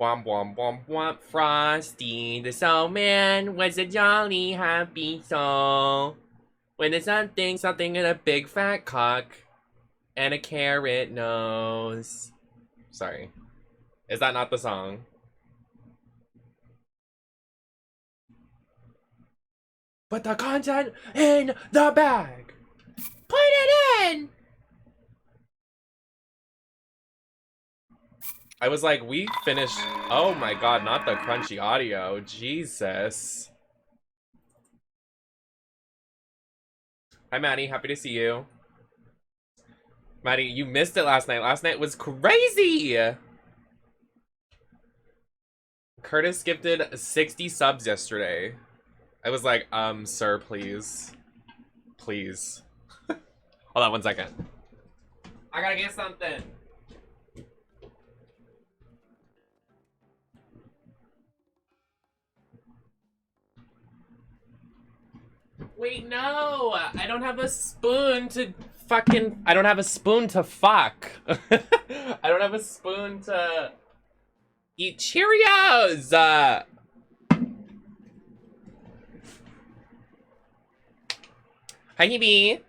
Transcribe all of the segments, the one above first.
Womp womp womp womp. Frosty the snowman was a jolly happy soul. When there's something in a big fat cock and a carrot nose. Sorry. Is that not the song? Put the content in the bag. Put it in. I was like, we finished. Oh my god, not the crunchy audio. Jesus. Hi, Maddie. Happy to see you. Maddie, you missed it last night. Last night was crazy. Curtis gifted 60 subs yesterday. I was like, sir, please. Please. Hold on 1 second. I gotta get something. Wait, no! I don't have a spoon to fucking... I don't have a spoon to fuck. I don't have a spoon to... eat Cheerios! Hi, Hebe.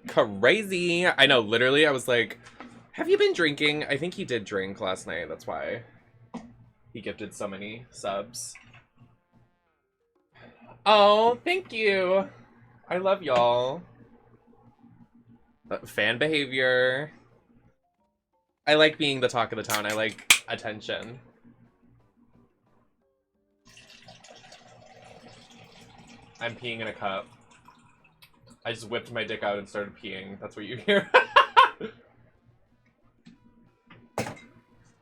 Crazy. I know, literally, I was like, have you been drinking? I think he did drink last night, that's why he gifted so many subs. Oh, thank you. I love y'all. Fan behavior. I like being the talk of the town. I like attention. I'm peeing in a cup. I just whipped my dick out and started peeing. That's what you hear.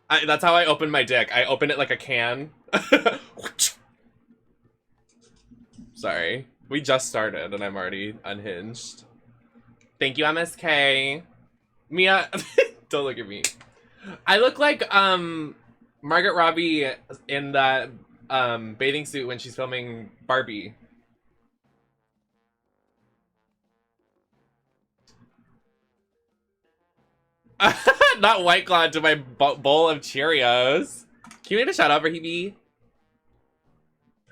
That's how I open my dick. I open it like a can. Sorry. We just started and I'm already unhinged. Thank you, MSK. Mia, don't look at me. I look like Margaret Robbie in that bathing suit when she's filming Barbie. Not White Claw to my bowl of Cheerios. Can you make a shout out for Hebe?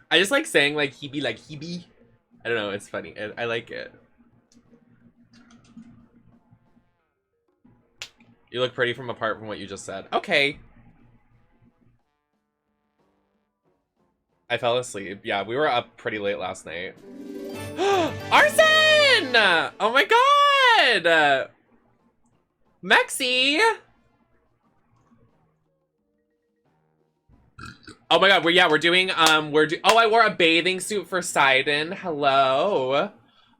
I just like saying like Hebe. I don't know, it's funny. I like it. You look pretty from apart from what you just said. Okay. I fell asleep. Yeah, we were up pretty late last night. Arson! Oh my god! Mexi! Oh my god, we're doing, oh, I wore a bathing suit for Sidon. Hello.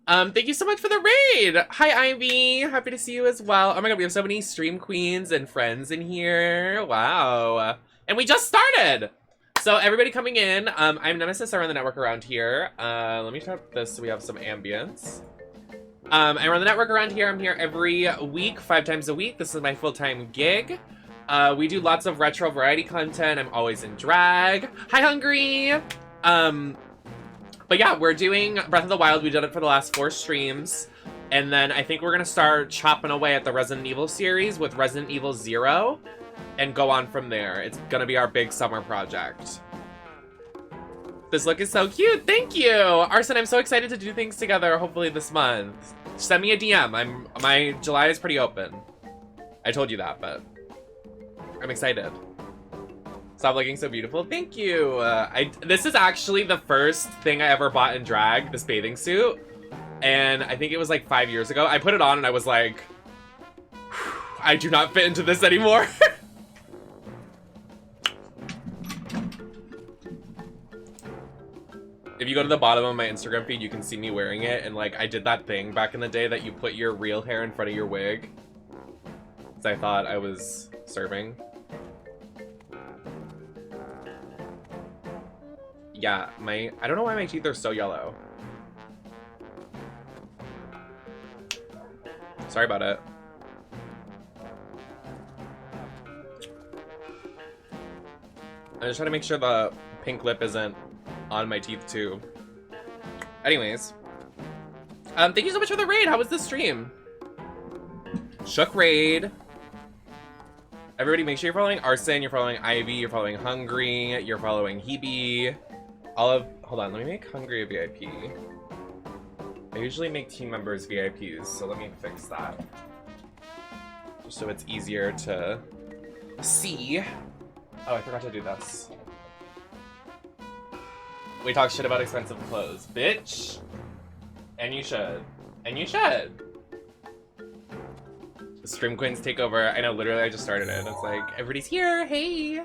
Thank you so much for the raid. Hi, Ivy. Happy to see you as well. Oh my god, we have so many stream queens and friends in here. Wow. And we just started. So everybody coming in, I'm Nemesis. I run the network around here. Let me turn up this so we have some ambience. I run the network around here. I'm here every week, 5 times a week. This is my full-time gig. We do lots of retro variety content. I'm always in drag. Hi, Hungry! But yeah, we're doing Breath of the Wild. We did it for the last 4 streams. And then I think we're gonna start chopping away at the Resident Evil series with Resident Evil 0 and go on from there. It's gonna be our big summer project. This look is so cute. Thank you! Arson, I'm so excited to do things together, hopefully this month. Send me a DM. My July is pretty open. I told you that, but I'm excited. Stop looking so beautiful. Thank you. This is actually the first thing I ever bought in drag, this bathing suit. And I think it was like 5 years ago. I put it on and I was like, I do not fit into this anymore. If you go to the bottom of my Instagram feed, you can see me wearing it. And like, I did that thing back in the day that you put your real hair in front of your wig. Because I thought I was serving. Yeah, I don't know why my teeth are so yellow. Sorry about it. I'm just trying to make sure the pink lip isn't on my teeth too. Anyways. Thank you so much for the raid. How was the stream? Shook raid. Everybody make sure you're following Arson, you're following Ivy, you're following Hungry, you're following Hebe. Hold on, let me make Hungry a VIP. I usually make team members VIPs, so let me fix that. Just so it's easier to see. Oh, I forgot to do this. We talk shit about expensive clothes. Bitch! And you should. And you should! The Stream Queens take over. I know, literally I just started it. It's like, everybody's here, hey!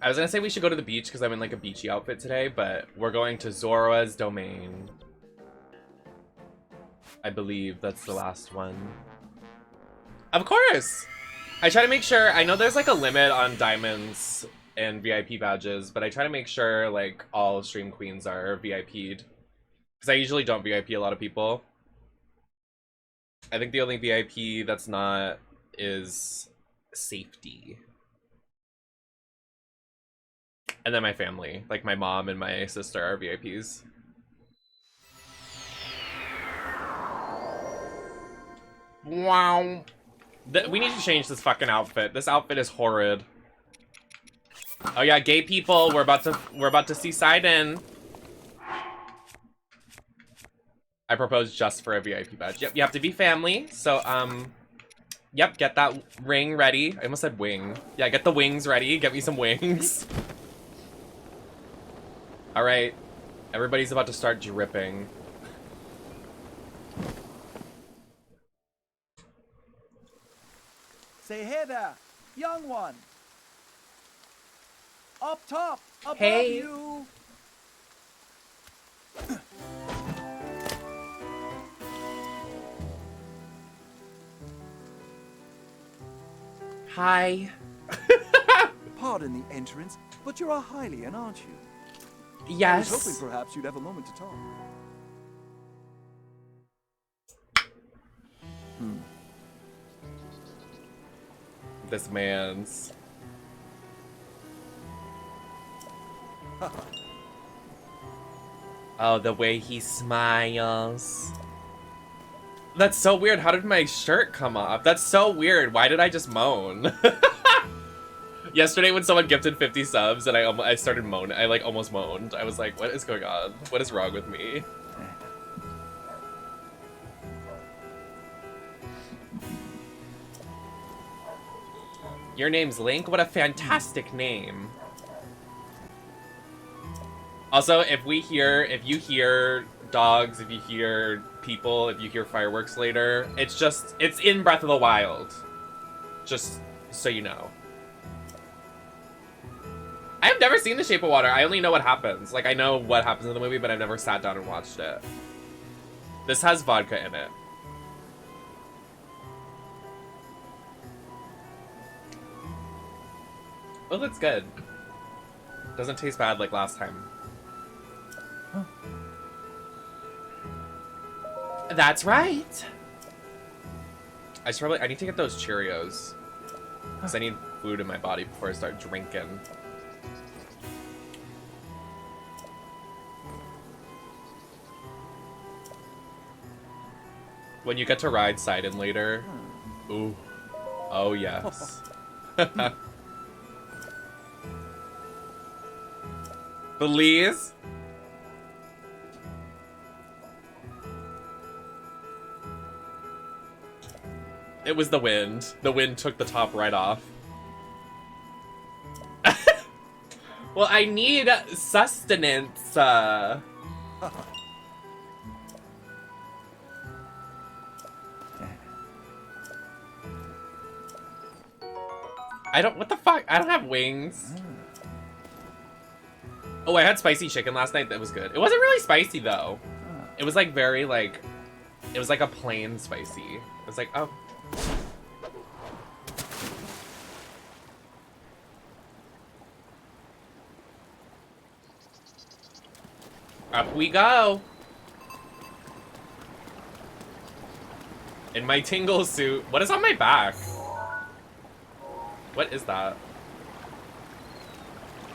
I was gonna say we should go to the beach because I'm in like a beachy outfit today, but we're going to Zora's Domain. I believe that's the last one. Of course! I try to make sure, I know there's like a limit on diamonds and VIP badges, but I try to make sure like all Stream Queens are VIP'd. Because I usually don't VIP a lot of people. I think the only VIP that's not is safety. And then my family, like my mom and my sister are VIPs. Wow. We need to change this fucking outfit. This outfit is horrid. Oh yeah, gay people, we're about to see Sidon. I propose just for a VIP badge. Yep, you have to be family. So yep, get that ring ready. I almost said wing. Yeah, get the wings ready. Get me some wings. All right, everybody's about to start dripping. Say hey there, young one. Up top, above hey. You. Hi. Pardon the entrance, but you're a Hylian, aren't you? Yes. I was hoping perhaps you'd have a moment to talk. This man's. Oh, the way he smiles. That's so weird. How did my shirt come off? That's so weird. Why did I just moan? Yesterday when someone gifted 50 subs and I started moaning, I like almost moaned. I was like, what is going on? What is wrong with me? Your name's Link? What a fantastic name. Also, if you hear dogs, if you hear people, if you hear fireworks later, it's in Breath of the Wild. Just so you know. I have never seen The Shape of Water. I only know what happens. Like, I know what happens in the movie, but I've never sat down and watched it. This has vodka in it. Oh, that's good. Doesn't taste bad like last time. Huh. That's right. I need to get those Cheerios. Because I need food in my body before I start drinking. When you get to ride Sidon later. Ooh. Oh, yes. Please? It was the wind. The wind took the top right off. Well, I need sustenance. What the fuck? I don't have wings. Oh, I had spicy chicken last night. That was good. It wasn't really spicy, though. It was, like, very, like... It was, like, a plain spicy. It was like, oh. Up we go! In my tingle suit. What is on my back? What is that?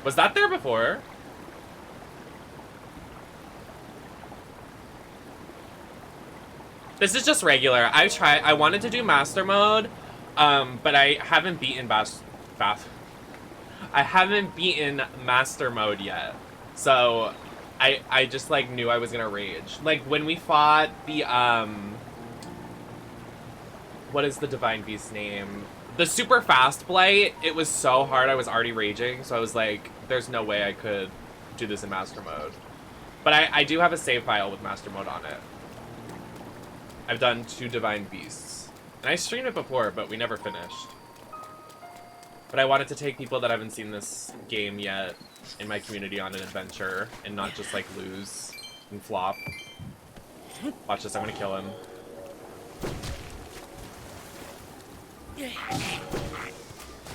Was that there before? This is just regular. I wanted to do master mode, But I haven't beaten I haven't beaten Master Mode yet. So, I just, like, knew I was gonna rage. Like, when we fought the, what is the Divine Beast's name? The super fast blight, it was so hard I was already raging, so I was like, there's no way I could do this in Master Mode. But I do have a save file with Master Mode on it. I've done 2 Divine Beasts. And I streamed it before, but we never finished. But I wanted to take people that haven't seen this game yet in my community on an adventure and not just, like, lose and flop. Watch this, I'm gonna kill him.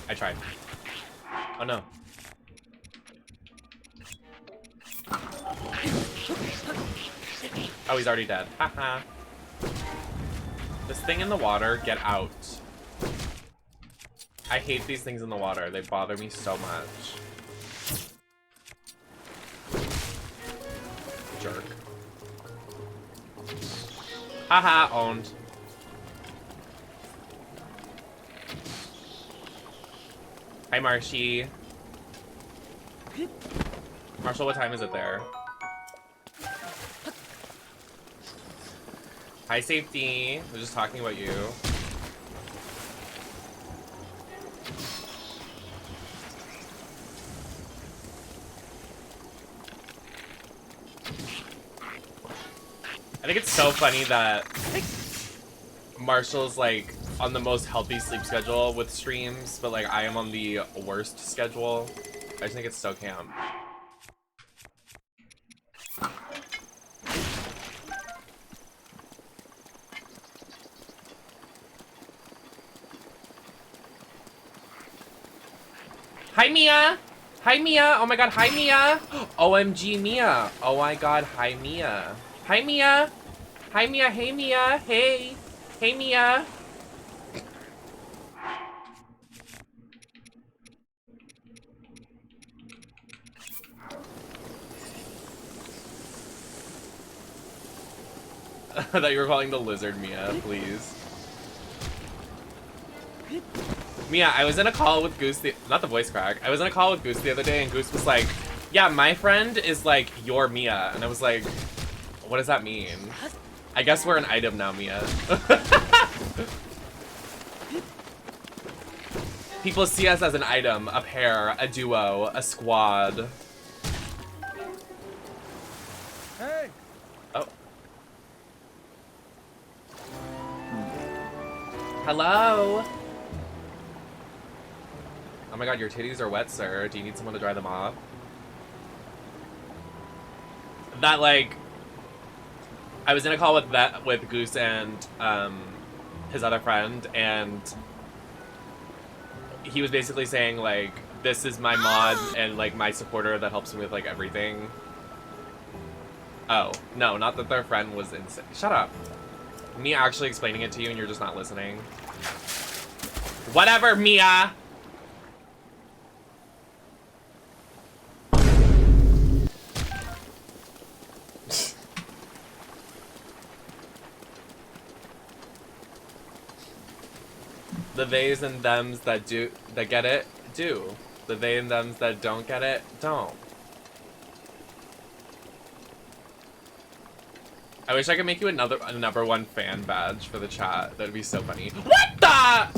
I tried. Oh no. Oh, he's already dead. Haha. This thing in the water, get out. I hate these things in the water. They bother me so much. Jerk. Haha, owned. Hi, Marshy. Marshall, what time is it there? Hi, Safety. We're just talking about you. I think it's so funny that Marshall's, like, on the most healthy sleep schedule with streams, but, like, I am on the worst schedule. I just think it's so camp. Hi, Mia! Hi, Mia! Oh my god, hi, Mia! OMG, Mia! Oh my god, hi, Mia! Hi, Mia! Hi, Mia! Hey, Mia! Hey! Hey, Mia! I thought you were calling the lizard Mia, please. Mia, I was in a call with Goose, not the voice crack. I was in a call with Goose the other day, and Goose was like, yeah, my friend is like your Mia. And I was like, what does that mean? I guess we're an item now, Mia. People see us as an item, a pair, a duo, a squad. Hey! Oh. Hello? Oh my god, your titties are wet, sir. Do you need someone to dry them off? That, like... I was in a call with Goose and, his other friend, and... he was basically saying, like, this is my mod and, like, my supporter that helps me with, like, everything. Oh. No, not that their friend was insane. Shut up. Me actually explaining it to you and you're just not listening. Whatever, Mia! The theys and thems that get it, do. The they and thems that don't get it, don't. I wish I could make you a number 1 fan badge for the chat. That'd be so funny. What the?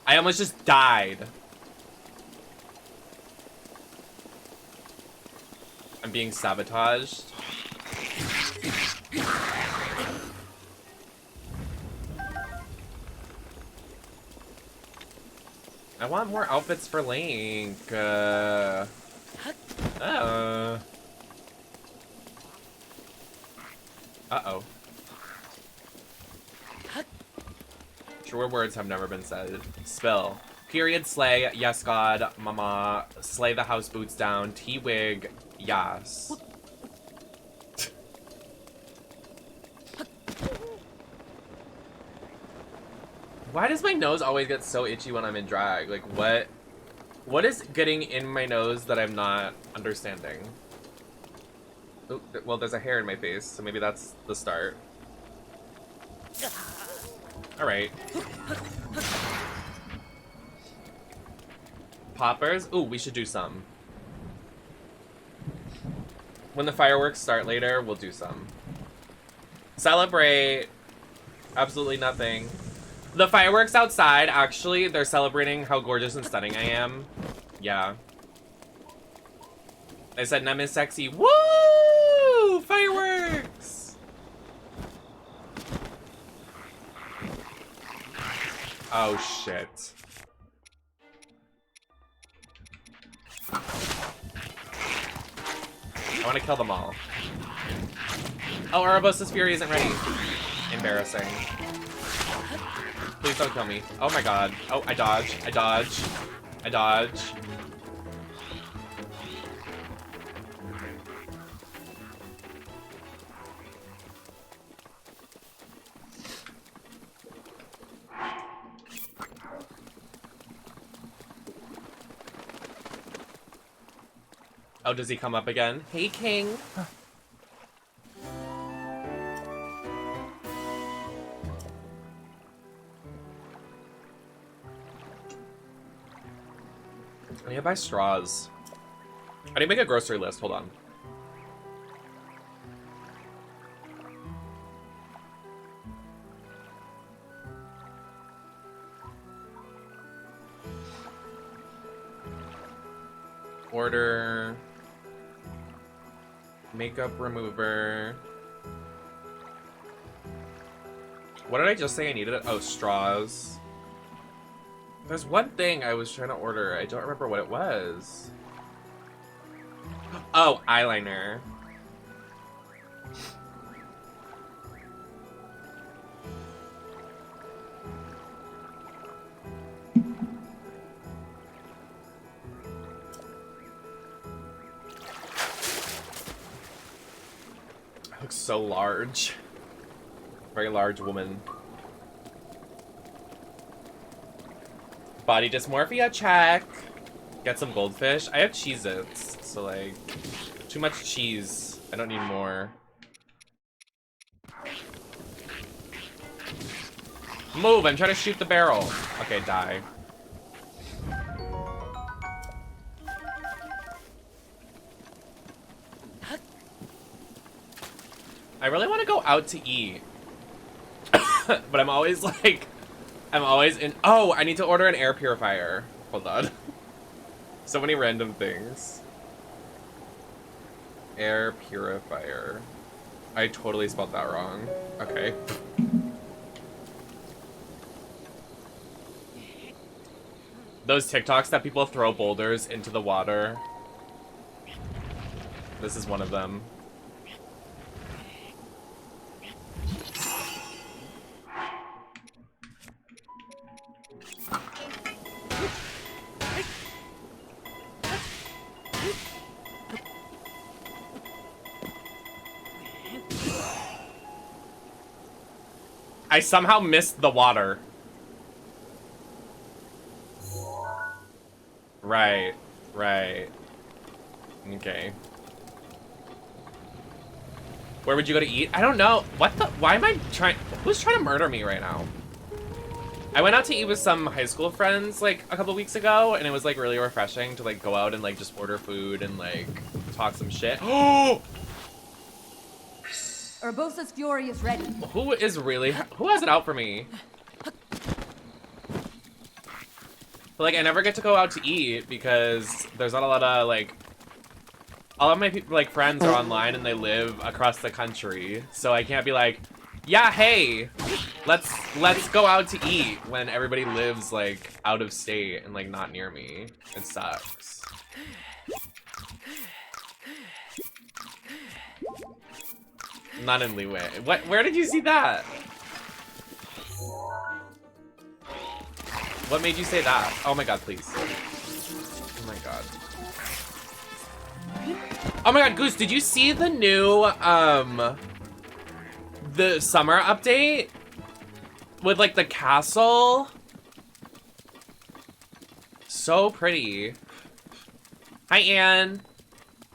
I almost just died. I'm being sabotaged. I want more outfits for Link. Uh-oh. Truer words have never been said. Spill. Period, slay, yes god, mama, slay the house boots down, T-wig, yes. Why does my nose always get so itchy when I'm in drag? Like, what is getting in my nose that I'm not understanding? Oh, well, there's a hair in my face, so maybe that's the start. Alright. Poppers? Ooh, we should do some. When the fireworks start later, we'll do some. Celebrate. Absolutely nothing. The fireworks outside, actually, they're celebrating how gorgeous and stunning I am. Yeah. I said Nem is sexy. Woo! Fireworks! Oh, shit. I want to kill them all. Oh, Ouroboros' Fury isn't ready. Embarrassing. Please don't kill me. Oh my god. Oh, I dodge. I dodge. I dodge. Oh, does he come up again? Hey, King. I need to buy straws. I need to make a grocery list. Hold on. Order makeup remover. What did I just say I needed? Oh, straws. There's one thing I was trying to order. I don't remember what it was. Oh, eyeliner. I look so large. Very large woman. Body dysmorphia, check. Get some goldfish. I have Cheez-Its, so like, too much cheese. I don't need more. Move, I'm trying to shoot the barrel. Okay, die. I really want to go out to eat. But I'm always like, I'm always in, oh, I need to order an air purifier. Hold on. So many random things. Air purifier. I totally spelled that wrong. Okay. Those TikToks that people throw boulders into the water. This is one of them. I somehow missed the water. Right, right. Okay. Where would you go to eat? I don't know. What the? Why am I trying? Who's trying to murder me right now? I went out to eat with some high school friends like a couple weeks ago, and it was like really refreshing to like go out and like just order food and like talk some shit. Oh! Urbosa's Fury is ready. Who has it out for me? But like I never get to go out to eat because there's not a lot of like, all of my people, like friends are online and they live across the country, so I can't be like, yeah, hey, let's go out to eat when everybody lives like out of state and like not near me. It sucks. Not in leeway. What? Where did you see that? What made you say that? Oh my god, please. Oh my god. Oh my god, Goose, did you see the new, the summer update? With like the castle? So pretty. Hi, Anne.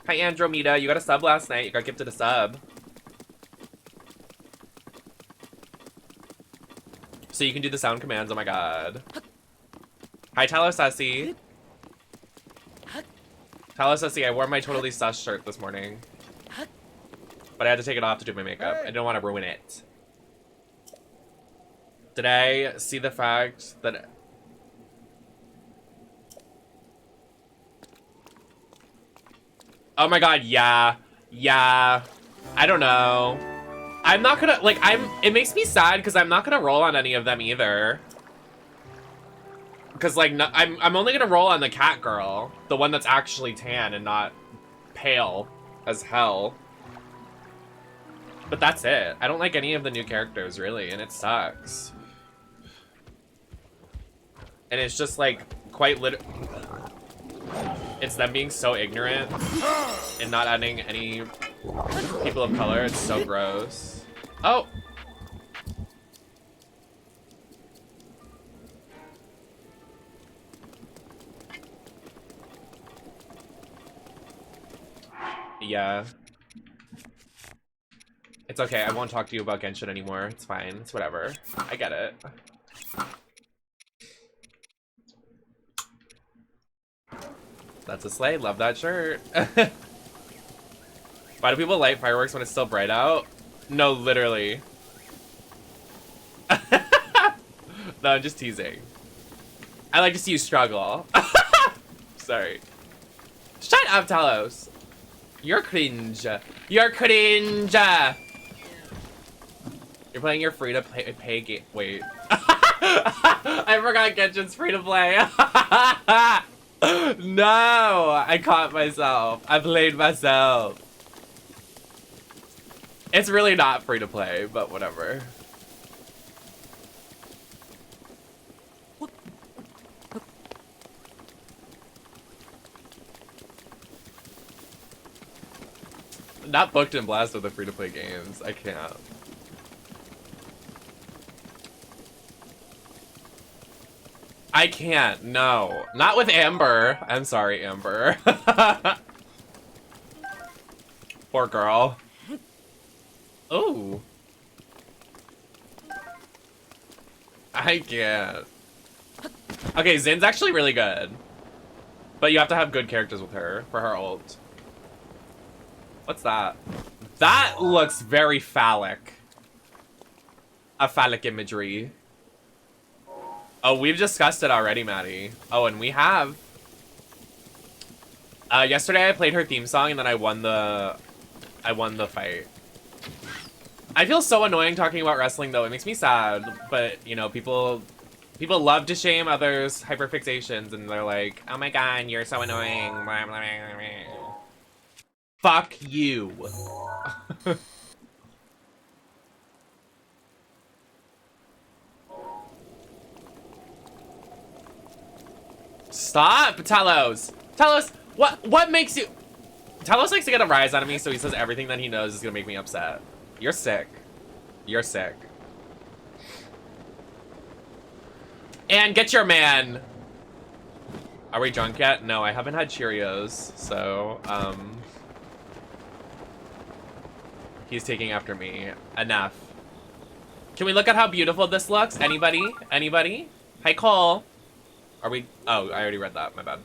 Hi, Andromeda. You got a sub last night. You got gifted a sub. So you can do the sound commands. Oh my god. Hi, Talos Sussy. Talos Sussy, I wore my Totally Sus shirt this morning. But I had to take it off to do my makeup. I didn't want to ruin it. Did I see the fact that... Oh my god, yeah. Yeah. I don't know. I'm not gonna, like, it makes me sad because I'm not gonna roll on any of them either. Because, like, no, I'm only gonna roll on the cat girl. The one that's actually tan and not pale as hell. But that's it. I don't like any of the new characters, really, and it sucks. And it's just, like, quite it's them being so ignorant and not adding any people of color. It's so gross. Oh! Yeah. It's okay, I won't talk to you about Genshin anymore. It's fine, it's whatever. I get it. That's a sleigh, love that shirt. Why do people light fireworks when it's still bright out? No, literally. No, I'm just teasing. I like to see you struggle. Sorry. Shut up, Talos. You're cringe. You're cringe. You're playing your free-to-play game. Wait. I forgot Genshin's free-to-play. No, I caught myself. I played myself. It's really not free-to-play, but whatever. Not booked and blast with the free-to-play games. I can't. I can't, no. Not with Amber. I'm sorry, Amber. Poor girl. Ooh. I can't. Okay, Zin's actually really good. But you have to have good characters with her for her ult. What's that? That looks very phallic. A phallic imagery. Oh, we've discussed it already, Maddie. Oh, and we have. Yesterday I played her theme song and then I won the fight. I feel so annoying talking about wrestling though. It makes me sad, but you know, people love to shame others' hyperfixations and they're like, "Oh my god, you're so annoying." Blah, blah, blah, blah. Fuck you. Stop, Talos. Talos, what makes you... Talos likes to get a rise out of me, so he says everything that he knows is gonna make me upset. You're sick. You're sick. And get your man. Are we drunk yet? No, I haven't had Cheerios, so, he's taking after me. Enough. Can we look at how beautiful this looks? Anybody? Anybody? Hi, Cole. Are we... Oh, I already read that. My bad.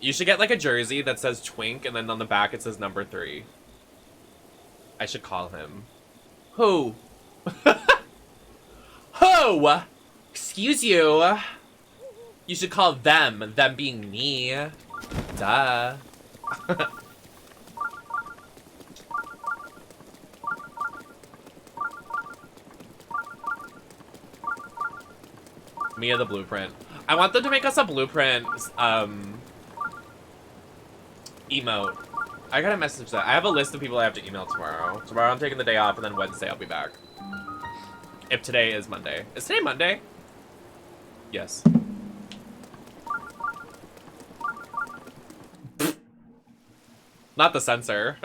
You should get, like, a jersey that says Twink, and then on the back it says number 3. I should call him. Who? Who? Excuse you. You should call them. Them being me. Duh. Mia the blueprint. I want them to make us a blueprint, emote. I gotta message that. I have a list of people I have to email tomorrow. Tomorrow I'm taking the day off, and then Wednesday I'll be back. If today is Monday. Is today Monday? Yes. Not the censor.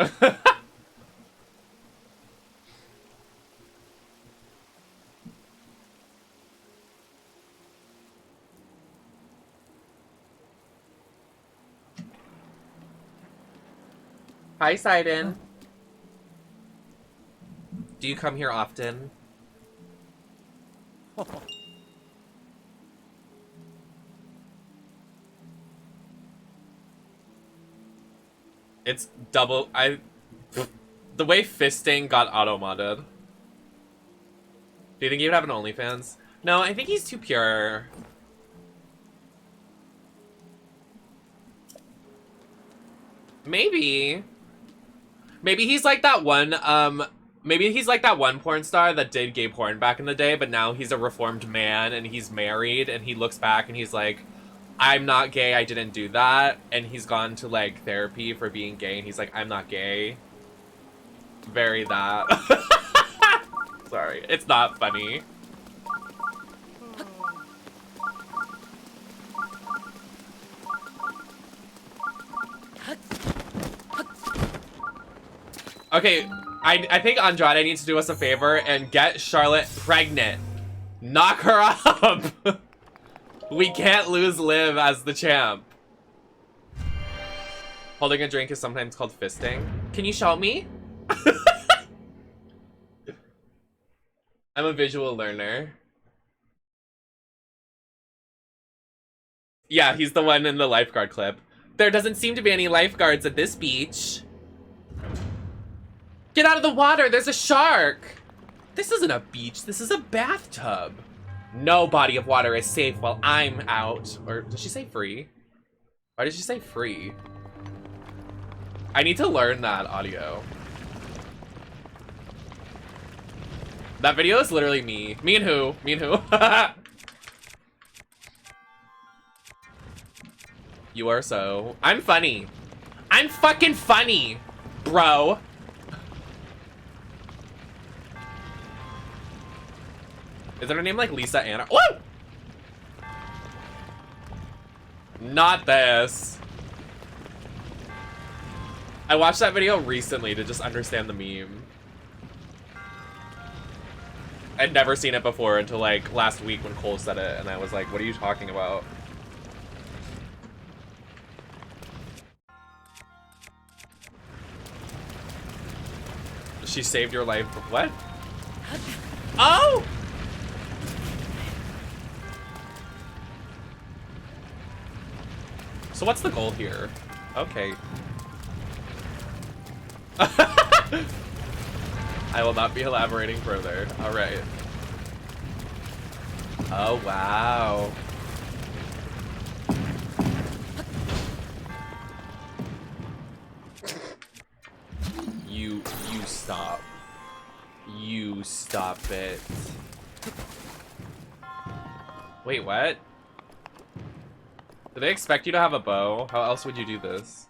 Hi, Sidon. Do you come here often? It's double. The way fisting got auto-modded. Do you think he would have an OnlyFans? No, I think he's too pure. Maybe. Maybe he's like that one, maybe he's like that one porn star that did gay porn back in the day, but now he's a reformed man and he's married and he looks back and he's like, I'm not gay, I didn't do that. And he's gone to like therapy for being gay and he's like, I'm not gay. Very that. Sorry, it's not funny. Okay, I think Andrade needs to do us a favor and get Charlotte pregnant. Knock her up. We can't lose Liv as the champ. Holding a drink is sometimes called fisting. Can you show me? I'm a visual learner. Yeah, he's the one in the lifeguard clip. There doesn't seem to be any lifeguards at this beach. Get out of the water, there's a shark! This isn't a beach, this is a bathtub. No body of water is safe while I'm out. Or did she say free? Why did she say free? I need to learn that audio. That video is literally me. Me and who? Me and who? You are so... I'm funny. I'm fucking funny, bro. Is her name like Lisa Anna? Woo! Not this. I watched that video recently to just understand the meme. I'd never seen it before until like last week when Cole said it, and I was like, what are you talking about? She saved your life. What? Oh! So what's the goal here? Okay. I will not be elaborating further. All right. Oh, wow. You stop. You stop it. Wait, what? Do they expect you to have a bow? How else would you do this?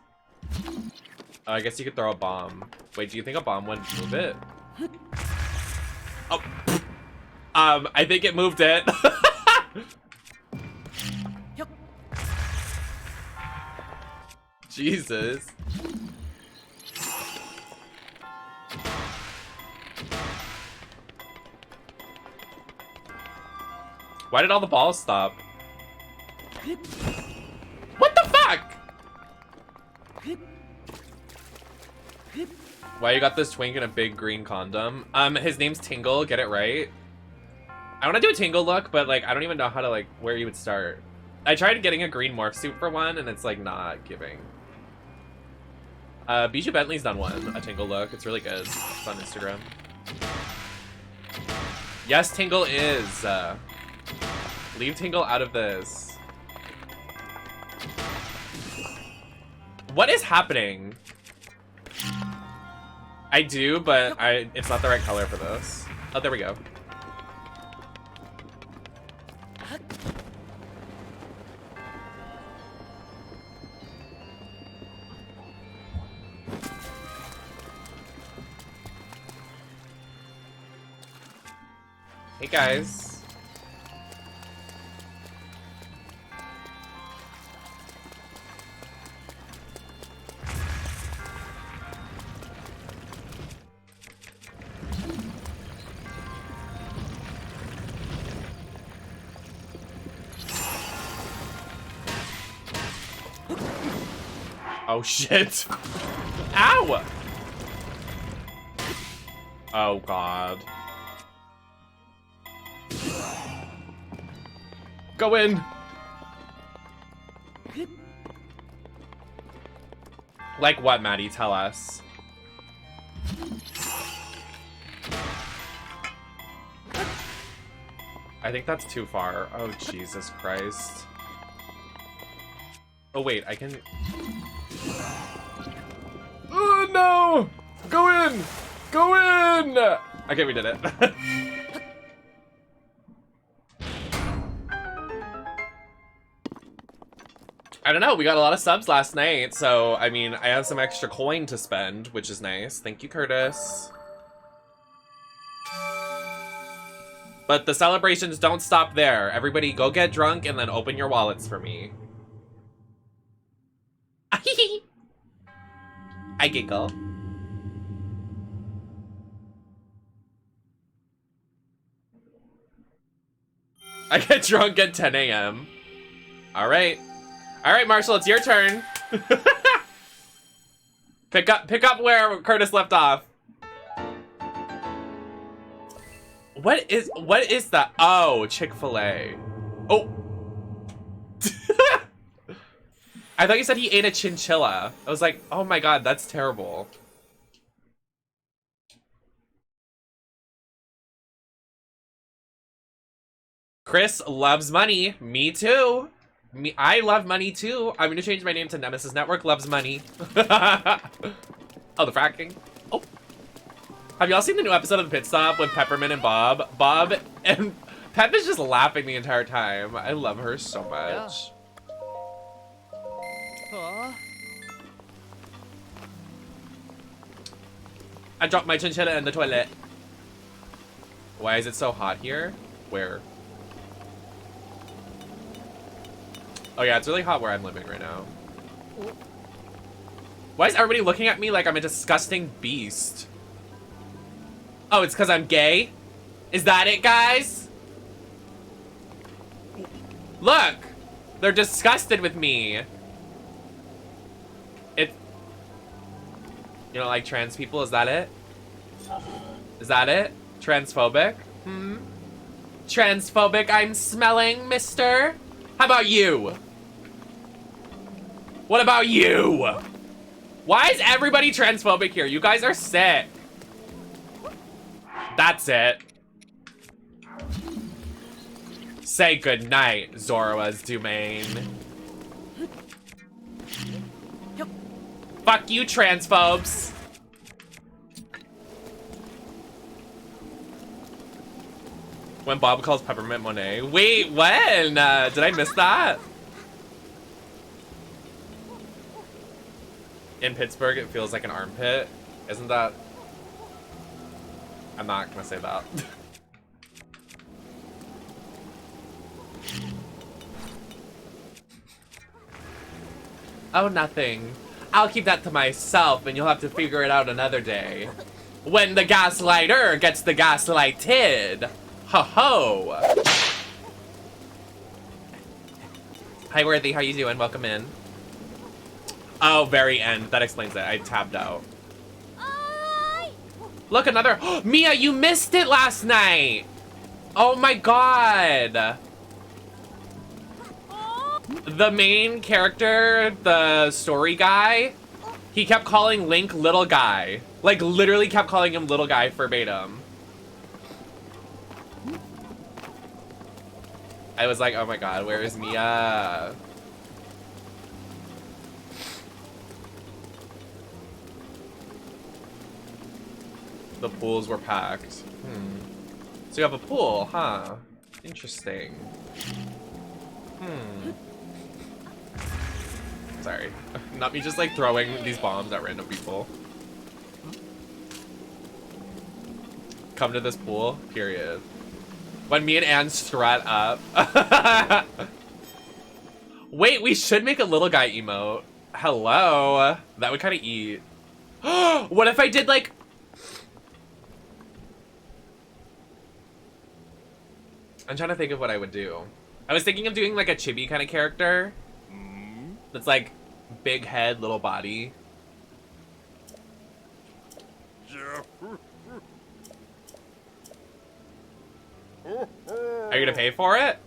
Oh, I guess you could throw a bomb. Wait, do you think a bomb would move it? Oh. I think it moved it. Jesus. Why did all the balls stop? What the fuck? Why you got this twink in a big green condom? His name's Tingle, get it right. I want to do a Tingle look, but like I don't even know how to like where you would start. I tried getting a green morph suit for one and it's like not giving. Bijou Bentley's done one, a Tingle look. It's really good. It's on Instagram. Yes, Tingle is. Leave Tingle out of this. What is happening? I do, but it's not the right color for this. Oh, there we go. Hey guys. Oh shit. Ow! Oh, God. Go in! Like what, Maddie? Tell us. I think that's too far. Oh, Jesus Christ. Oh, wait, I can... Oh, no! Go in! Go in! Okay, we did it. I don't know, we got a lot of subs last night, so, I mean, I have some extra coin to spend, which is nice. Thank you, Curtis. But the celebrations don't stop there. Everybody go get drunk and then open your wallets for me. I giggle. I get drunk at 10 a.m. All right. All right, Marshall, it's your turn. Pick up where Curtis left off. What is that? Oh, Chick-fil-A. Oh. I thought you said he ate a chinchilla. I was like, oh my God, that's terrible. Chris loves money. Me too. I love money too. I'm gonna change my name to Nemesis Network Loves Money. Oh, the fracking. Oh. Have y'all seen the new episode of Pit Stop with Peppermint and Bob? Bob and Pep is just laughing the entire time. I love her so much. Yeah. I dropped my chinchilla in the toilet. Why is it so hot here? Where? Oh yeah, it's really hot where I'm living right now. Why is everybody looking at me like I'm a disgusting beast? Oh, it's because I'm gay? Is that it, guys? Look! They're disgusted with me. You don't like trans people? Is that it? Is that it? Transphobic? Hmm? Transphobic I'm smelling, mister? How about you? What about you? Why is everybody transphobic here? You guys are sick. That's it. Say goodnight, Zoroa's domain. Fuck you, transphobes. When Bob calls Peppermint Monet. Wait, when? Did I miss that? In Pittsburgh, it feels like an armpit. Isn't that? I'm not gonna say that. Oh, nothing. I'll keep that to myself and you'll have to figure it out another day. When the gaslighter gets the gaslighted. Ho ho. Hi Worthy, how you doing? Welcome in. Oh, very end. That explains it. I tabbed out. Look, another. Mia, you missed it last night. Oh my God. The main character, the story guy, he kept calling Link little guy. Like, literally kept calling him little guy verbatim. I was like, oh my God, where is Mia? The pools were packed. So you have a pool, huh? Interesting. Sorry. Not me just like throwing these bombs at random people. Come to this pool, period. When me and Anne strut up. Wait, we should make a little guy emote. Hello. That would kind of eat. What if I did like... I'm trying to think of what I would do. I was thinking of doing like a chibi kind of character. That's like big head, little body. Are you gonna pay for it?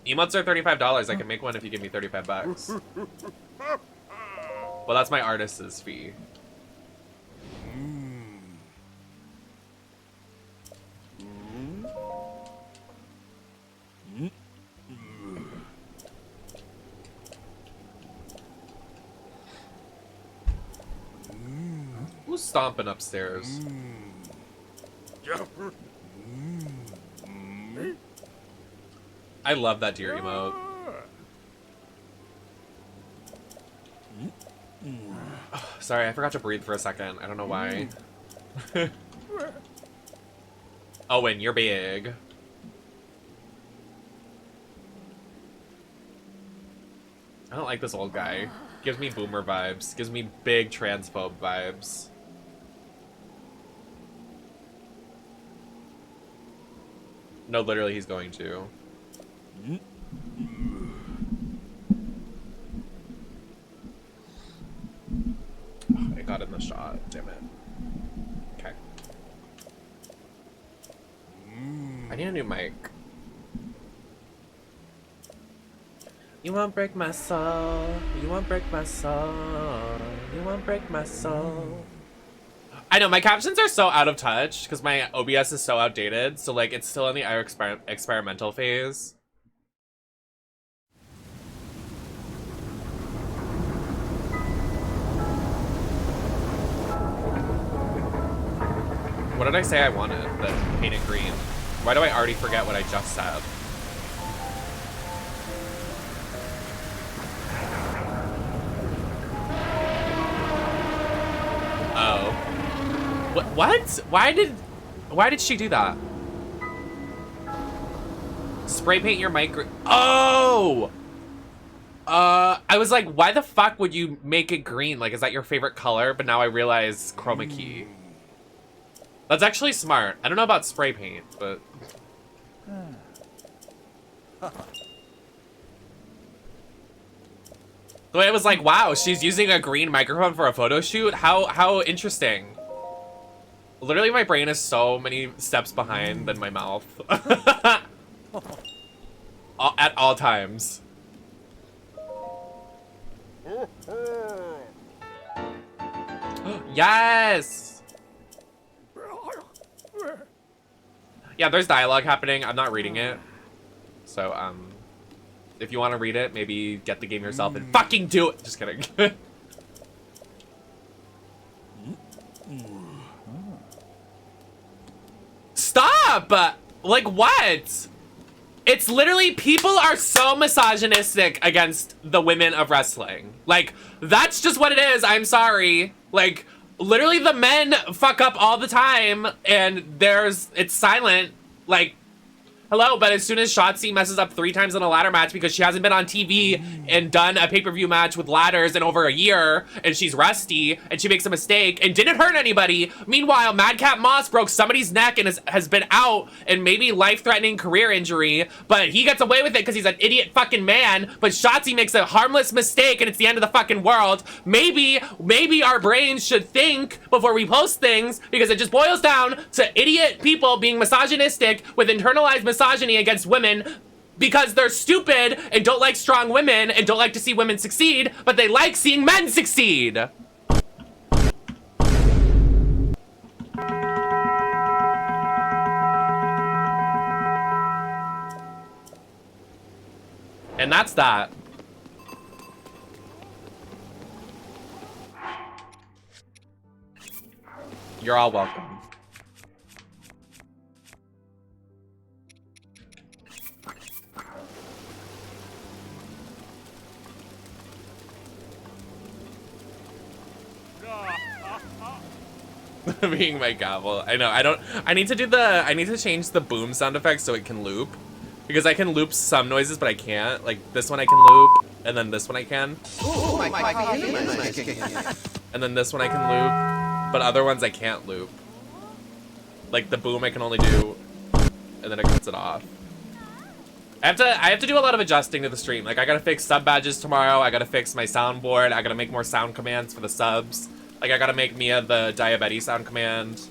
Emotes are $35. I can make one if you give me 35 bucks. Well, that's my artist's fee. Who's stomping upstairs? I love that deer emote. Oh, sorry, I forgot to breathe for a second. I don't know why. Owen, you're big. I don't like this old guy. Gives me boomer vibes. Gives me big transphobe vibes. No, literally, he's going to. Oh, I got in the shot. Damn it. Okay. I need a new mic. You won't break my soul. You won't break my soul. You won't break my soul. I know, my captions are so out of touch because my OBS is so outdated. So, like, it's still in the experimental phase. What did I say I wanted? The painted green. Why do I already forget what I just said? Oh. What? Why did she do that? Spray paint your mic. Oh! I was like, why the fuck would you make it green? Like, is that your favorite color? But now I realize chroma key. That's actually smart. I don't know about spray paint, but... The way I was like, wow, she's using a green microphone for a photo shoot? How interesting. Literally, my brain is so many steps behind than my mouth. At all times. Yes! Yeah, there's dialogue happening. I'm not reading it. So, if you want to read it, maybe get the game yourself and fucking do it. Just kidding. Stop! Like, what? It's literally, people are so misogynistic against the women of wrestling. Like, that's just what it is. I'm sorry. Like, literally the men fuck up all the time and it's silent. Like, hello, but as soon as Shotzi messes up 3 times in a ladder match because she hasn't been on TV and done a pay-per-view match with ladders in over a year, and she's rusty, and she makes a mistake and didn't hurt anybody. Meanwhile, Madcap Moss broke somebody's neck and has been out and maybe life-threatening career injury, but he gets away with it because he's an idiot fucking man, but Shotzi makes a harmless mistake and it's the end of the fucking world. Maybe our brains should think before we post things, because it just boils down to idiot people being misogynistic with internalized misogyny against women because they're stupid and don't like strong women and don't like to see women succeed, but they like seeing men succeed. And that's that. You're all welcome. Being my gavel. I know, I need to change the boom sound effect so it can loop. Because I can loop some noises, but I can't. Like, this one I can loop, and then this one I can. And then this one I can loop, but other ones I can't loop. Like, the boom I can only do, and then it cuts it off. I have to do a lot of adjusting to the stream. Like, I gotta fix sub badges tomorrow, I gotta fix my soundboard, I gotta make more sound commands for the subs. Like, I gotta make Mia the diabetes sound command.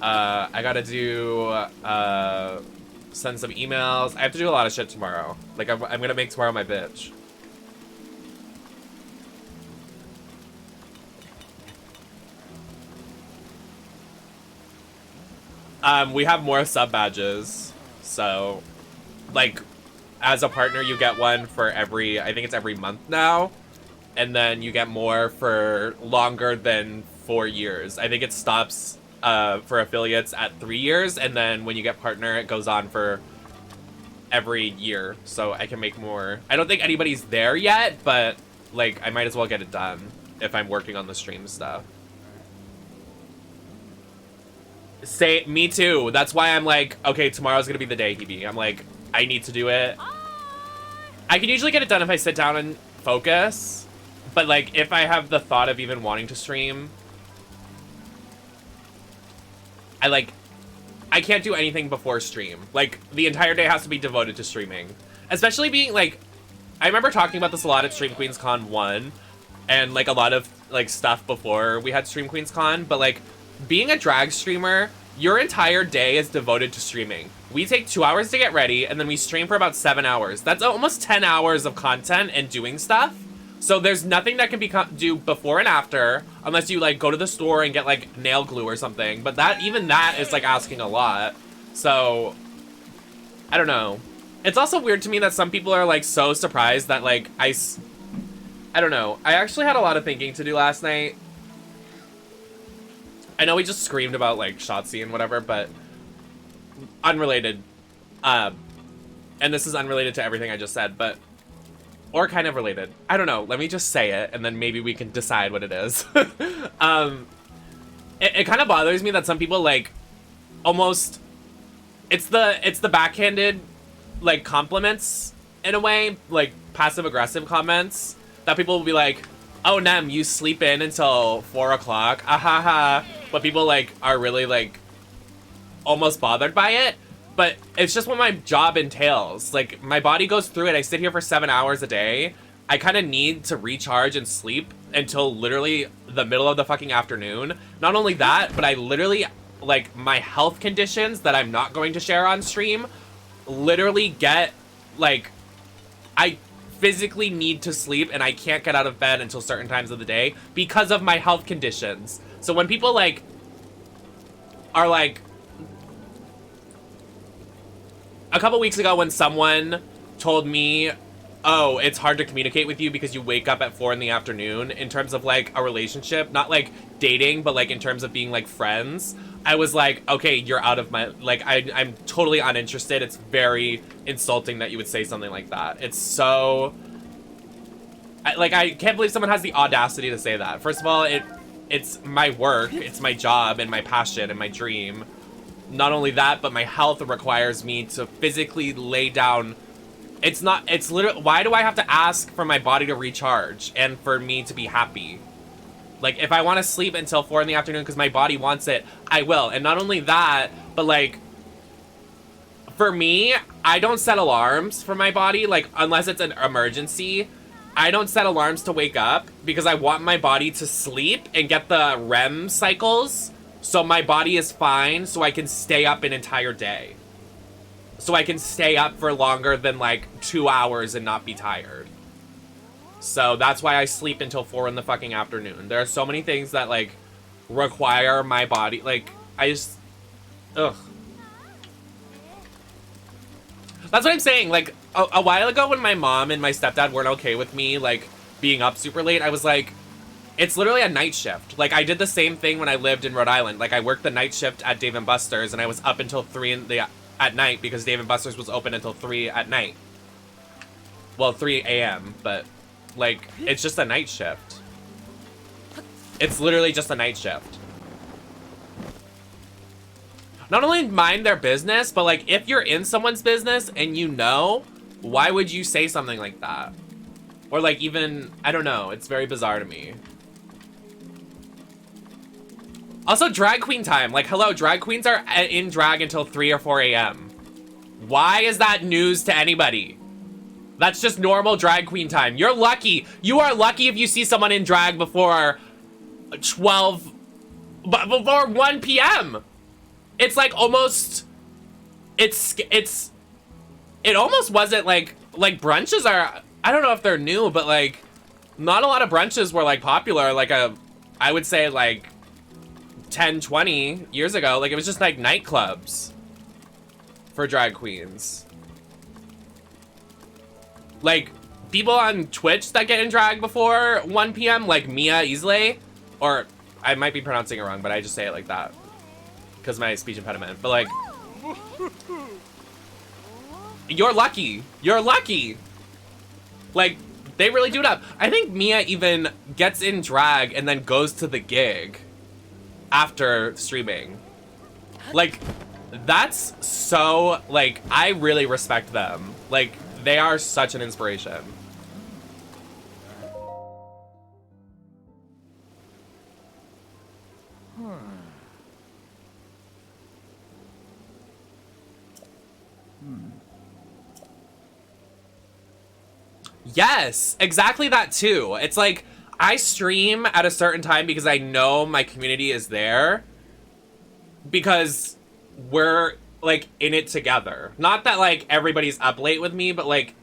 I gotta do, send some emails. I have to do a lot of shit tomorrow. Like, I'm gonna make tomorrow my bitch. We have more sub badges, so, like, as a partner, you get one for every, I think it's every month now, and then you get more for longer than 4 years. I think it stops for affiliates at 3 years, and then when you get partner, it goes on for every year, so I can make more. I don't think anybody's there yet, but, like, I might as well get it done if I'm working on the stream stuff. Me too. That's why I'm like, okay, tomorrow's gonna be the day, Hebe. I'm like, I need to do it. I can usually get it done if I sit down and focus, but like, if I have the thought of even wanting to stream, I can't do anything before stream. Like, the entire day has to be devoted to streaming. Especially being like, I remember talking about this a lot at Stream Queens Con 1, and like a lot of like stuff before we had Stream Queens Con, but like, being a drag streamer, your entire day is devoted to streaming. We take 2 hours to get ready, and then we stream for about 7 hours. That's almost 10 hours of content and doing stuff. So there's nothing that can do before and after, unless you like go to the store and get like nail glue or something. But even that is like asking a lot. So, I don't know. It's also weird to me that some people are like so surprised that like I don't know. I actually had a lot of thinking to do last night. I know we just screamed about, like, Shotzi and whatever, but unrelated. And this is unrelated to everything I just said, but... Or kind of related. I don't know. Let me just say it, and then maybe we can decide what it is. It kind of bothers me that some people, like, almost... It's the backhanded, like, compliments, in a way. Like, passive-aggressive comments. That people will be like... Oh, Nem, you sleep in until 4 o'clock. Ahaha. But people, like, are really, like, almost bothered by it. But it's just what my job entails. Like, my body goes through it. I sit here for 7 hours a day. I kind of need to recharge and sleep until literally the middle of the fucking afternoon. Not only that, but I literally, like, my health conditions that I'm not going to share on stream literally get, like, I physically need to sleep, and I can't get out of bed until certain times of the day because of my health conditions. So when people like are like, a couple weeks ago when someone told me, oh, it's hard to communicate with you because you wake up at 4 in the afternoon, in terms of like a relationship, not like dating, but like in terms of being like friends, I was like, okay, you're out of my, like, I'm totally uninterested. It's very insulting that you would say something like that. It's so, I can't believe someone has the audacity to say that. First of all, it's my work, it's my job and my passion and my dream. Not only that, but my health requires me to physically lay down. It's literally, why do I have to ask for my body to recharge and for me to be happy? Like, if I want to sleep until 4 in the afternoon because my body wants it, I will. And not only that, but like, for me, I don't set alarms for my body, like, unless it's an emergency. I don't set alarms to wake up because I want my body to sleep and get the REM cycles so my body is fine, so I can stay up an entire day. So I can stay up for longer than like 2 hours and not be tired. So that's why I sleep until 4 in the fucking afternoon. There are so many things that like require my body, like, I just, ugh. That's what I'm saying. Like, a while ago when my mom and my stepdad weren't okay with me, like, being up super late, I was like, it's literally a night shift. Like, I did the same thing when I lived in Rhode Island. Like, I worked the night shift at Dave & Buster's, and I was up until 3 at night because Dave & Buster's was open until 3 at night. Well, 3 a.m., but, like, it's just a night shift. It's literally just a night shift. Not only mind their business, but like, if you're in someone's business and you know, why would you say something like that? Or like, even, I don't know, it's very bizarre to me. Also, drag queen time. Like, hello, drag queens are in drag until 3 or 4 a.m. Why is that news to anybody? That's just normal drag queen time. You're lucky. You are lucky if you see someone in drag before 12, but before 1 p.m. It's like almost, it almost wasn't like brunches are, I don't know if they're new, but like not a lot of brunches were like popular, like I would say like 10, 20 years ago. Like it was just like nightclubs for drag queens. Like people on Twitch that get in drag before 1 p.m. like Mia Isley, or I might be pronouncing it wrong, but I just say it like that because my speech impediment. But like, you're lucky. You're lucky. Like, they really do it up. I think Mia even gets in drag and then goes to the gig after streaming. Like, that's so, like, I really respect them. Like, they are such an inspiration. Yes, exactly that too. It's like, I stream at a certain time because I know my community is there. Because we're, like, in it together. Not that, like, everybody's up late with me, but, like,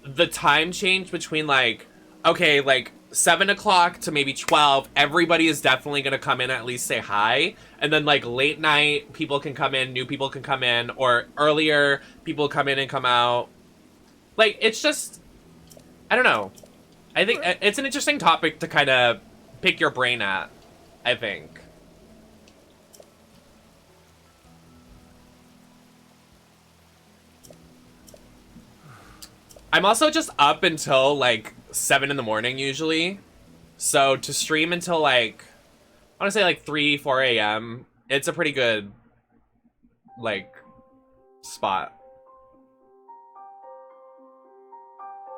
the time change between, like, okay, like, 7 o'clock to maybe 12, everybody is definitely gonna come in, at least say hi. And then, like, late night, people can come in, new people can come in, or earlier, people come in and come out. Like, it's just, I don't know. I think it's an interesting topic to kind of pick your brain at, I think. I'm also just up until, like, 7 in the morning, usually. So, to stream until, like, I want to say, like, 3, 4 a.m., it's a pretty good, like, spot.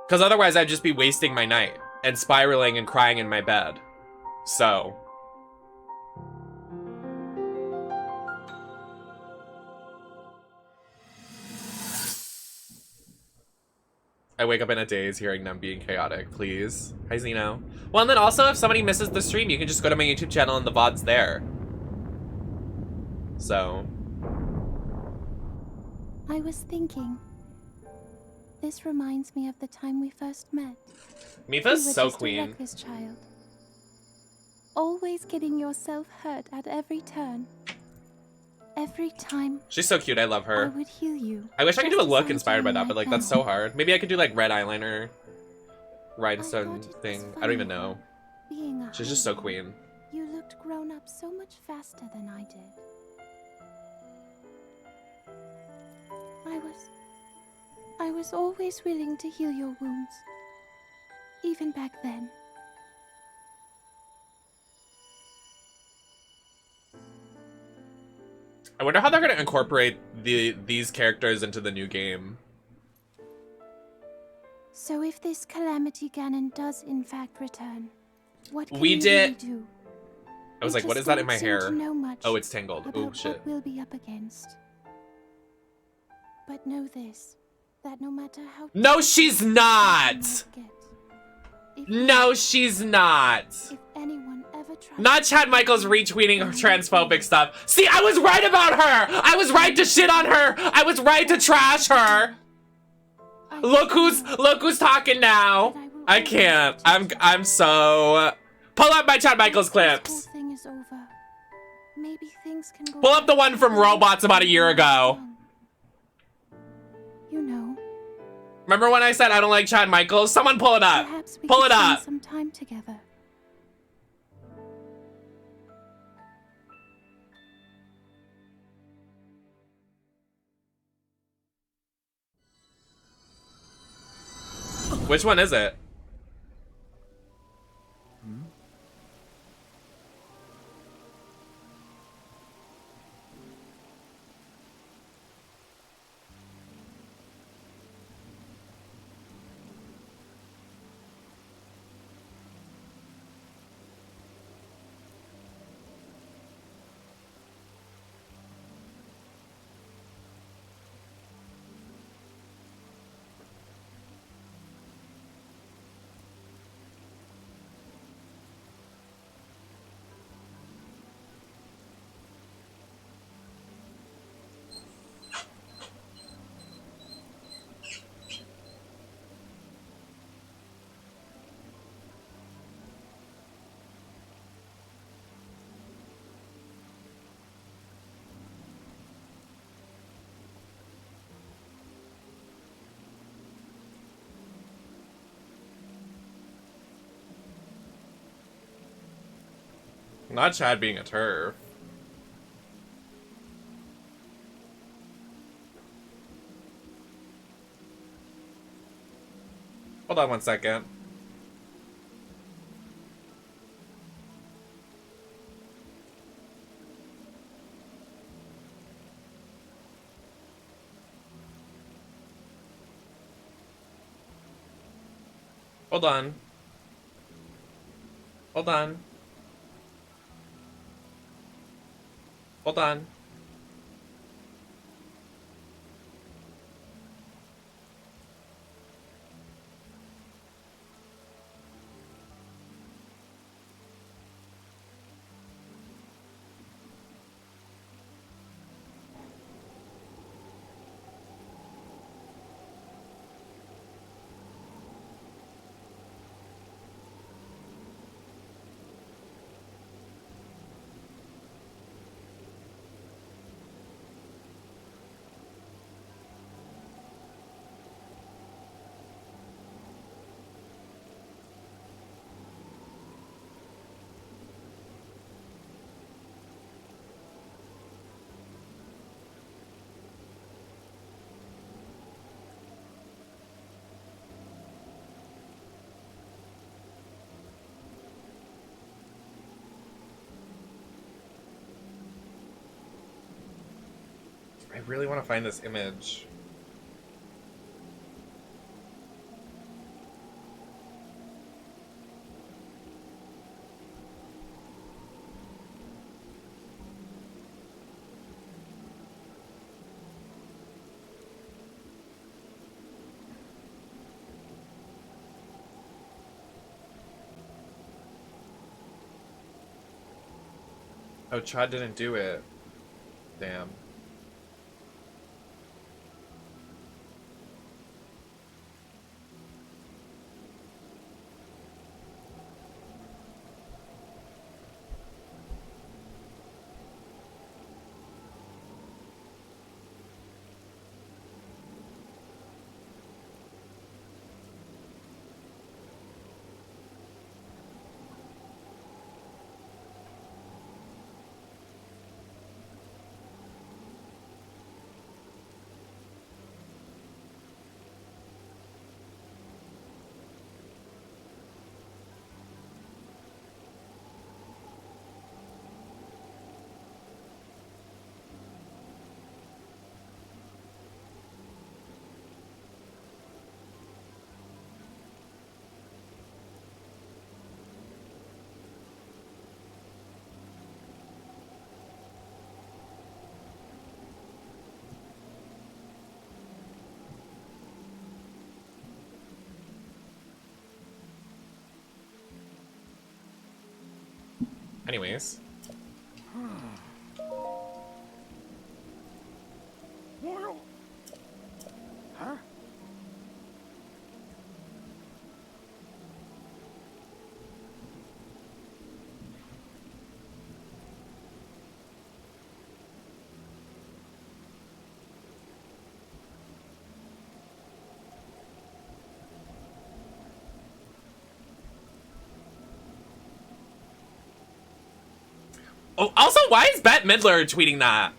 Because otherwise, I'd just be wasting my night and spiraling and crying in my bed. So... I wake up in a daze hearing them being chaotic, please. Hi, Zeno. Well, and then also, if somebody misses the stream, you can just go to my YouTube channel and the VOD's there. So... I was thinking, this reminds me of the time we first met. Mifa's You were so just a queen. reckless child. Always getting yourself hurt at every turn. Every time She's so cute, I love I her. would heal you. I wish I could do a just as look I'm inspired by doing that, but right like that's now. so hard. Maybe I could do like red eyeliner, I rhinestone thought it was thing. I don't funny even know. Being a She's just so husband, queen. You looked grown up so much faster than I did. I was always willing to heal your wounds. Even back then. I wonder how they're gonna incorporate these characters into the new game. So if this Calamity Ganon does in fact return, what can We you did- really do? I was You like, what just is that in don't my seem hair? to know much Oh, it's tangled. Oh about shit. what we'll be up against. But know this, that no matter how No, she's not! tough you might get, No, she's not! if anyone ever tries Not Chad Michaels retweeting her transphobic stuff. See, I was right about her! I was right to shit on her! I was right to trash her! Look who's talking now! I can't. I'm so... Pull up my Chad Michaels clips! Thing is over. Maybe things can go Pull up the one from Robots about a year ago. You know, Remember when I said I don't like Chad Michaels? Someone pull it up! perhaps we Pull could it spend up! some time together. Which one is it? Not Chad being a turf. Hold on 1 second. Hold on. Hold on. Hold on. I really want to find this image. Oh, Chad didn't do it. Damn. Anyways. Huh? Oh, also, why is Bette Midler tweeting that?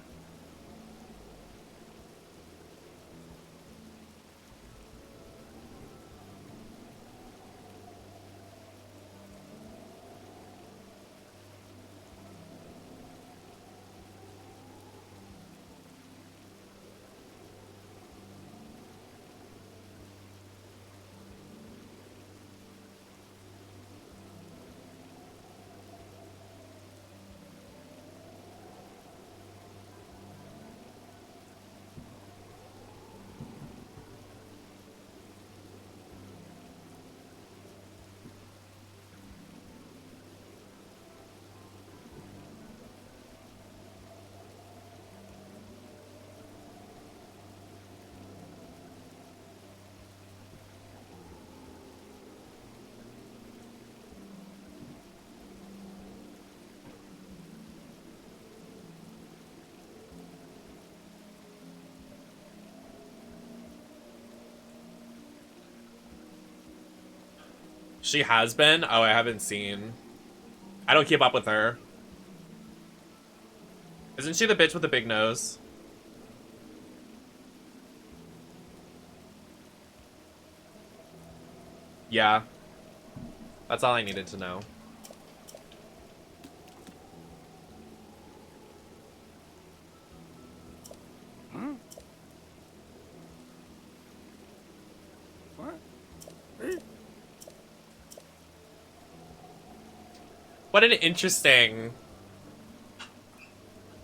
She has been? Oh, I haven't seen. I don't keep up with her. Isn't she the bitch with the big nose? Yeah. That's all I needed to know. Huh? What? What an interesting...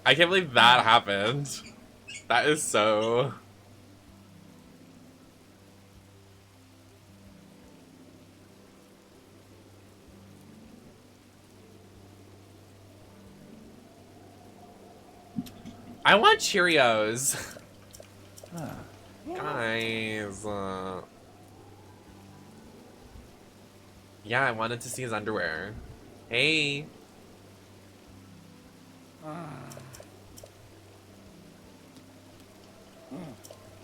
I can't believe that happened. That is so... I want Cheerios. Guys. Yeah, I wanted to see his underwear. Hey.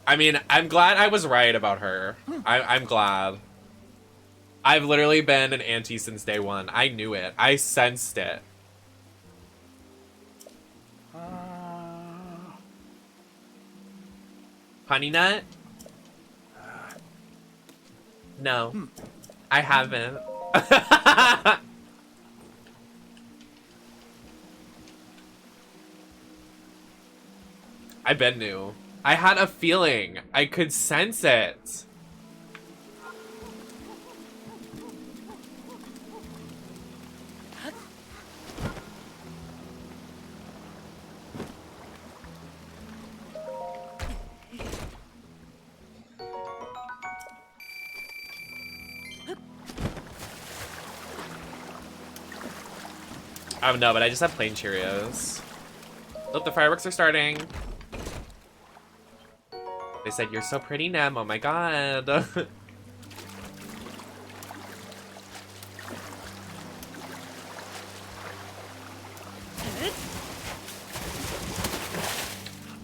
I mean, I'm glad I was right about her. I'm glad. I've literally been an auntie since day one. I knew it. I sensed it. Honey Nut? No. I haven't. I been new. I had a feeling. I could sense it. Oh no, but I just have plain Cheerios. Look, the fireworks are starting. They said, "You're so pretty, Nem." Oh my god.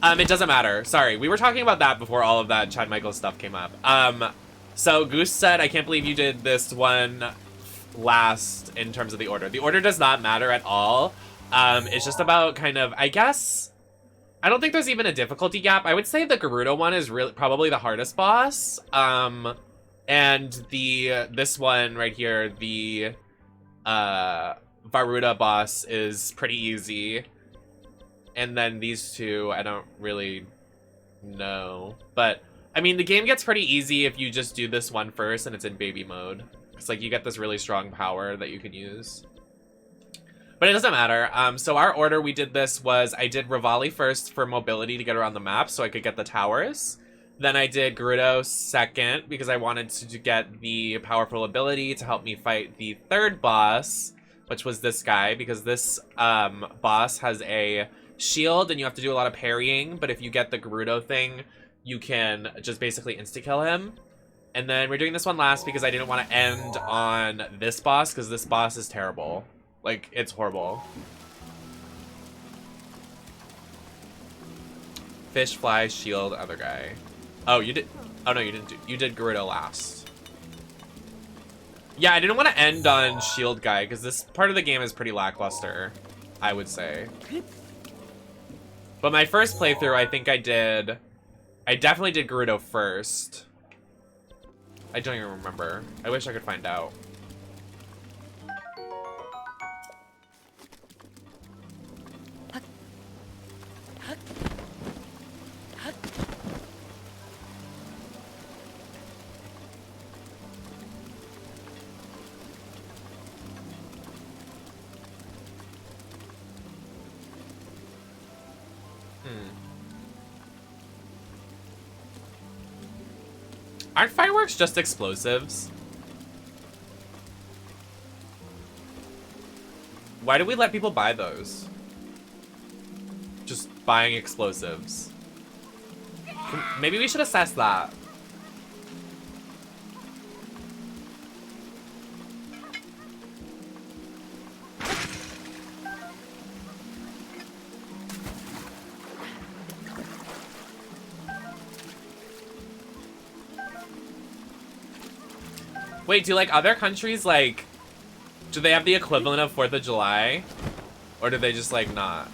It doesn't matter. Sorry, we were talking about that before all of that Chad Michaels stuff came up. So Goose said, "I can't believe you did this one last in terms of the order." The order does not matter at all. It's just about kind of, I guess, I don't think there's even a difficulty gap. I would say the Gerudo one is really probably the hardest boss. And this one right here, the Varuda boss is pretty easy. And then these two, I don't really know. But, I mean, the game gets pretty easy if you just do this one first and it's in baby mode. It's like you get this really strong power that you can use. But it doesn't matter. So our order we did this was, I did Rivali first for mobility to get around the map so I could get the towers. Then I did Gerudo second because I wanted to get the powerful ability to help me fight the third boss, which was this guy, because this boss has a shield and you have to do a lot of parrying, but if you get the Gerudo thing, you can just basically insta-kill him. And then we're doing this one last because I didn't want to end on this boss, because this boss is terrible. Like, it's horrible. Fish, fly, shield, other guy. Oh, you did... Oh, no, you didn't do... You did Gerudo last. Yeah, I didn't want to end on shield guy, because this part of the game is pretty lackluster, I would say. But my first playthrough, I think I definitely did Gerudo first. I don't even remember. I wish I could find out. Aren't fireworks just explosives? Why do we let people buy those? Just buying explosives. Maybe we should assess that. Wait, do like other countries, like, do they have the equivalent of 4th of July? Or do they just like not?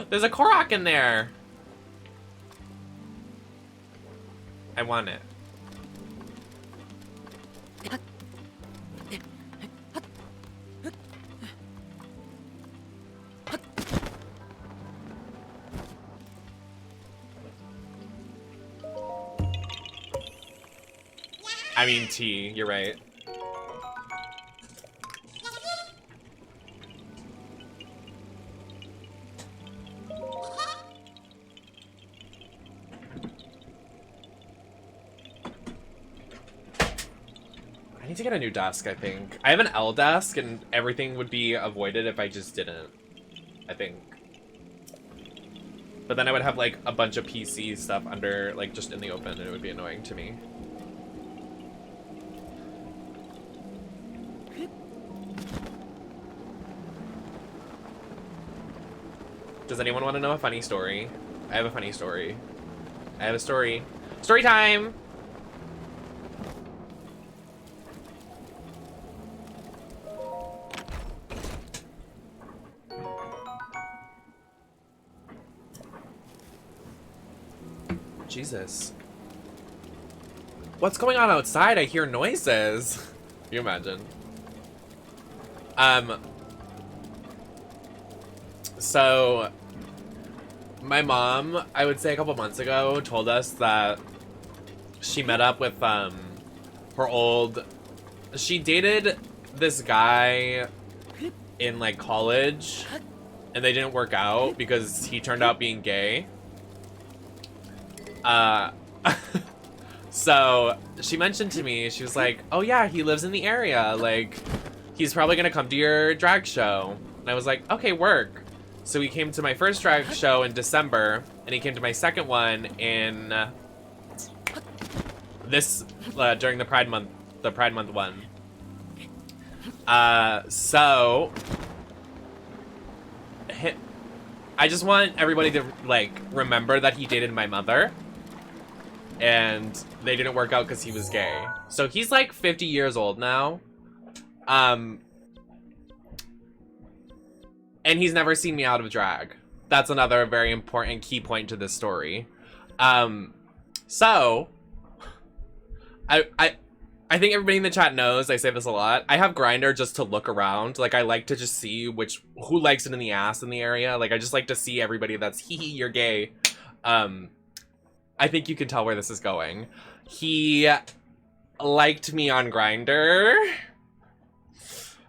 There's a Korok in there. I want it. I mean tea, you're right. I need to get a new desk, I think. I have an L desk and everything would be avoided if I just didn't, I think. But then I would have like a bunch of PC stuff under, like just in the open, and it would be annoying to me. Does anyone want to know a funny story? I have a funny story. I have a story. Story time! Jesus. What's going on outside? I hear noises. Can you imagine? So my mom, I would say a couple months ago, told us that she met up with her old, she dated this guy in like college and they didn't work out because he turned out being gay. So she mentioned to me, she was like, oh yeah, he lives in the area, like he's probably gonna come to your drag show. And I was like, okay, work. So he came to my first drag show in December, and he came to my second one in this during the Pride Month one. So I just want everybody to like remember that he dated my mother, and they didn't work out because he was gay. So he's like 50 years old now. And he's never seen me out of drag. That's another very important key point to this story. So I think everybody in the chat knows, I say this a lot, I have Grindr just to look around. Like, I like to just see who likes it in the ass in the area. Like, I just like to see everybody that's hee hee, you're gay. I think you can tell where this is going. He liked me on Grindr.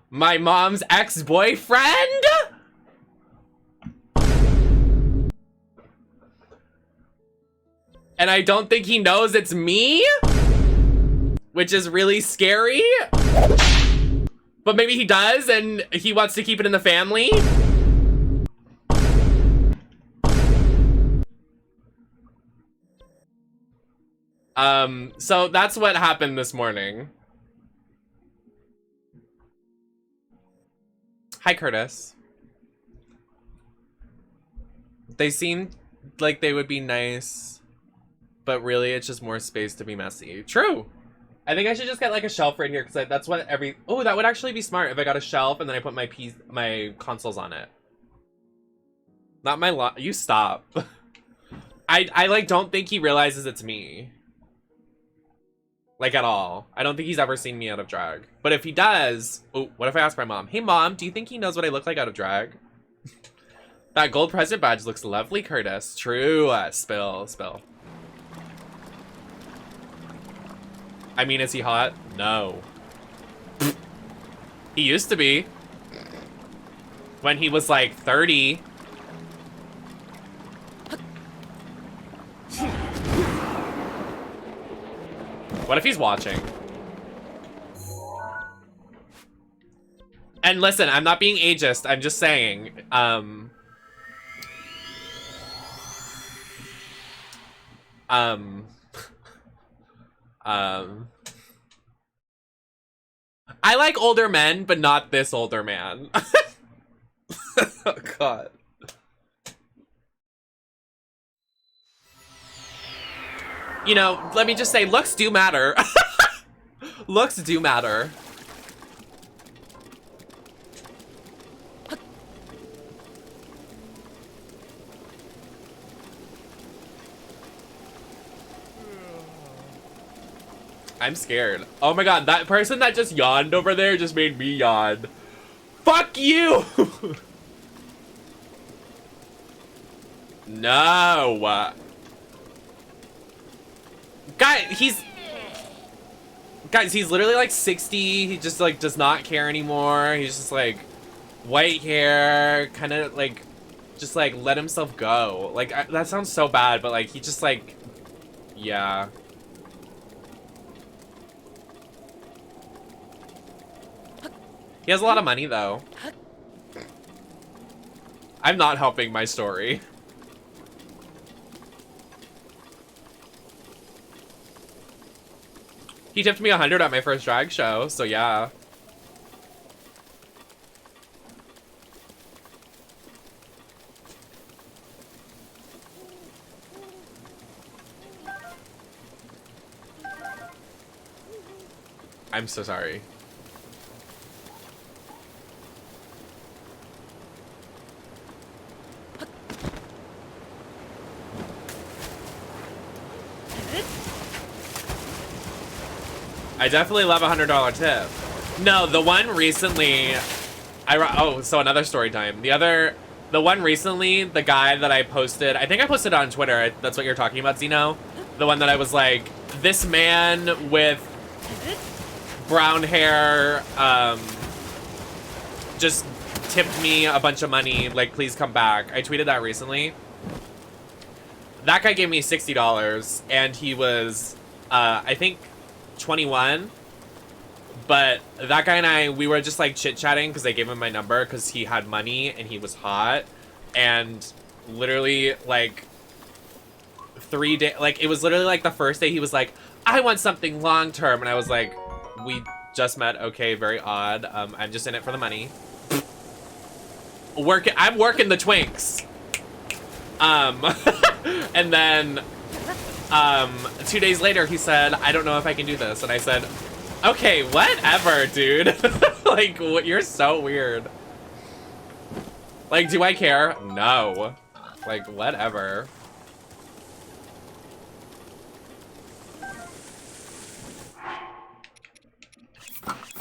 My mom's ex-boyfriend? And I don't think he knows it's me, which is really scary. But maybe he does, and he wants to keep it in the family. So that's what happened this morning. Hi, Curtis. They seem like they would be nice, but really it's just more space to be messy. True. I think I should just get like a shelf right here, because that's what oh, that would actually be smart if I got a shelf and then I put my consoles on it. Not my you stop. I like don't think he realizes it's me. Like, at all. I don't think he's ever seen me out of drag. But if he does... Oh, what if I ask my mom? Hey, Mom, do you think he knows what I look like out of drag? That gold present badge looks lovely, Curtis. True. Spill. I mean, is he hot? No. He used to be. When he was, like, 30. What if he's watching? And listen, I'm not being ageist. I'm just saying, I like older men, but not this older man. Oh, God. You know, let me just say, looks do matter. Looks do matter. I'm scared. Oh my god, that person that just yawned over there just made me yawn. Fuck you! No. Guys, he's literally like 60. He just like does not care anymore. He's just like white hair, kind of like just like let himself go. Like that sounds so bad, but like he just like, yeah. He has a lot of money though. I'm not helping my story. He tipped me 100 at my first drag show, so yeah. I'm so sorry. I definitely love a $100 tip. No, the one recently, so another story time. The one recently, the guy that I posted, I think I posted on Twitter, that's what you're talking about, Zeno? The one that I was like, this man with brown hair, just tipped me a bunch of money, like, please come back. I tweeted that recently. That guy gave me $60, and he was, I think, 21, but that guy and I, we were just like chit-chatting because I gave him my number because he had money and he was hot, and literally like 3 days, like it was literally like the first day he was like, I want something long-term, and I was like, we just met, okay, very odd, I'm just in it for the money. I'm working the twinks. And then 2 days later, he said, I don't know if I can do this. And I said, okay, whatever, dude. Like, you're so weird. Like, do I care? No. Like, whatever.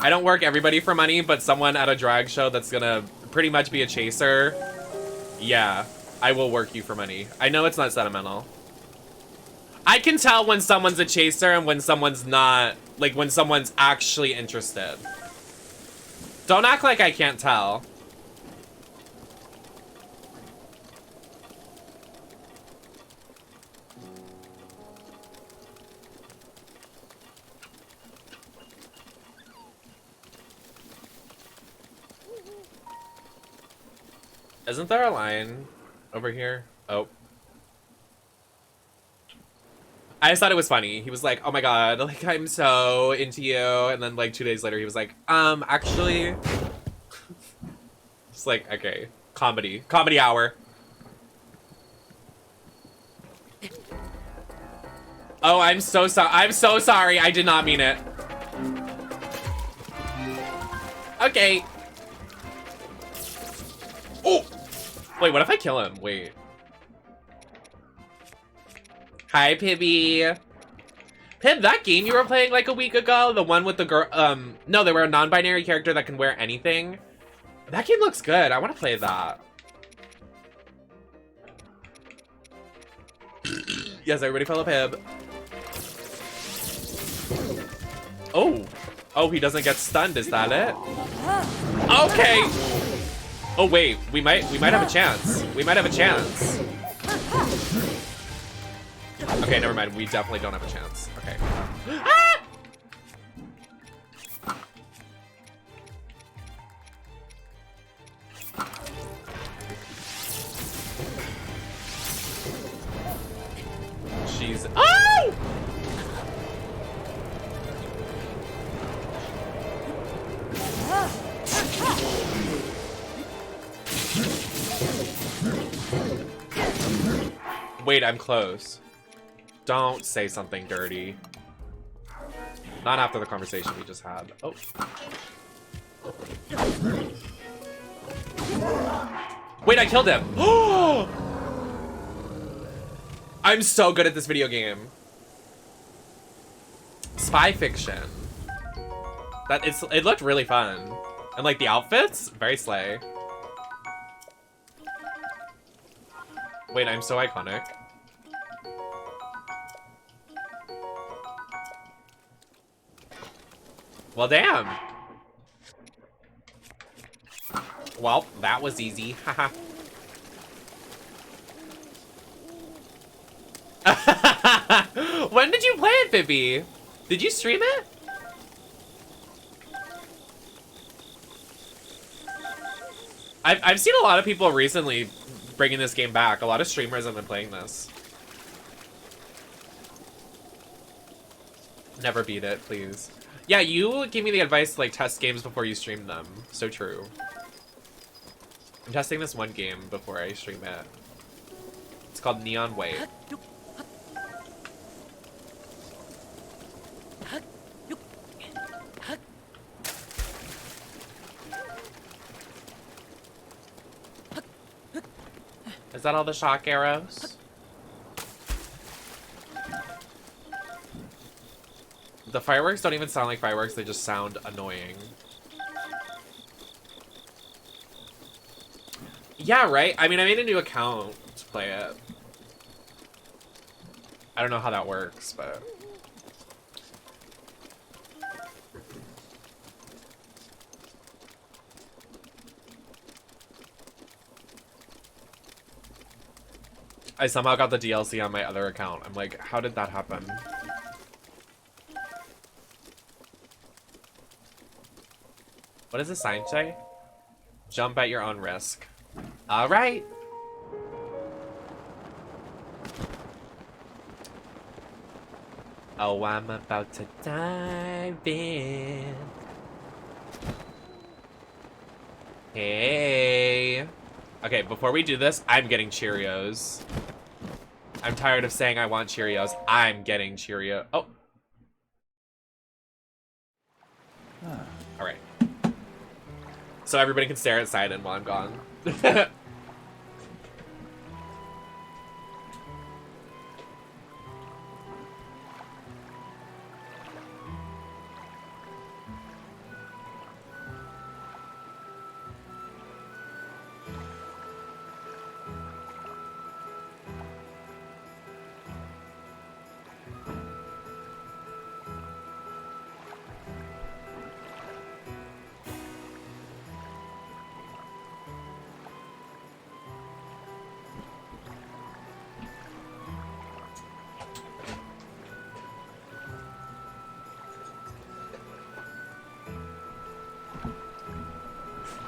I don't work everybody for money, but someone at a drag show that's gonna pretty much be a chaser, yeah, I will work you for money. I know it's not sentimental. I can tell when someone's a chaser and when someone's not, like when someone's actually interested. Don't act like I can't tell. Isn't there a line over here? Oh. I just thought it was funny. He was like, oh my god, like, I'm so into you. And then, like, 2 days later, he was like, actually. Just like, okay. Comedy. Comedy hour. Oh, I'm so sorry. I'm so sorry. I did not mean it. Okay. Oh! Wait, what if I kill him? Wait. Hi, Pibby. Pib, that game you were playing like a week ago, the one with the girl, no, they were a non-binary character that can wear anything. That game looks good. I want to play that. Yes, everybody follow Pib. Oh. Oh, he doesn't get stunned, is that it? Okay. Oh, wait, we might have a chance. We might have a chance. Okay, never mind. We definitely don't have a chance. Okay. Ah! She's... Oh! Wait, I'm close. Don't say something dirty. Not after the conversation we just had. Oh. Wait, I killed him. Oh! I'm so good at this video game. Spy fiction. It looked really fun. And like the outfits, very slay. Wait, I'm so iconic. Well, damn. Well, that was easy. Haha. When did you play it, Pippi? Did you stream it? I've seen a lot of people recently bringing this game back. A lot of streamers have been playing this. Never beat it, please. Yeah, you gave me the advice to like test games before you stream them. So true. I'm testing this one game before I stream it. It's called Neon White. Is that all the shock arrows? The fireworks don't even sound like fireworks, they just sound annoying. Yeah, right? I mean, I made a new account to play it. I don't know how that works, but... I somehow got the DLC on my other account. I'm like, how did that happen? What does the sign say? Jump at your own risk. All right. Oh, I'm about to dive in. Hey. Okay, before we do this, I'm getting Cheerios. I'm tired of saying I want Cheerios. I'm getting Cheerios. Oh. All right. So everybody can stare at Sidon while I'm gone.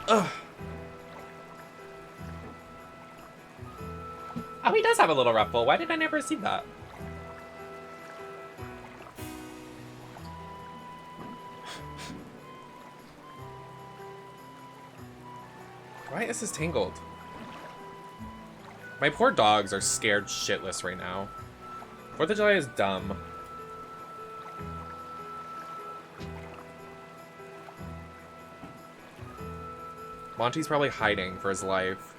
Ugh. Oh, he does have a little ruffle. Why did I never see that? Why is this tangled? My poor dogs are scared shitless right now. 4th of July is dumb. Monty's probably hiding for his life.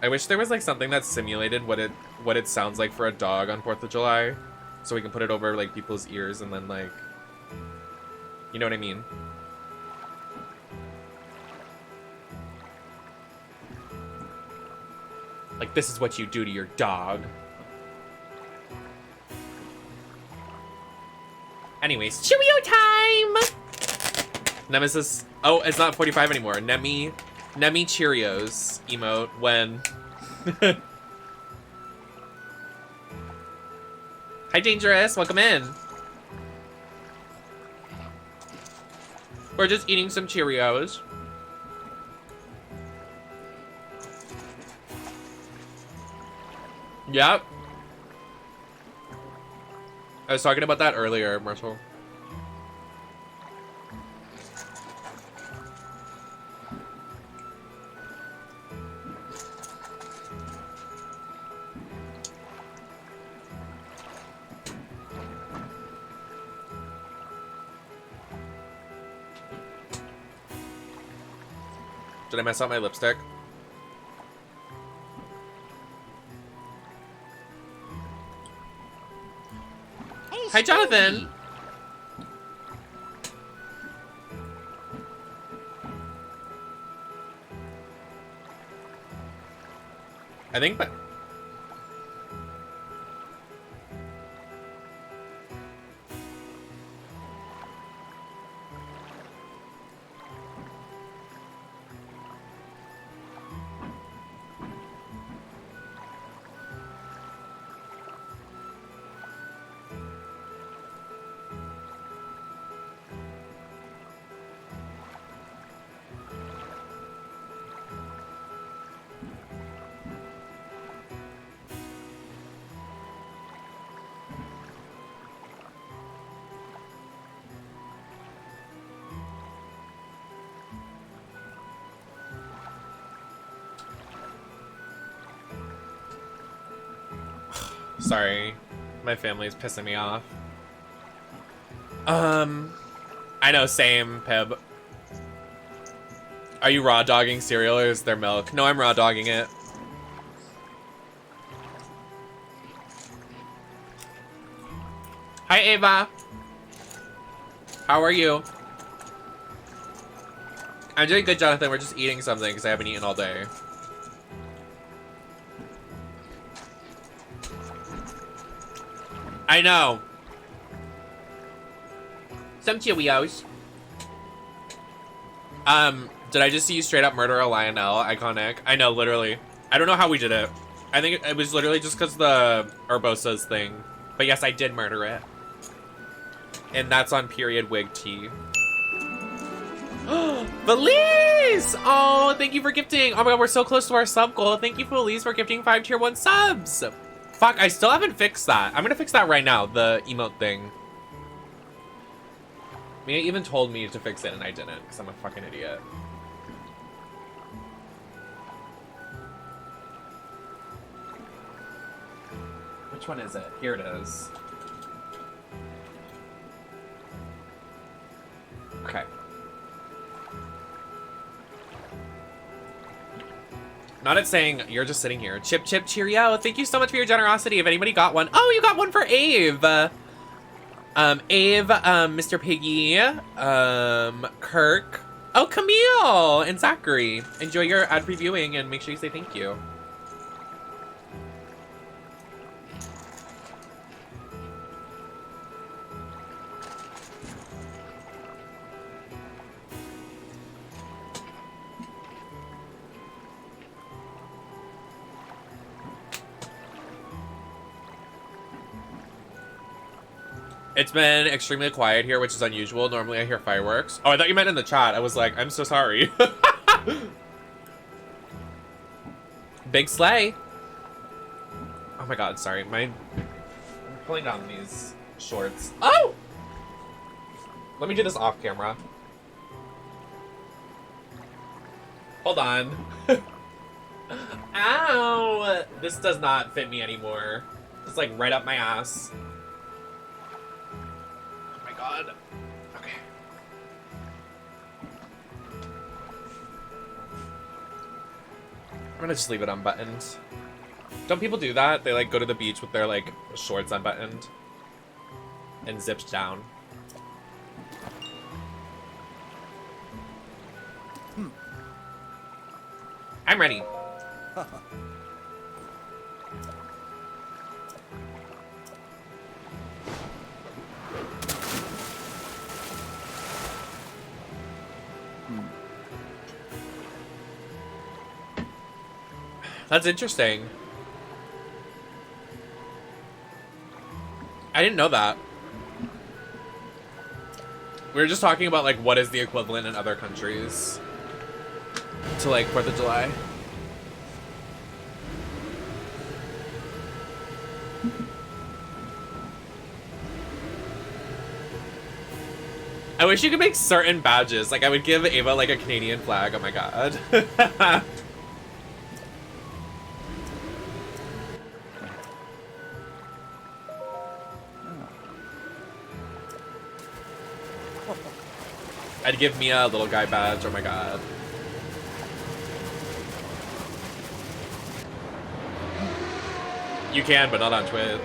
I wish there was like something that simulated what it sounds like for a dog on 4th of July, so we can put it over like people's ears and then like, you know what I mean? Like, this is what you do to your dog. Anyways, Cheerio time! Nemesis. Oh, it's not 45 anymore. Nemi Cheerios emote when. Hi, Dangerous. Welcome in. We're just eating some Cheerios. Yep. I was talking about that earlier, Marshall. Did I mess up my lipstick? Hi, Jonathan. I think, but sorry, my family's pissing me off. I know, same, Pib. Are you raw dogging cereal or is there milk? No, I'm raw dogging it. Hi, Ava. How are you? I'm doing good, Jonathan. We're just eating something because I haven't eaten all day. I know. Some Cheerios. Did I just see you straight up murder a Lionel? Iconic. I know, literally. I don't know how we did it. I think it was literally just because the Urbosa's thing. But yes, I did murder it. And that's on period wig tea. Felice! Oh, thank you for gifting. Oh my god, we're so close to our sub goal. Thank you, Felice, for gifting 5 tier 1 subs. Fuck, I still haven't fixed that. I'm gonna fix that right now, the emote thing. Mia even told me to fix it and I didn't, because I'm a fucking idiot. Which one is it? Here it is. Okay. Not at saying you're just sitting here. Chip, chip, cheerio. Thank you so much for your generosity. If anybody got one. Oh, you got one for Ave. Ave, Mr. Piggy, Kirk. Oh, Camille and Zachary. Enjoy your ad previewing and make sure you say thank you. It's been extremely quiet here, which is unusual. Normally I hear fireworks. Oh, I thought you meant in the chat. I was like, I'm so sorry. Big sleigh. Oh my god, sorry. I'm pulling down these shorts. Oh! Let me do this off camera. Hold on. Ow! This does not fit me anymore. It's like right up my ass. God. Okay. I'm gonna just leave it unbuttoned. Don't people do that? They like go to the beach with their like shorts unbuttoned and zipped down. I'm ready. That's interesting. I didn't know that. We were just talking about like what is the equivalent in other countries to like 4th of July. I wish you could make certain badges. Like I would give Ava like a Canadian flag. Oh my god. I'd give Mia a little guy badge, oh my god. You can, but not on Twitch.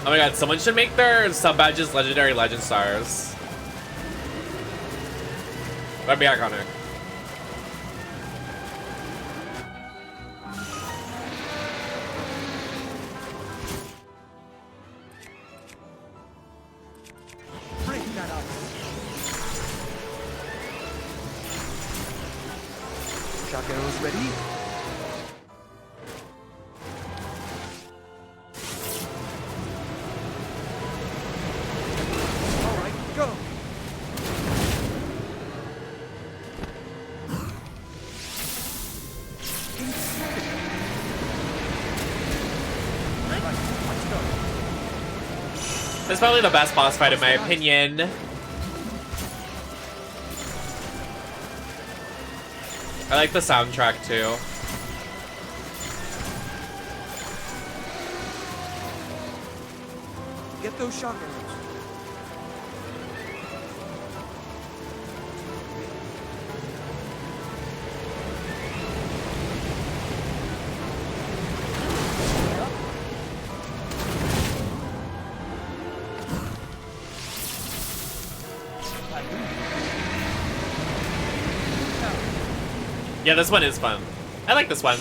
Oh my god, someone should make their sub badges legendary legend stars. That'd be iconic. Break that up. Shock arrows ready. All right, go. This is probably the best boss fight in my opinion. I like the soundtrack too. Get those shock arrows. Yeah, this one is fun. I like this one.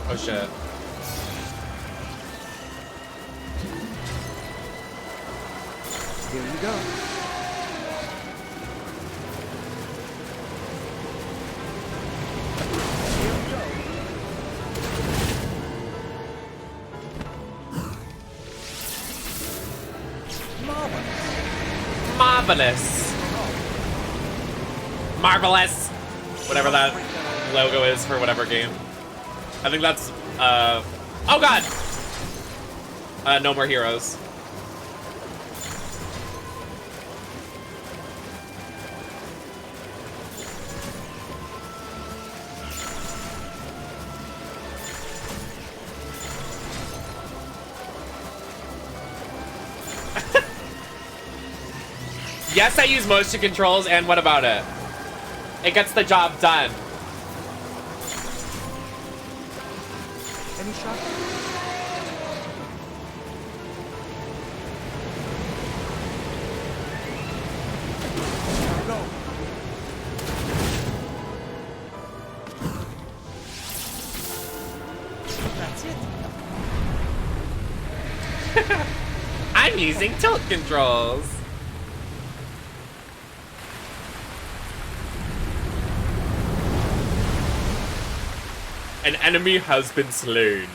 Oh shit. Here you go. Here we go. Marvelous. Marvelous. Whatever that logo is for whatever game. I think that's, oh god! No More Heroes. Yes, I use motion controls, and what about it? It gets the job done. Any shot? Go. That's it. I'm using tilt controls. An enemy has been slain.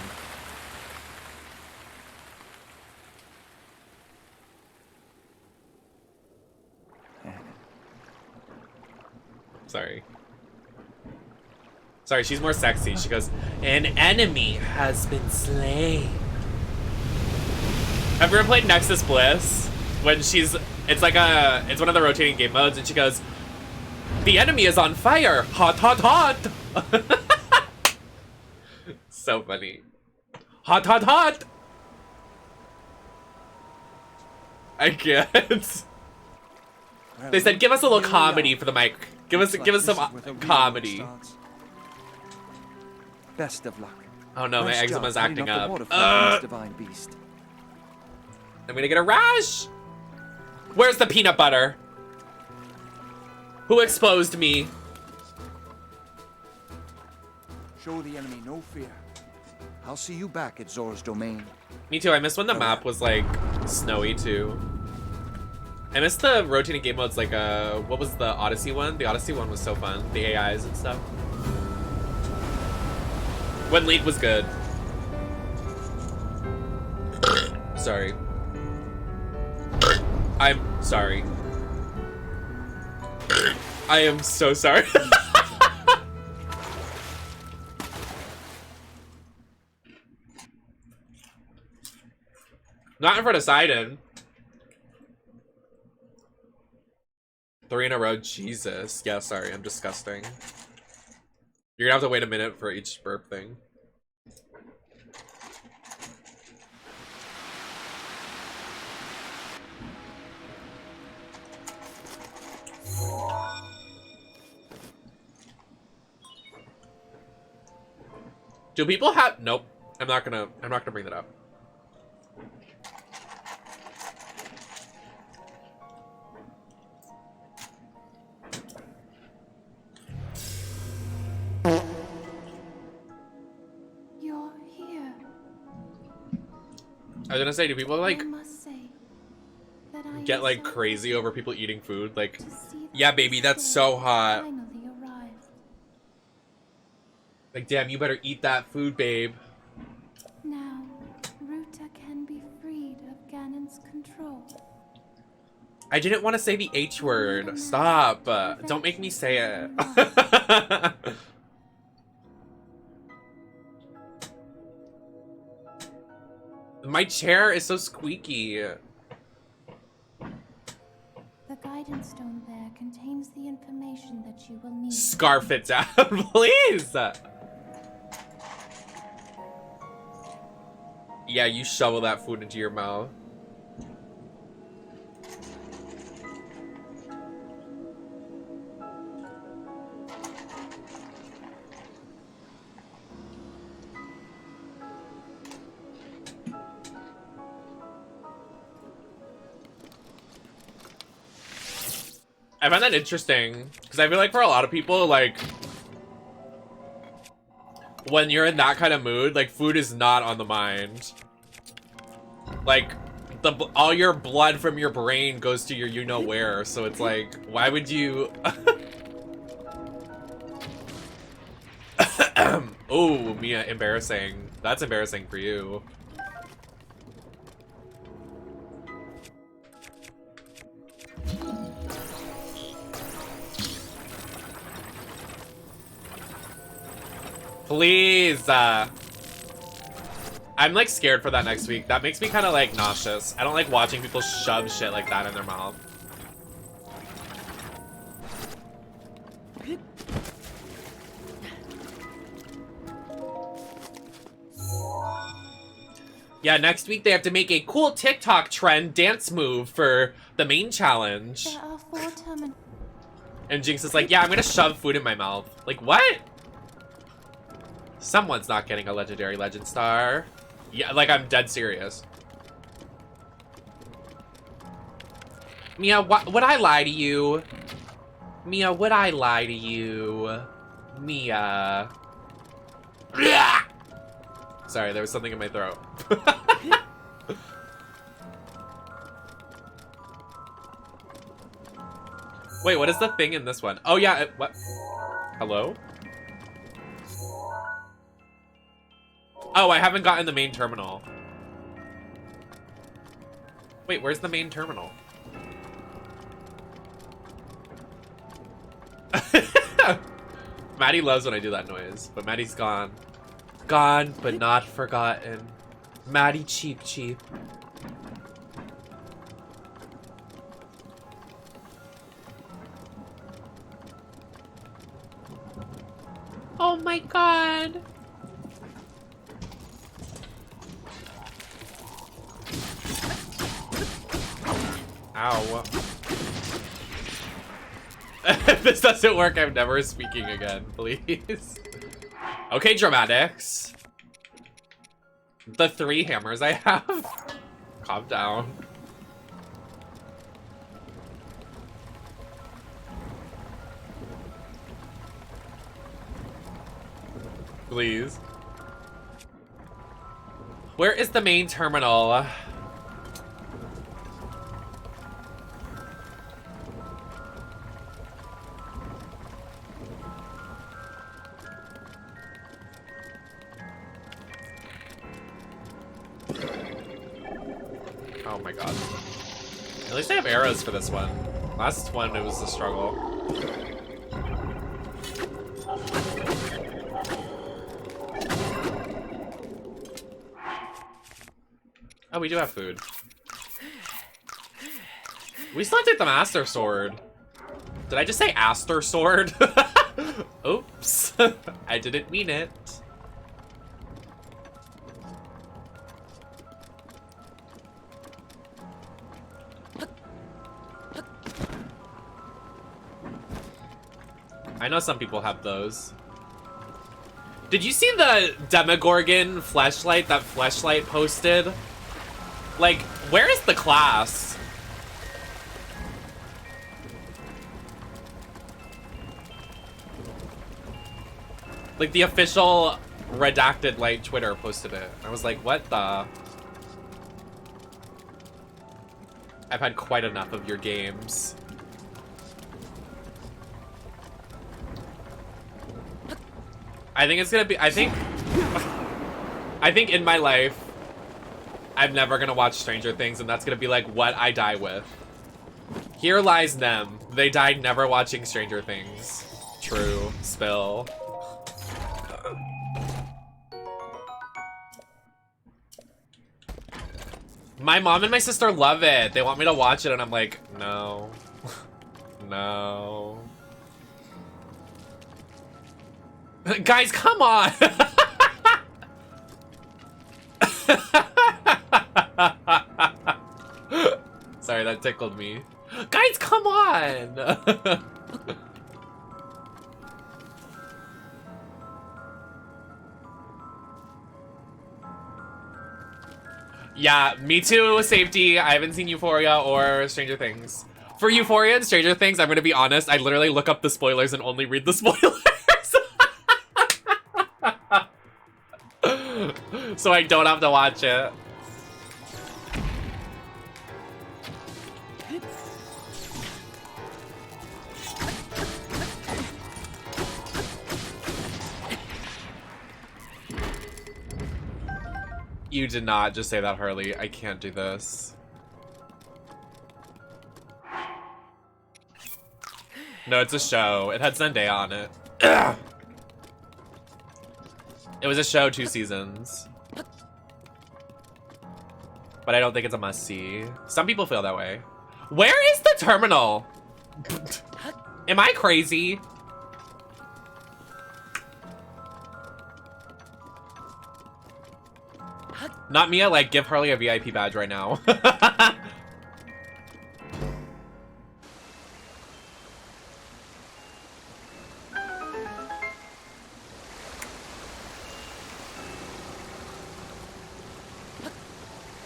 Sorry. Sorry, she's more sexy. She goes, an enemy has been slain. Have you ever played Nexus Bliss? When she's, it's one of the rotating game modes, and she goes, the enemy is on fire. Hot, hot, hot. So funny. Hot, hot, hot. I can't. They said, give us a little comedy for the mic. Give us some comedy. Best of luck. Oh no, my Nice eczema's job acting cleaning up. the water for this divine beast. I'm gonna get a rash. Where's the peanut butter? Who exposed me? Show the enemy no fear. I'll see you back at Zor's domain. Me too. I missed when the map was like snowy too. I missed the rotating game modes like what was the Odyssey one? The Odyssey one was so fun. The AIs and stuff. When Lead was good. Sorry. I'm sorry. I am so sorry. Not in front of Sidon. 3 in a row, Jesus. Yeah, sorry, I'm disgusting. You're gonna have to wait a minute for each burp thing. Do people have... Nope. I'm not gonna bring that up. You're here. I was gonna say, do people like I must say that I get am like so crazy over people eating food? Like, to see that yeah, baby, this that's day so hot. finally arrived. Like, damn, you better eat that food, babe. Now, Ruta can be freed of Ganon's control. I didn't want to say the H word. Stop. Don't make me say it. My chair is so squeaky. The guidance stone there contains the information that you will need. Scarf it down, please. Yeah, you shovel that food into your mouth. I find that interesting because I feel like for a lot of people, like, when you're in that kind of mood, like, food is not on the mind. Like, all your blood from your brain goes to your you-know-where, so it's like, why would you... Oh, Mia, embarrassing. That's embarrassing for you. Please, I'm like scared for that next week. That makes me kind of like nauseous. I don't like watching people shove shit like that in their mouth. Yeah, next week they have to make a cool TikTok trend dance move for the main challenge. There are 4 terminals. And Jinx is like, yeah, I'm gonna shove food in my mouth. Like, what? Someone's not getting a legendary legend star. Yeah, like, I'm dead serious. Mia, would I lie to you? Mia, would I lie to you? Mia. Sorry, there was something in my throat. Wait, what is the thing in this one? Oh, yeah, what? Hello? Oh, I haven't gotten the main terminal. Wait, where's the main terminal? Maddie loves when I do that noise, but Maddie's gone. Gone, but not forgotten. Maddie cheap cheap. Oh my god. Ow. If this doesn't work, I'm never speaking again, please. Okay, dramatics. The 3 hammers I have. Calm down. Please. Where is the main terminal? Oh my god. At least I have arrows for this one. Last one, it was a struggle. Oh, we do have food. We still have to take the Master Sword. Did I just say Aster Sword? Oops. I didn't mean it. I know some people have those. Did you see the Demogorgon fleshlight that Fleshlight posted? Like, where is the class? Like, the official Redacted Light Twitter posted it. I was like, what the? I've had quite enough of your games. I think it's gonna be, I think in my life, I'm never gonna watch Stranger Things, and that's gonna be like what I die with. Here lies them. They died never watching Stranger Things. True. Spill. My mom and my sister love it. They want me to watch it, and I'm like, no. No. Guys, come on! Sorry, that tickled me. Guys, come on! Yeah, me too, safety. I haven't seen Euphoria or Stranger Things. For Euphoria and Stranger Things, I'm gonna be honest, I literally look up the spoilers and only read the spoilers. So I don't have to watch it. You did not just say that, Harley. I can't do this. No, it's a show. It had Zendaya on it. Ugh. It was a show, 2 seasons. But I don't think it's a must-see. Some people feel that way. Where is the terminal? Am I crazy? Not Mia, like, give Harley a VIP badge right now.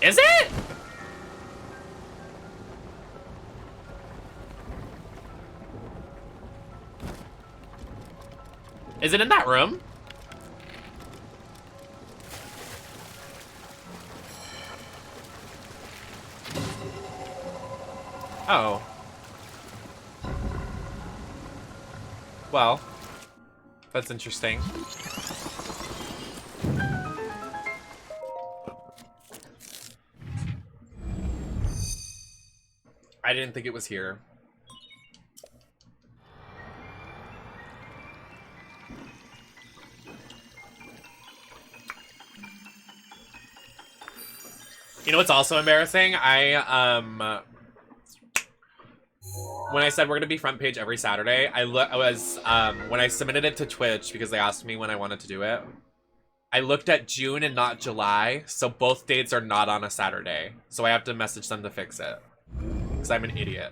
Is it? Is it in that room? Oh. Well, that's interesting. I didn't think it was here. You know what's also embarrassing? When I said we're gonna be front page every Saturday, I was when I submitted it to Twitch because they asked me when I wanted to do it. I looked at June and not July, so both dates are not on a Saturday. So I have to message them to fix it. Because I'm an idiot.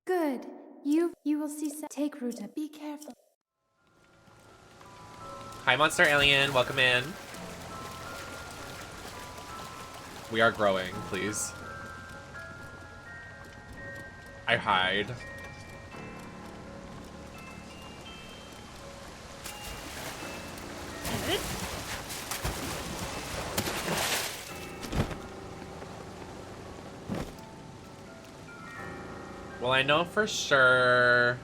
Good. You will see. Take Ruta. Be careful. Hi, Monster Alien. Welcome in. We are growing, please. I hide. Well, I know for sure.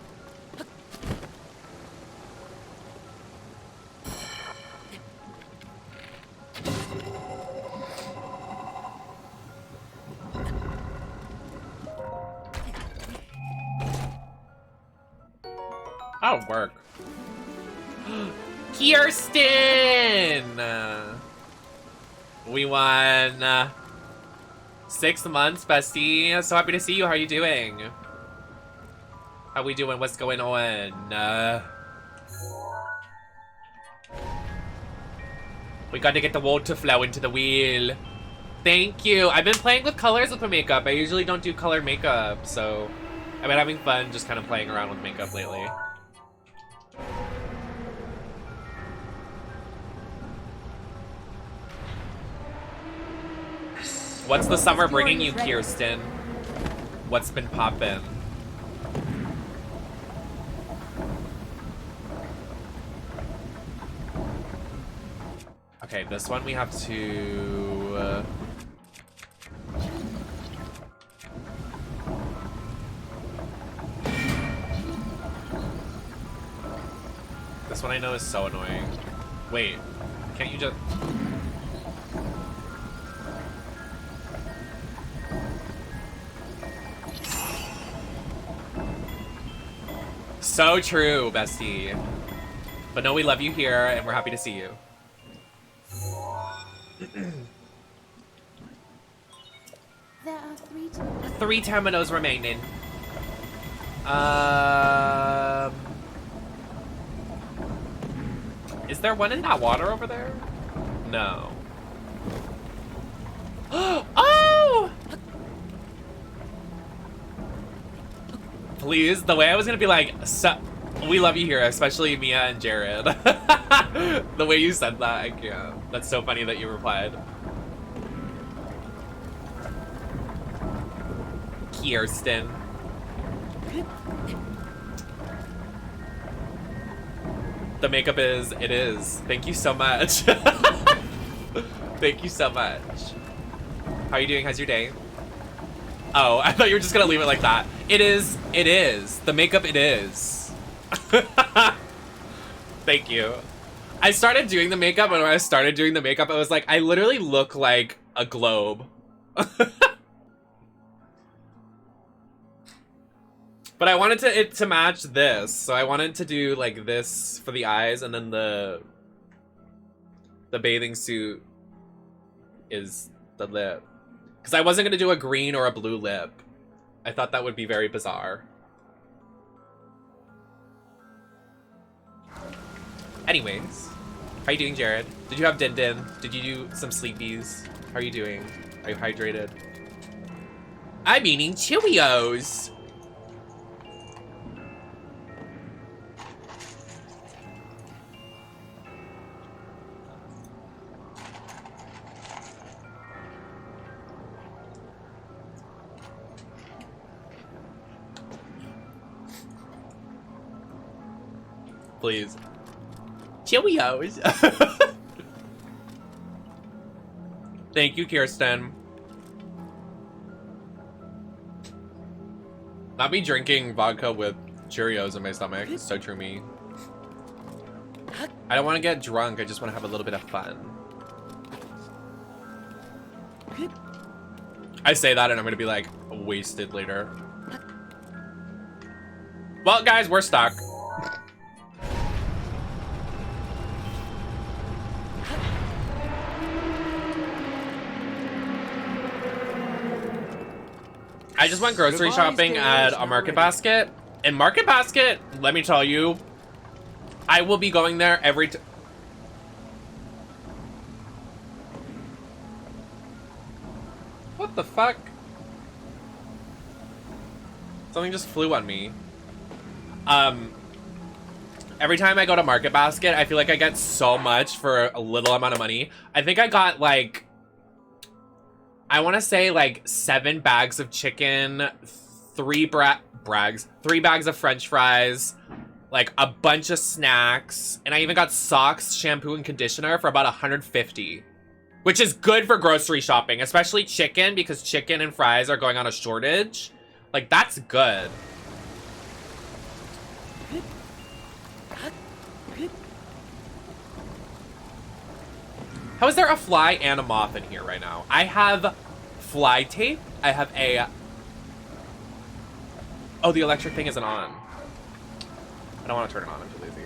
Oh, work. Kirsten! We won 6 months, bestie. So happy to see you. How are you doing? How we doing? What's going on? We got to get the water flow into the wheel. Thank you. I've been playing with colors with my makeup. I usually don't do colored makeup, so I've been having fun just kind of playing around with makeup lately. What's the summer bringing you, Kirsten? What's been poppin'? Okay, this one we have to... This one I know is so annoying. Wait, can't you just... So true, bestie. But no, we love you here, and we're happy to see you. There are 3 tomatoes. 3 tomatoes remaining. Is there one in that water over there? No. Oh! Please, the way I was gonna be like, we love you here, especially Mia and Jared. The way you said that, I can't. That's so funny that you replied. Kirsten. The makeup is, it is. Thank you so much. Thank you so much. How are you doing? How's your day? Oh, I thought you were just gonna leave it like that. It is, it is. The makeup, it is. Thank you. I started doing the makeup, and when I started doing the makeup, I was like, I literally look like a globe. But I wanted it to match this, so I wanted to do like this for the eyes, and then the bathing suit is the lip. Because I wasn't gonna do a green or a blue lip. I thought that would be very bizarre. Anyways, how you doing, Jared? Did you have Din Din? Did you do some sleepies? How are you doing? Are you hydrated? I'm eating Cheerios. Please. Cheerios. Thank you, Kirsten. Not me drinking vodka with Cheerios in my stomach. It's so true me. I don't want to get drunk. I just want to have a little bit of fun. I say that and I'm going to be like wasted later. Well, guys, we're stuck. I just went grocery shopping at a Market Basket. And Market Basket, let me tell you, I will be going there every time. What the fuck? Something just flew on me. Every time I go to Market Basket, I feel like I get so much for a little amount of money. I think I got like, I want to say like 7 bags of chicken, 3 bags of French fries, like a bunch of snacks, and I even got socks, shampoo, and conditioner for about 150, which is good for grocery shopping, especially chicken, because chicken and fries are going on a shortage. Like, that's good. How is there a fly and a moth in here right now? I have fly tape. I have a... Oh, the electric thing isn't on. I don't want to turn it on. I'm too lazy.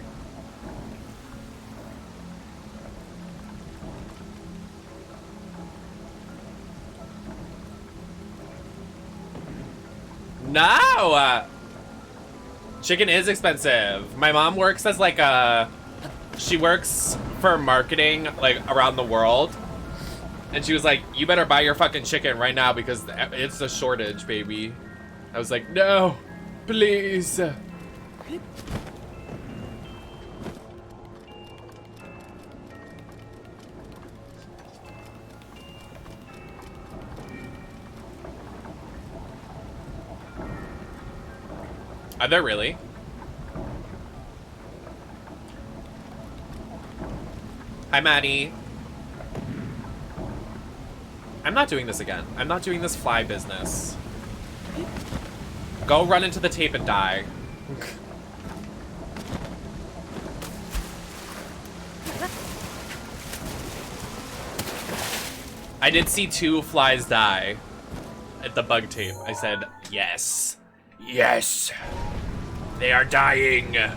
No! Chicken is expensive. My mom works as like a... She works for marketing like around the world. And she was like, you better buy your fucking chicken right now because it's a shortage, baby. I was like, no. Please. Are there really? Hi, Maddie. I'm not doing this again. I'm not doing this fly business. Go run into the tape and die. I did see 2 flies die at the bug tape. I said, yes. Yes. They are dying. And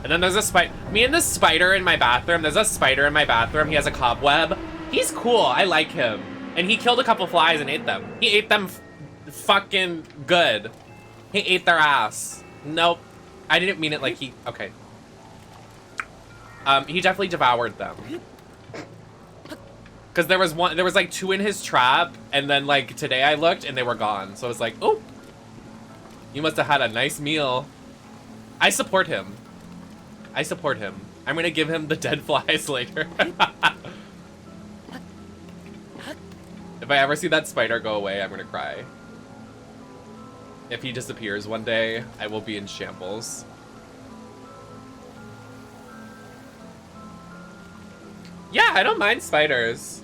then there's a spider. Me and the spider in my bathroom. There's a spider in my bathroom. He has a cobweb. He's cool. I like him. And he killed a couple flies and ate them. He ate them fucking good. He ate their ass. Nope. I didn't mean it like he... Okay. He definitely devoured them. Because there was like 2 in his trap. And then like today I looked and they were gone. So I was like, oh. You must have had a nice meal. I support him. I support him. I'm gonna give him the dead flies later. If I ever see that spider go away, I'm gonna cry. If he disappears one day, I will be in shambles. Yeah, I don't mind spiders.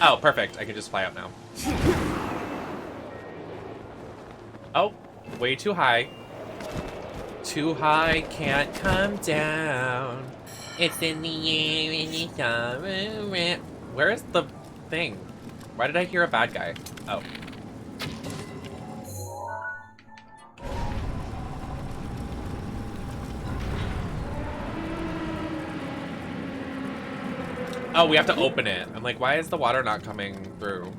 Oh, perfect. I can just fly up now. Oh, way too high. Too high, can't come down. It's in the air and it's all around. Where is the thing? Why did I hear a bad guy? Oh. Oh, we have to open it. I'm like, why is the water not coming through?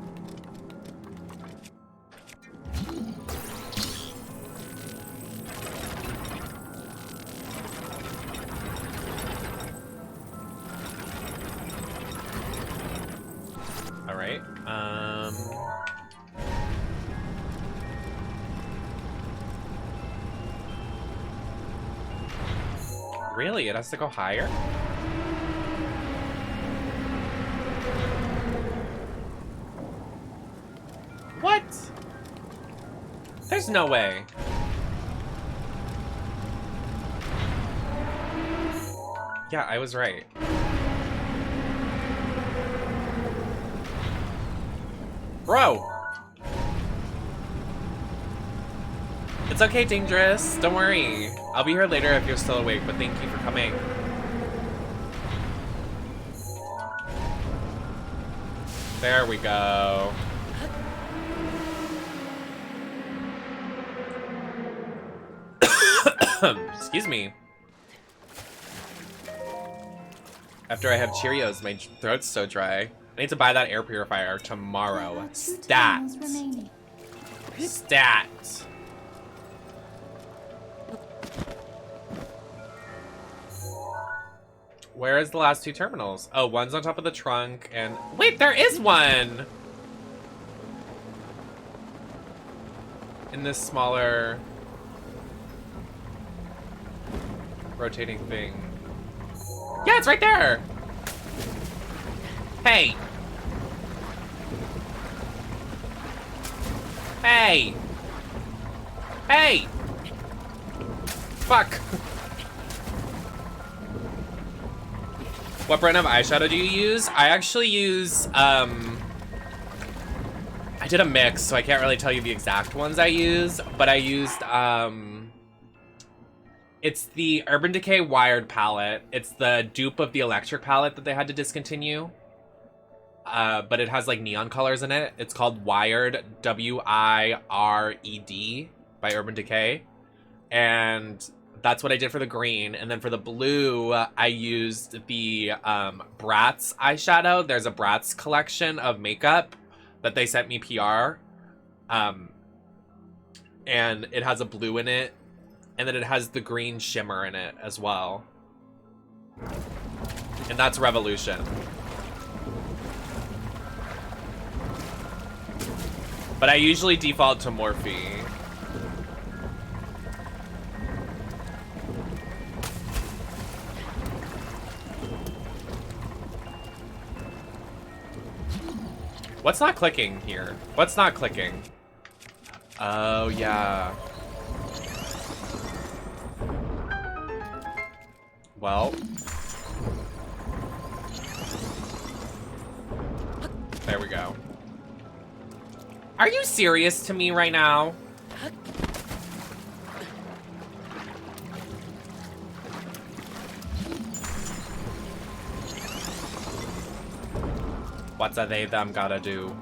All right. Really? It has to go higher? What? There's no way. Yeah, I was right. Bro! It's okay, Dangerous. Don't worry. I'll be here later if you're still awake, but thank you for coming. There we go. Excuse me. After I have Cheerios, my throat's so dry. I need to buy that air purifier tomorrow. Stat. Stat. Where is the last 2 terminals? Oh, one's on top of the trunk and... Wait, there is one! In this smaller... rotating thing. Yeah, it's right there! Hey! Hey! Hey! Fuck! What brand of eyeshadow do you use? I actually use, I did a mix, so I can't really tell you the exact ones I use, but I used, it's the Urban Decay Wired palette. It's the dupe of the Electric palette that they had to discontinue. But it has like neon colors in it. It's called Wired, W-I-R-E-D by Urban Decay. And that's what I did for the green. And then for the blue, I used the Bratz eyeshadow. There's a Bratz collection of makeup that they sent me PR. And it has a blue in it. And then it has the green shimmer in it as well. And that's Revolution. But I usually default to Morphe. What's not clicking here? What's not clicking? Oh, yeah. Well. There we go. Are you serious to me right now? What's a they them gotta do?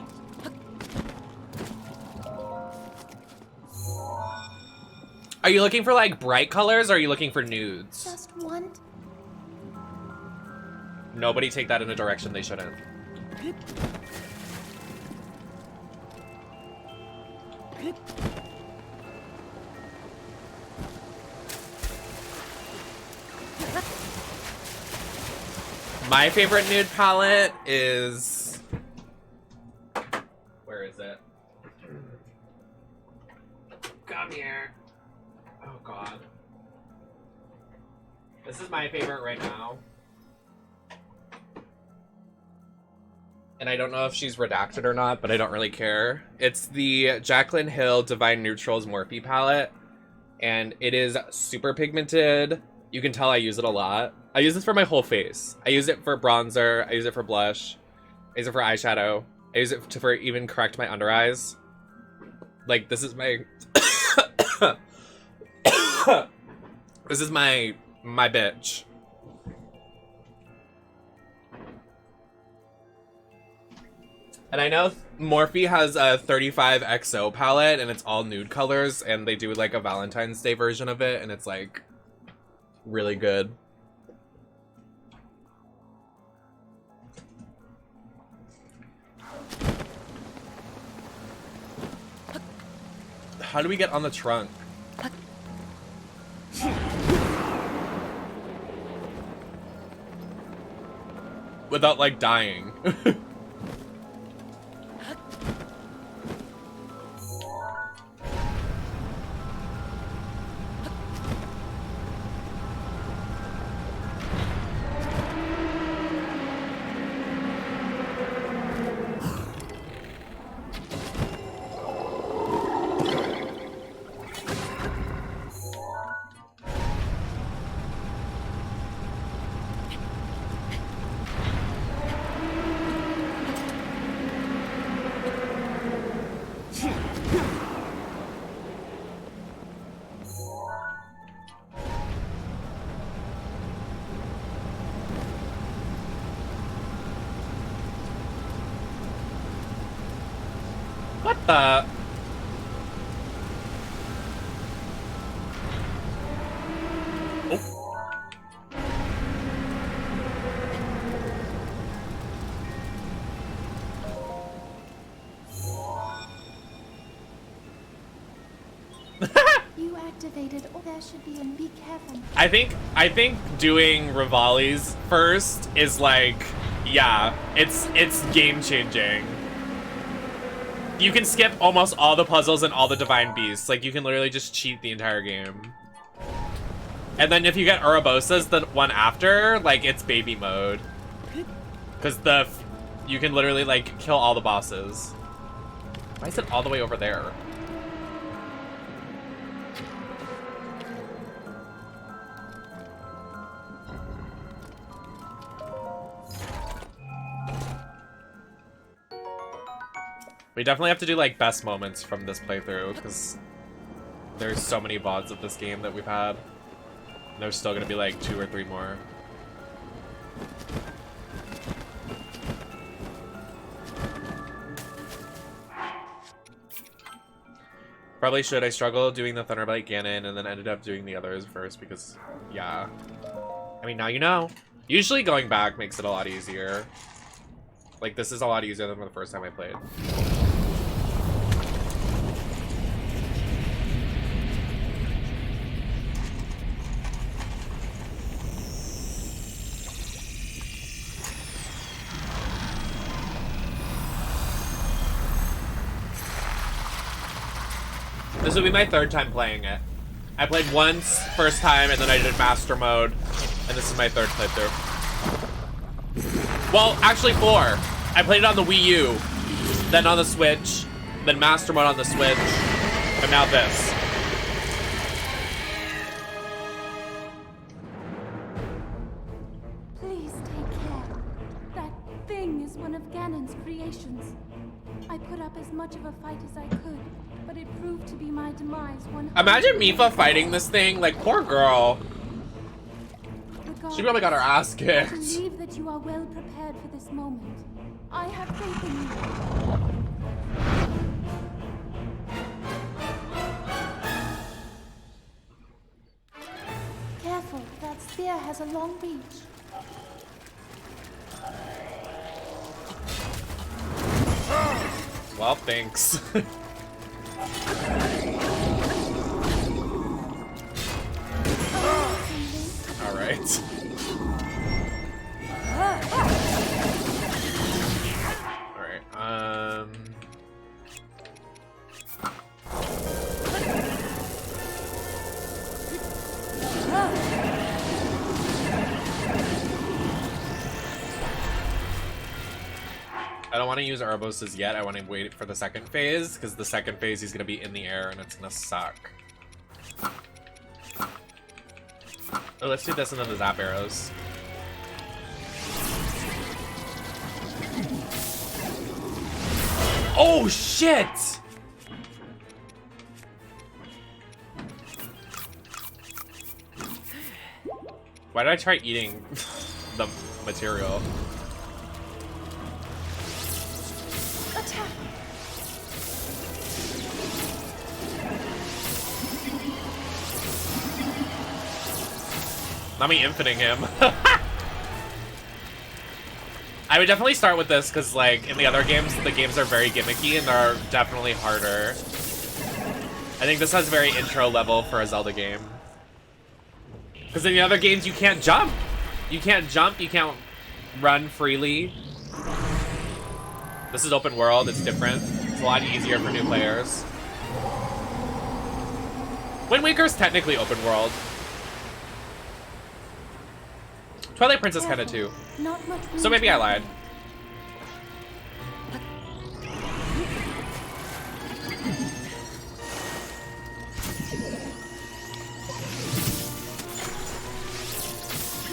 Are you looking for like bright colors or are you looking for nudes? Just want. Nobody take that in a direction they shouldn't. My favorite nude palette is... Where is it? Come here. Oh god. This is my favorite right now. And I don't know if she's redacted or not, but I don't really care. It's the Jaclyn Hill Divine Neutrals Morphe palette. And it is super pigmented. You can tell I use it a lot. I use this for my whole face. I use it for bronzer. I use it for blush. I use it for eyeshadow. I use it for even correct my under eyes. Like, this is my... This is my bitch. And I know Morphe has a 35XO palette, and it's all nude colors, and they do like a Valentine's Day version of it, and it's like really good. How do we get on the trunk? Without like dying. What the? Oh. You activated, or there should be, and be careful. I think doing Rivali's first is like, yeah, it's game changing. You can skip almost all the puzzles and all the divine beasts. Like, you can literally just cheat the entire game. And then if you get Ourobosa's the one after, like, it's baby mode. Because you can literally, like, kill all the bosses. Why is it all the way over there? We definitely have to do like best moments from this playthrough because there's so many VODs of this game that we've had. There's still gonna be like 2 or 3 more. Probably should. I struggled doing the Thunderblight Ganon and then ended up doing the others first because, yeah. I mean, now you know. Usually going back makes it a lot easier. Like, this is a lot easier than the first time I played. This will be my third time playing it. I played once, first time, and then I did master mode, and this is my third playthrough. Well, actually 4. I played it on the Wii U, then on the Switch, then master mode on the Switch, and now this. Please take care. That thing is one of Ganon's creations. I put up as much of a fight as I could, but it proved to be my demise. Imagine Mipha fighting this thing, like, poor girl. She probably got her ass kicked. I believe that you are well prepared for this moment. I have faith in you. Careful, that spear has a long reach. Well, thanks. All right. All right. I don't want to use Urboses yet. I want to wait for the second phase, because the second phase he's going to be in the air and it's going to suck. Oh, let's do this and then the zap arrows. Oh, shit! Why did I try eating the material? Attack! Not me infining him. I would definitely start with this because, like, in the other games, the games are very gimmicky and they're definitely harder. I think this has very intro level for a Zelda game. Because in the other games, you can't jump. You can't jump, you can't run freely. This is open world, it's different. It's a lot easier for new players. Wind Waker's technically open world. Twilight Princess kinda too. Not much So maybe I lied.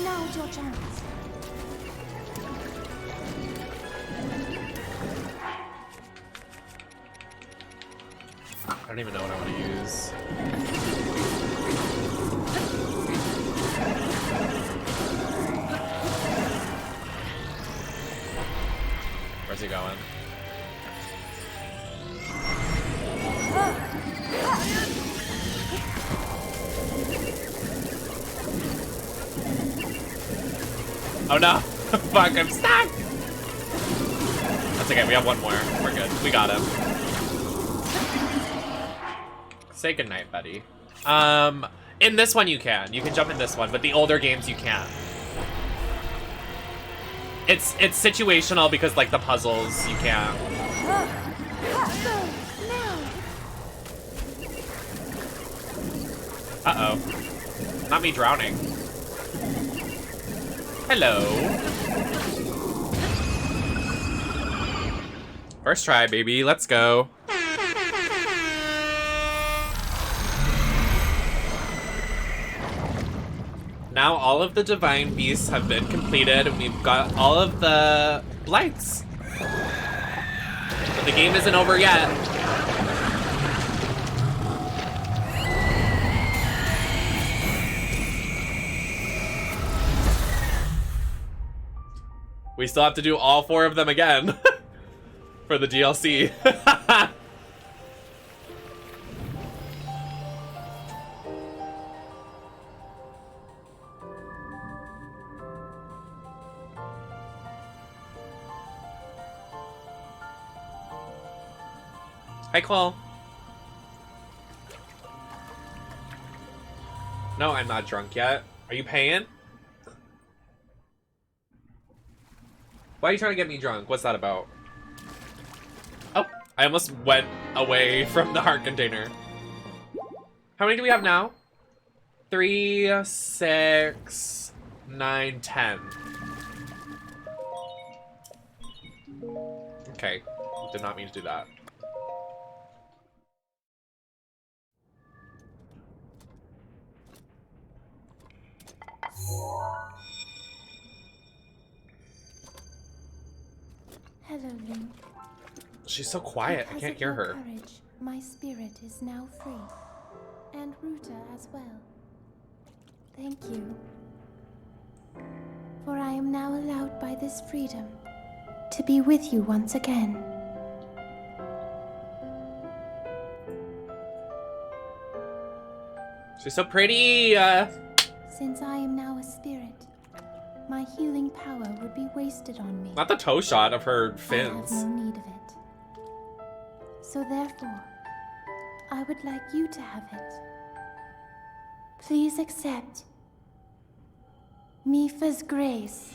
Now's your chance. I don't even know what I want to use. Where's he going? Oh no! Fuck, I'm stuck! That's okay, we have one more. We're good. We got him. Say goodnight, buddy. In this one you can. You can jump in this one, but the older games you can't. It's situational because, like, the puzzles, you can't. Uh-oh. Not me drowning. Hello. First try, baby. Let's go. Now all of the divine beasts have been completed and we've got all of the blights. But the game isn't over yet. We still have to do all 4 of them again for the DLC. Hi, Quill. No, I'm not drunk yet. Are you paying? Why are you trying to get me drunk? What's that about? Oh, I almost went away from the heart container. How many do we have now? 3, 6, 9, 10. Okay, did not mean to do that. Hello, Link. She's so quiet, I Because can't of hear your her. courage, my spirit is now free. And Ruta as well. Thank you. For I am now allowed by this freedom to be with you once again. She's so pretty! Since I am now a spirit, my healing power would be wasted on me. Not the toe shot of her I fins. have no need of it. So therefore, I would like you to have it. Please accept Mifa's grace.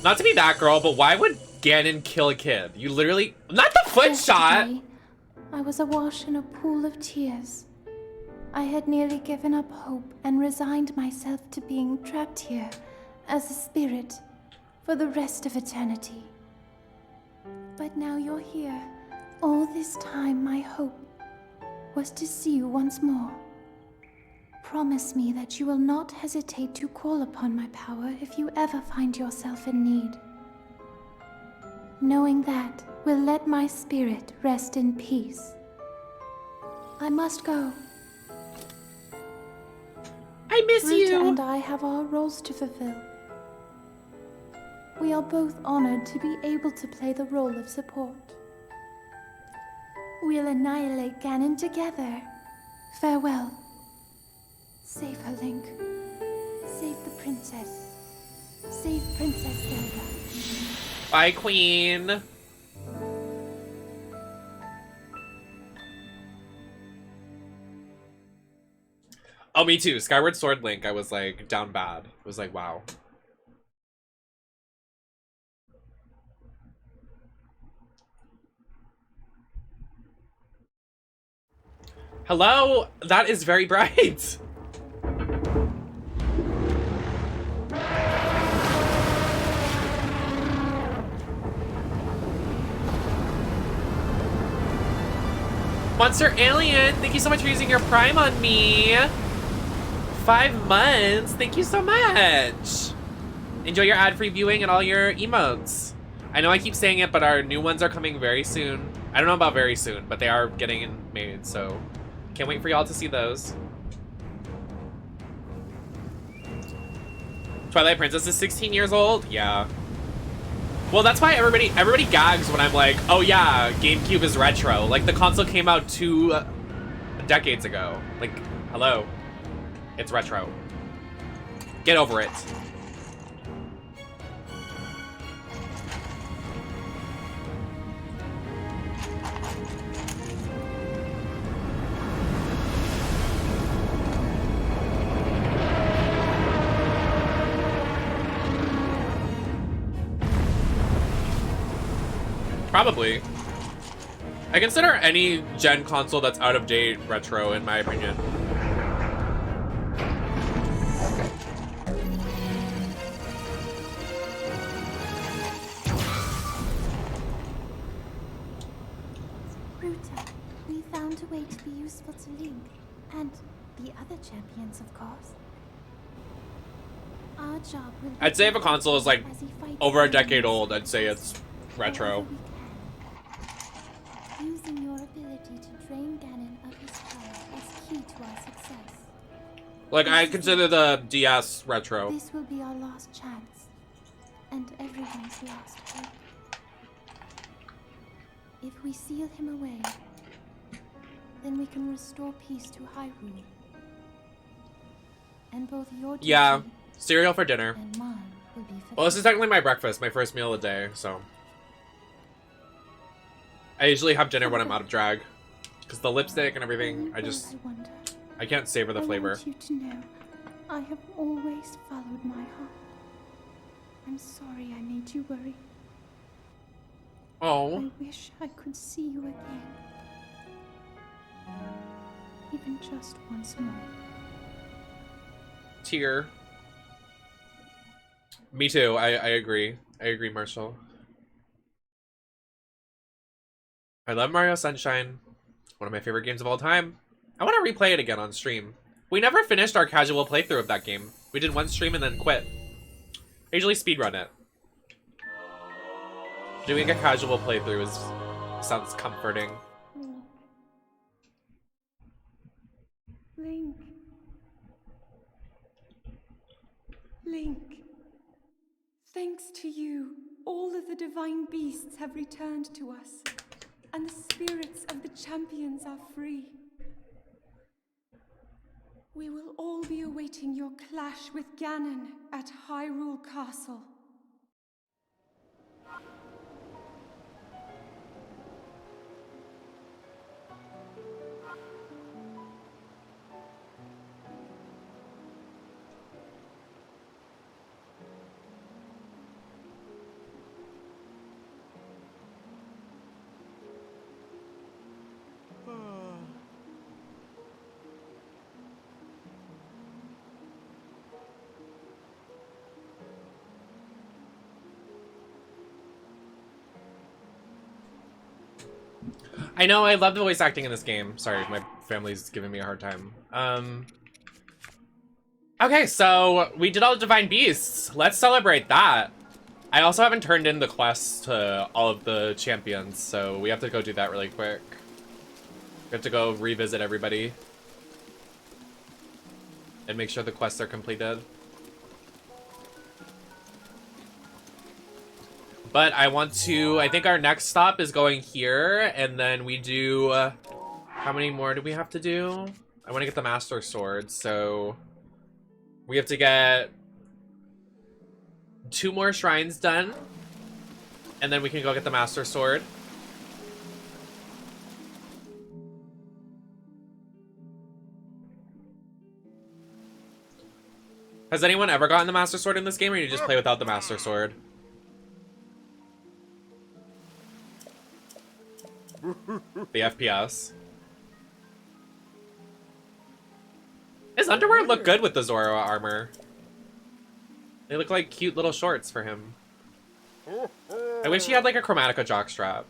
Not to be that girl, but why would Ganon kill a kid? You literally... Not the foot shot! Yesterday, I was awash in a pool of tears. I had nearly given up hope and resigned myself to being trapped here as a spirit for the rest of eternity. But now you're here. All this time my hope was to see you once more. Promise me that you will not hesitate to call upon my power if you ever find yourself in need. Knowing that will let my spirit rest in peace. I must go. I miss Ruta you! and I have our roles to fulfill. We are both honored to be able to play the role of support. We'll annihilate Ganon together. Farewell. Save her, Link. Save the princess. Save Princess Zelda. Bye, Queen! Oh, me too. Skyward Sword Link, I was like, down bad. I was like, wow. Hello? That is very bright. Monster Alien, thank you so much for using your Prime on me. 5 months, thank you so much. Enjoy your ad-free viewing and all your emotes. I know I keep saying it, but our new ones are coming very soon. I don't know about very soon, but they are getting made, so can't wait for y'all to see those. Twilight Princess is 16 years old? Yeah. Well, that's why everybody gags when I'm like, oh yeah, GameCube is retro. Like, the console came out 2 decades ago. Like, hello. It's retro. Get over it. Probably. I consider any gen console that's out of date retro, in my opinion. Ruta, we found a way to be useful to Link and the other champions, of course. Our job will be I'd say if a console is like as he fights over a the decade enemies. old, I'd say it's retro. However we can. Using your ability to drain Ganon of his power is key to our success. Like, I consider the DS retro. This will be our last chance, and everyone's last hope. If we seal him away, then we can restore peace to Hyrule. And both your Yeah, duty cereal for dinner. and mine will be fulfilled. Well, this is technically my breakfast, my first meal of the day, so. I usually have dinner when I'm out of drag. Because the lipstick and everything, I can't savor the flavor. I want you to know, I have always followed my heart. I'm sorry I made you worry. Oh. I wish I could see you again. Even just once more. Tear. Me too. I agree. I agree, Marshall. I love Mario Sunshine. One of my favorite games of all time. I want to replay it again on stream. We never finished our casual playthrough of that game. We did one stream and then quit. I usually speedrun it. Doing a casual playthrough sounds comforting. Link. Link. Thanks to you, all of the divine beasts have returned to us, and the spirits of the champions are free. We will all be awaiting your clash with Ganon at Hyrule Castle. I know, I love the voice acting in this game. Sorry, my family's giving me a hard time. Okay, so we did all the Divine Beasts. Let's celebrate that. I also haven't turned in the quests to all of the champions, so we have to go do that really quick. We have to go revisit everybody. And make sure the quests are completed. But I think our next stop is going here, and then we do, how many more do we have to do? I want to get the Master Sword, so we have to get 2 more shrines done, and then we can go get the Master Sword. Has anyone ever gotten the Master Sword in this game, or you just play without the Master Sword? The FPS. His underwear look good with the Zoro armor. They look like cute little shorts for him. I wish he had like a Chromatica jockstrap.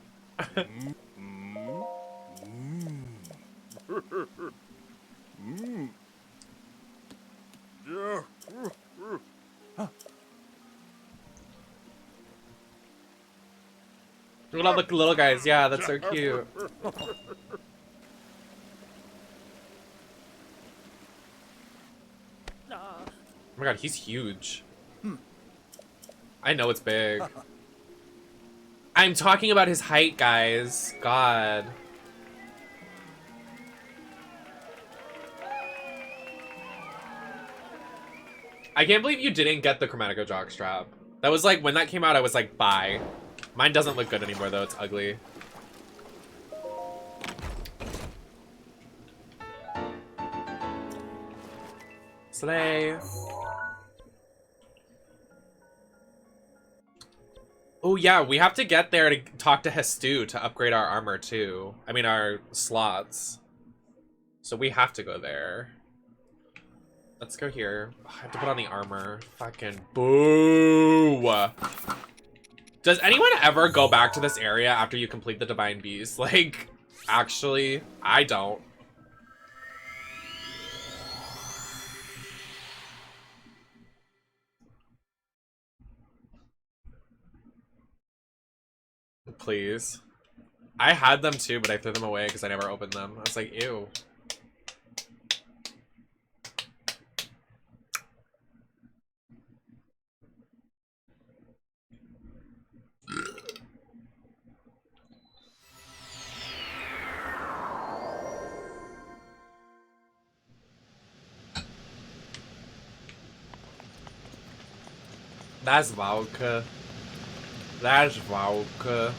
Look at all the little guys. Yeah, that's so cute. Oh my god, he's huge. I know it's big. I'm talking about his height, guys. God. I can't believe you didn't get the Chromatica jockstrap. That was like, when that came out, I was like, bye. Mine doesn't look good anymore, though. It's ugly. Slay. Oh, yeah. We have to get there to talk to Hestu to upgrade our armor, too. I mean, our slots. So we have to go there. Let's go here. Oh, I have to put on the armor. Fucking boo. Does anyone ever go back to this area after you complete the Divine Beast? Like, actually, I don't. Please. I had them too, but I threw them away because I never opened them. I was like, ew. That's Valka. That's Valka.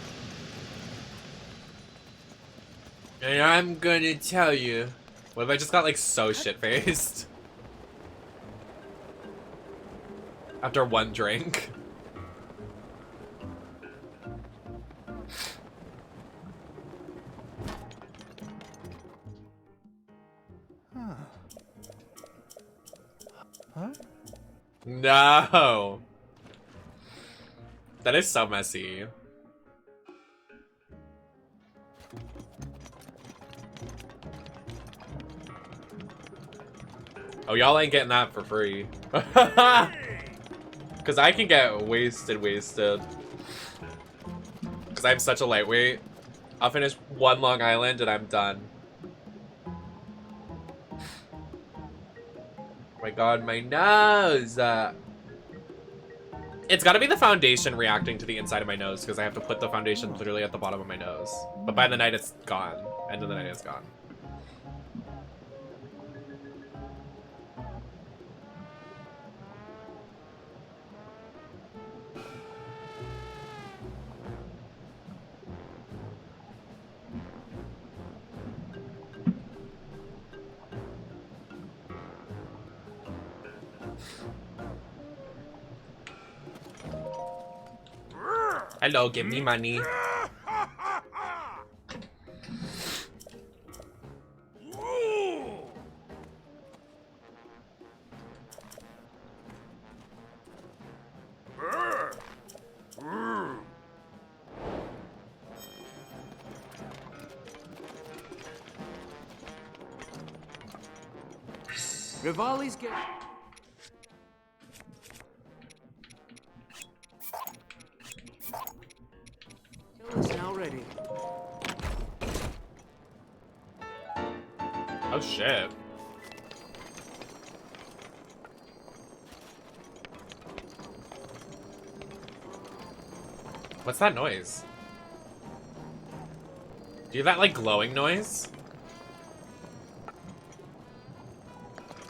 And I'm gonna tell you. What if I just got like so shit-faced? After one drink. No. That is so messy. Oh, y'all ain't getting that for free. Because I can get wasted. Because I'm such a lightweight. I'll finish one Long Island and I'm done. Oh my god, my nose! It's gotta be the foundation reacting to the inside of my nose because I have to put the foundation literally at the bottom of my nose. But by the night it's gone. End of the night it's gone. Hello, give me money. Rivali's get. Is now ready. Oh shit. What's that noise? Do you have that like glowing noise?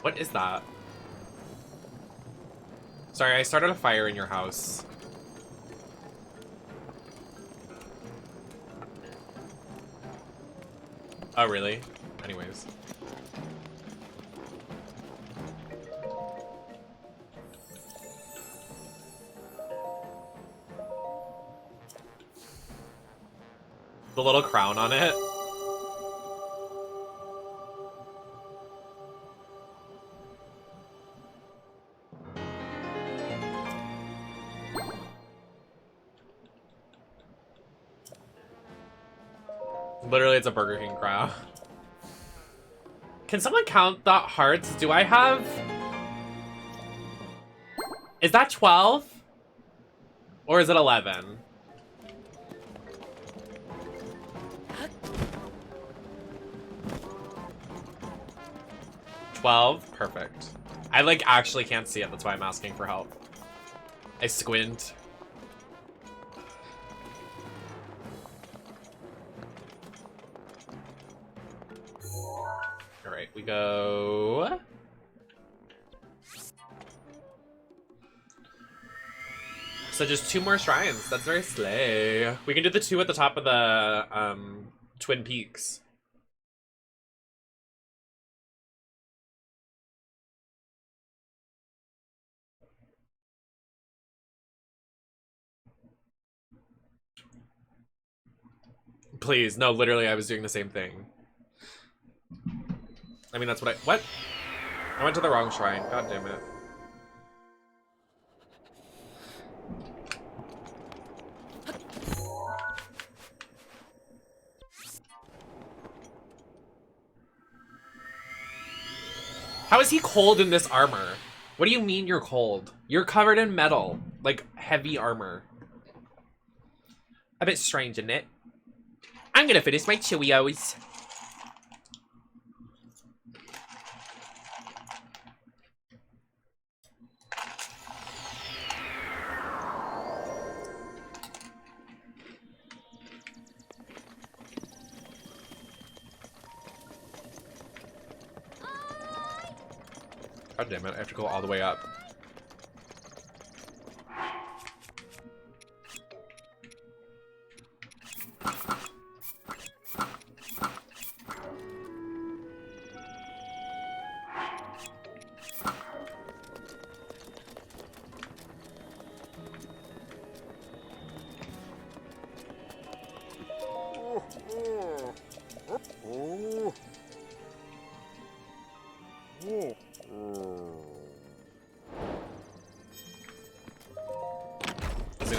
What is that? Sorry, I started a fire in your house. Oh, really? Anyways. The little crown on it. Literally, it's a Burger King crown. Can someone count the hearts? Do I have... Is that 12? Or is it 11? Perfect. I like actually can't see it, that's why I'm asking for help. I squint. Alright, we go... So just 2 more shrines. That's very slay. We can do the 2 at the top of the Twin Peaks. Please, no, literally I was doing the same thing. I mean, that's what what? I went to the wrong shrine. God damn it. How is he cold in this armor? What do you mean you're cold? You're covered in metal. Like, heavy armor. A bit strange, isn't it? I'm gonna finish my Cheerios. God damn it, I have to go all the way up.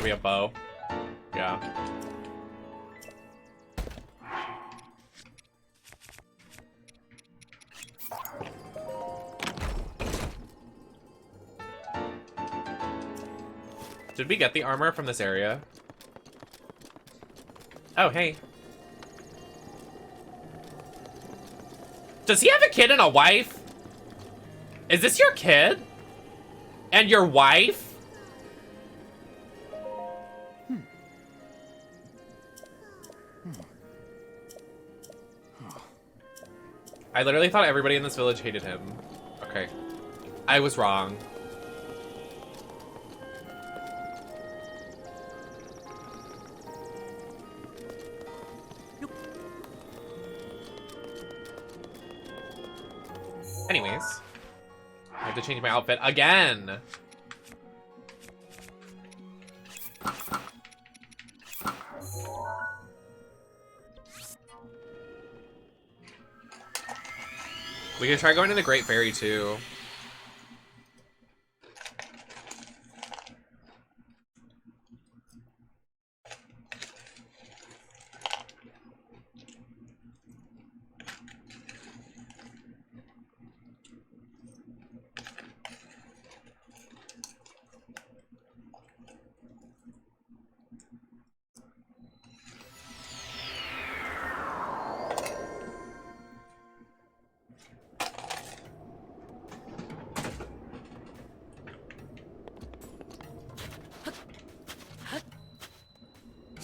be a bow. Yeah. Did we get the armor from this area? Oh, hey. Does he have a kid and a wife? Is this your kid? And your wife? I literally thought everybody in this village hated him. Okay. I was wrong. Anyways, I have to change my outfit again. We could try going to the Great Fairy too.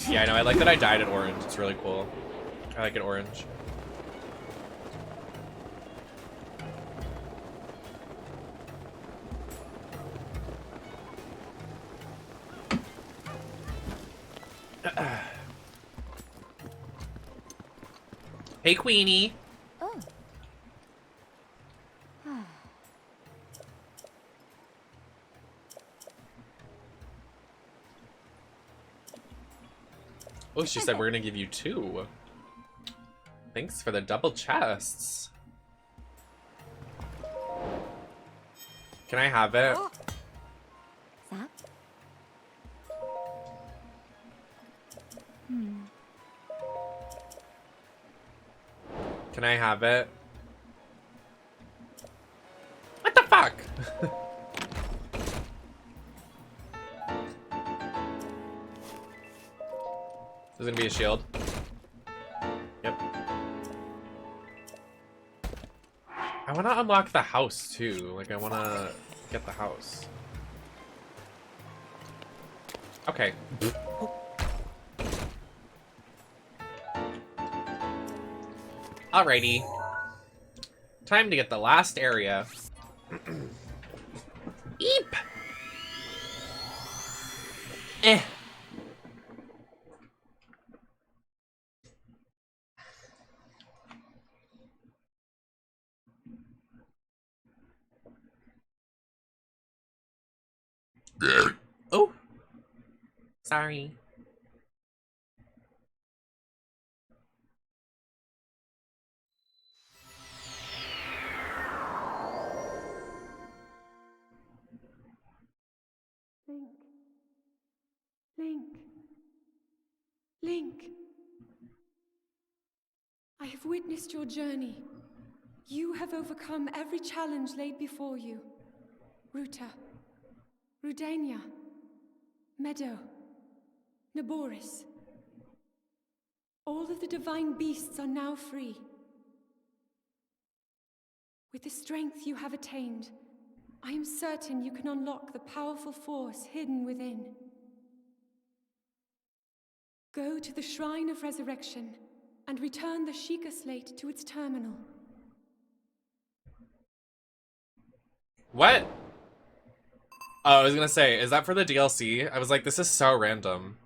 Yeah, I know. I like that I dyed it orange. It's really cool. I like it orange. Hey, Queenie. Oh. Oh, she said we're gonna give you 2. Thanks for the double chests. Can I have it? That? Can I have it? What the fuck? There's gonna be a shield. Yep. I wanna unlock the house too. Like, I wanna get the house. Okay. Alrighty. Time to get the last area. Eep! Eh. Oh. Sorry. Link. I have witnessed your journey. You have overcome every challenge laid before you. Ruta, Rudania, Meadow, Naboris. All of the divine beasts are now free. With the strength you have attained, I am certain you can unlock the powerful force hidden within. Go to the Shrine of Resurrection and return the Sheikah Slate to its terminal. What? Oh, I was gonna say, is that for the DLC? I was like, this is so random.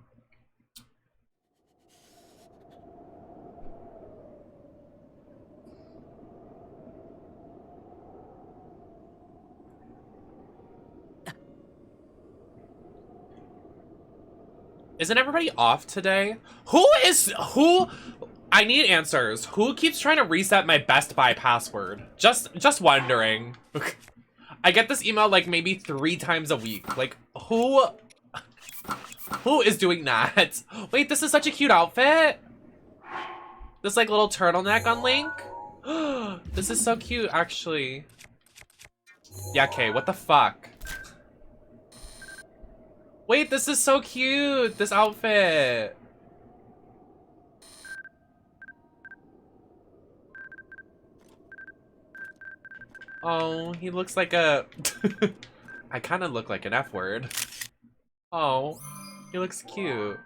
Isn't everybody off today? Who? I need answers. Who keeps trying to reset my Best Buy password? Just wondering. I get this email like maybe 3 times a week. Like, who Who is doing that? Wait, this is such a cute outfit. This like little turtleneck on Link. This is so cute, actually. Yeah, okay, what the fuck? Wait, this is so cute, this outfit. Oh, he looks like a... I kind of look like an F word. Oh, he looks cute.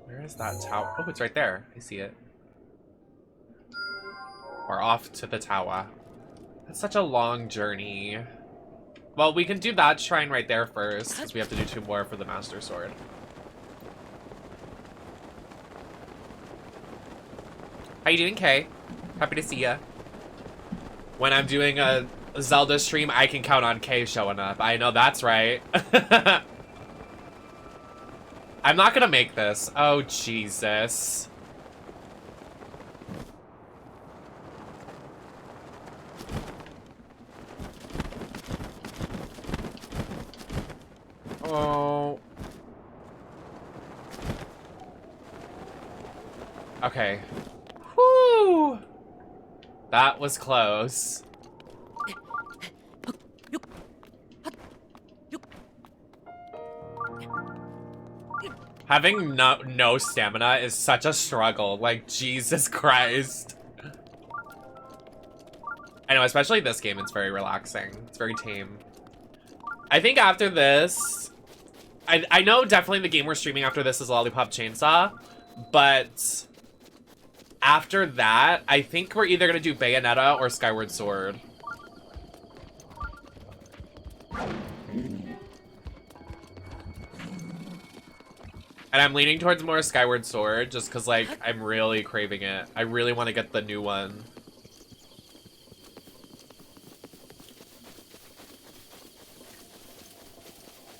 Where is that tower? Oh, it's right there. I see it. We're off to the tower. That's such a long journey. Well, we can do that shrine right there first, because we have to do 2 more for the Master Sword. How you doing, Kay? Happy to see ya. When I'm doing a Zelda stream, I can count on Kay showing up. I know that's right. I'm not gonna make this. Oh, Jesus. Oh. Okay. Whew. That was close. Having no stamina is such a struggle. Like, Jesus Christ. I know, especially this game, it's very relaxing. It's very tame. I think after this... I know definitely the game we're streaming after this is Lollipop Chainsaw, but... after that, I think we're either gonna do Bayonetta or Skyward Sword. And I'm leaning towards more Skyward Sword just because, like, I'm really craving it. I really want to get the new one.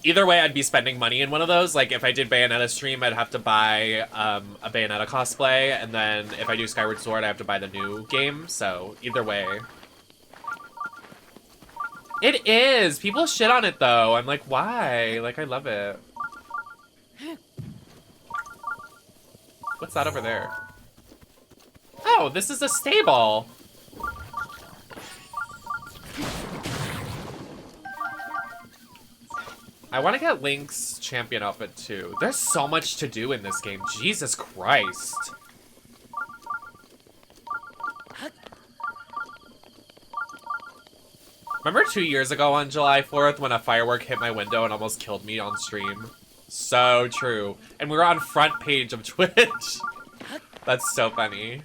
Either way, I'd be spending money in one of those. Like, if I did Bayonetta stream, I'd have to buy a Bayonetta cosplay. And then if I do Skyward Sword, I have to buy the new game. So, either way. It is! People shit on it, though. I'm like, why? Like, I love it. What's that over there? Oh, this is a stable. I want to get Link's champion outfit too. There's so much to do in this game. Jesus Christ. Remember 2 years ago on July 4th when a firework hit my window and almost killed me on stream? So true. And we were on front page of Twitch. That's so funny.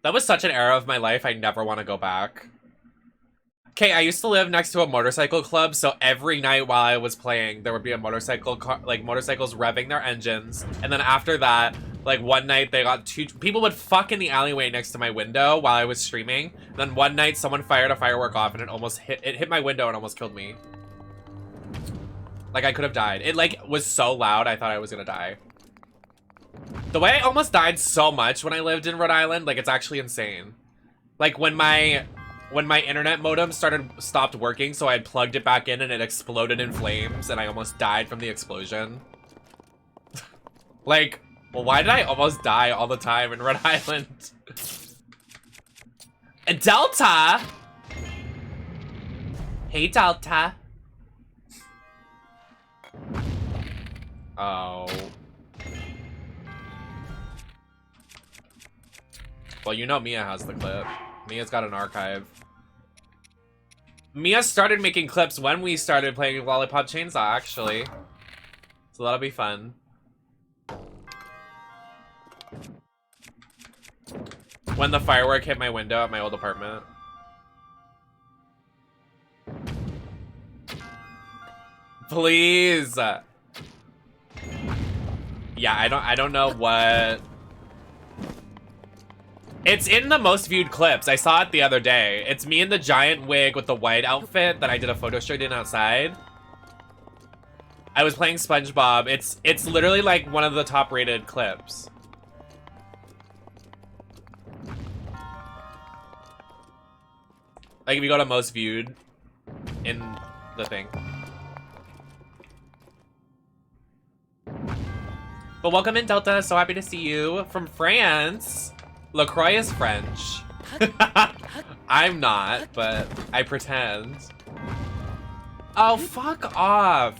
That was such an era of my life, I never want to go back. Okay, I used to live next to a motorcycle club, so every night while I was playing, there would be a motorcycle car, like motorcycles revving their engines. And then after that, like one night they got people would fuck in the alleyway next to my window while I was streaming. And then one night someone fired a firework off and it hit my window and almost killed me. Like I could have died. It like was so loud, I thought I was gonna die. The way I almost died so much when I lived in Rhode Island, like it's actually insane. Like when my internet modem stopped working, so I had plugged it back in and it exploded in flames and I almost died from the explosion. Like, well, why did I almost die all the time in Rhode Island? Delta! Hey, Delta. Oh. Well, you know Mia has the clip. Mia's got an archive. Mia started making clips when we started playing Lollipop Chainsaw, actually. So that'll be fun. When the firework hit my window at my old apartment. Please! Yeah, I don't know what... It's in the most viewed clips. I saw it the other day. It's me in the giant wig with the white outfit that I did a photo shoot in outside. I was playing SpongeBob. It's literally like one of the top rated clips. Like if you go to most viewed in the thing. But welcome in, Delta. So happy to see you from France. Lacroix is French. I'm not, but I pretend. Oh, fuck off.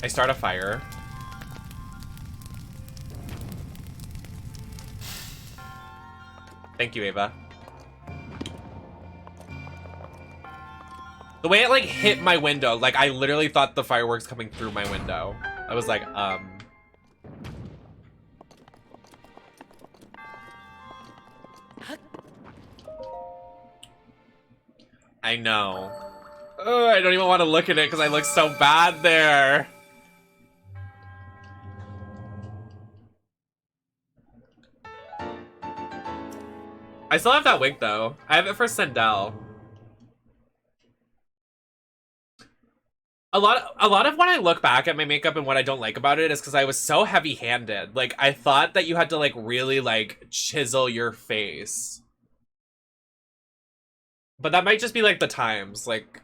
I start a fire. Thank you, Ava. The way it like hit my window, like I literally thought the fireworks coming through my window. I was like, I know. Ugh, I don't even want to look at it because I look so bad there. I still have that wig though. I have it for Sendell. A lot of when I look back at my makeup and what I don't like about it is because I was so heavy-handed. Like, I thought that you had to, like, really, like, chisel your face. But that might just be, like, the times. Like,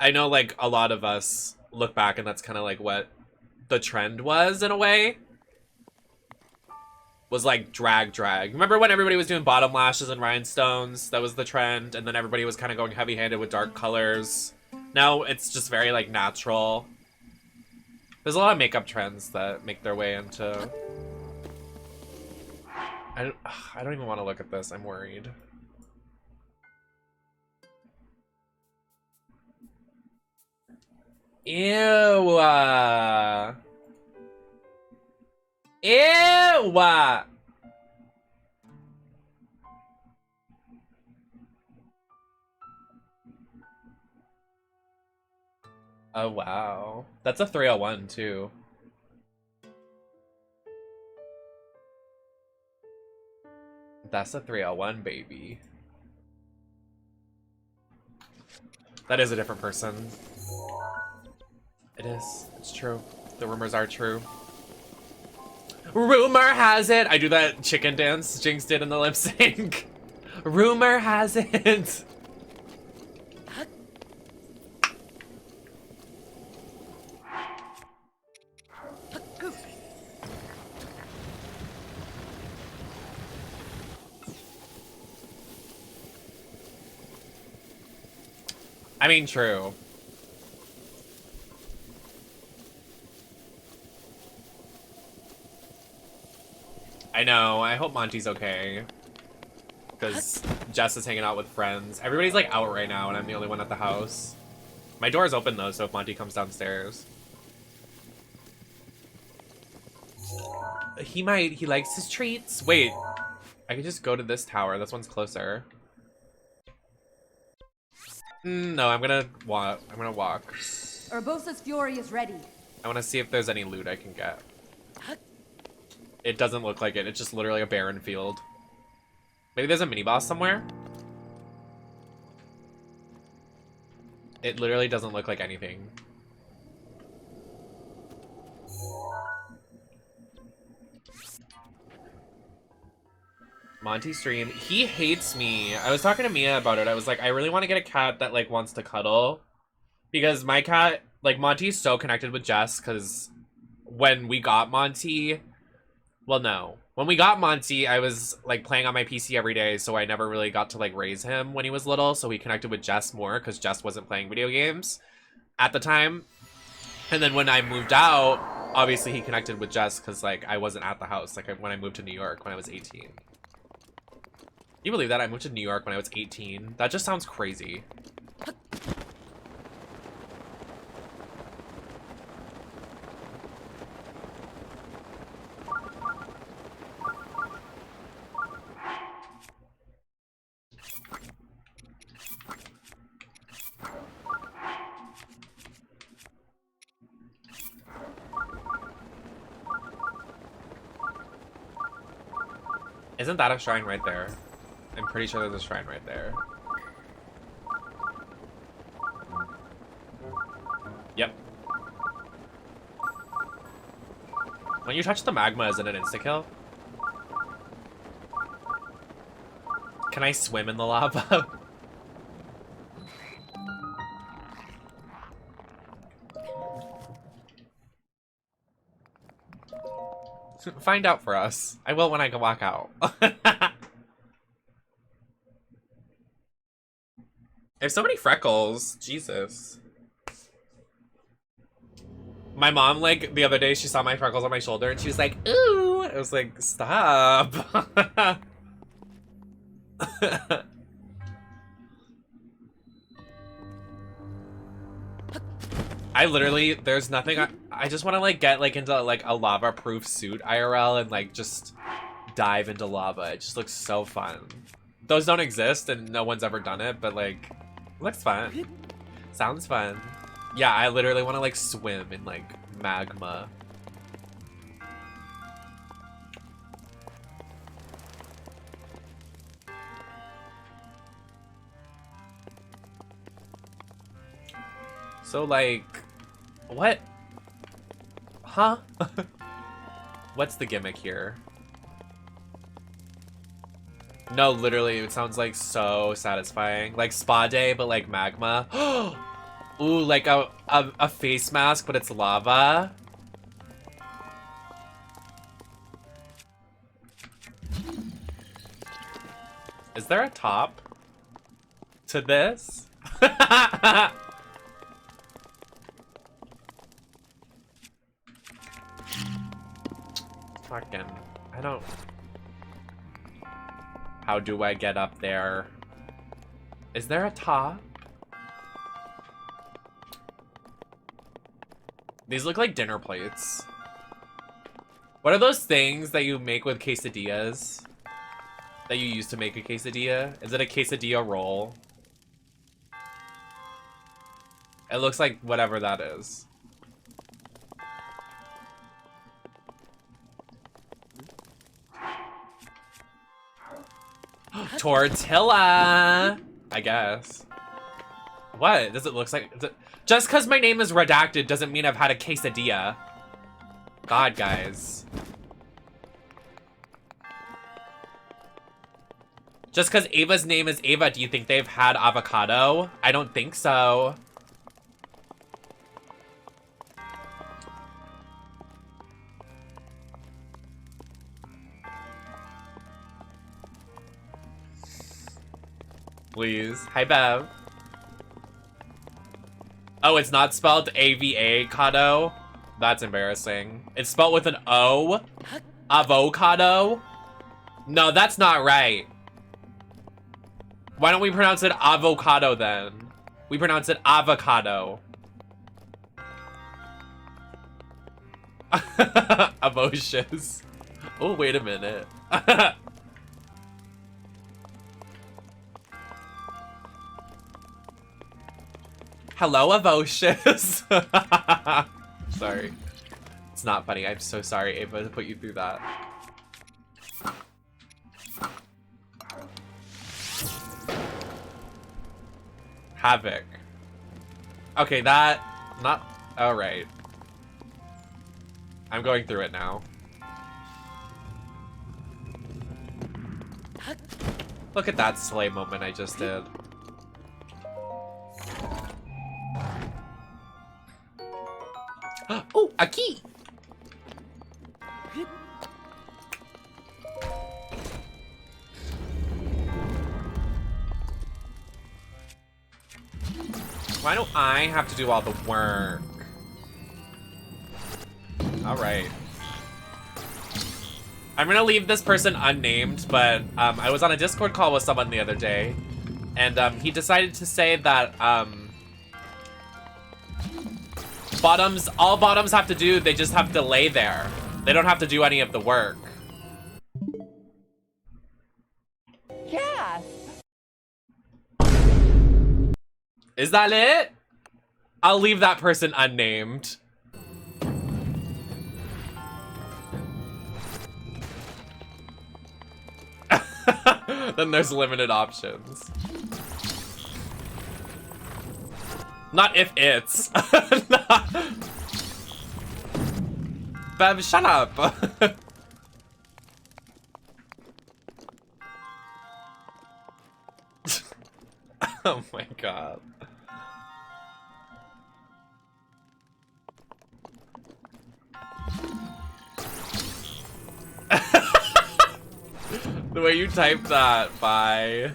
I know, like, a lot of us look back and that's kind of, like, what the trend was, in a way. Was, like, drag. Remember when everybody was doing bottom lashes and rhinestones? That was the trend. And then everybody was kind of going heavy-handed with dark colors. Now it's just very like natural. There's a lot of makeup trends that make their way into. I don't even want to look at this. I'm worried. Ew. Ew. Oh, wow. That's a 301, too. That's a 301, baby. That is a different person. It is. It's true. The rumors are true. Rumor has it! I do that chicken dance Jinx did in the lip sync. Rumor has it! I mean, true. I know. I hope Monty's okay. Because Jess is hanging out with friends. Everybody's like out right now and I'm the only one at the house. My door's open though, so if Monty comes downstairs. He likes his treats. Wait, I could just go to this tower. This one's closer. No, I'm gonna walk. Urbosa's fury is ready. I want to see if there's any loot I can get. It doesn't look like it. It's just literally a barren field. Maybe there's a mini-boss somewhere? It literally doesn't look like anything. Monty stream. He hates me. I was talking to Mia about it. I was like, I really want to get a cat that like wants to cuddle. Because my cat, like Monty's so connected with Jess because when we got Monty, well, no. When we got Monty, I was like playing on my PC every day, so I never really got to like raise him when he was little. So he connected with Jess more because Jess wasn't playing video games at the time. And then when I moved out, obviously he connected with Jess because like I wasn't at the house. Like when I moved to New York when I was 18. You believe that? I moved to New York when I was 18. That just sounds crazy. Isn't that a shrine right there? I'm pretty sure there's a shrine right there. Yep. When you touch the magma, is it an insta-kill? Can I swim in the lava? Find out for us. I will when I can walk out. I have so many freckles. Jesus. My mom, like, the other day, she saw my freckles on my shoulder and she was like, ooh. I was like, stop. I literally, there's nothing, I just want to, like, get, like, into, like, a lava-proof suit IRL and, like, just dive into lava. It just looks so fun. Those don't exist and no one's ever done it, but, like, looks fun. Sounds fun. Yeah, I literally want to, like, swim in, like, magma. So, like, what? Huh? What's the gimmick here? No, literally, it sounds like so satisfying. Like spa day, but like magma. Ooh, like a face mask, but it's lava. Is there a top to this? Fucking, I don't... How do I get up there? Is there a top? These look like dinner plates. What are those things that you make with quesadillas? That you use to make a quesadilla? Is it a quesadilla roll? It looks like whatever that is. Tortilla, I guess. What does it look like? Just because my name is redacted doesn't mean I've had a quesadilla. God, guys. Just because Ava's name is Ava, do you think they've had avocado? I don't think so. Please. Hi, Bev. Oh, it's not spelled A-V-A-cado? That's embarrassing. It's spelled with an O? Avocado? No, that's not right. Why don't we pronounce it avocado then? We pronounce it avocado. Avocious. Oh, wait a minute. Hello, Avocious. Sorry. It's not funny. I'm so sorry, Ava, to put you through that. Havoc. Okay, that... Not... Alright. I'm going through it now. Look at that slay moment I just did. Oh, a key! Why do I have to do all the work? Alright. I'm gonna leave this person unnamed, but I was on a Discord call with someone the other day, and he decided to say that all bottoms have to do, they just have to lay there. They don't have to do any of the work. Yes. Is that it? I'll leave that person unnamed. Then there's limited options. Not if it's. Bev, shut up. Oh my god. The way you typed that, bye.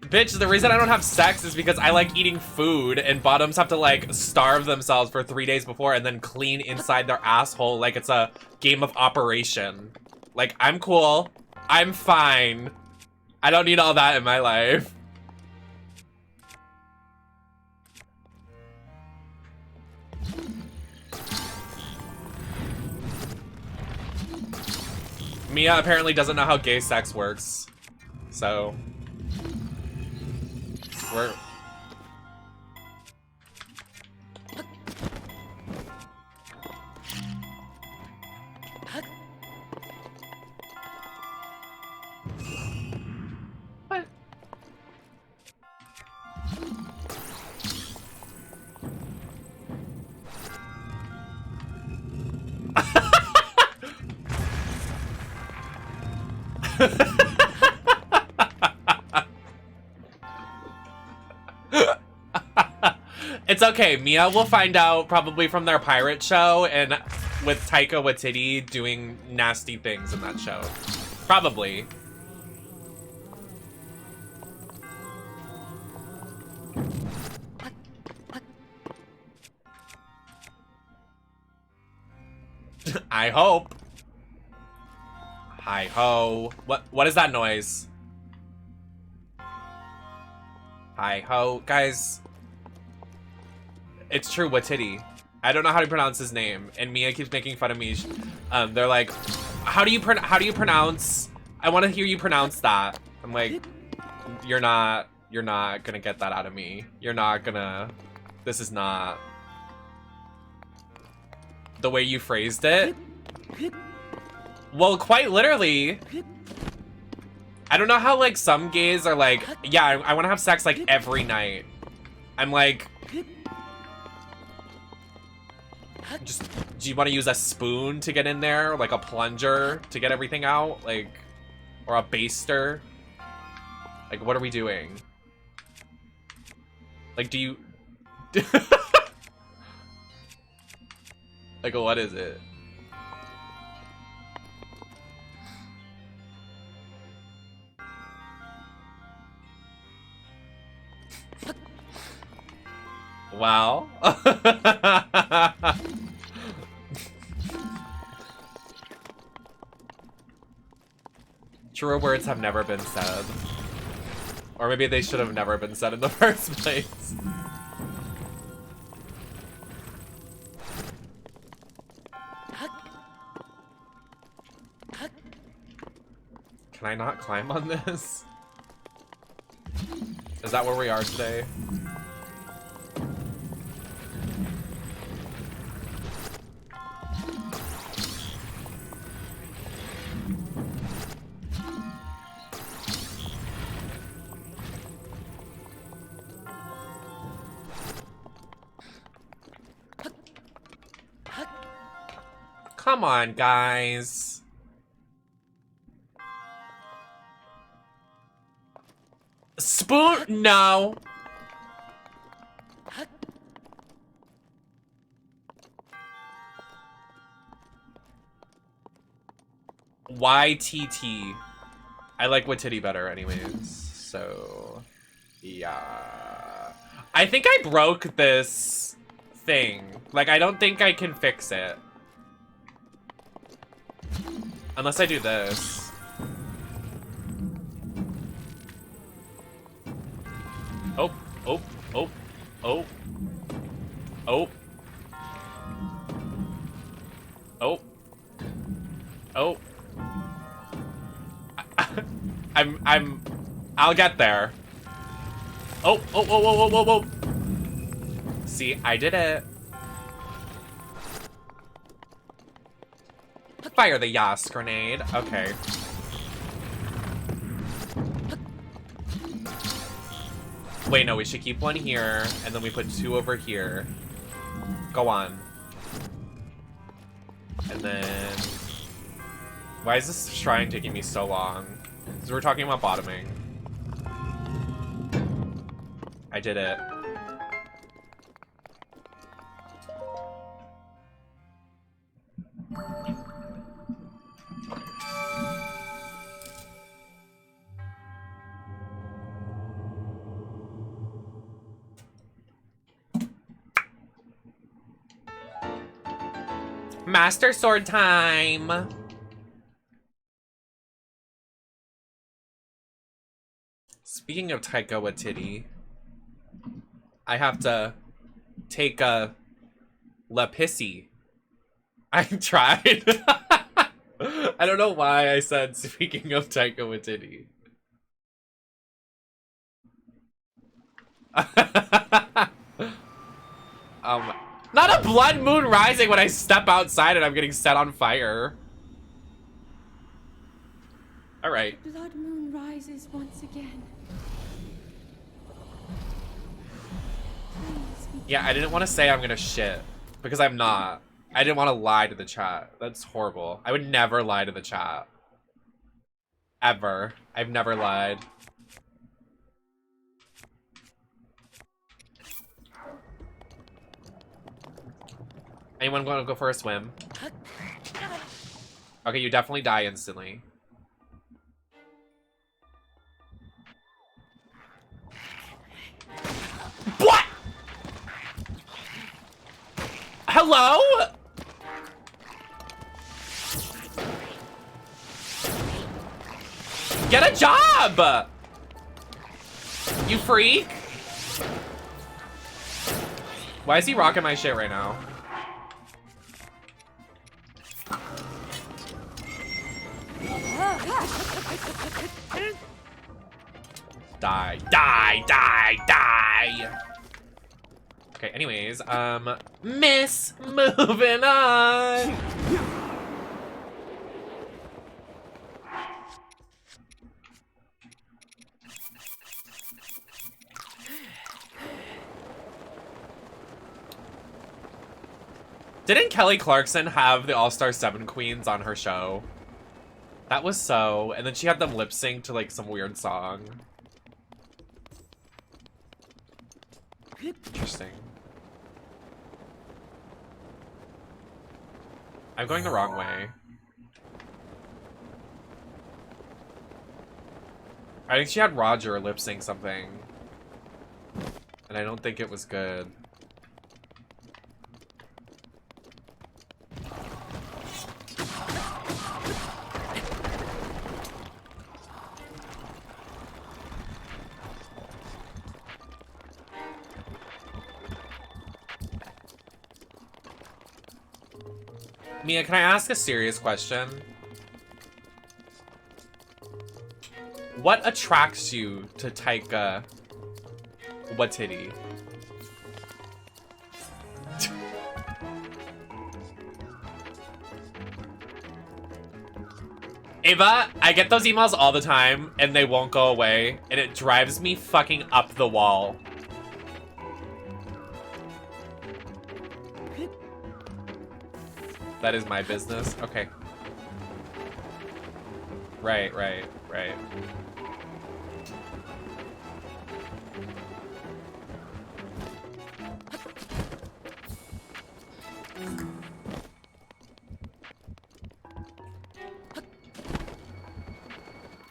Bitch, the reason I don't have sex is because I like eating food and bottoms have to like starve themselves for 3 days before and then clean inside their asshole like it's a game of Operation. Like, I'm cool. I'm fine. I don't need all that in my life. Mia apparently doesn't know how gay sex works. So... we're... What? It's okay, Mia will find out probably from their pirate show and with Taika Waititi doing nasty things in that show. Probably. I hope. Hi ho. What is that noise? Hi ho. Guys. It's true, Watiti. I don't know how to pronounce his name, and Mia keeps making fun of me. They're like, how do you pronounce? I want to hear you pronounce that. I'm like, you're not gonna get that out of me. You're not gonna. This is not the way you phrased it. Well, quite literally. I don't know how like some gays are like, yeah, I want to have sex like every night. I'm like. Just, do you want to use a spoon to get in there? Like a plunger to get everything out? Like, or a baster? Like, what are we doing? Like, do you... like, what is it? Wow. Truer words have never been said. Or maybe they should have never been said in the first place. Can I not climb on this? Is that where we are today? Come on, guys. Spoon? No. YTT. I like Watiti better anyways. So, yeah. I think I broke this thing. Like, I don't think I can fix it. Unless I do this. Oh, oh, oh, oh, oh, oh, oh. I'll get there. Oh, oh, oh, oh, oh, oh, oh. See, I did it. Fire the Yas grenade. Okay. Wait, no, we should keep one here, and then we put 2 over here. Go on. And then... Why is this shrine taking me so long? Because we're talking about bottoming. I did it. Master Sword time! Speaking of Taika Waititi, I have to take a La Pissy. I tried. I don't know why I said speaking of Taika Waititi. Not a blood moon rising when I step outside and I'm getting set on fire. All right. The blood moon rises once again. Yeah, I didn't want to say I'm gonna shit because I'm not. I didn't want to lie to the chat. That's horrible. I would never lie to the chat. Ever. I've never lied. Anyone want to go for a swim? Okay, you definitely die instantly. What? Hello? Get a job! You freak! Why is he rocking my shit right now? Die, die, die, die! Okay, anyways, miss, moving on! Didn't Kelly Clarkson have the All-Star 7 queens on her show? That was so... And then she had them lip-sync to, like, some weird song. Interesting. I'm going the wrong way. I think she had Roger lip-sync something. And I don't think it was good. Mia, can I ask a serious question? What attracts you to Taika Waititi? Ava, I get those emails all the time, and they won't go away, and it drives me fucking up the wall. That is my business. Okay. Right, right, right.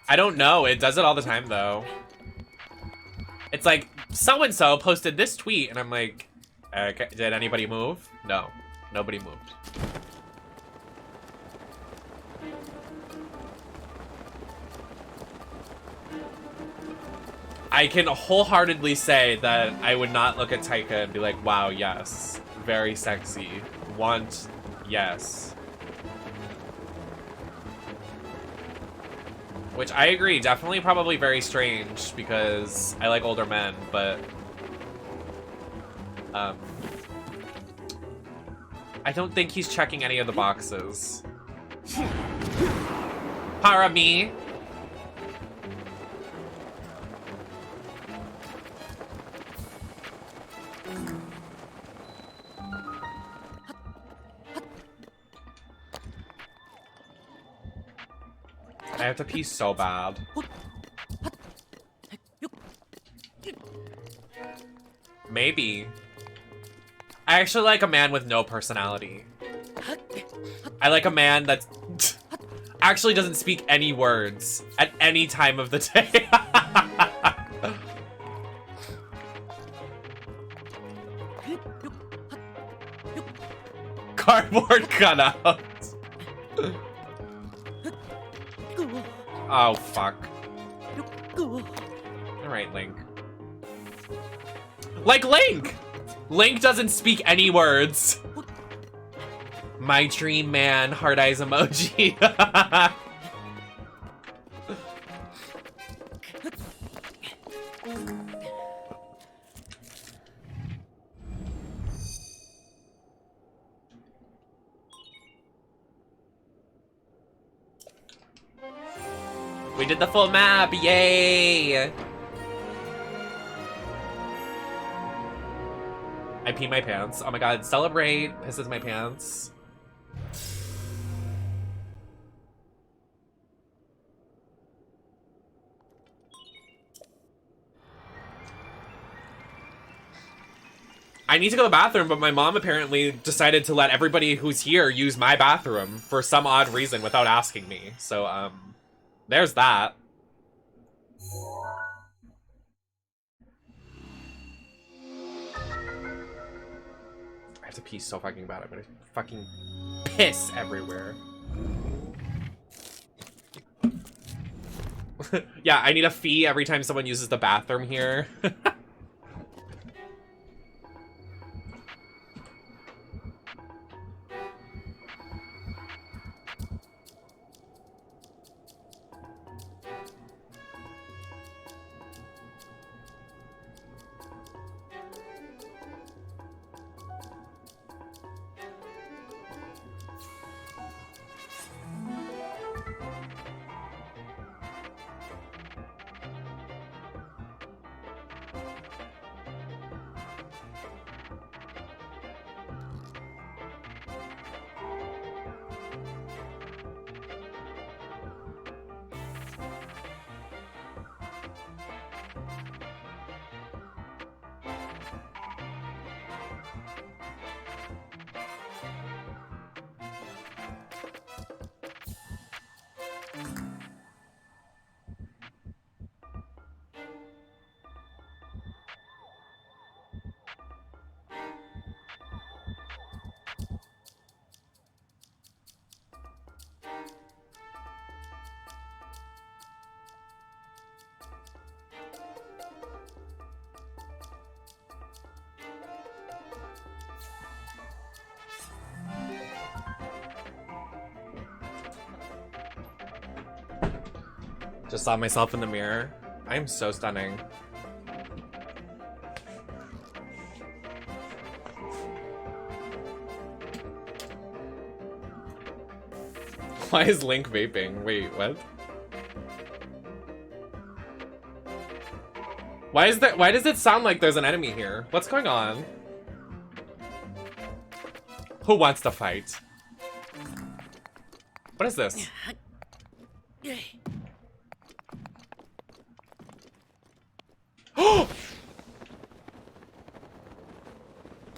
I don't know. It does it all the time, though. It's like, so-and-so posted this tweet, and I'm like, did anybody move? No. Nobody moved. I can wholeheartedly say that I would not look at Taika and be like, wow, yes. Very sexy. Want, yes. Which I agree, definitely probably very strange because I like older men, but I don't think he's checking any of the boxes. Para me. I have to pee so bad. Maybe. I actually like a man with no personality. I like a man that actually doesn't speak any words at any time of the day. Cardboard cutout. Oh, fuck. Alright, Link. Like Link! Link doesn't speak any words. My dream man, heart eyes emoji. We did the full map, yay! I pee my pants. Oh my god, celebrate pisses my pants. I need to go to the bathroom, but my mom apparently decided to let everybody who's here use my bathroom for some odd reason without asking me. So, there's that. I have to pee so fucking bad. I'm gonna fucking piss everywhere. Yeah, I need a fee every time someone uses the bathroom here. Just saw myself in the mirror. I am so stunning. Why is Link vaping? Wait, what? Why is that? Why does it sound like there's an enemy here? What's going on? Who wants to fight? What is this?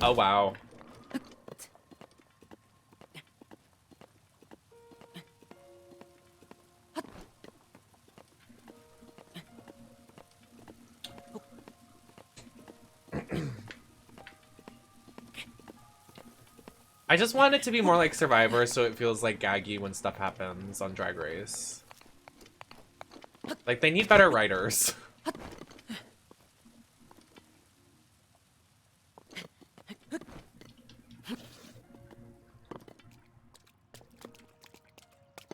Oh, wow. I just want it to be more like Survivor so it feels like gaggy when stuff happens on Drag Race. Like, they need better writers.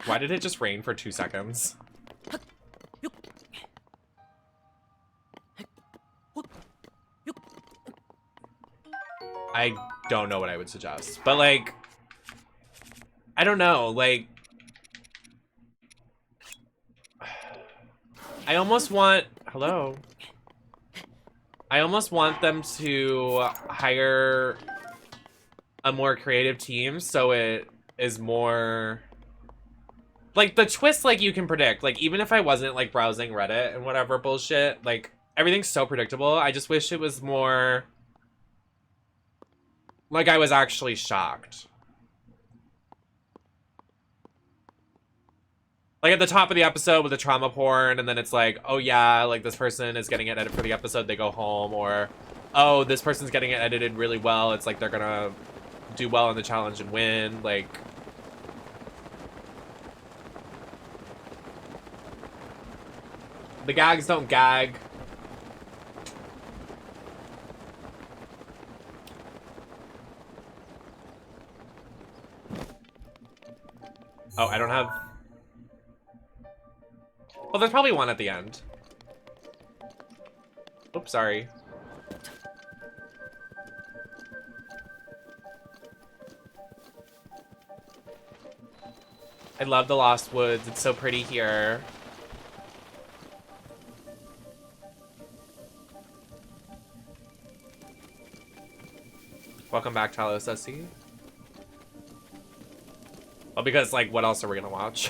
Why did it just rain for 2 seconds? don't know what I would suggest. But, like, I don't know, like, I almost want, hello? I almost want them to hire a more creative team so it is more, like, the twist, like, you can predict. Like, even if I wasn't, like, browsing Reddit and whatever bullshit, like, everything's so predictable. I just wish it was more, like, I was actually shocked. Like, at the top of the episode with the trauma porn, and then it's like, oh yeah, like, this person is getting it edited for the episode, they go home, or, oh, this person's getting it edited really well, it's like they're gonna do well in the challenge and win, like... The gags don't gag. Oh, I don't have... Well, there's probably one at the end. Oops, sorry. I love the Lost Woods. It's so pretty here. Welcome back, Talos SC. Well, because, like, what else are we gonna watch?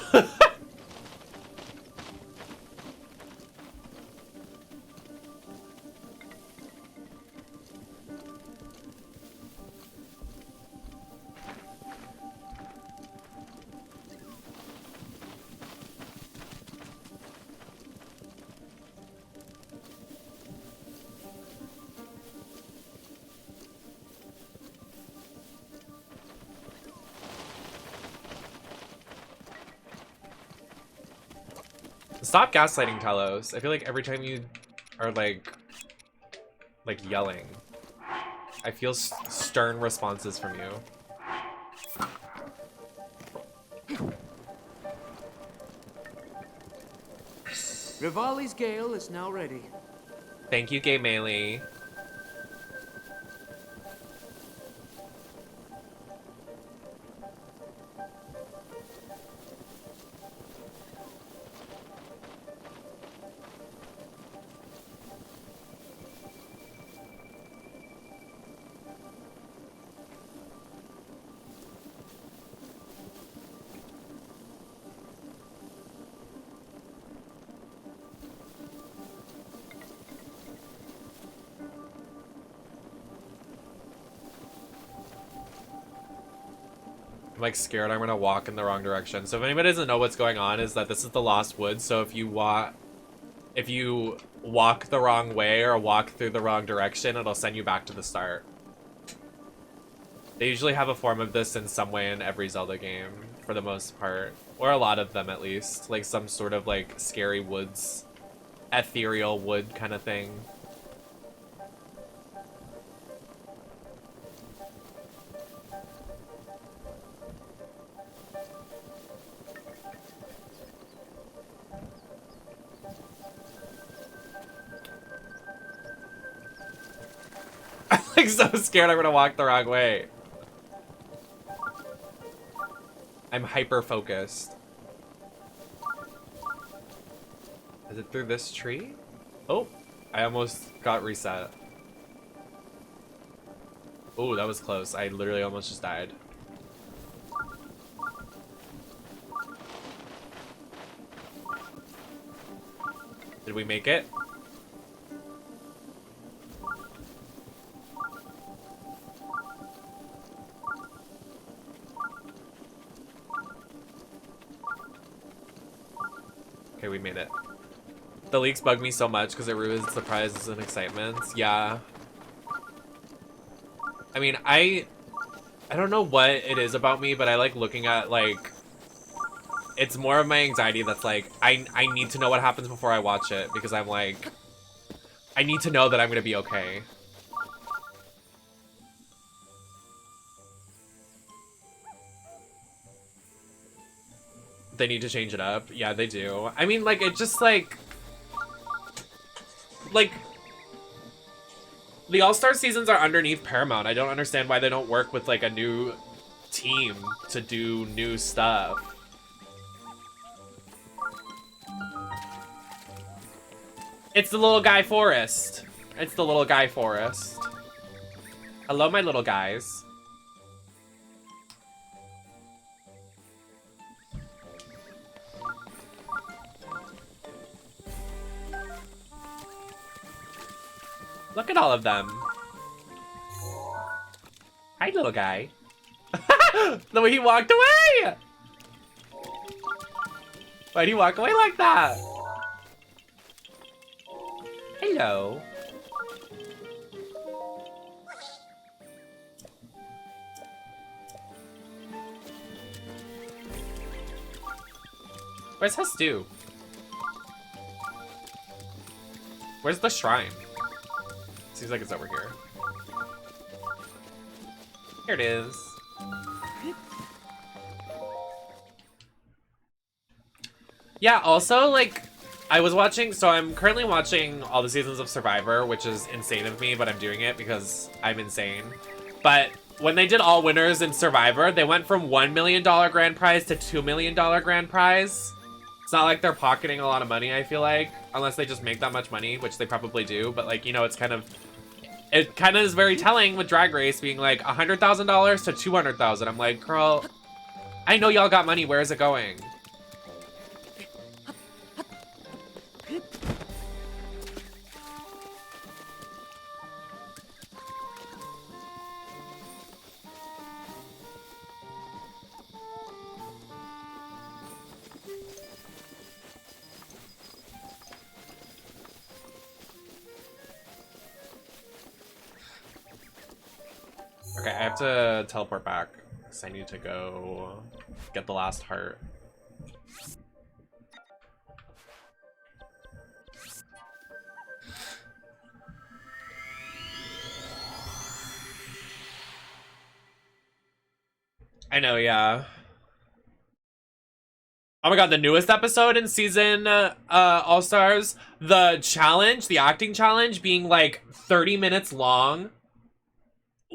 Stop gaslighting Talos. I feel like every time you are like yelling, I feel stern responses from you. Rivali's Gale is now ready. Thank you, Gay Melee. I'm like scared I'm gonna walk in the wrong direction. So if anybody doesn't know what's going on, is that this is the Lost Woods. So if you walk the wrong way or walk through the wrong direction, it'll send you back to the start. They usually have a form of this in some way in every Zelda game, for the most part. Or a lot of them, at least. Like some sort of like scary woods, ethereal wood kind of thing. I'm like so scared I'm gonna walk the wrong way. I'm hyper focused. Is it through this tree? Oh, I almost got reset. Oh, that was close. I literally almost just died. Did we make it? Okay, we made it. The leaks bug me so much because it ruins surprises and excitements. Yeah. I mean, I don't know what it is about me, but I like looking at, like, it's more of my anxiety that's like, I need to know what happens before I watch it, because I'm like, I need to know that I'm gonna be okay. They need to change it up. Yeah, they do. I mean, like, it just, like, The All-Star seasons are underneath Paramount. I don't understand why they don't work with like a new team to do new stuff. It's the little guy forest. It's the little guy forest. Hello, my little guys. Look at all of them. Hi, little guy. The way he walked away! Why'd he walk away like that? Hello. Where's Hestu? Where's the shrine? Seems like it's over here. Here it is. Yeah, also, like, I was watching, so I'm currently watching all the seasons of Survivor, which is insane of me, but I'm doing it because I'm insane. But when they did all winners in Survivor, they went from $1 million grand prize to $2 million grand prize. It's not like they're pocketing a lot of money, I feel like, unless they just make that much money, which they probably do. But, like, you know, it kind of is very telling with Drag Race being like $100,000 to $200,000. I'm like, girl, I know y'all got money. Where is it going? Okay, I have to teleport back because I need to go get the last heart. I know, yeah. Oh my god, the newest episode in season All Stars, the challenge, the acting challenge being like 30 minutes long.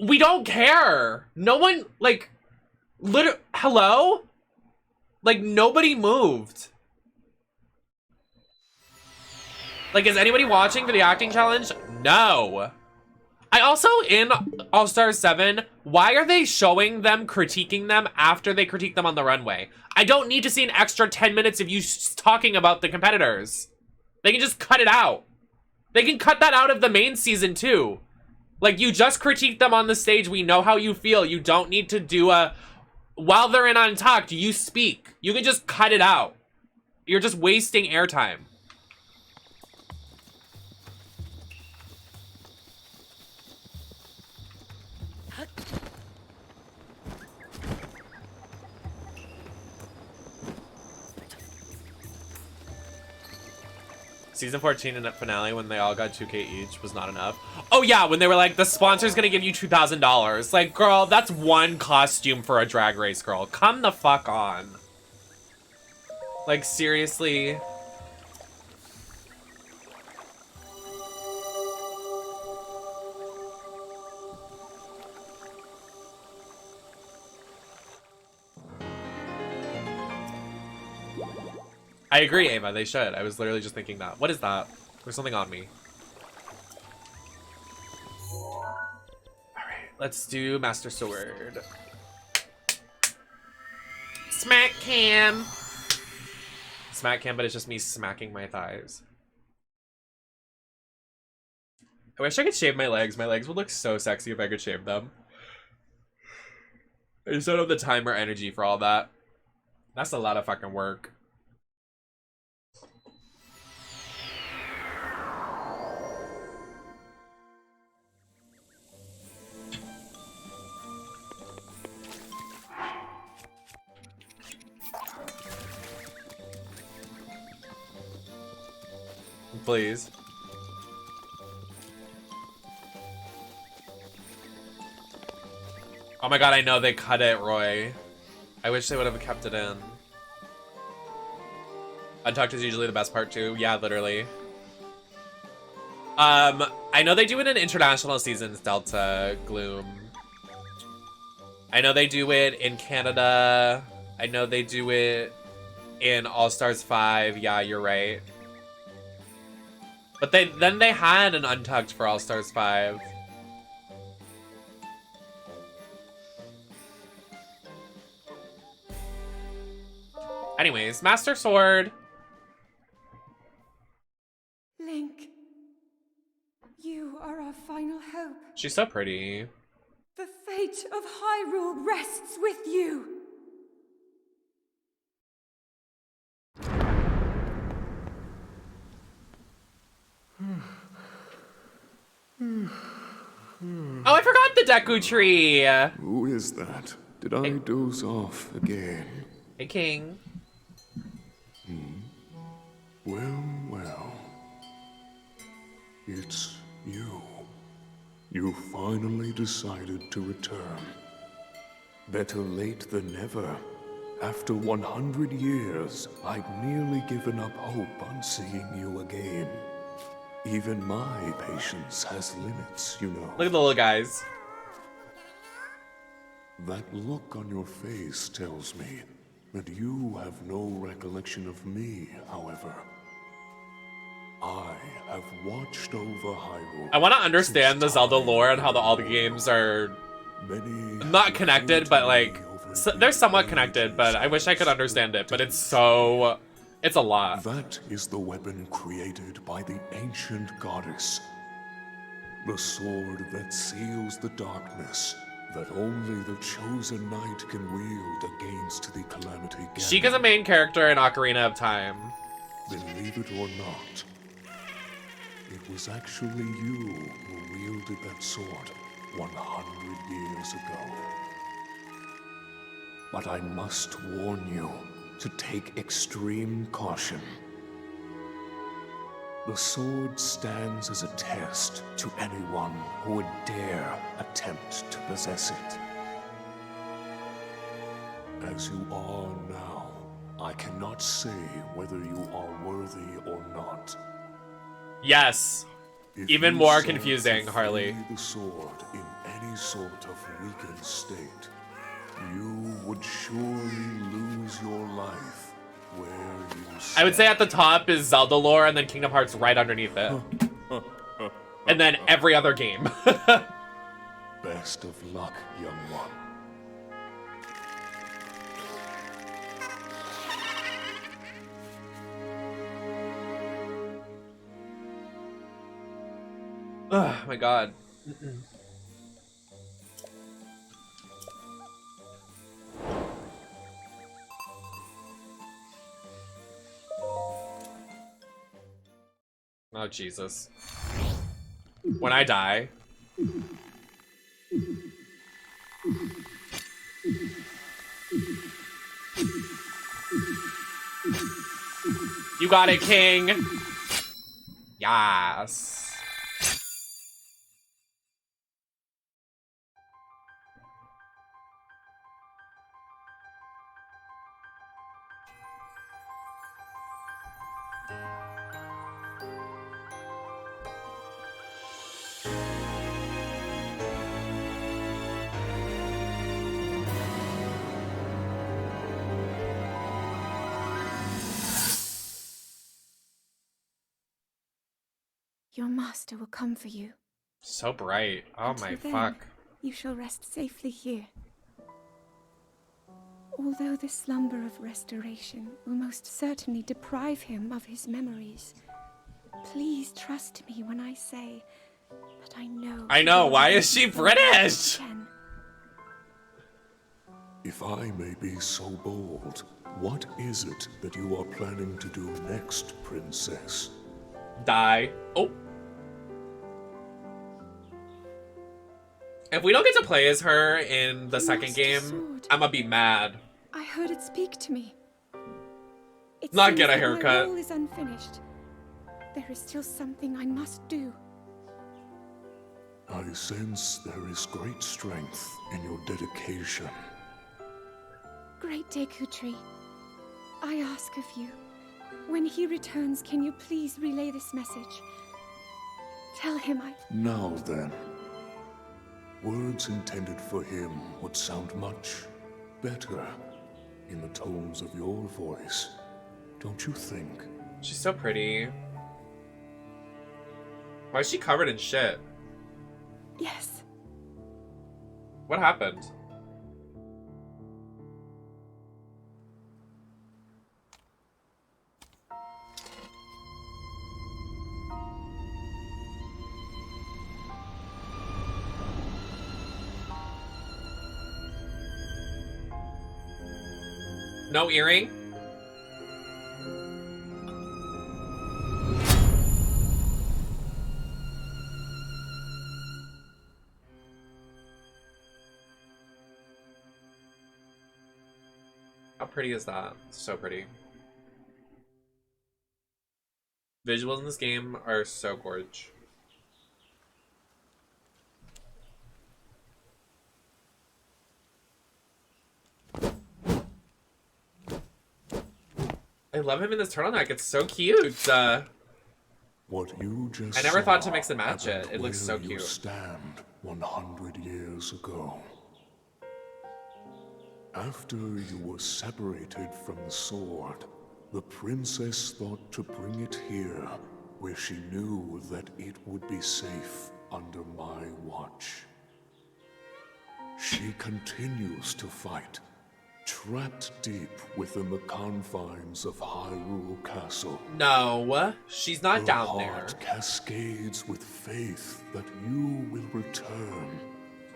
We don't care. No one, like, hello? Like, nobody moved. Like, is anybody watching for the acting challenge? No. I also, in All Stars 7, why are they showing them critiquing them after they critique them on the runway? I don't need to see an extra 10 minutes of you talking about the competitors. They can just cut it out. They can cut that out of the main season, too. Like, you just critique them on the stage. We know how you feel. You don't need to do a... While they're in Untucked, you speak. You can just cut it out. You're just wasting airtime. Season 14 in the finale when they all got 2K each was not enough. Oh yeah, when they were like, the sponsor's gonna give you $2,000. Like, girl, that's one costume for a Drag Race girl. Come the fuck on. Like, seriously. I agree, Ava, they should. I was literally just thinking that. What is that? There's something on me. Alright, let's do Master Sword. Smack cam! Smack cam, but it's just me smacking my thighs. I wish I could shave my legs. My legs would look so sexy if I could shave them. I just don't have the time or energy for all that. That's a lot of fucking work. Please. Oh my god, I know they cut it, Roy. I wish they would have kept it in. Untucked is usually the best part too. Yeah, literally. I know they do it in international seasons, Delta Gloom. I know they do it in Canada. I know they do it in All-Stars 5. Yeah, you're right. But then they had an Untucked for All-Stars 5. Anyways, Master Sword. Link, you are our final hope. She's so pretty. The fate of Hyrule rests with you. Oh, I forgot the Deku Tree! Who is that? Did I doze off again? Hey, King. Well, well. It's you. You finally decided to return. Better late than never. After 100 years, I'd nearly given up hope on seeing you again. Even my patience has limits, you know. Look at the little guys. That look on your face tells me that you have no recollection of me, however. I have watched over Hyrule. I want to understand the Zelda lore and how all the games are not connected, but like, they're somewhat connected, but I wish I could understand it, but it's a lot. That is the weapon created by the ancient goddess. The sword that seals the darkness that only the chosen knight can wield against the Calamity Ganon. Sheikah's a main character in Ocarina of Time. Believe it or not, it was actually you who wielded that sword 100 years ago. But I must warn you to take extreme caution. The sword stands as a test to anyone who would dare attempt to possess it. As you are now, I cannot say whether you are worthy or not. Yes. If Even you more sought confusing, to Harley. free the sword in any sort of weakened state, you would surely lose your life where you I would say at the top is Zelda lore, and then Kingdom Hearts right underneath it. And then every other game. Best of luck, young one. Oh my god. Oh, Jesus. When I die. You got it, King! Yes. Your master will come for you. So bright. Oh my Until then, fuck. You shall rest safely here. Although the slumber of restoration will most certainly deprive him of his memories, please trust me when I say that I know. I know, why is she British? If I may be so bold, what is it that you are planning to do next, Princess? Die. Oh. If we don't get to play as her in the second game, I'm gonna be mad. I heard it speak to me. It Not seems get a that haircut. My role is unfinished. There is still something I must do. I sense there is great strength in your dedication. Great Deku Tree, I ask of you, when he returns, can you please relay this message? Tell him I... Now then, words intended for him would sound much better in the tones of your voice, don't you think? She's so pretty. Why is she covered in shit? Yes. What happened? No earring? How pretty is that? So pretty. Visuals in this game are so gorgeous. I love him in this turtleneck. It's so cute. What you just I never thought to saw mix and match it. happened It looks so where you cute. stand 100 years ago. After you were separated from the sword, the princess thought to bring it here, where she knew that it would be safe under my watch. She continues to fight, trapped deep within the confines of Hyrule Castle. No, she's not Her down heart there. cascades with faith that you will return.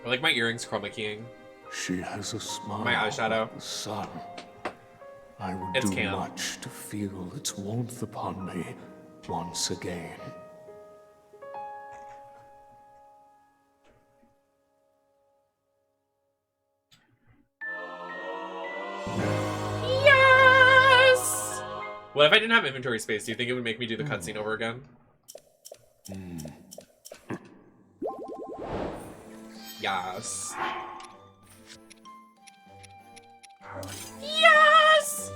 I like my earrings chroma keying. She has a smile My eyeshadow. like the sun. I would It's do Cam. much to feel its warmth upon me once again. Yes! What if I didn't have inventory space? Do you think it would make me do the cutscene over again? Yes. Yes!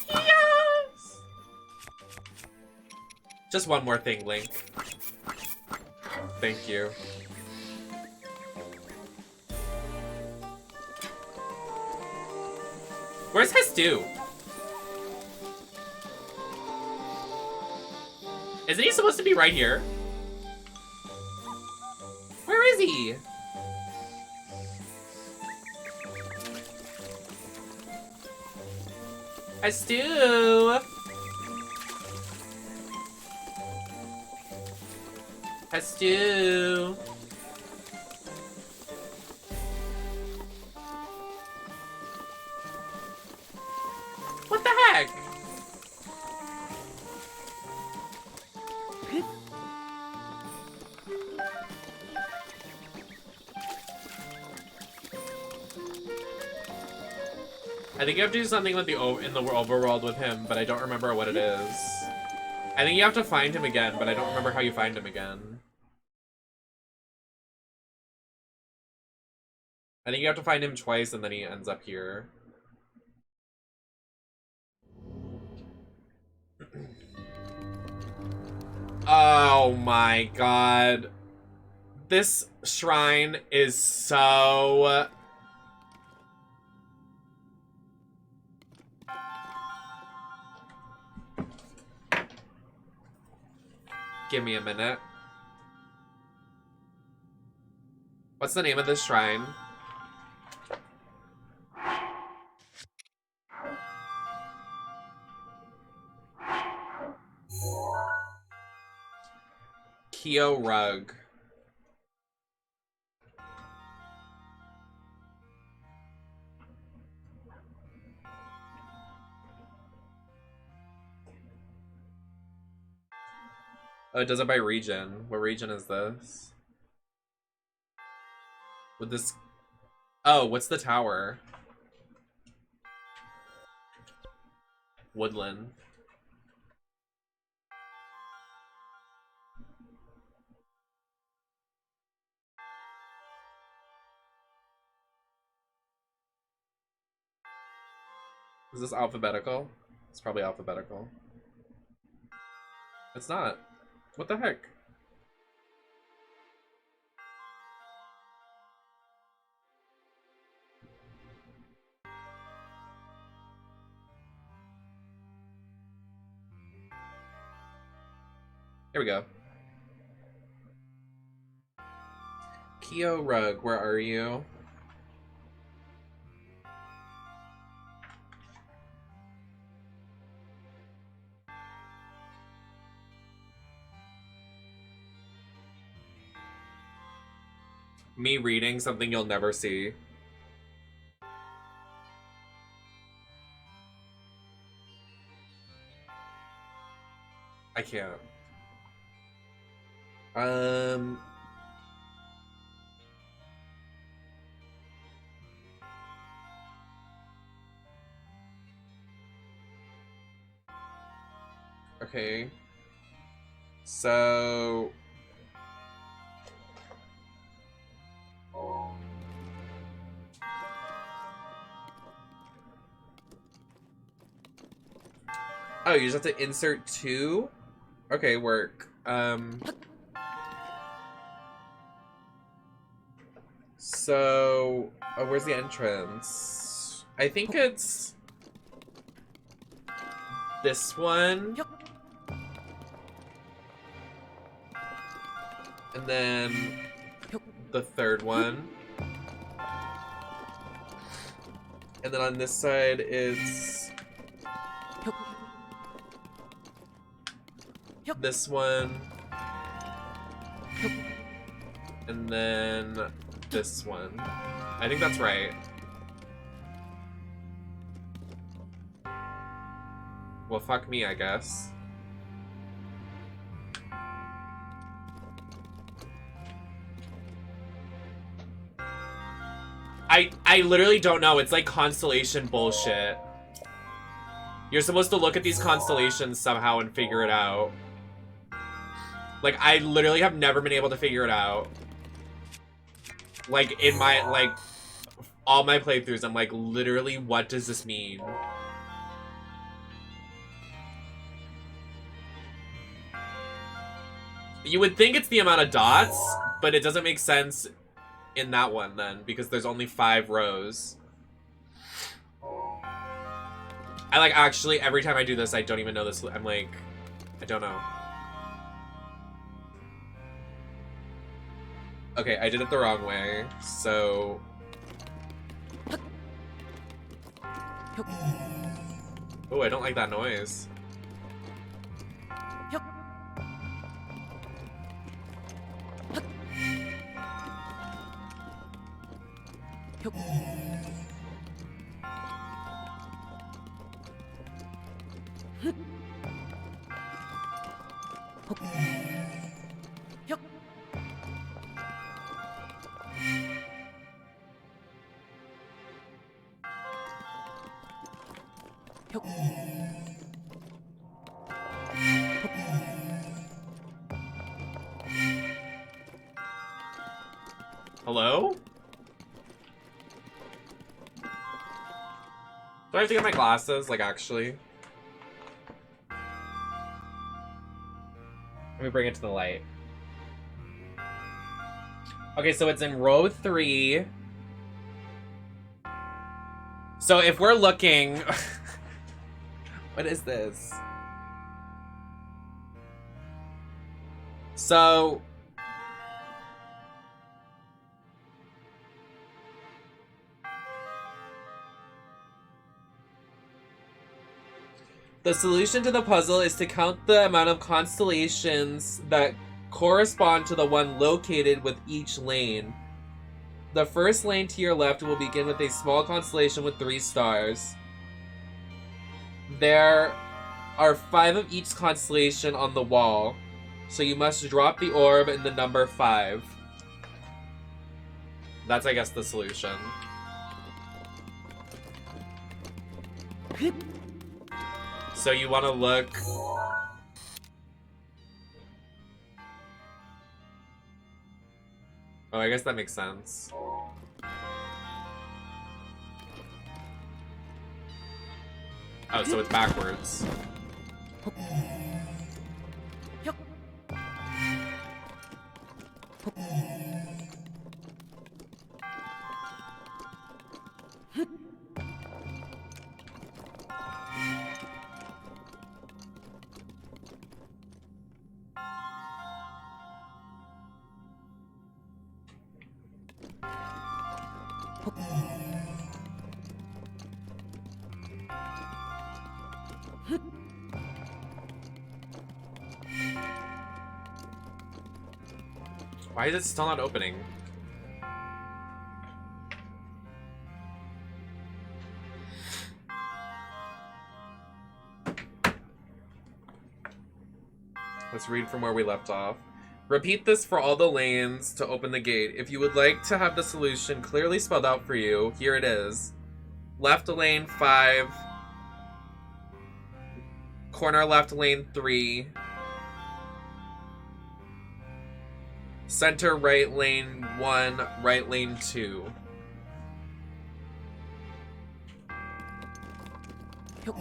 Yes! Just one more thing, Link. Thank you. Where's Hestu? Isn't he supposed to be right here? Where is he? Hestu! Hestu! What the heck? I think you have to do something with in the overworld with him, but I don't remember what it is. I think you have to find him again, but I don't remember how you find him again. I think you have to find him twice and then he ends up here. Oh my god. This shrine is so... Give me a minute. What's the name of this shrine? Kyo Rug. Oh, it does it by region. What region is this? Would this... Oh, what's the tower? Woodland. Is this alphabetical? It's probably alphabetical. It's not. What the heck? Here we go. Kyo Rug, where are you? Me reading something you'll never see. I can't. Okay. So... Oh, you just have to insert 2? Okay, work. So... Oh, where's the entrance? I think it's... this one. And then... the third one. And then on this side, it's... this one. And then this one. I think that's right. Well, fuck me, I guess. I literally don't know. It's like constellation bullshit. You're supposed to look at these constellations somehow and figure it out. Like, I literally have never been able to figure it out. Like, in my, like, all my playthroughs, I'm like, literally, what does this mean? You would think it's the amount of dots, but it doesn't make sense in that one then, because there's only 5 rows. I like, actually, every time I do this, I don't even know this. I'm like, I don't know. Okay, I did it the wrong way, so... Oh, I don't like that noise. Hello? Do I have to get my glasses? Like, actually? Let me bring it to the light. Okay, so it's in row 3. So if we're looking... What is this? So... the solution to the puzzle is to count the amount of constellations that correspond to the one located with each lane. The first lane to your left will begin with a small constellation with 3 stars. There are 5 of each constellation on the wall, so you must drop the orb in the number 5. That's, I guess, the solution. So you want to look... Oh, I guess that makes sense. Oh, so it's backwards. Why is it still not opening? Let's read from where we left off. Repeat this for all the lanes to open the gate. If you would like to have the solution clearly spelled out for you, here it is. Left lane 5. Corner left lane 3. Center right lane 1, right lane 2. Did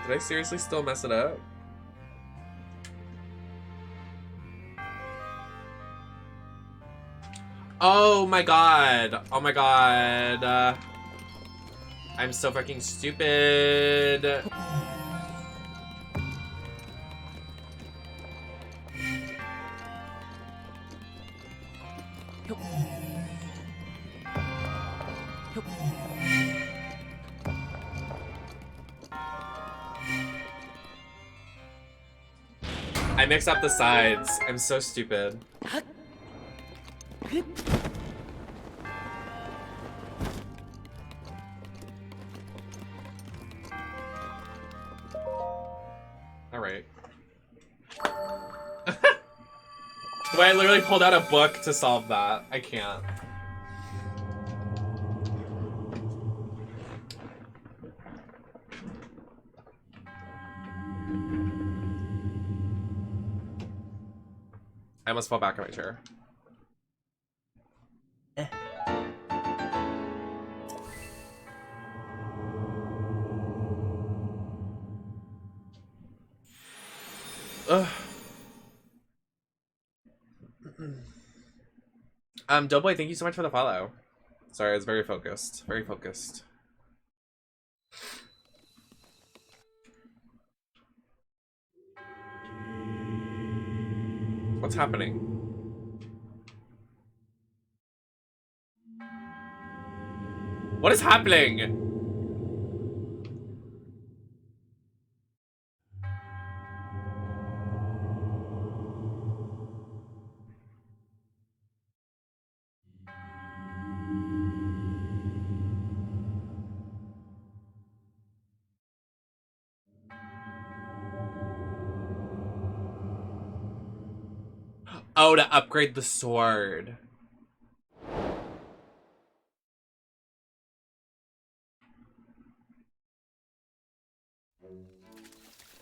I seriously still mess it up? Oh my god. Oh my god. I'm so fucking stupid. I mixed up the sides. I'm so stupid. Alright. The way I literally pulled out a book to solve that. I can't. I almost fell back in my chair. Ugh. Doughboy, thank you so much for the follow. Sorry, I was very focused. Very focused. What's happening? What is happening? Oh, to upgrade the sword.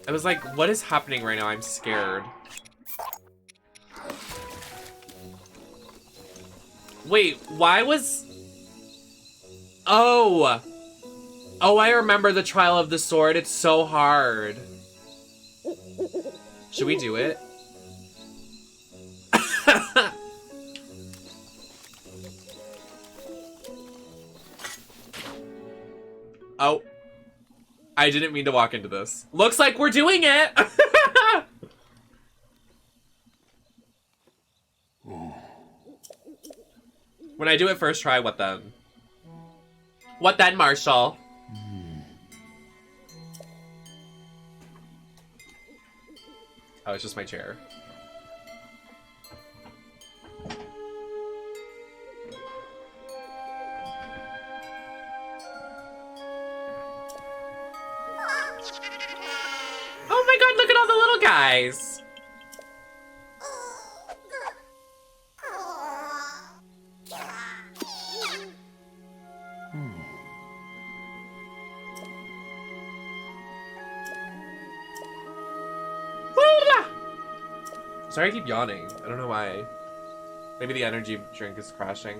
I was like, what is happening right now? I'm scared. Wait, why was... Oh! Oh, I remember the Trial of the Sword. It's so hard. Should we do it? Oh. I didn't mean to walk into this. Looks like we're doing it! When I do it first try, what then? What then, Marshall? Oh, it's just my chair. Oh my god, look at all the little guys! Sorry I keep yawning. I don't know why. Maybe the energy drink is crashing.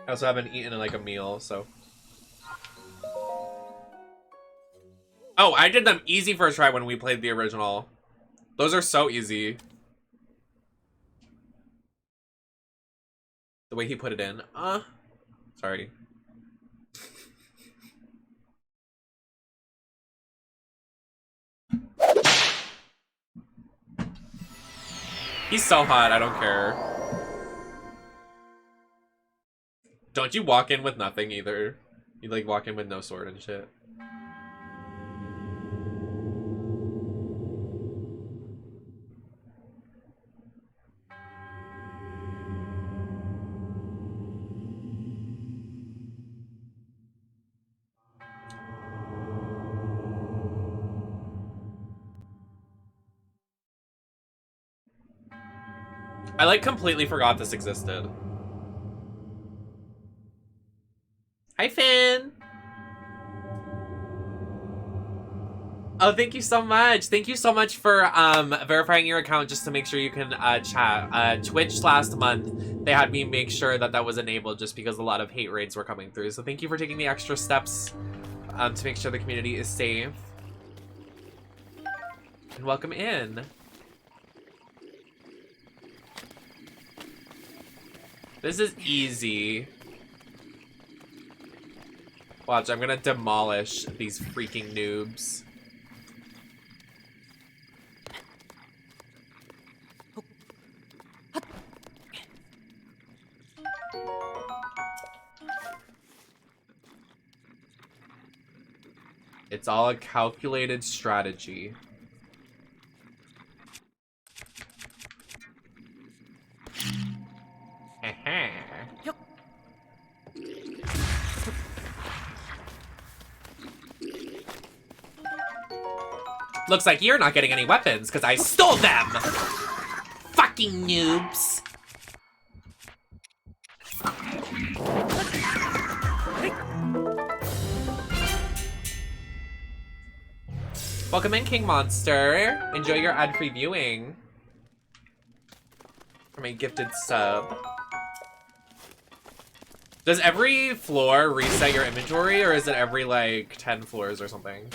I also haven't eaten like a meal, so. Oh, I did them easy first try when we played the original. Those are so easy. The way he put it in. Sorry. He's so hot, I don't care. Don't you walk in with nothing either. You like walk in with no sword and shit. I like completely forgot this existed. Hi, Finn. Oh, thank you so much. Thank you so much for verifying your account just to make sure you can chat. Twitch last month, they had me make sure that that was enabled just because a lot of hate raids were coming through. So thank you for taking the extra steps to make sure the community is safe. And welcome in. This is easy. Watch, I'm gonna demolish these freaking noobs. It's all a calculated strategy. Looks like you're not getting any weapons because I stole them! Fucking noobs! Welcome in, King Monster. Enjoy your ad-free viewing. From a gifted sub. Does every floor reset your inventory, or is it every, like, 10 floors or something?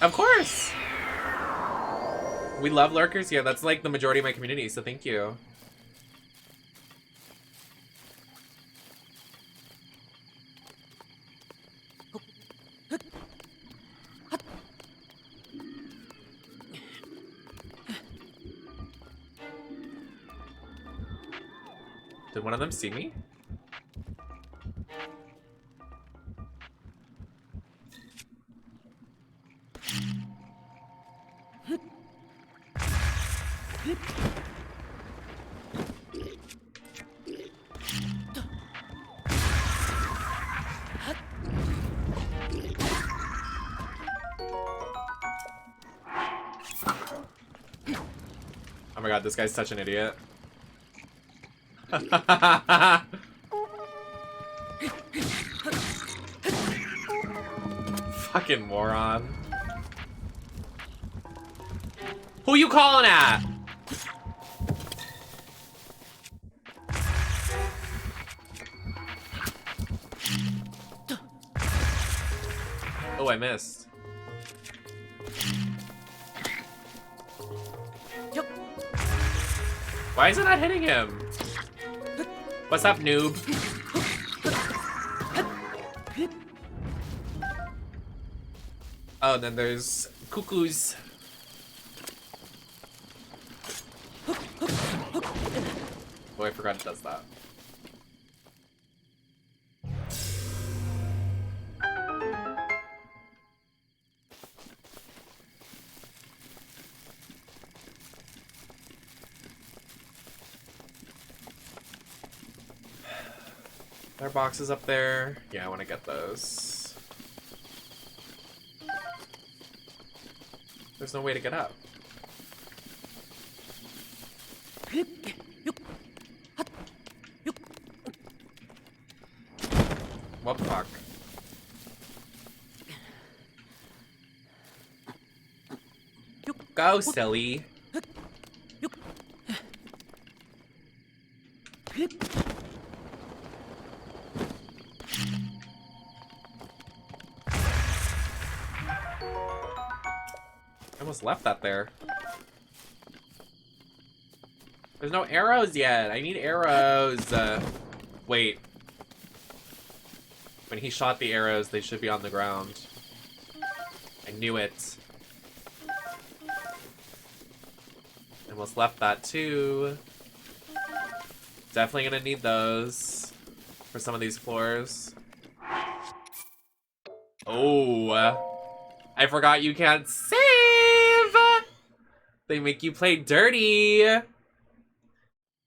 Of course! We love lurkers here. That's like the majority of my community, so thank you. Did one of them see me? Oh my god, this guy's such an idiot. Fucking moron. Who you calling at? Oh, I missed. Why is it not hitting him? What's up, noob? Oh, and then there's cuckoos. Oh, I forgot it does that. There are boxes up there. Yeah, I want to get those. There's no way to get up. What the fuck? Go, silly. I almost left that there. There's no arrows yet. I need arrows. Wait. When he shot the arrows, they should be on the ground. I knew it. I almost left that too. Definitely gonna need those for some of these floors. Oh, I forgot you can't save! They make you play dirty!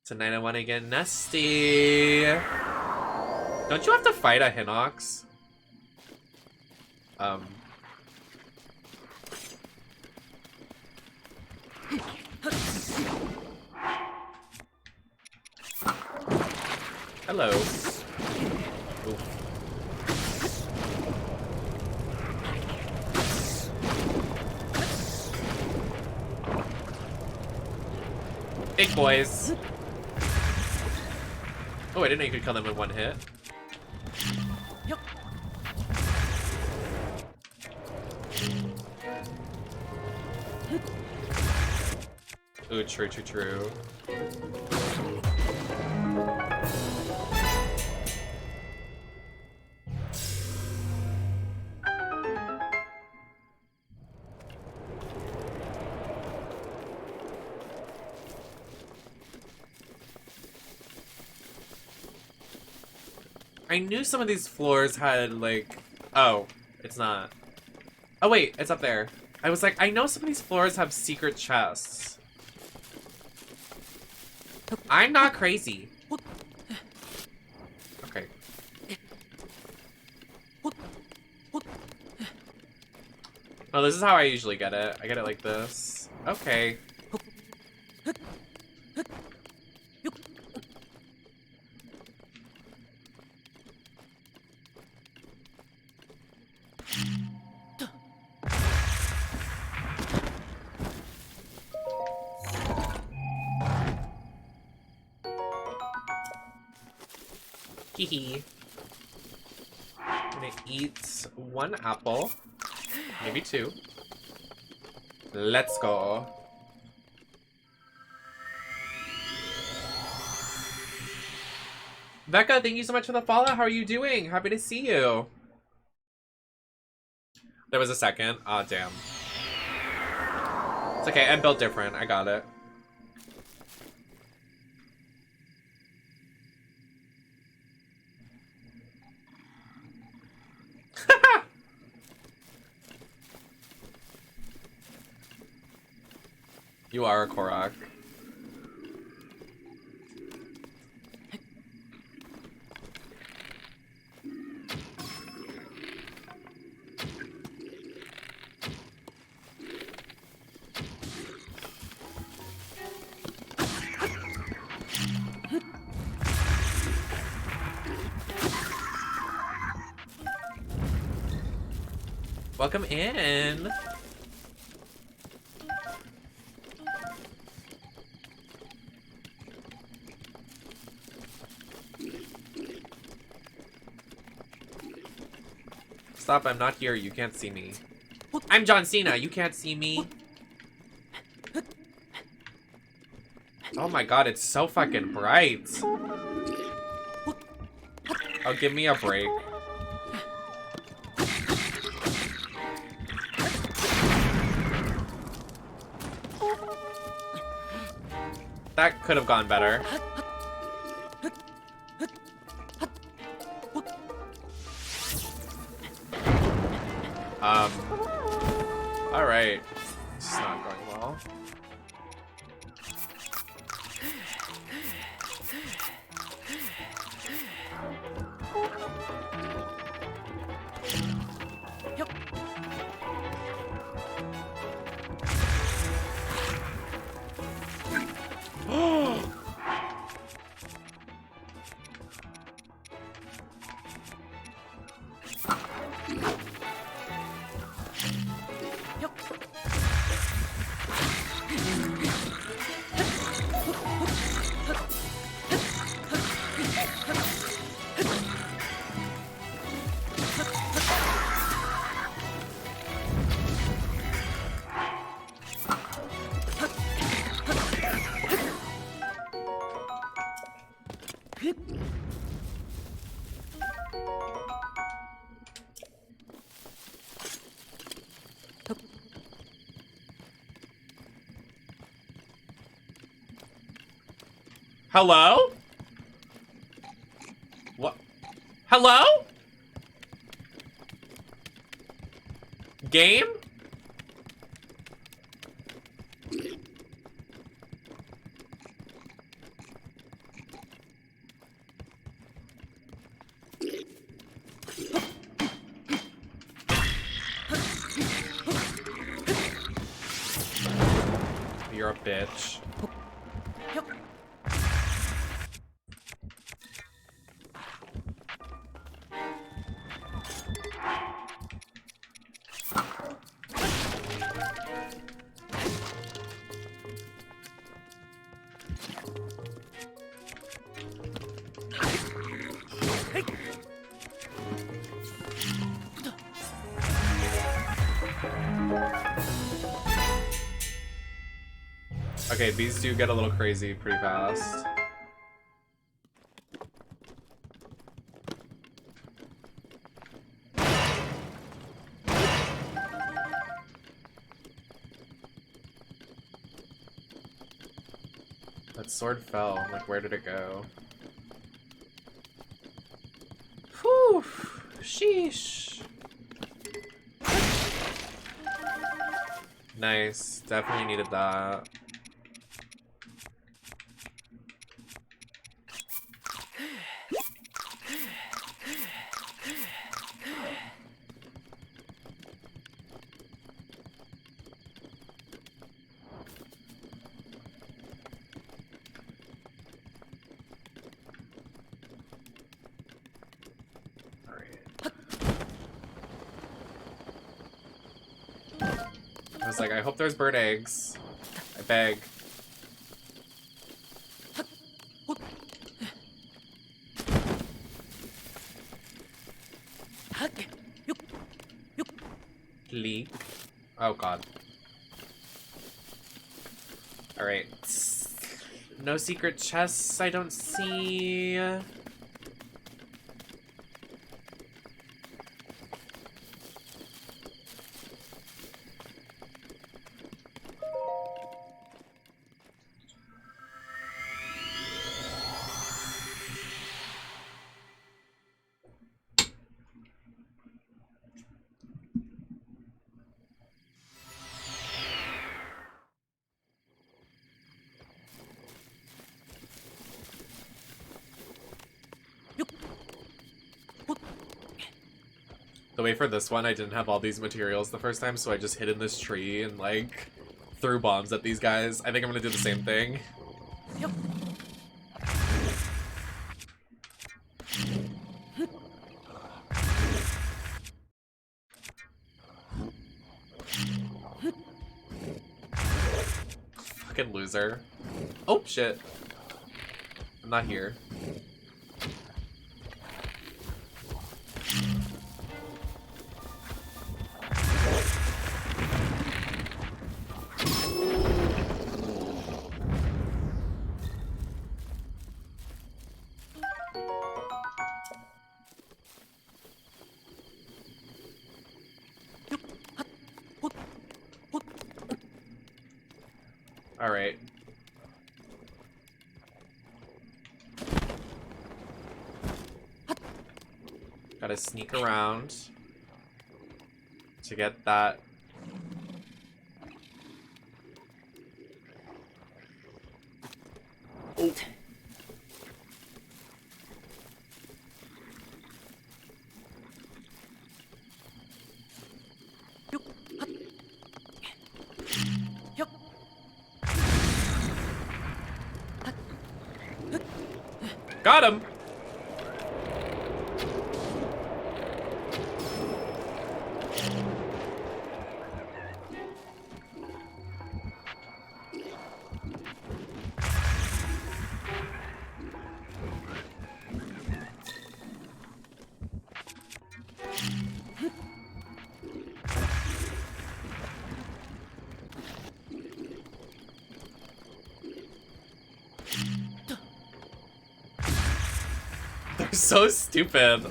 Tonight I wanna get nasty. Don't you have to fight a Hinox? Hello. Ooh. Big boys. Oh, I didn't know you could kill them in one hit. Ooh, true, true, true. I knew some of these floors had, like... Oh, it's not. Oh, wait, it's up there. I was like, I know some of these floors have secret chests. I'm not crazy. Okay. Oh, this is how I usually get it. I get it like this. Okay. Hehe. I'm gonna eat one apple. Maybe two. Let's go. Becca, thank you so much for the follow. How are you doing? Happy to see you. There was a second. Aw, damn. It's okay, I'm built different. I got it. You are a Korok. Welcome in. Stop, I'm not here. You can't see me. I'm John Cena. You can't see me. Oh my god, it's so fucking bright. Oh, give me a break. That could have gone better. Alright. This is not going well. Hello? What? Hello? Game? You're a bitch. Okay, these do get a little crazy pretty fast. That sword fell. Like, where did it go? Whew! Sheesh! Nice. Definitely needed that. I was like, I hope there's bird eggs. I beg. Leak. Oh god. Alright. No secret chests I don't see. The way for this one, I didn't have all these materials the first time, so I just hid in this tree and, like, threw bombs at these guys. I think I'm gonna do the same thing. Fucking loser. Oh, shit. I'm not here. Alright. Gotta sneak around to get that. Oh. Got him! They're so stupid.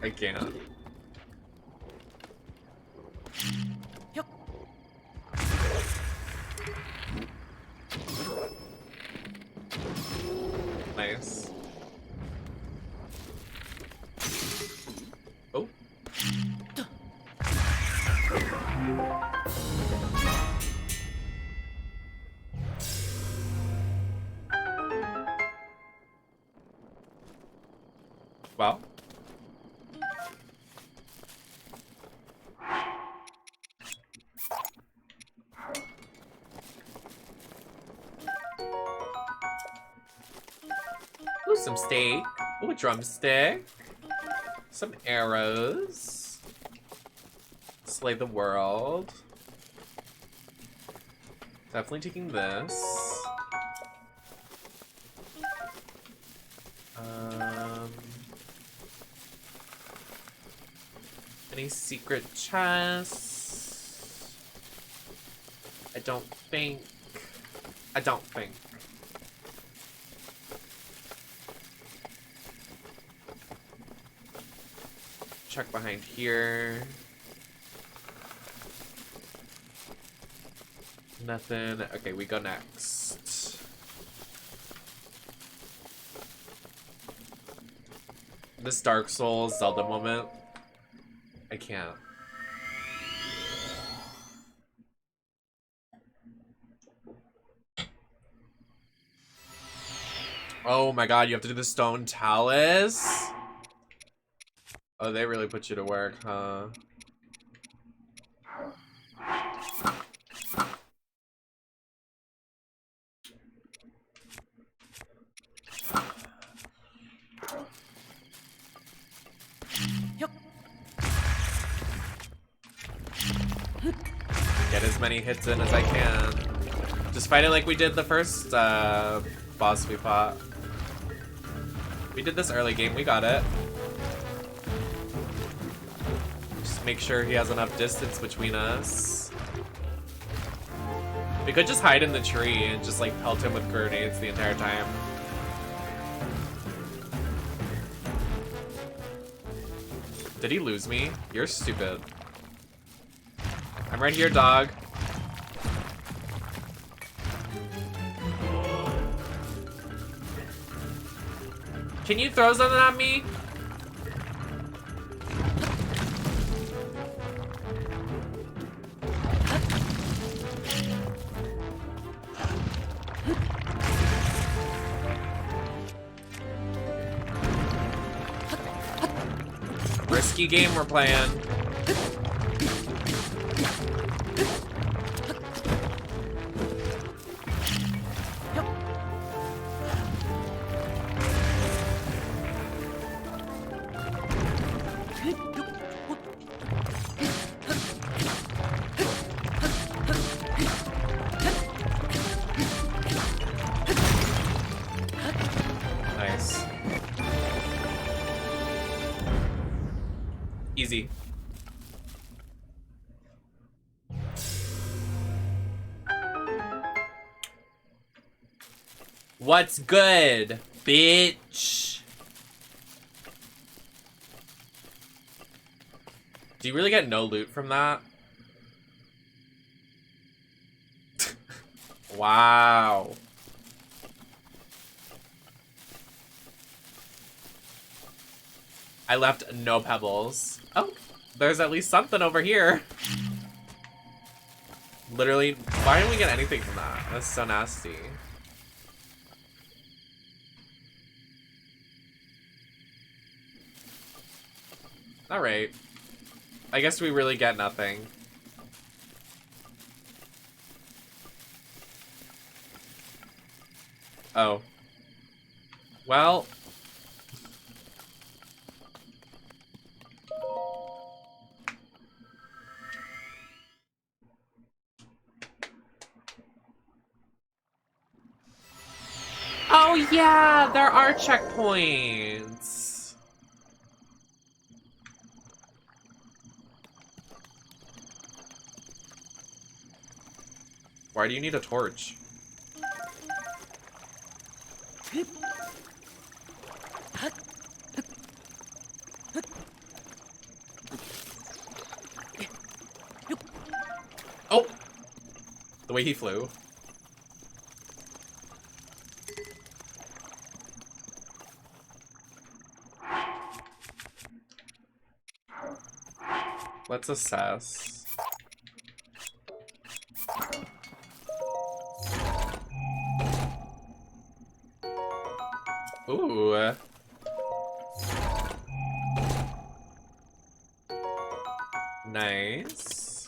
I can't. Nice. Oh. Well. Ooh, some steak. Ooh, a drumstick. Some arrows. Slay the world. Definitely taking this. Any secret chests? I don't think. Check behind here. Nothing. Okay, we go next. This Dark Souls Zelda moment. I can't. Oh my god, you have to do the stone talus? Oh, they really put you to work, huh? Get as many hits in as I can. Just fight it like we did the first boss we fought. We did this early game, we got it. Just make sure he has enough distance between us. We could just hide in the tree and just like pelt him with grenades the entire time. Did he lose me? You're stupid. I'm right here, dog. Can you throw something at me? Risky game we're playing. Nice. Easy. What's good, bitch? Do you really get no loot from that? Wow. I left no pebbles. Oh, there's at least something over here. Literally, why didn't we get anything from that? That's so nasty. Alright. I guess we really get nothing. Oh. Well. Oh yeah, there are checkpoints. Why do you need a torch? The way he flew. Let's assess. Ooh. Nice.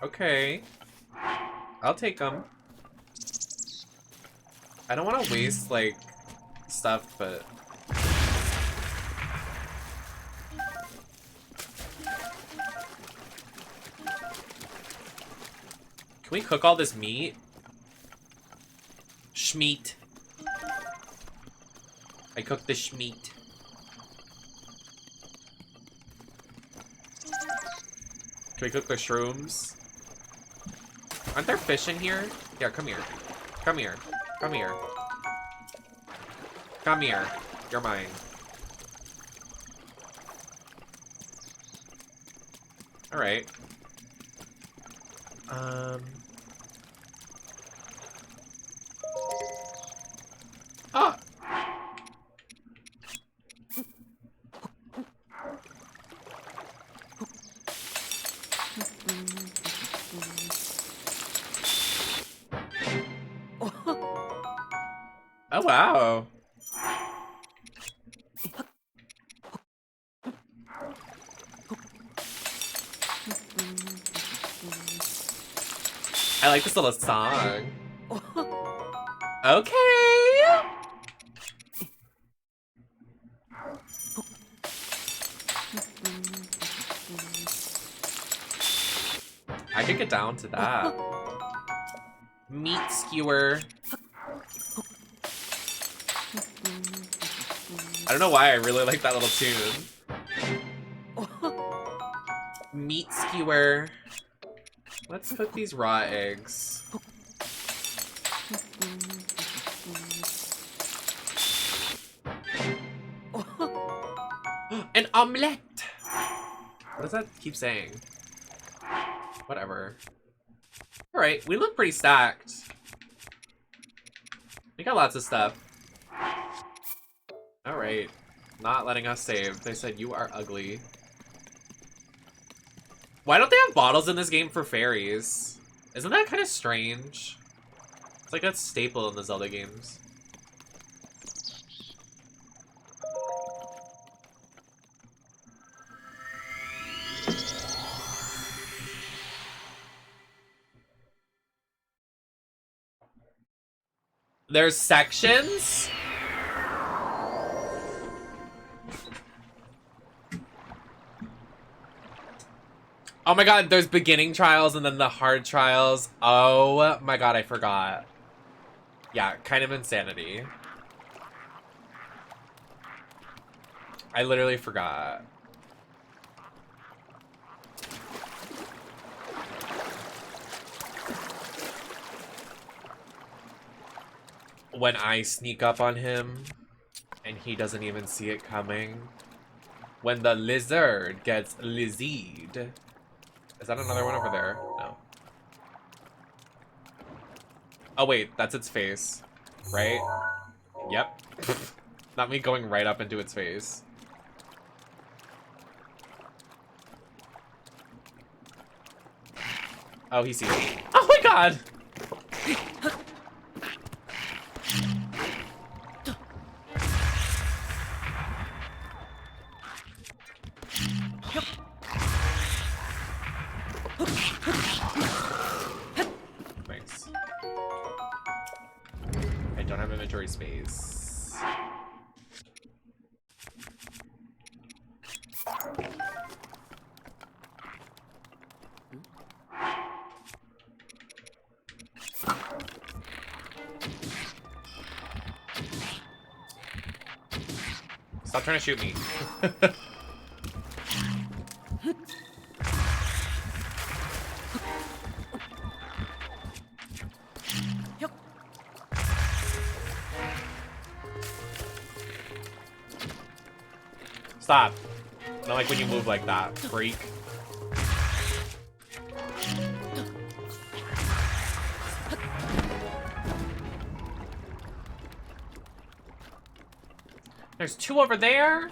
Okay. I'll take them. I don't want to waste, like, stuff, but... Can we cook all this meat? Schmeat. I cooked the schmeat. Can we cook the shrooms? Aren't there fish in here? Yeah, come here. Come here. Come here. Come here. You're mine. Alright. Ah! Oh, wow. I like this little song. Okay. I could get down to that. Meat skewer. I don't know why I really like that little tune. Meat skewer. Let's cook these raw eggs. An omelette! What does that keep saying? Whatever. Alright, we look pretty stacked. We got lots of stuff. Alright. Not letting us save. They said you are ugly. Why don't they have bottles in this game for fairies? Isn't that kind of strange? It's like a staple in the Zelda games. There's sections? Oh my god, there's beginning trials and then the hard trials. Oh my god, I forgot. Yeah, kind of insanity. I literally forgot. When I sneak up on him and he doesn't even see it coming. When the lizard gets lizzied. Is that another one over there? No. Oh wait, that's its face, right? Yep. Not me going right up into its face. Oh, he sees it. Oh my god! Thanks. I don't have inventory space. Stop trying to shoot me. Stop. Not like when you move like that, freak. There's 2 over there.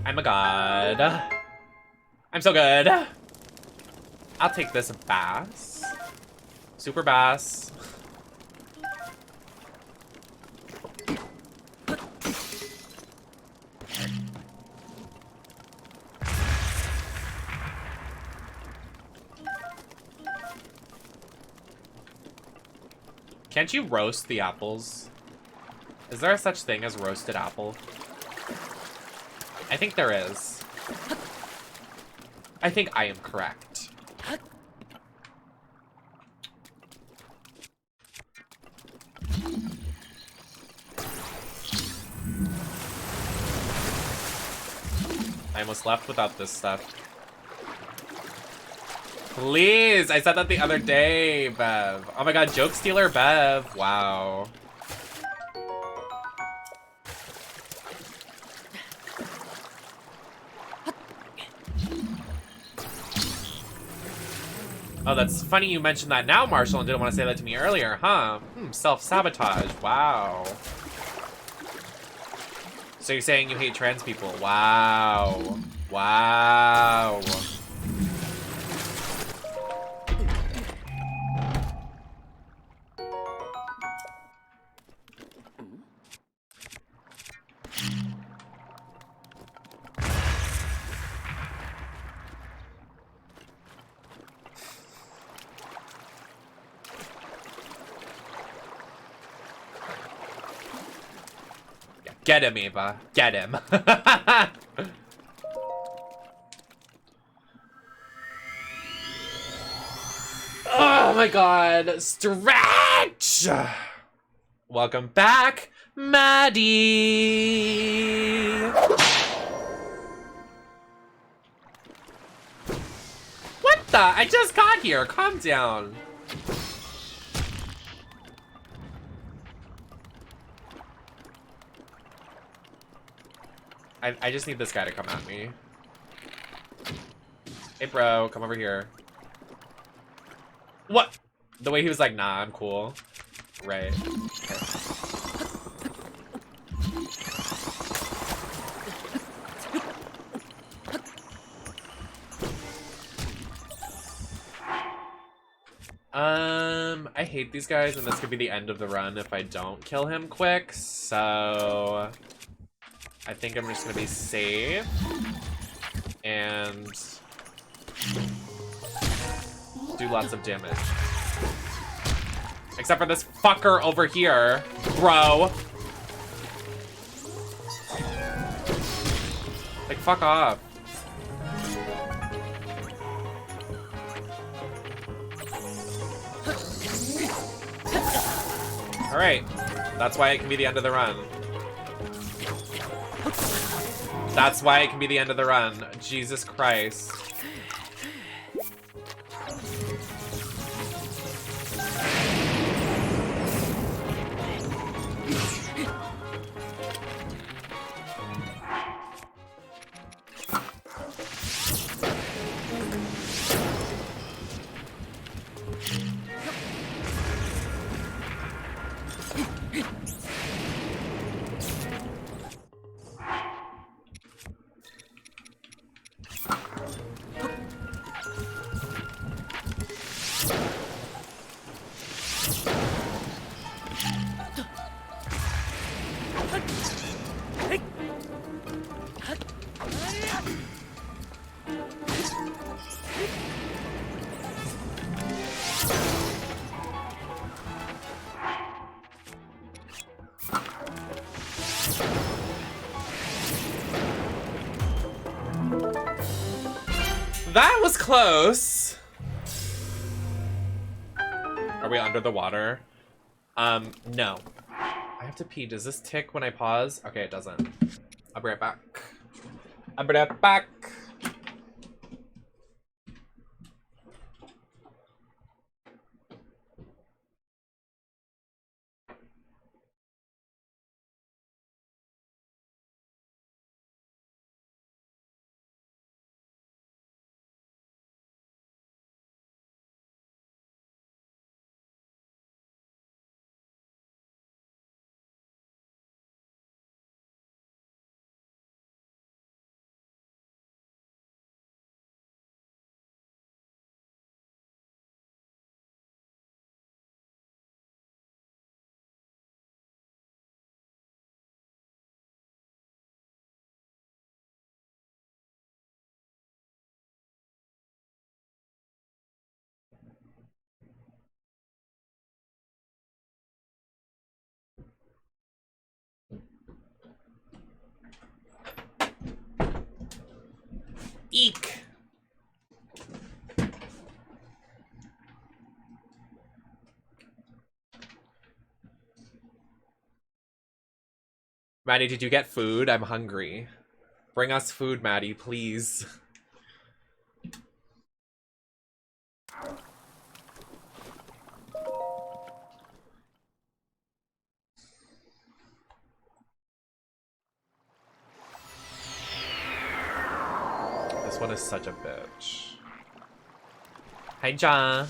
I'm a god. I'm so good. I'll take this bass. Super bass. Can't you roast the apples? Is there a such thing as roasted apple? I think there is. I think I am correct. I almost left without this stuff. Please! I said that the other day, Bev. Oh my god, joke stealer Bev. Wow. Oh, that's funny you mentioned that now, Marshall, and didn't want to say that to me earlier, huh? Self-sabotage. Wow. So you're saying you hate trans people? Wow. Wow. Get him, Eva. Get him. Oh my god. Stretch! Welcome back, Maddie. What the? I just got here. Calm down. I just need this guy to come at me. Hey, bro, come over here. What? The way he was like, nah, I'm cool. Right. I hate these guys, and this could be the end of the run if I don't kill him quick, so I think I'm just gonna be safe and do lots of damage. Except for this fucker over here, bro. Like, fuck off. Alright, that's why it can be the end of the run. That's why it can be the end of the run. Jesus Christ. close. Are we under the water? No. I have to pee. Does this tick when I pause? Okay, it doesn't. I'll be right back. I'll be right back. Eek. Maddie, did you get food? I'm hungry. Bring us food, Maddie, please. This one is such a bitch. Hi, John.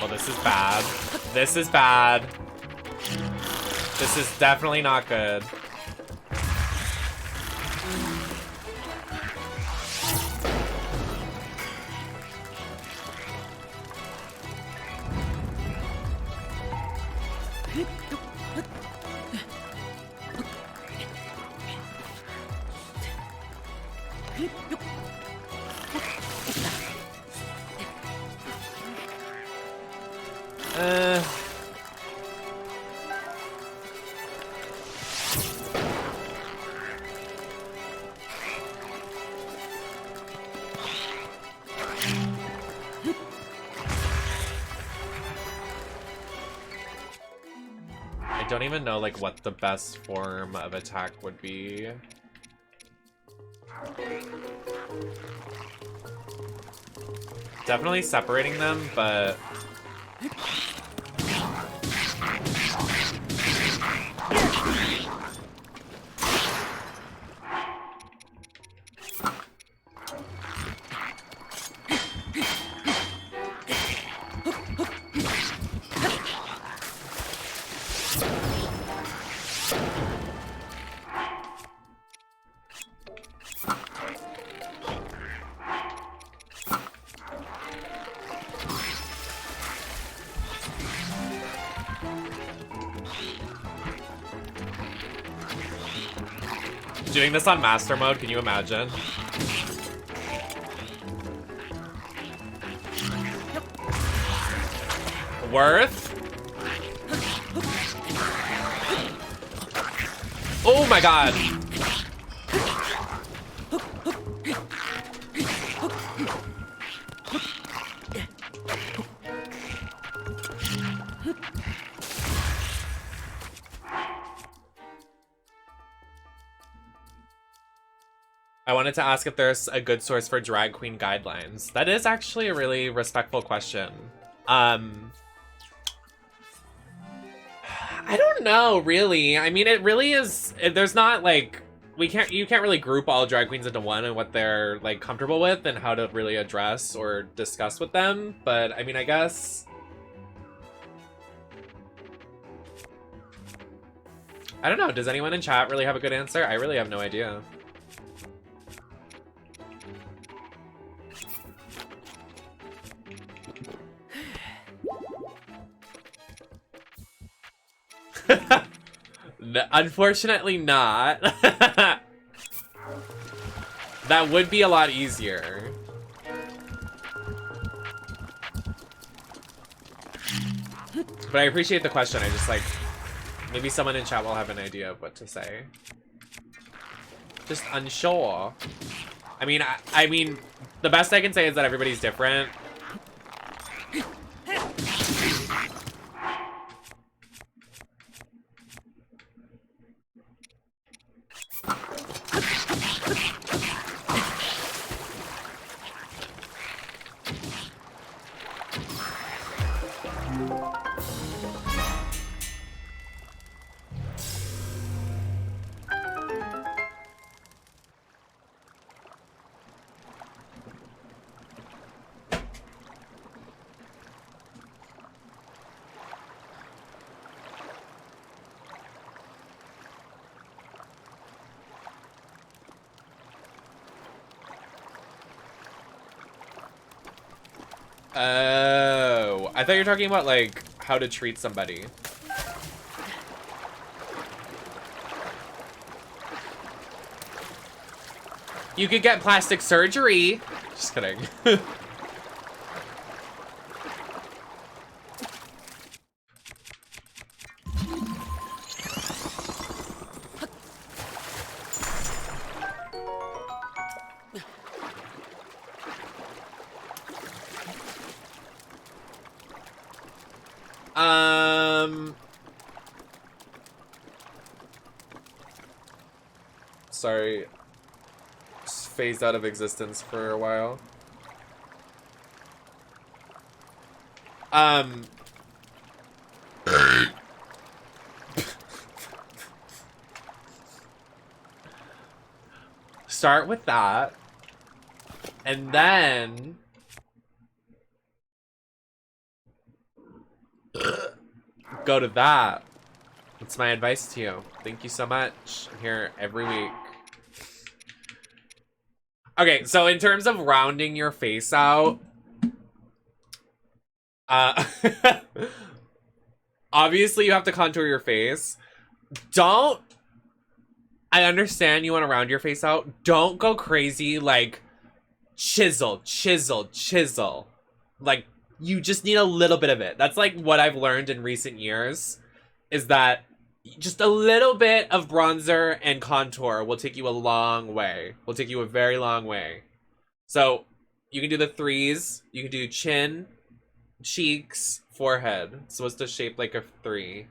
Oh, this is bad. This is bad. This is definitely not good. I don't even know like what the best form of attack would be. Definitely separating them, but doing this on master mode, can you imagine? Worth? Oh my god. I wanted to ask if there's a good source for drag queen guidelines. That is actually a really respectful question. I don't know, really. I mean, it really is, there's not like, you can't really group all drag queens into one and what they're like comfortable with and how to really address or discuss with them. But I mean, I guess, I don't know. Does anyone in chat really have a good answer? I really have no idea. Unfortunately not. That would be a lot easier. But I appreciate the question. I just like, maybe someone in chat will have an idea of what to say. Just unsure. I mean, I mean, the best I can say is that everybody's different. Oh, I thought you were talking about like how to treat somebody. You could get plastic surgery. Just kidding. Sorry. Just phased out of existence for a while. Start with that. And then go to that. That's my advice to you. Thank you so much. I'm here every week. Okay, so in terms of rounding your face out, obviously you have to contour your face. I understand you want to round your face out. Don't go crazy like chisel. Like, you just need a little bit of it. That's like what I've learned in recent years, is that just a little bit of bronzer and contour will take you a long way. Will take you a very long way. So you can do the threes. You can do chin, cheeks, forehead. It's supposed to shape like a 3.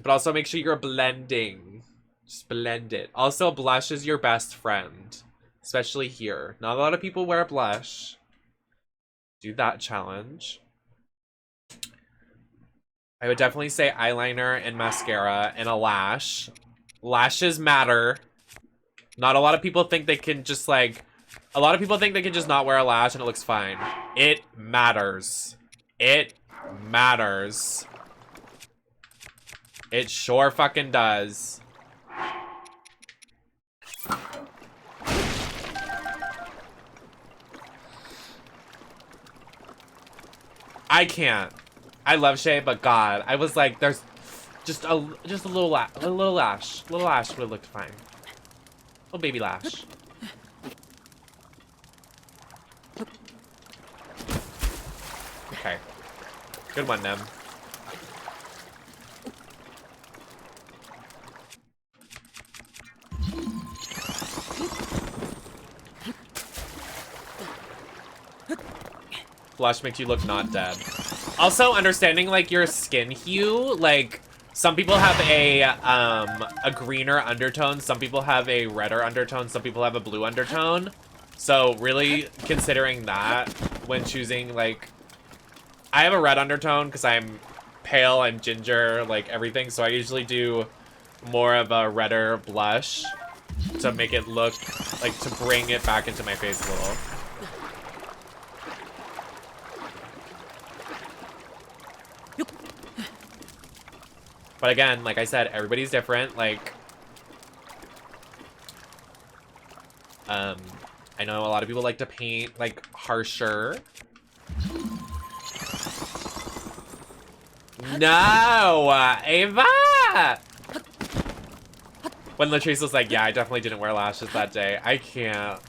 But also make sure you're blending. Just blend it. Also, blush is your best friend. Especially here. Not a lot of people wear blush. Do that challenge. I would definitely say eyeliner and mascara and a lash. Lashes matter. Not a lot of people think they can just like... A lot of people think they can just not wear a lash and it looks fine. It matters. It matters. It sure fucking does. I can't. I love Shay, but God, I was like, there's just a little lash would have looked fine. Little baby lash. Okay, good one, Nem. Blush makes you look not dead. Also, understanding like your skin hue, like some people have a greener undertone, some people have a redder undertone, some people have a blue undertone. So really considering that when choosing, like, I have a red undertone because I'm pale, I'm ginger, like everything. So I usually do more of a redder blush to make it look like, to bring it back into my face a little. But again, like I said, everybody's different. Like, I know a lot of people like to paint like harsher. No, Ava! When Latrice was like, yeah, I definitely didn't wear lashes that day. I can't.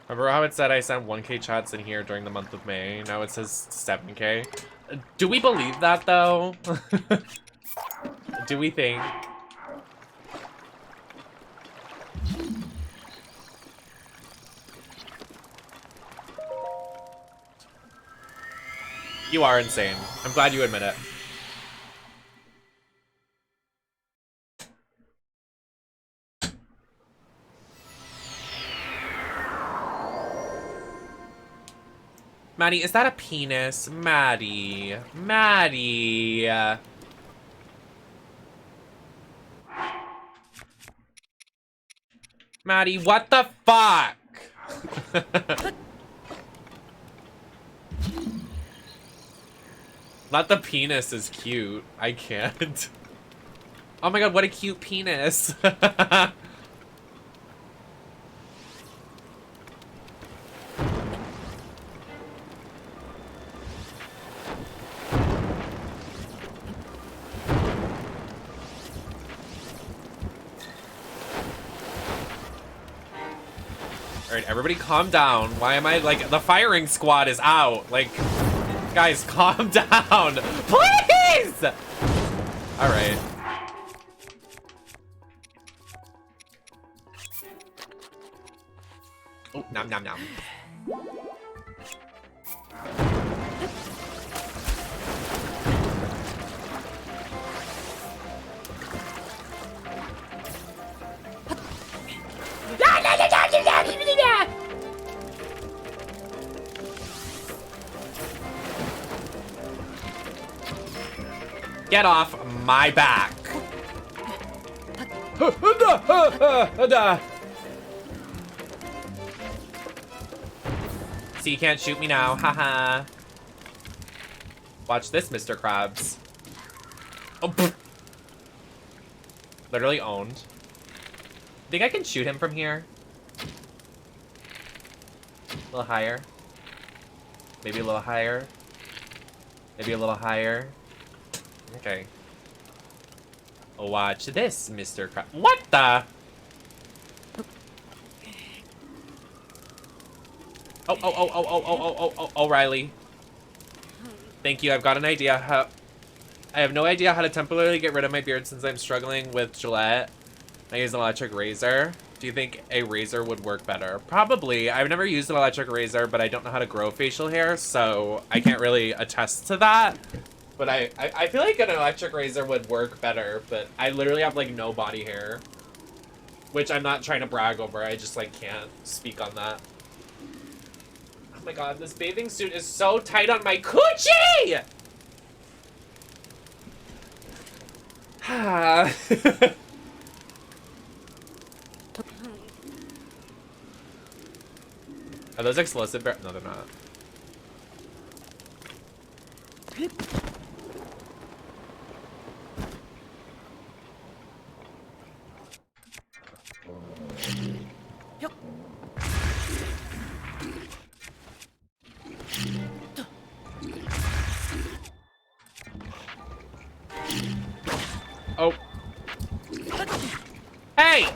Remember how it said I sent 1K chats in here during the month of May? Now it says 7K. Do we believe that, though? Do we think? You are insane. I'm glad you admit it. Maddie, is that a penis? Maddie. Maddie. Maddie, what the fuck? Not the penis is cute. I can't. Oh my god, what a cute penis. Alright, everybody calm down. Why am I, like, the firing squad is out. Like, guys, calm down. Please! Alright. Oh, nom nom nom. Get off my back. See, you can't shoot me now. Haha. Watch this, Mr. Krabs. Oh, pfft. Literally owned. Think I can shoot him from here? A little higher. Maybe a little higher. Maybe a little higher. Okay. Watch this, Mr. Krabs. What the? Oh, Riley. Thank you. I've got an idea how. I have no idea how to temporarily get rid of my beard since I'm struggling with Gillette. I use an electric razor. Do you think a razor would work better? Probably. I've never used an electric razor, but I don't know how to grow facial hair, so I can't really attest to that. But I feel like an electric razor would work better, but I literally have, like, no body hair. Which I'm not trying to brag over. I just, like, can't speak on that. Oh my god, this bathing suit is so tight on my coochie! Are those explicit? No, they're not. Oh. Hey!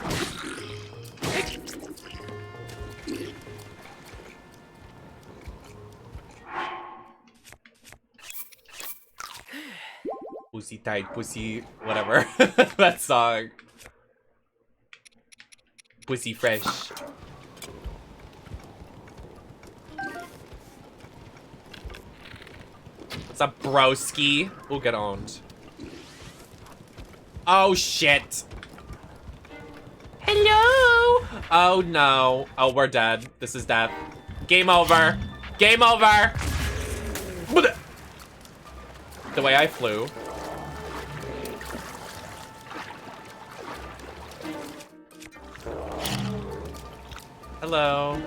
Pussy tight, pussy, whatever. That song. Pussy fresh. What's up, broski? We'll get owned. Oh, shit. Hello? Oh no. Oh, we're dead. This is death. Game over. Game over. The way I flew. Hello.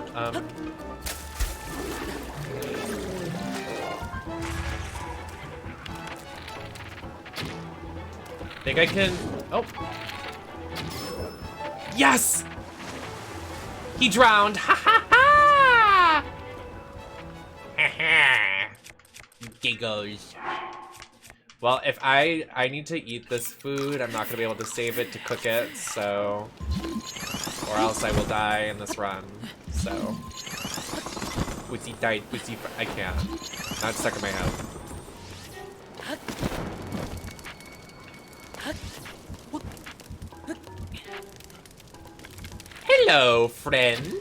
Think I can... Oh. Yes! He drowned. Ha ha ha! Ha ha. Giggles. Well, if I need to eat this food, I'm not gonna be able to save it to cook it, so... Or else I will die in this run, so... Wootsy died, Wootsy... I can't. Now it's stuck in my head. Hello, friend.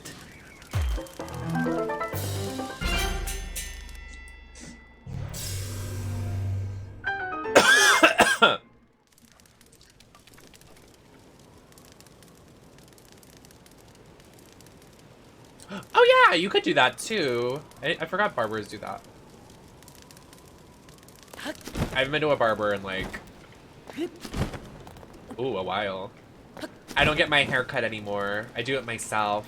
Oh yeah, you could do that too. I forgot barbers do that. I haven't been to a barber in like... Ooh, a while. I don't get my hair cut anymore. I do it myself.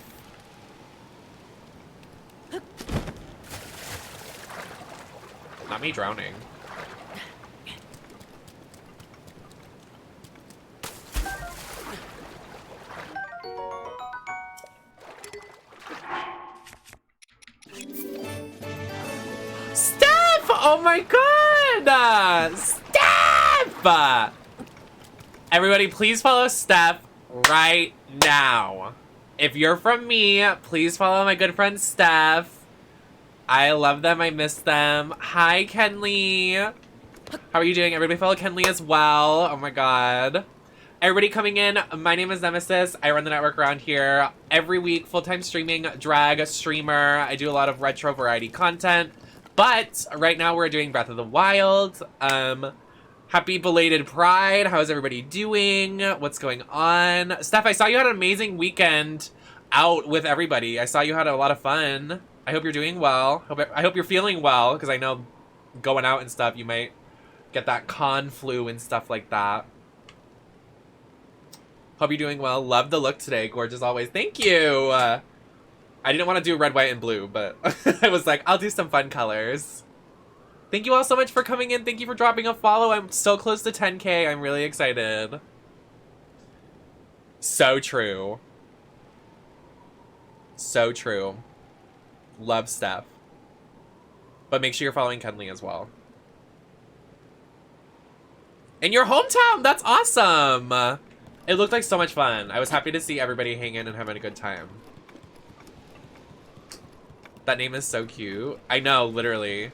Not me drowning. Steph! Oh my god! Steph! Everybody, please follow Steph right now. If you're from me, please follow my good friend Steph. I love them. I miss them. Hi, Kenley. How are you doing? Everybody follow Kenley as well. Oh my god. Everybody coming in, my name is Nemesis. I run the network around here. Every week, full-time streaming, drag streamer. I do a lot of retro variety content. But right now we're doing Breath of the Wild. Happy belated Pride. How is everybody doing? What's going on? Steph, I saw you had an amazing weekend out with everybody. I saw you had a lot of fun. I hope you're doing well. I hope you're feeling well, because I know going out and stuff, you might get that con flu and stuff like that. Hope you're doing well. Love the look today. Gorgeous always. Thank you. I didn't want to do red, white, and blue, but I was like, I'll do some fun colors. Thank you all so much for coming in. Thank you for dropping a follow. I'm so close to 10K. I'm really excited. So true. So true. Love Steph. But make sure you're following Kenley as well. In your hometown! That's awesome! It looked like so much fun. I was happy to see everybody hanging and having a good time. That name is so cute. I know, literally.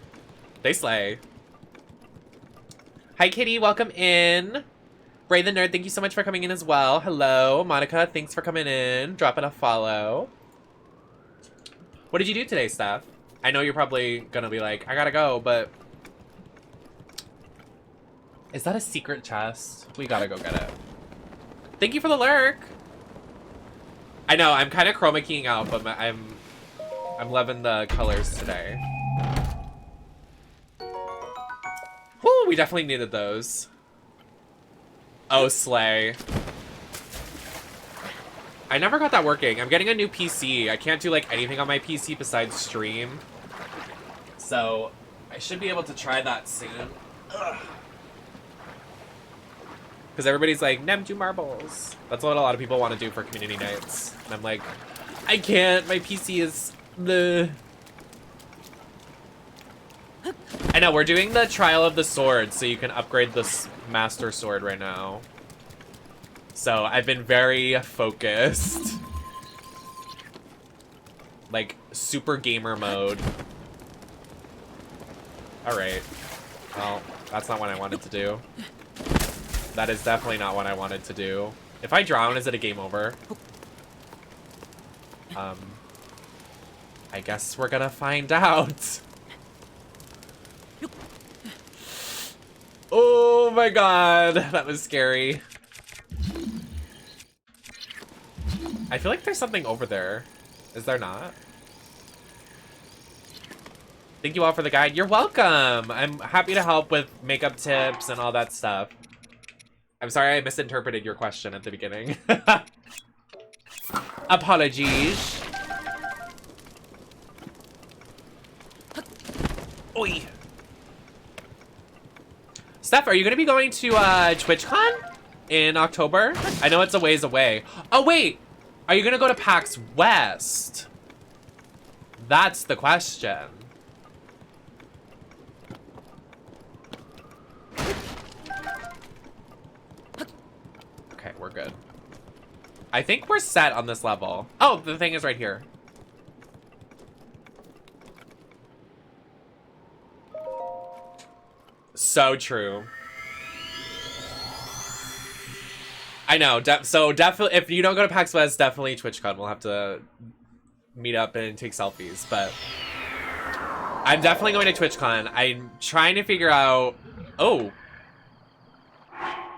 They slay. Hi, Kitty. Welcome in. Bray the Nerd, thank you so much for coming in as well. Hello. Monica, thanks for coming in. Dropping a follow. What did you do today, Steph? I know you're probably gonna be like, I gotta go, but... Is that a secret chest? We gotta go get it. Thank you for the lurk. I know, I'm kind of chroma keying out, but I'm loving the colors today. Woo, we definitely needed those. Oh, slay. I never got that working. I'm getting a new PC. I can't do like anything on my PC besides stream. So I should be able to try that soon. Because everybody's like, Nem, do marbles. That's what a lot of people want to do for community nights. And I'm like, I can't. My PC is... Bleh. I know, we're doing the Trial of the Sword, so you can upgrade this Master Sword right now. So I've been very focused. Like, super gamer mode. Alright. Well, that's not what I wanted to do. That is definitely not what I wanted to do. If I drown, is it a game over? I guess we're gonna find out. Oh my god, that was scary. I feel like there's something over there. Is there not? Thank you all for the guide. You're welcome. I'm happy to help with makeup tips and all that stuff. I'm sorry I misinterpreted your question at the beginning. Apologies. Oi. Steph, are you going to be going to TwitchCon in October? I know it's a ways away. Oh, wait. Are you going to go to PAX West? That's the question. Okay, we're good. I think we're set on this level. Oh, the thing is right here. So true. I know. So definitely, if you don't go to PAX West, definitely TwitchCon. We'll have to meet up and take selfies. But I'm definitely going to TwitchCon. I'm trying to figure out. Oh.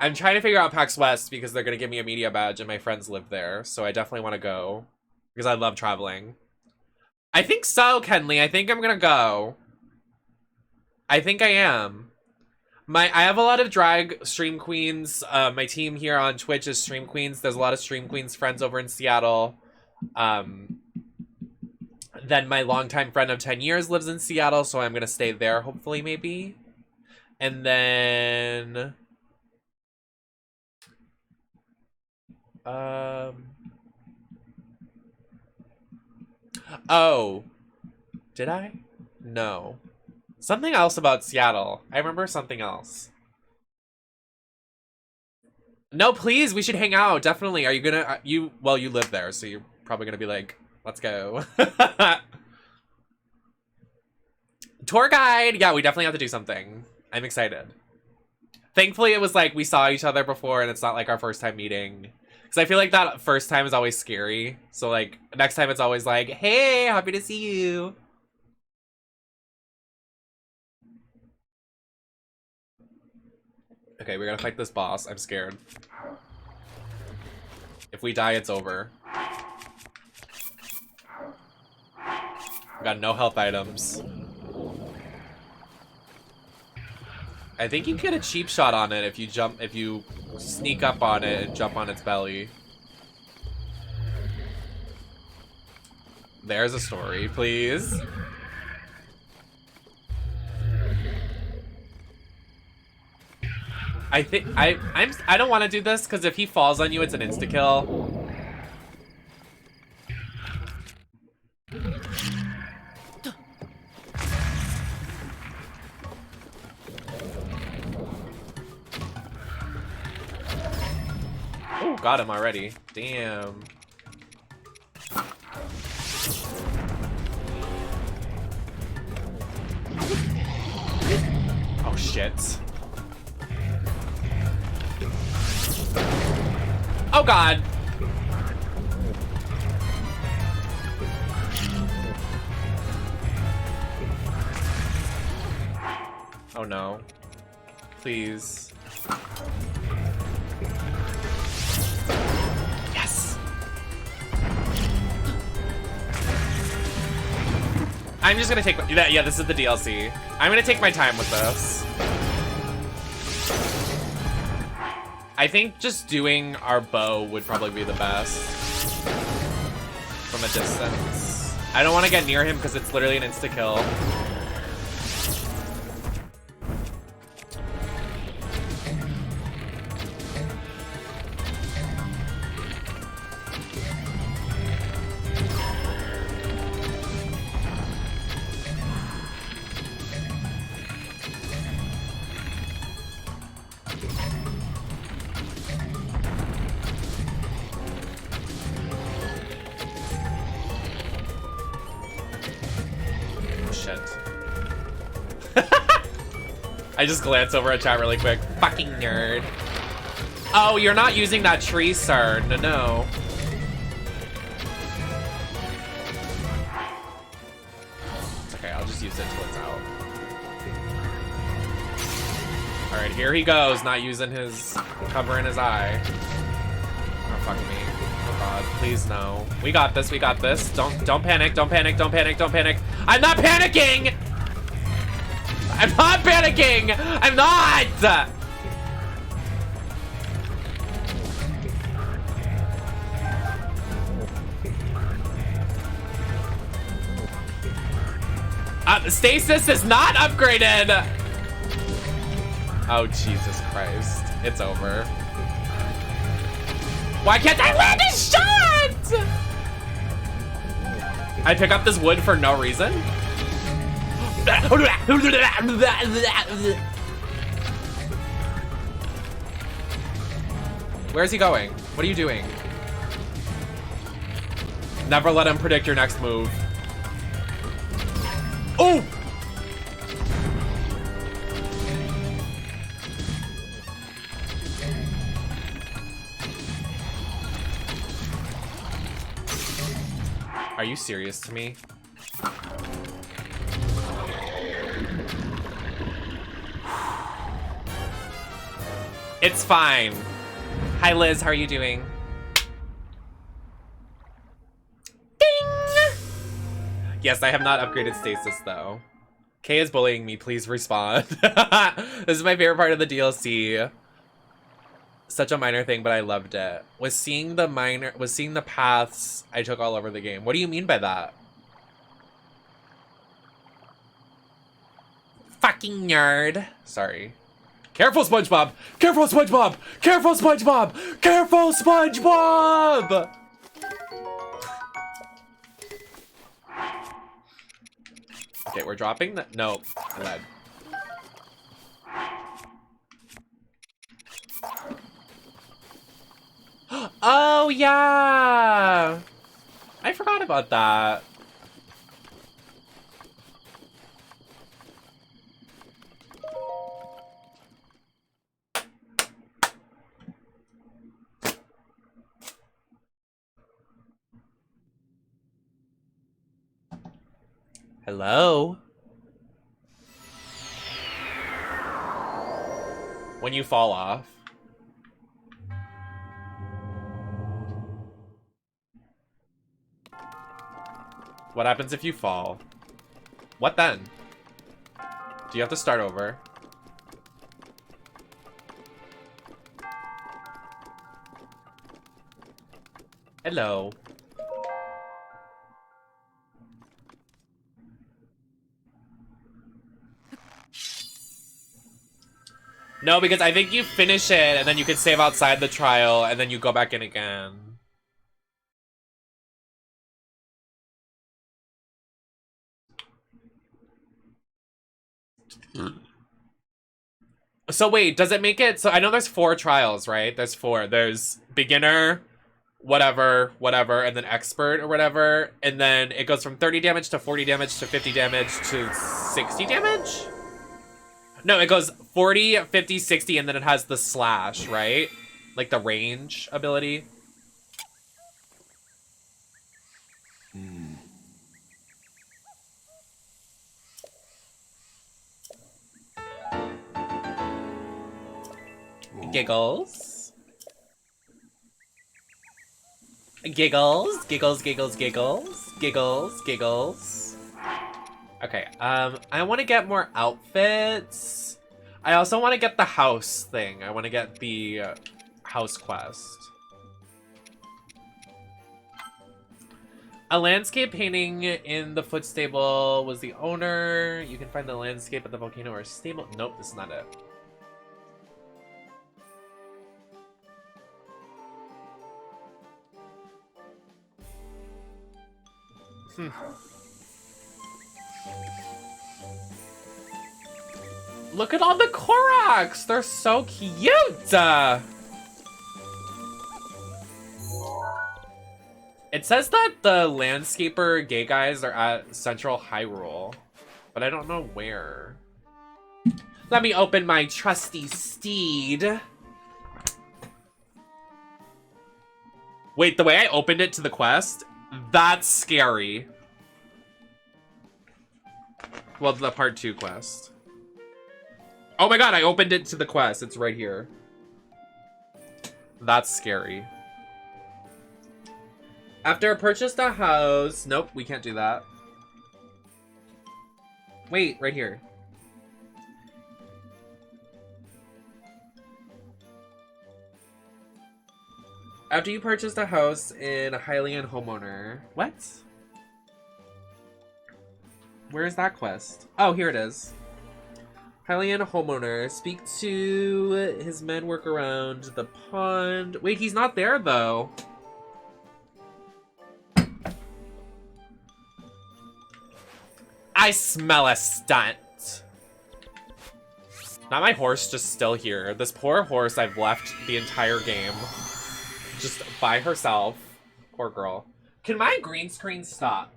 I'm trying to figure out PAX West because they're going to give me a media badge and my friends live there. So I definitely want to go because I love traveling. I think so, Kenley. I think I'm going to go. I think I am. I have a lot of drag stream queens. My team here on Twitch is stream queens. There's a lot of stream queens friends over in Seattle. Then my longtime friend of 10 years lives in Seattle, so I'm going to stay there, hopefully, maybe. And then... Oh. Did I? No. Something else about Seattle. I remember something else. No, please, we should hang out. Definitely. Are you gonna... Well, you live there, so you're probably gonna be like, let's go. Tour guide! Yeah, we definitely have to do something. I'm excited. Thankfully, it was like we saw each other before and it's not like our first time meeting. Because I feel like that first time is always scary. So like, next time it's always like, hey, happy to see you. Okay, we gotta fight this boss. I'm scared. If we die, it's over. We got no health items. I think you get a cheap shot on it if you sneak up on it and jump on its belly. There's a story, please. I think I don't want to do this because if he falls on you, it's an insta kill. Oh, got him already. Damn. Oh shit. Oh god. Oh no. Please. Yes. I'm just gonna take yeah, this is the DLC. I'm gonna take my time with this. I think just doing our bow would probably be the best from a distance. I don't want to get near him because it's literally an insta-kill. I just glance over at chat really quick. Fucking nerd. Oh, you're not using that tree, sir. No, no. It's okay, I'll just use it until it's out. Alright, here he goes, not using his... covering his eye. Oh, fuck me. Oh god, please no. We got this, we got this. Don't panic, don't panic, don't panic, don't panic. I'm not panicking! I'm not panicking! I'm not! Stasis is not upgraded! Oh, Jesus Christ. It's over. Why can't I land a shot? I pick up this wood for no reason? Where's he going? What are you doing? Never let him predict your next move. Oh! Are you serious to me? It's fine. Hi Liz, how are you doing? Ding! Yes, I have not upgraded stasis though. Kay is bullying me, please respond. This is my favorite part of the DLC. Such a minor thing, but I loved it. Was seeing the paths I took all over the game. What do you mean by that? Fucking nerd. Sorry. Careful, SpongeBob! Careful, SpongeBob! Careful, SpongeBob! Careful, SpongeBob! Okay, we're dropping that. No, I lied. Oh, yeah! I forgot about that. Hello? When you fall off. What happens if you fall? What then? Do you have to start over? Hello. No, because I think you finish it and then you can save outside the trial and then you go back in again. So wait, does it make it so I know there's 4 trials, right? There's 4. There's beginner, whatever, and then expert or whatever, and then it goes from 30 damage to 40 damage to 50 damage to 60 damage? No, it goes 40, 50, 60, and then it has the slash, right? Like the range ability. Giggles. Giggles, giggles, giggles, giggles, giggles, giggles. Okay, I want to get more outfits. I also want to get the house thing. I want to get the house quest. A landscape painting in the foot stable was the owner. You can find the landscape at the volcano or stable. Nope, this is not it. Look at all the Koroks! They're so cute! It says that the landscaper gay guys are at Central Hyrule, but I don't know where. Let me open my trusty steed. Wait, the way I opened it to the quest? That's scary. Well, the part 2 quest. Oh my god, I opened it to the quest. It's right here. That's scary. After purchased a house... Nope, we can't do that. Wait, right here. After you purchased a house in Hylian homeowner... What? Where is that quest? Oh, here it is. Hylian homeowner. Speak to his men work around the pond. Wait, he's not there, though. I smell a stunt. Not my horse, just still here. This poor horse I've left the entire game. Just by herself. Poor girl. Can my green screen stop?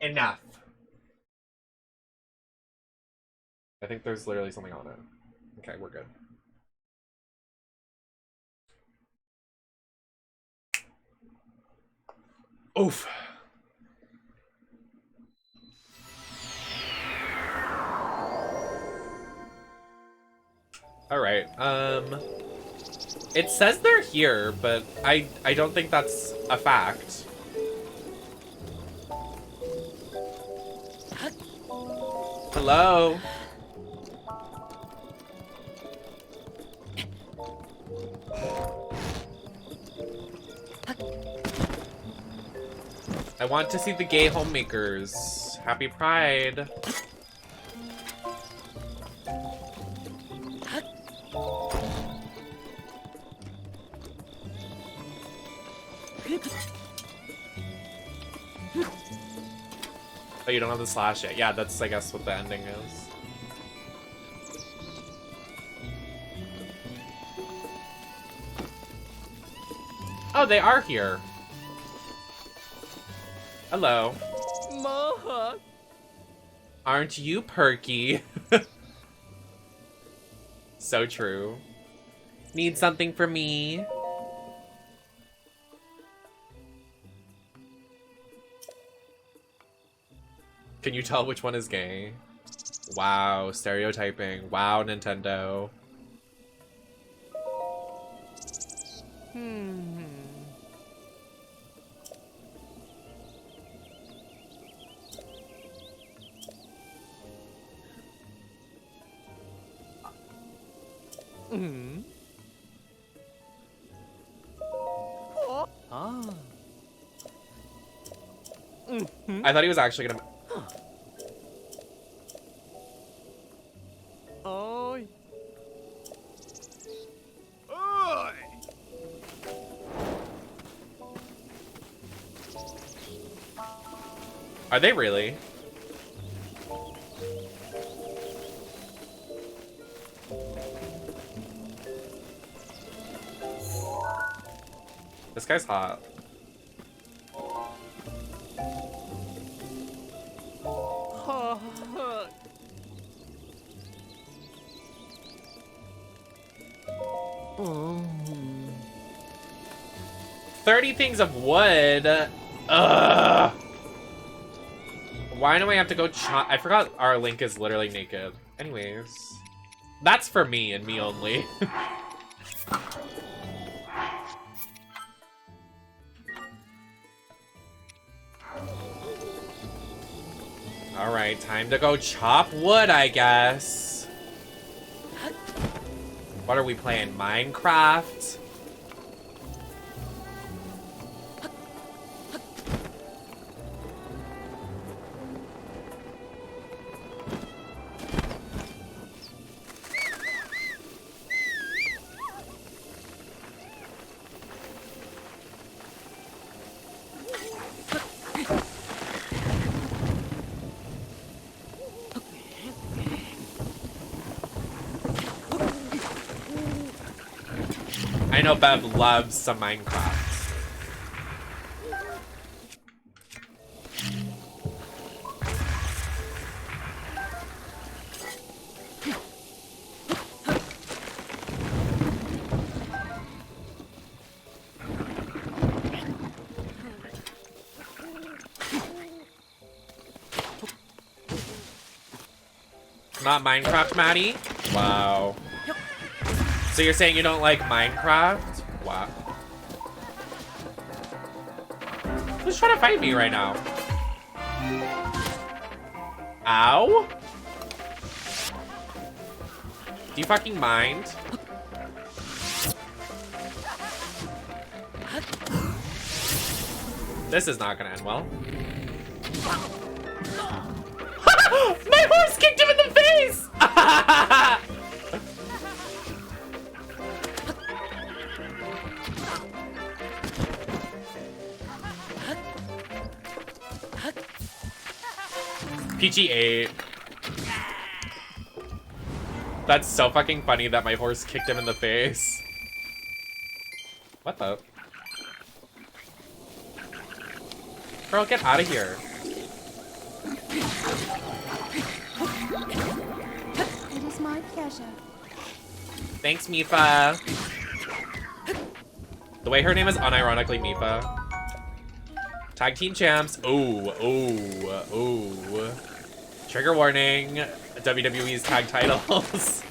Enough. I think there's literally something on it. Okay, we're good. Oof. All right. It says they're here, but I don't think that's a fact. Hello? I want to see the gay homemakers. Happy Pride. Oh, you don't have the slash yet. Yeah, that's, I guess, what the ending is. Oh, they are here. Hello. Maha. Aren't you perky? So true. Need something for me? Can you tell which one is gay? Wow, stereotyping. Wow, Nintendo. I thought he was actually gonna... Oi. Are they really? This guy's hot. Oh. 30 things of wood. Ugh. Why do I have to go chop? I forgot our Link is literally naked. Anyways. That's for me and me only. Alright, time to go chop wood, I guess. What are we playing? Minecraft? I know Bev loves some Minecraft. Not Minecraft, Maddie? Wow. So you're saying you don't like Minecraft? Wow. Who's trying to fight me right now? Ow? Do you fucking mind? This is not gonna end well. My horse kicked him in the face! Peachy 8. That's so fucking funny that my horse kicked him in the face. What the? Girl, get out of here. It is my pleasure. Thanks, Mifa. The way her name is unironically Mifa. Tag team champs. Ooh, ooh, ooh. Trigger warning. WWE's tag titles.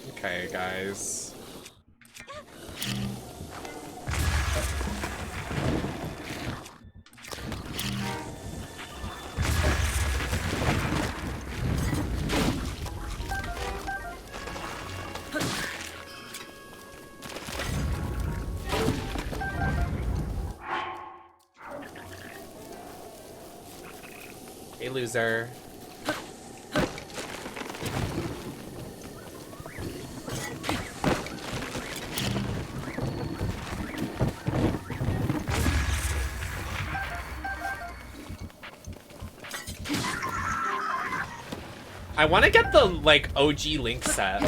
Okay, guys. Hey, loser. I want to get the, like, OG Link set.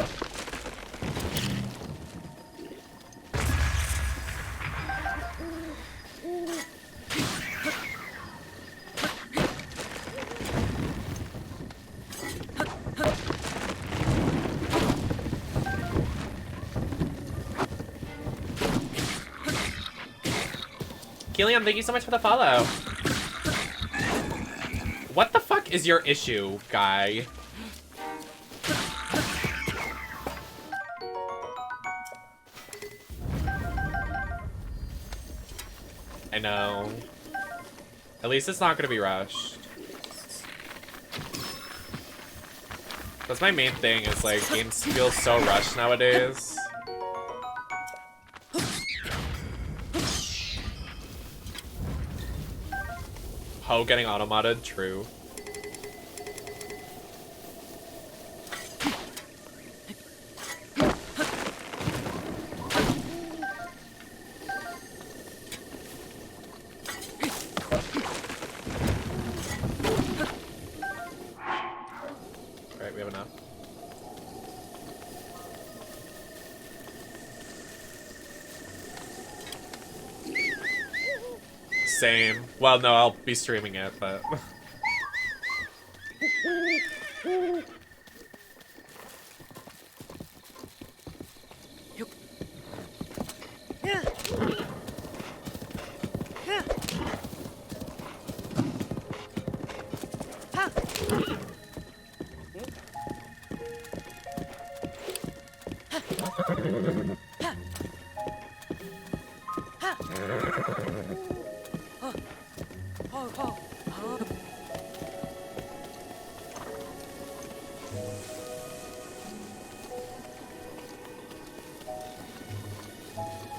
Keelian, thank you so much for the follow. What the fuck is your issue, guy? I know. At least it's not gonna be rushed. That's my main thing, is like, games feel so rushed nowadays. Ho getting automodded, true. Alright, we have enough. Same. Well, no, I'll be streaming it, but...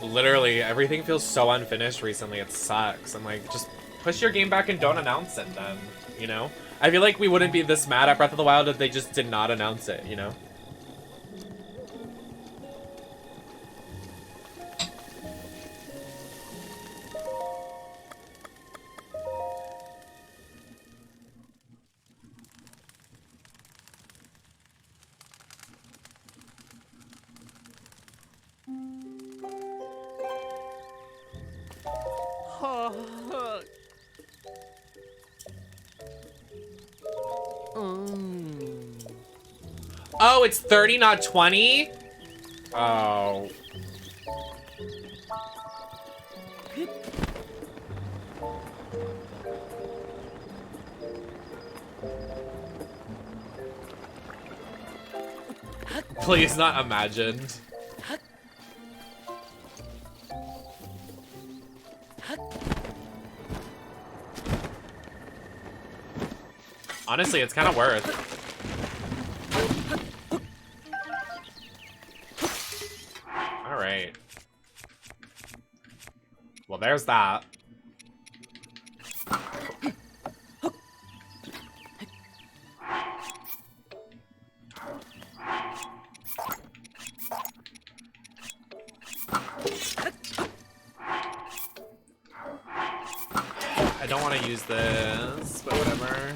Literally, everything feels so unfinished recently, it sucks. I'm like, just push your game back and don't announce it then, you know? I feel like we wouldn't be this mad at Breath of the Wild if they just did not announce it, you know? Oh, it's 30, not 20? Oh. Please not imagined. Honestly, it's kind of worth. All right. Well, there's that. I don't want to use this, but whatever.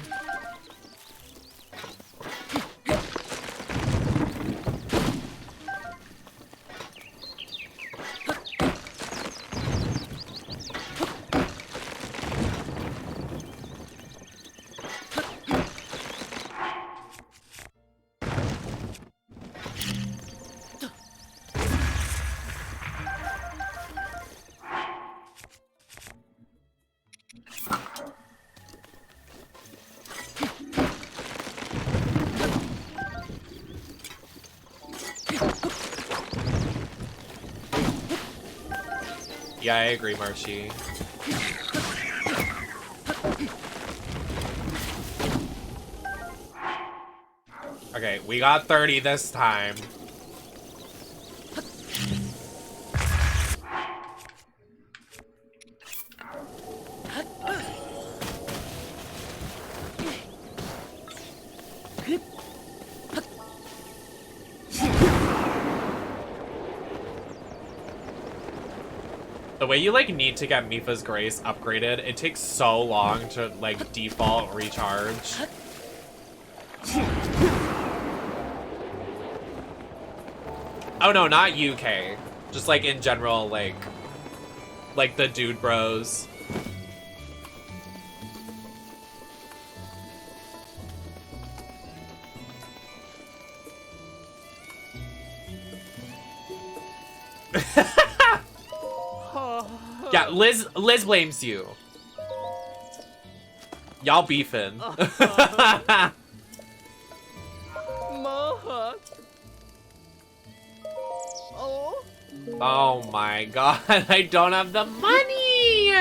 Yeah, I agree, Marshy. Okay, we got 30 this time. The way you, like, need to get Mifa's Grace upgraded, it takes so long to, like, default recharge. Oh, no, not UK. Just, like, in general, like the dude bros. Yeah, Liz blames you. Y'all beefing. Mahak. Oh. Oh my god, I don't have the money!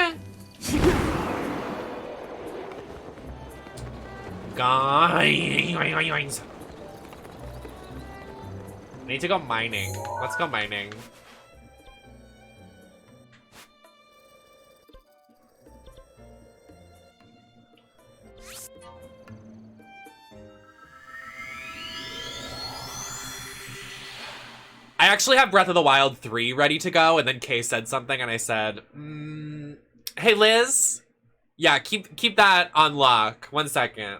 Guys. I need to go mining. Let's go mining. I actually have Breath of the Wild 3 ready to go, and then Kay said something, and I said, hey, Liz? Yeah, keep that on lock. 1 second.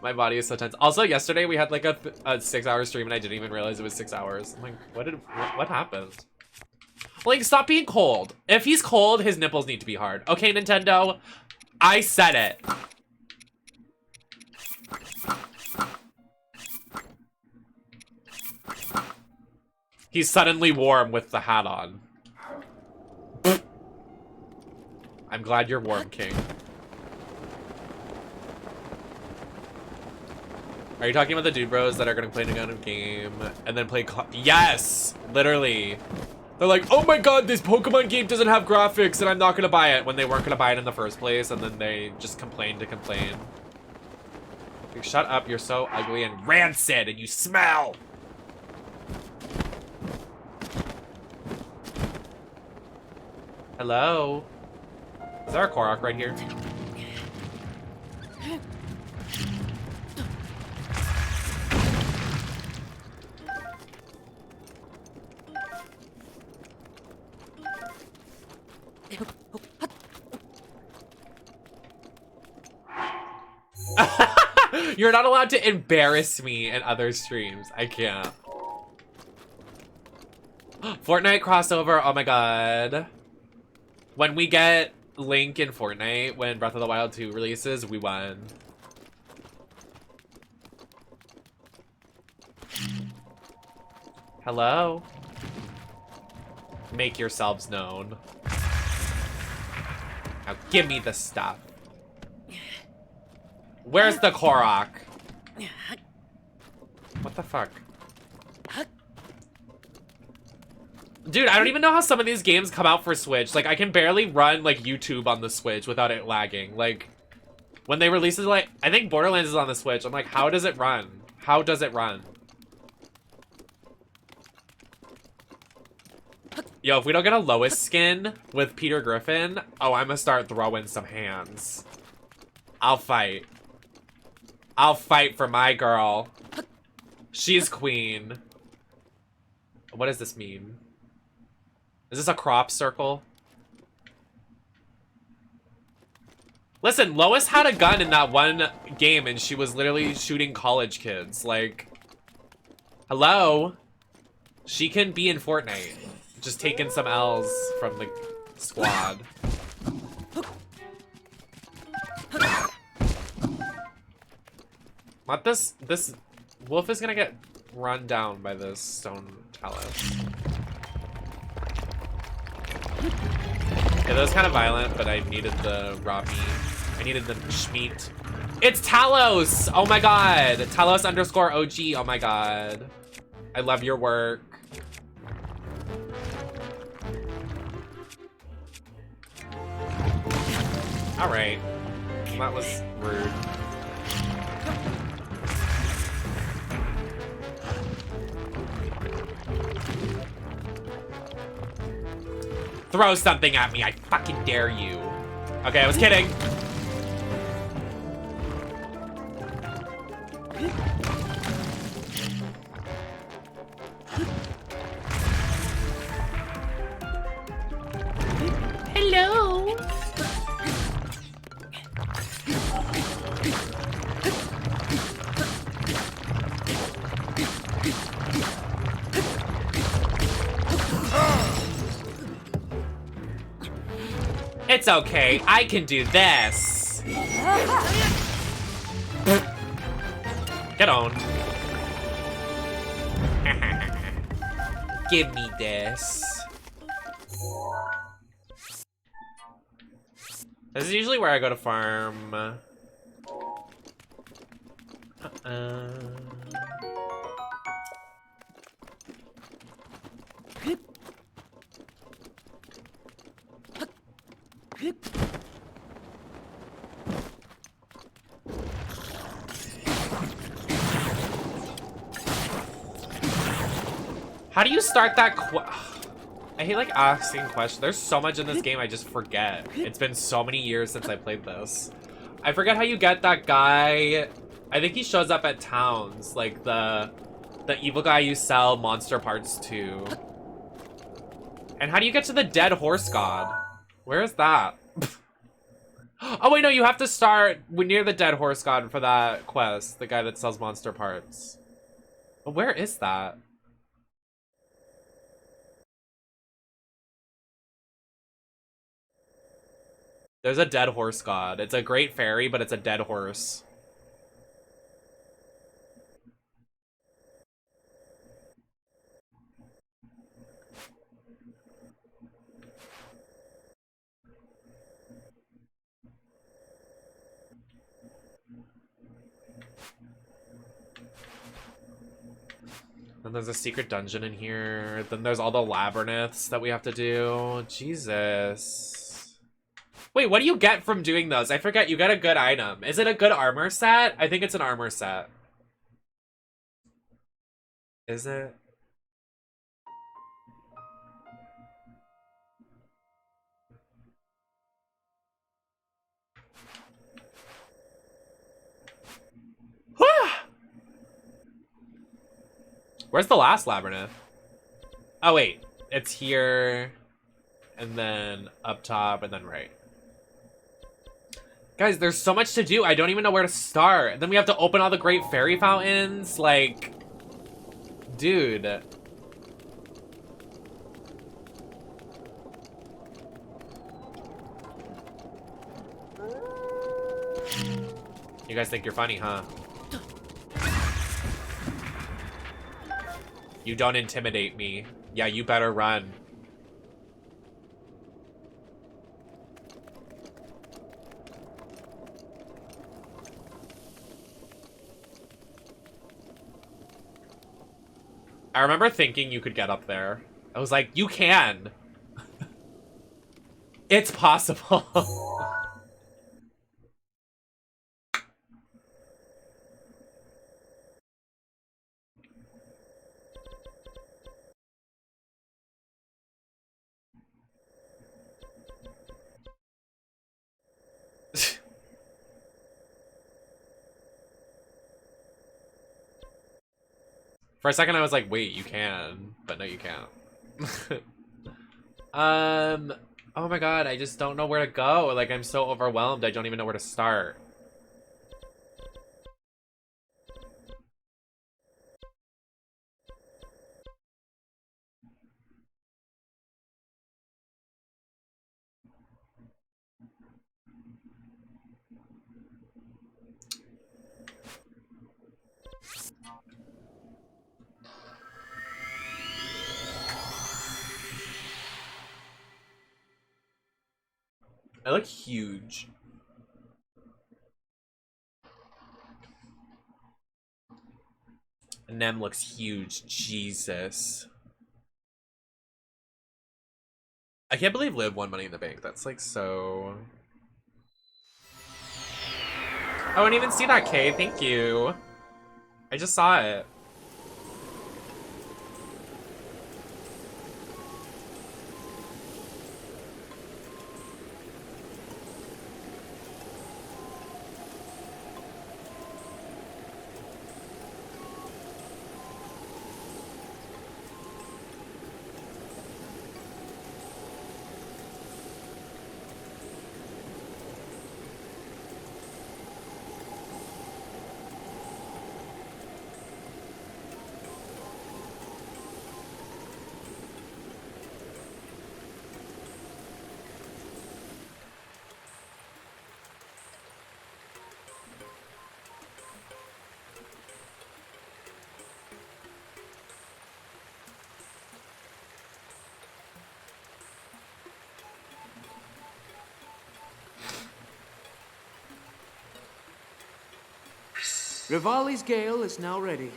My body is so tense. Also, yesterday we had like a 6-hour stream and I didn't even realize it was 6 hours. I'm like, what happened? Like, stop being cold. If he's cold, his nipples need to be hard. Okay, Nintendo, I said it. He's suddenly warm with the hat on. I'm glad you're warm, King. Are you talking about the dude bros that are gonna play a gun game and then play yes! Literally. They're like, oh my god, this Pokemon game doesn't have graphics and I'm not gonna buy it, when they weren't gonna buy it in the first place, and then they just complain to complain. Like, shut up, you're so ugly and rancid and you smell! Hello? Is there a Korok right here? You're not allowed to embarrass me in other streams. I can't. Fortnite crossover, oh my god. When we get Link in Fortnite, when Breath of the Wild 2 releases, we won. Hello? Make yourselves known. Now give me the stuff. Where's the Korok? What the fuck? Dude, I don't even know how some of these games come out for Switch. Like, I can barely run, like, YouTube on the Switch without it lagging. Like, when they release it, like, I think Borderlands is on the Switch. I'm like, how does it run? How does it run? Yo, if we don't get a Lois skin with Peter Griffin, oh, I'm gonna start throwing some hands. I'll fight. I'll fight for my girl. She's queen. What does this mean? Is this a crop circle? Listen, Lois had a gun in that one game and she was literally shooting college kids. Like, hello? She can be in Fortnite. Just taking some L's from the squad. What this wolf is gonna get run down by this stone talus. Yeah, that was kind of violent, but I needed the raw meat. I needed the schmeat. It's Talos! Oh my god! Talos underscore OG, oh my god. I love your work. Alright. That was rude. Throw something at me, I fucking dare you. Okay, I was kidding. Hello. It's okay, I can do this. Get on. Give me this. This is usually where I go to farm. How do you start that I hate like asking questions. There's so much in this game I just forget. It's been so many years since I played this. I forget how you get that guy. I think he shows up at towns, like the evil guy you sell monster parts to. And how do you get to the dead horse god? Where is that? Oh wait, no, you have to start near the dead horse god for that quest. The guy that sells monster parts. But where is that? There's a dead horse god. It's a great fairy, but it's a dead horse. Then there's a secret dungeon in here. Then there's all the labyrinths that we have to do. Jesus. Wait, what do you get from doing those? I forget, you get a good item. Is it a good armor set? I think it's an armor set. Is it? Where's the last labyrinth? Oh wait, it's here, and then up top, and then right. Guys, there's so much to do. I don't even know where to start. Then we have to open all the great fairy fountains. Like, dude. You guys think you're funny, huh? You don't intimidate me. Yeah, you better run. I remember thinking you could get up there. I was like, you can. It's possible. For a second I was like, wait, you can. But no, you can't. Oh my god, I just don't know where to go. Like, I'm so overwhelmed, I don't even know where to start. I look huge. Nem looks huge. Jesus. I can't believe Liv won Money in the Bank. That's like so... Oh, I didn't even see that, Kay. Thank you. I just saw it. Rivali's gale is now ready.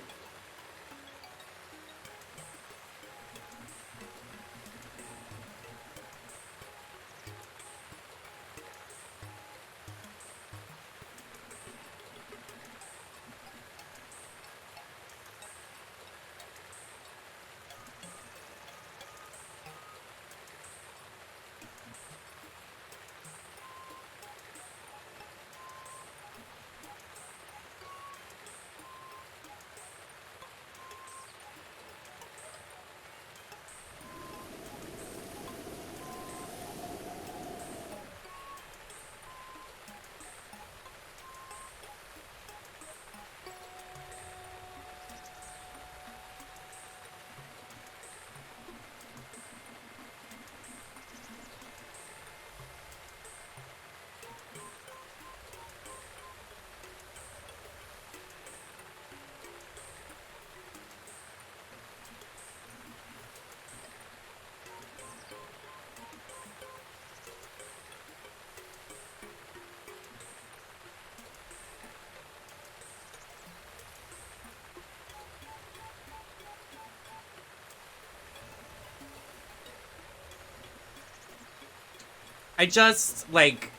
I just, like...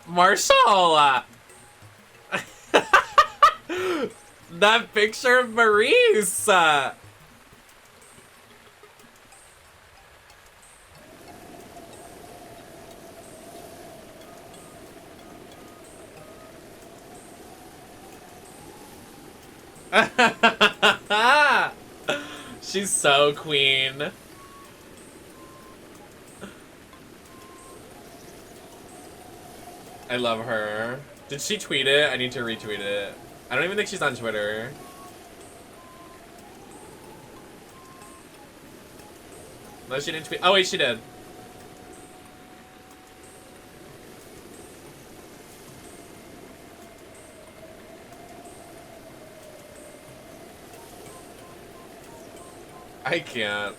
Marshall! That picture of Maurice! She's so queen. I love her. Did she tweet it? I need to retweet it. I don't even think she's on Twitter. No, she didn't tweet. Oh, wait, she did. I can't.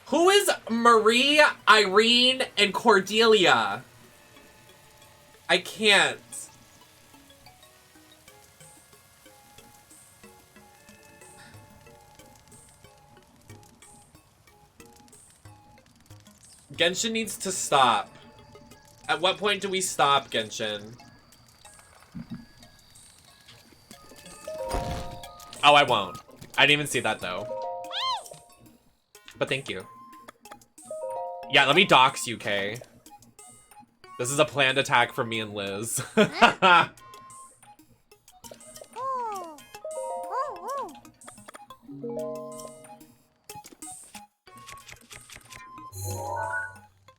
Who is Marie, Irene, and Cordelia? I can't. Genshin needs to stop. At what point do we stop, Genshin? Oh, I won't. I didn't even see that, though. But thank you. Yeah, let me dox you, Kay. This is a planned attack from me and Liz.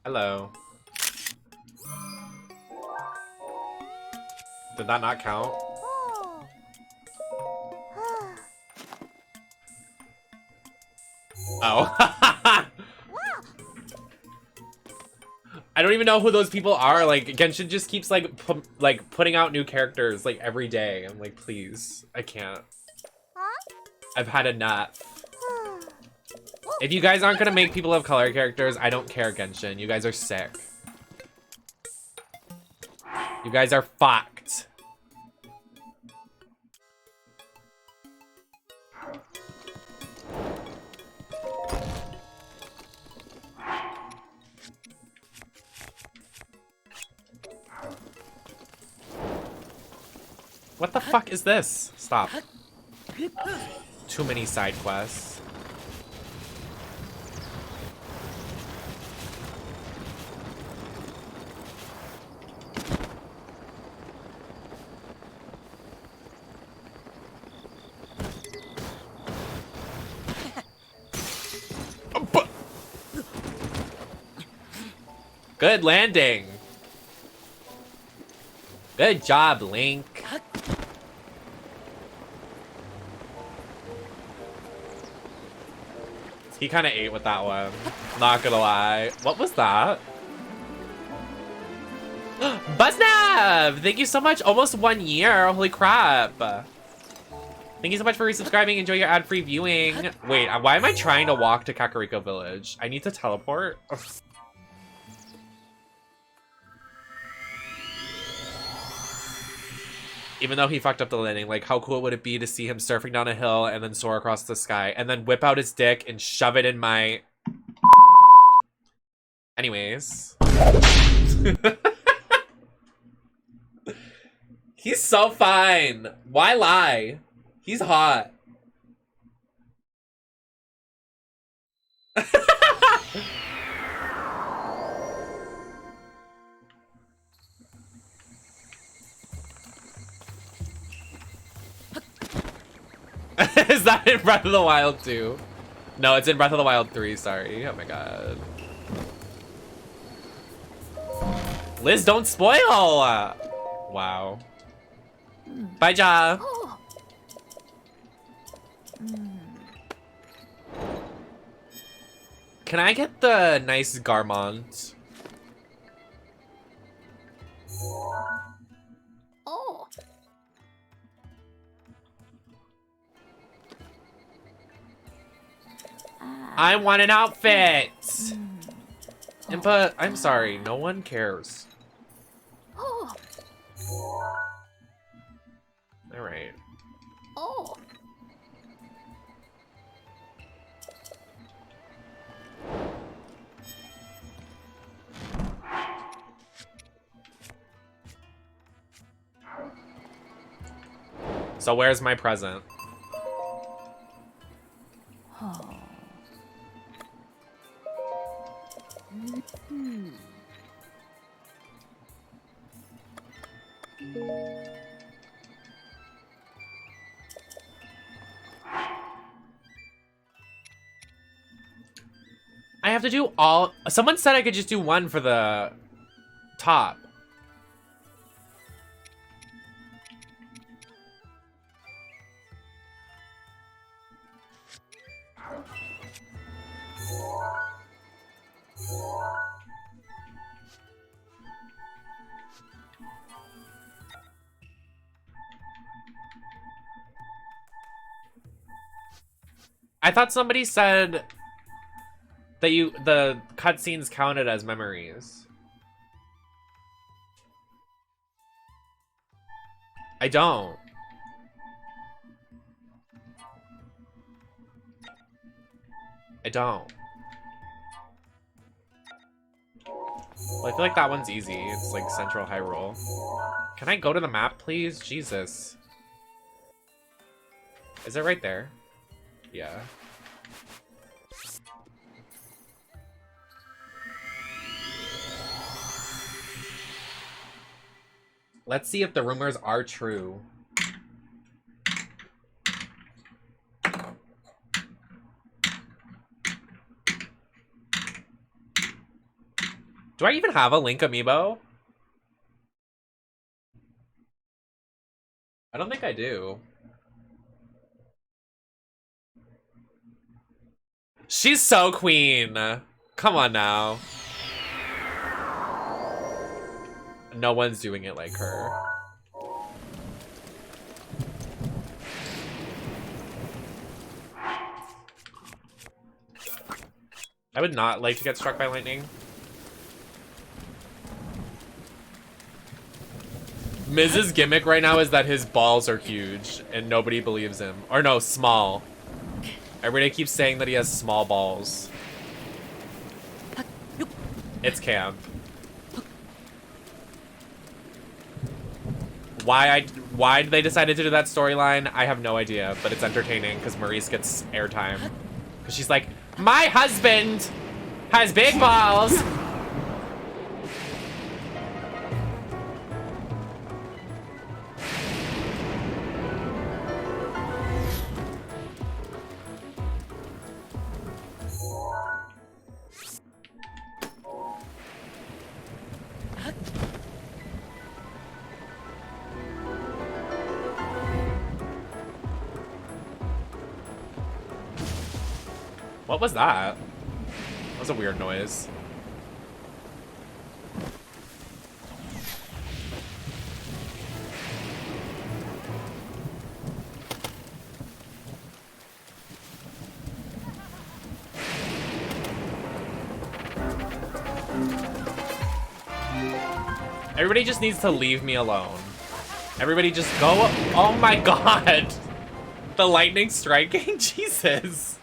Hello. Did that not count? Oh. I don't even know who those people are. Like, Genshin just keeps like putting out new characters like every day. I'm like, please, I can't. I've had enough. If you guys aren't gonna make people of color characters, I don't care, Genshin. You guys are sick. You guys are fucked. What the fuck is this? Stop. Too many side quests. Good landing. Good job, Link. He kind of ate with that one. Not gonna lie. What was that? Buzznav! Thank you so much. Almost 1 year. Holy crap. Thank you so much for resubscribing. Enjoy your ad-free viewing. Wait, why am I trying to walk to Kakariko Village? I need to teleport? Ugh. Even though he fucked up the landing, like, how cool would it be to see him surfing down a hill and then soar across the sky and then whip out his dick and shove it in my... Anyways. He's so fine. Why lie? He's hot. Is that in Breath of the Wild 2? No, it's in Breath of the Wild 3, sorry. Oh my god. Liz, don't spoil! Wow. Bye, Ja. Can I get the nice Garmont? Oh. I want an outfit! Impa, I'm sorry, no one cares. Oh. Alright. Oh. So where's my present? Oh. I have to do all... Someone said I could just do one for the top. I thought somebody said that the cutscenes counted as memories. I don't. I don't. Well, I feel like that one's easy. It's like Central Hyrule. Can I go to the map, please? Jesus. Is it right there? Yeah. Let's see if the rumors are true. Do I even have a Link amiibo? I don't think I do. She's so queen. Come on now. No one's doing it like her. I would not like to get struck by lightning. Miz's gimmick right now is that his balls are huge and nobody believes him. Or no, small. Everybody keeps saying that he has small balls. It's camp. Why they decided to do that storyline, I have no idea, but it's entertaining because Maurice gets airtime. Because she's like, my husband has big balls. What was that? That was a weird noise. Everybody just needs to leave me alone. Everybody just go. Oh my god. The lightning striking? Jesus.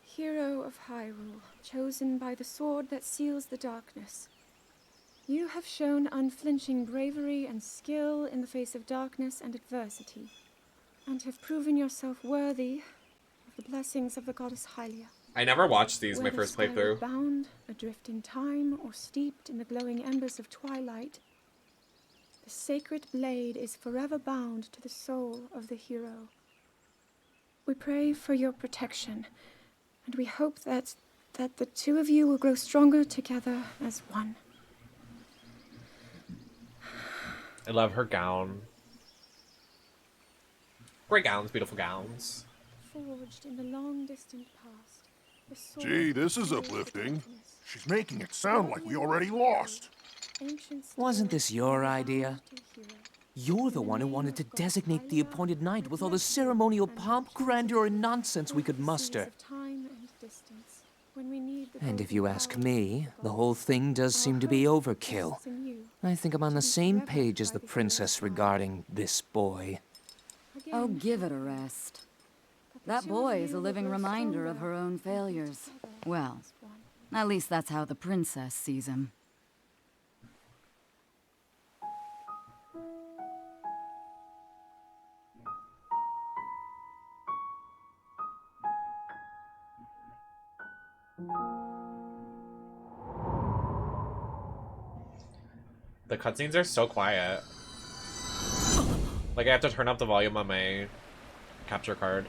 Hero of Hyrule, chosen by the sword that seals the darkness. You have shown unflinching bravery and skill in the face of darkness and adversity, and have proven yourself worthy of the blessings of the goddess Hylia. I never watched these my Whether first spiral playthrough. bound, adrift in time, or steeped in the glowing embers of twilight, the sacred blade is forever bound to the soul of the hero. We pray for your protection, and we hope that the two of you will grow stronger together as one. I love her gown. Great gowns, beautiful gowns. Forged in the long distant past. The sword Gee, this is seals the uplifting. darkness. She's making it sound like we already lost. Ancient Wasn't steel this your bound idea? to hero. You're the one who wanted to designate the appointed night with all the ceremonial pomp, grandeur, and nonsense we could muster. And if you ask me, the whole thing does seem to be overkill. I think I'm on the same page as the princess regarding this boy. Oh, give it a rest. That boy is a living reminder of her own failures. Well, at least that's how the princess sees him. The cutscenes are so quiet. Like, I have to turn up the volume on my capture card.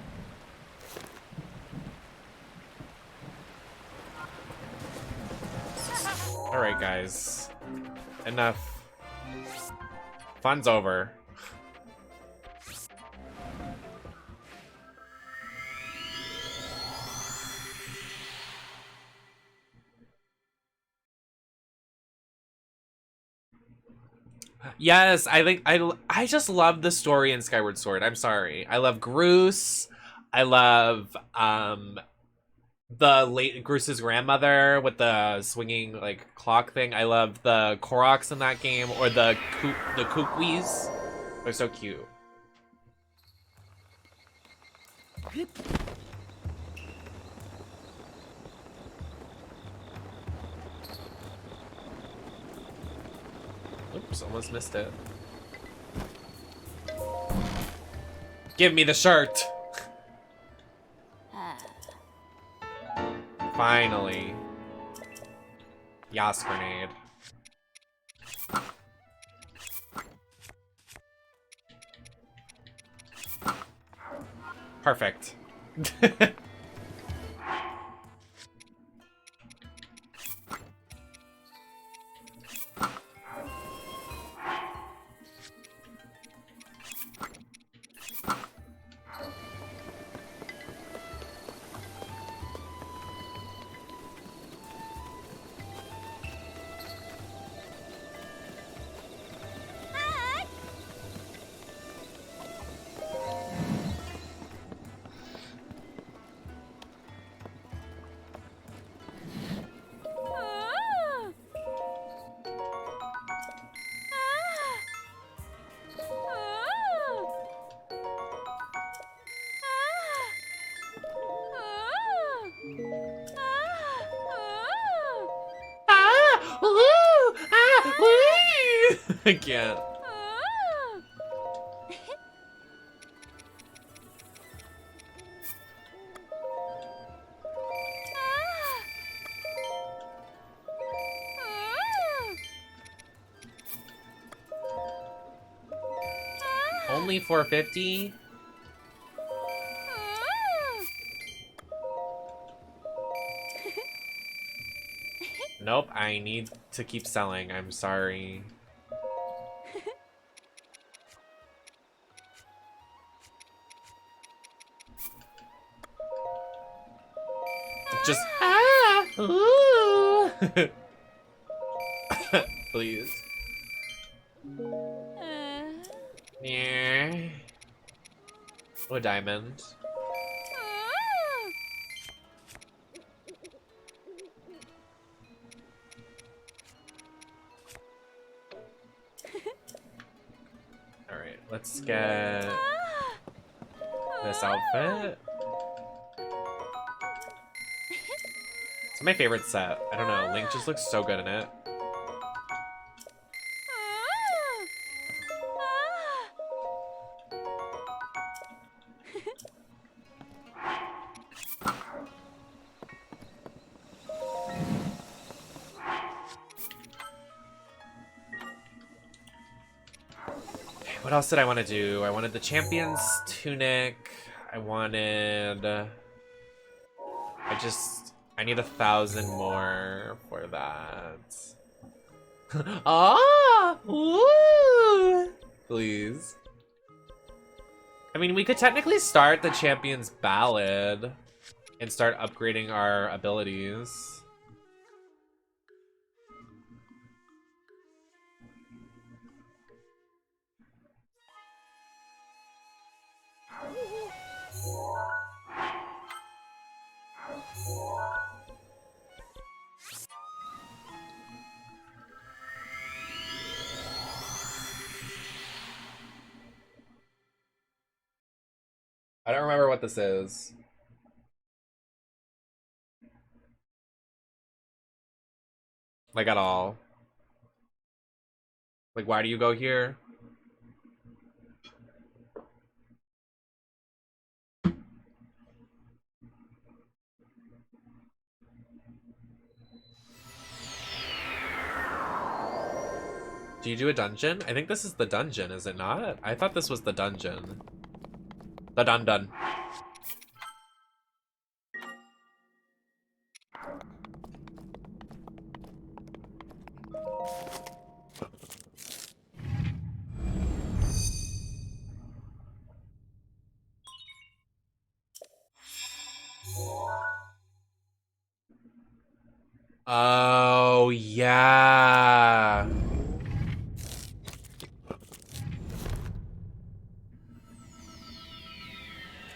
Alright, guys. Enough. Fun's over. Yes, I just love the story in Skyward Sword. I'm sorry. I love Groose. I love Groose's grandmother with the swinging like clock thing. I love the Koroks in that game, or the Kookwis. They're so cute. Oops, almost missed it. Give me the shirt! Finally. Yas grenade. Perfect. I can't. Only 450? Nope, I need to keep selling. I'm sorry. Just ooh. Please. Yeah. Oh, a diamond. All right, let's get this outfit. It's my favorite set. I don't know. Link just looks so good in it. What else did I want to do? I wanted the champion's tunic. I need 1,000 more for that. Ah! Ooh! Please. I mean, we could technically start the champion's ballad and start upgrading our abilities. I don't remember what this is. Like, at all. Like, why do you go here? Do you do a dungeon? I think this is the dungeon, is it not? I thought this was the dungeon. The dun-dun. Oh, yeah.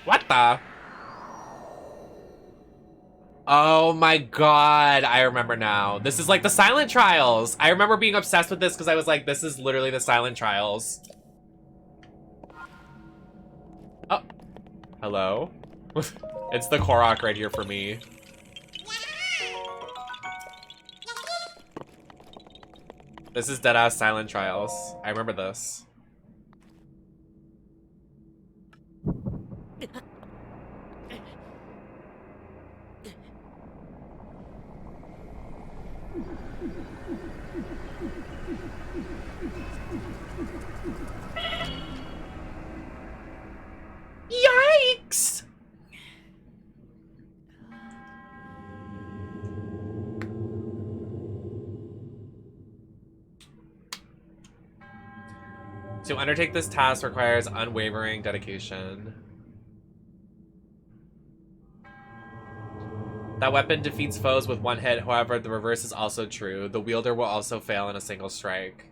What the? Oh my god, I remember now. This is like the Silent Trials. I remember being obsessed with this because I was like, this is literally the Silent Trials. Oh. Hello? It's the Korok right here for me. This is deadass Silent Trials. I remember this. Yikes! To undertake this task requires unwavering dedication. That weapon defeats foes with one hit, however, the reverse is also true. The wielder will also fail in a single strike.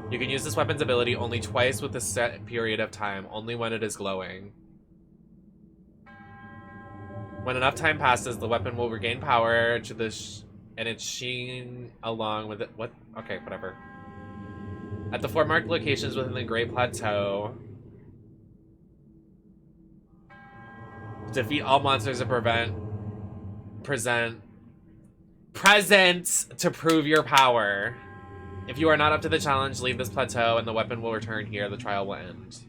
You can use this weapon's ability only twice with a set period of time, only when it is glowing. When enough time passes, the weapon will regain power to the and its sheen along with it. What? Okay, whatever. At the 4 marked locations within the Great Plateau, defeat all monsters and present to prove your power. If you are not up to the challenge, leave this plateau and the weapon will return here. The trial will end.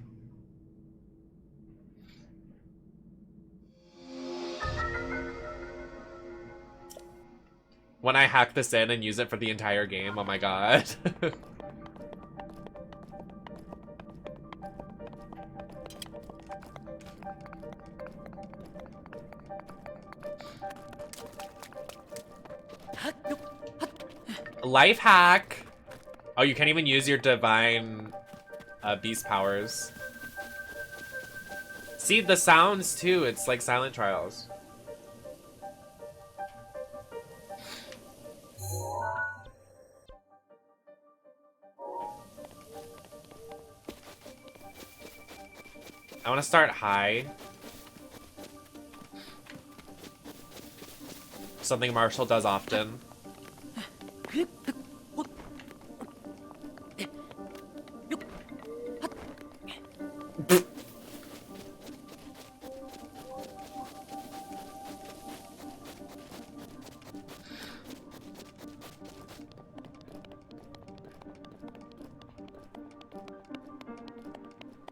When I hack this in and use it for the entire game, oh my god. Life hack. Oh, you can't even use your divine beast powers. See, the sounds too. It's like Silent Trials. I want to start high. Something Marshall does often.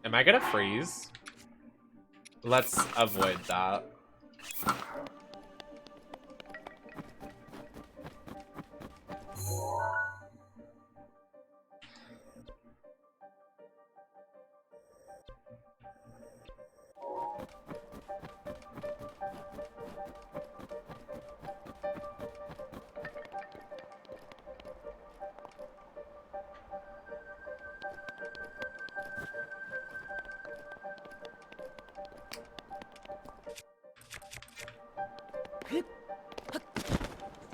Am I gonna freeze? Let's avoid that.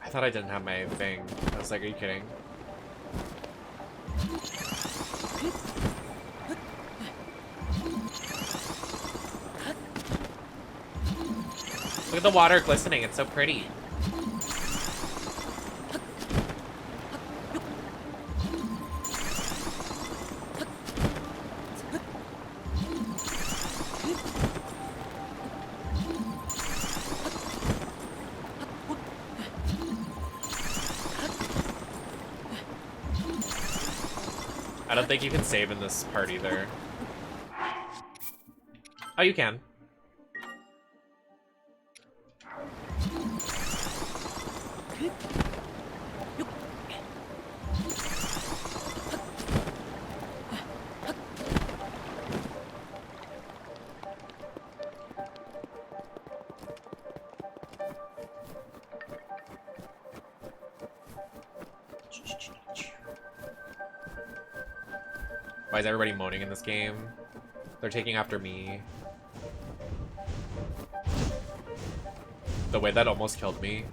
I thought I didn't have my thing. I was like, are you kidding? Look at the water glistening, it's so pretty. I don't think you can save in this part either. Oh, you can. Why is everybody moaning in this game? They're taking after me. The way that almost killed me.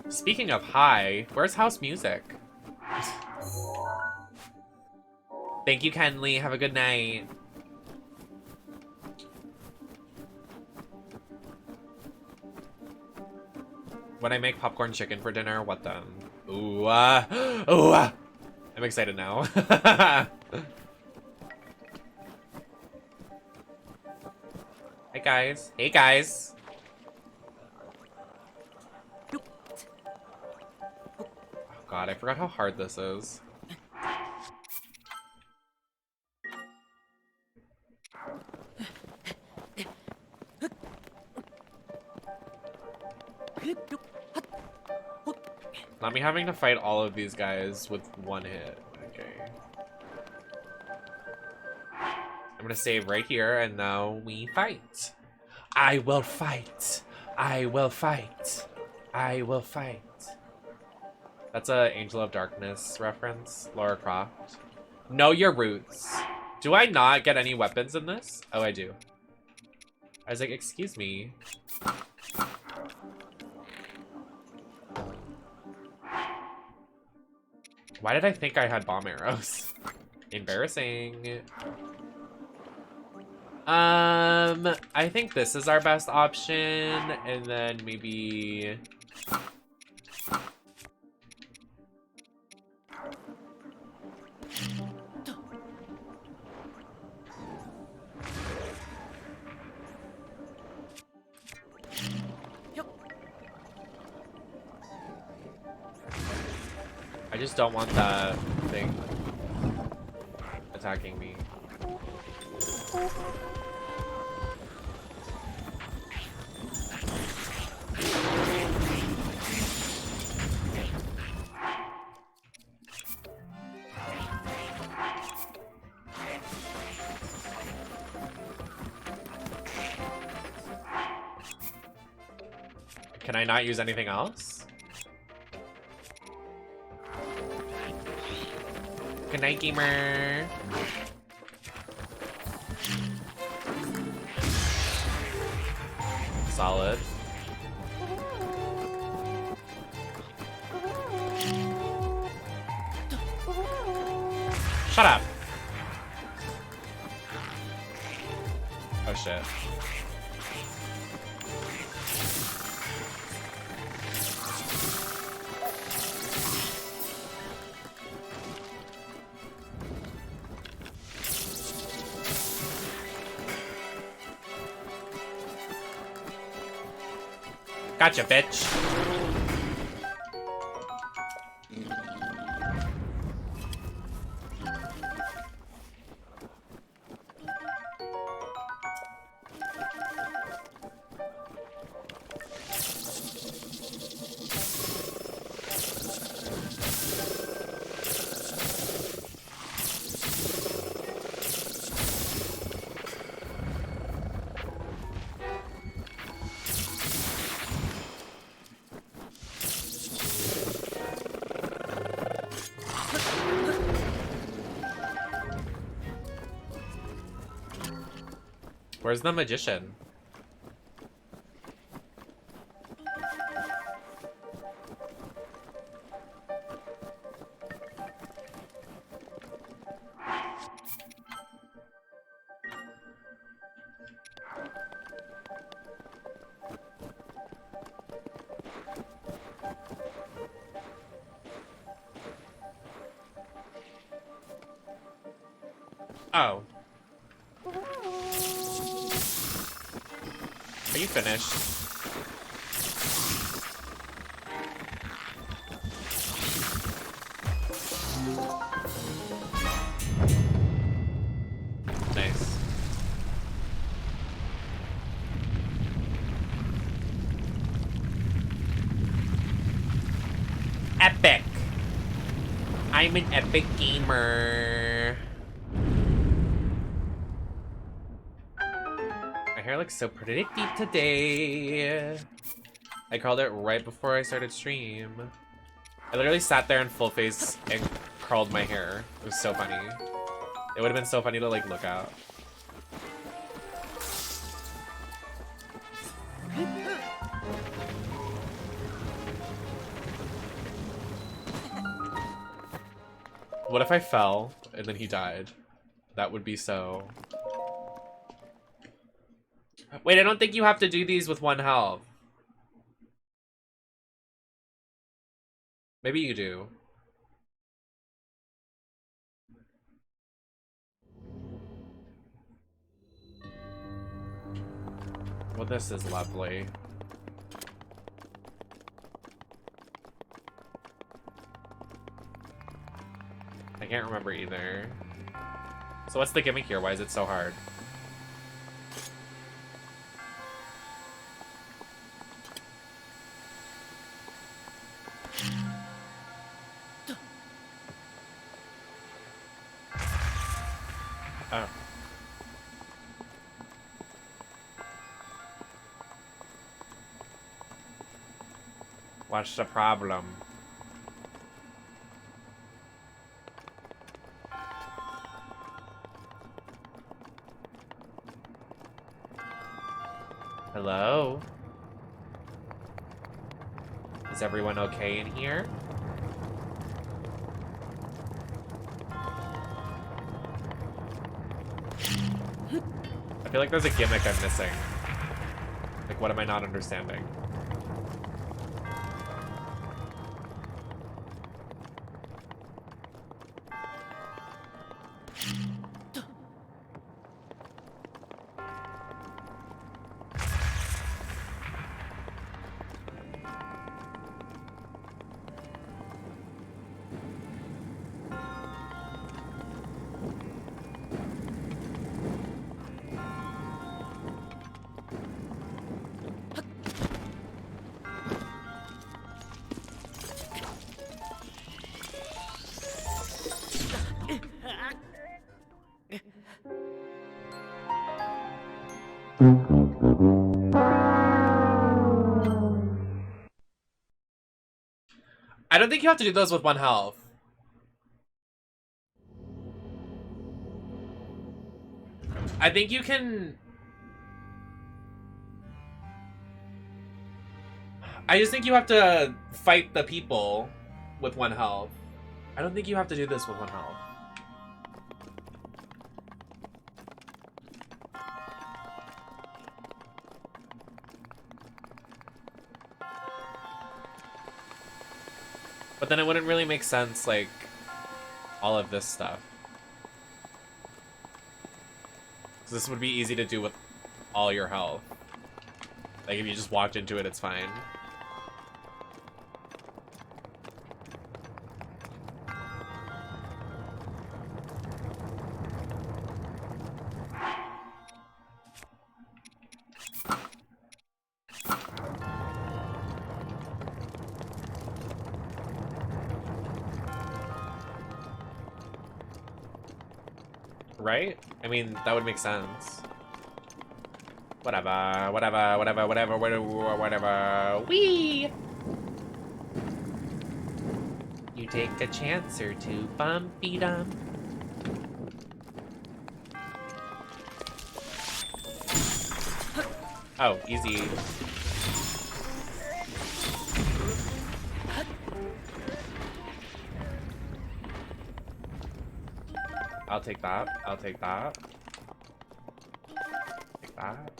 Speaking of high, where's house music? Thank you, Kenley. Have a good night. When I make popcorn chicken for dinner, what then? Ooh, ooh, I'm excited now. Hey guys. Hey guys. Oh god, I forgot how hard this is. Not me having to fight all of these guys with one hit. Okay. I'm gonna save right here, and now we fight. I will fight. I will fight. I will fight. That's a Angel of Darkness reference. Lara Croft. Know your roots. Do I not get any weapons in this? Oh, I do. I was like, excuse me. Why did I think I had bomb arrows? Embarrassing. I think this is our best option, and then maybe... I just don't want that thing attacking me. Can I not use anything else? Good night, gamer. Solid. Shut up. Oh shit. Gotcha, bitch. Where's the magician? Oh. Are you finished? Nice. epic. I'm an epic gamer. My hair looks so pretty deep today. I curled it right before I started stream. I literally sat there in full face and curled my hair. It was so funny. It would have been so funny to like look at. What if I fell and then he died? That would be so... Wait, I don't think you have to do these with 1 health. Maybe you do. Well, this is lovely. I can't remember either. So what's the gimmick here? Why is it so hard? Oh. What's the problem? Hello? Is everyone okay in here? I feel like there's a gimmick I'm missing. Like, what am I not understanding? I don't think you have to do those with 1 health. I think you can... I just think you have to fight the people with 1 health. I don't think you have to do this with 1 health. But then it wouldn't really make sense, like, all of this stuff. So this would be easy to do with all your health. Like, if you just walked into it, it's fine. Right? I mean, that would make sense. Whatever, whatever, whatever, whatever, whatever, whatever. Wee! You take a chance or two, bumpy dum. Oh, easy. I'll take that. I'll take that. Take that.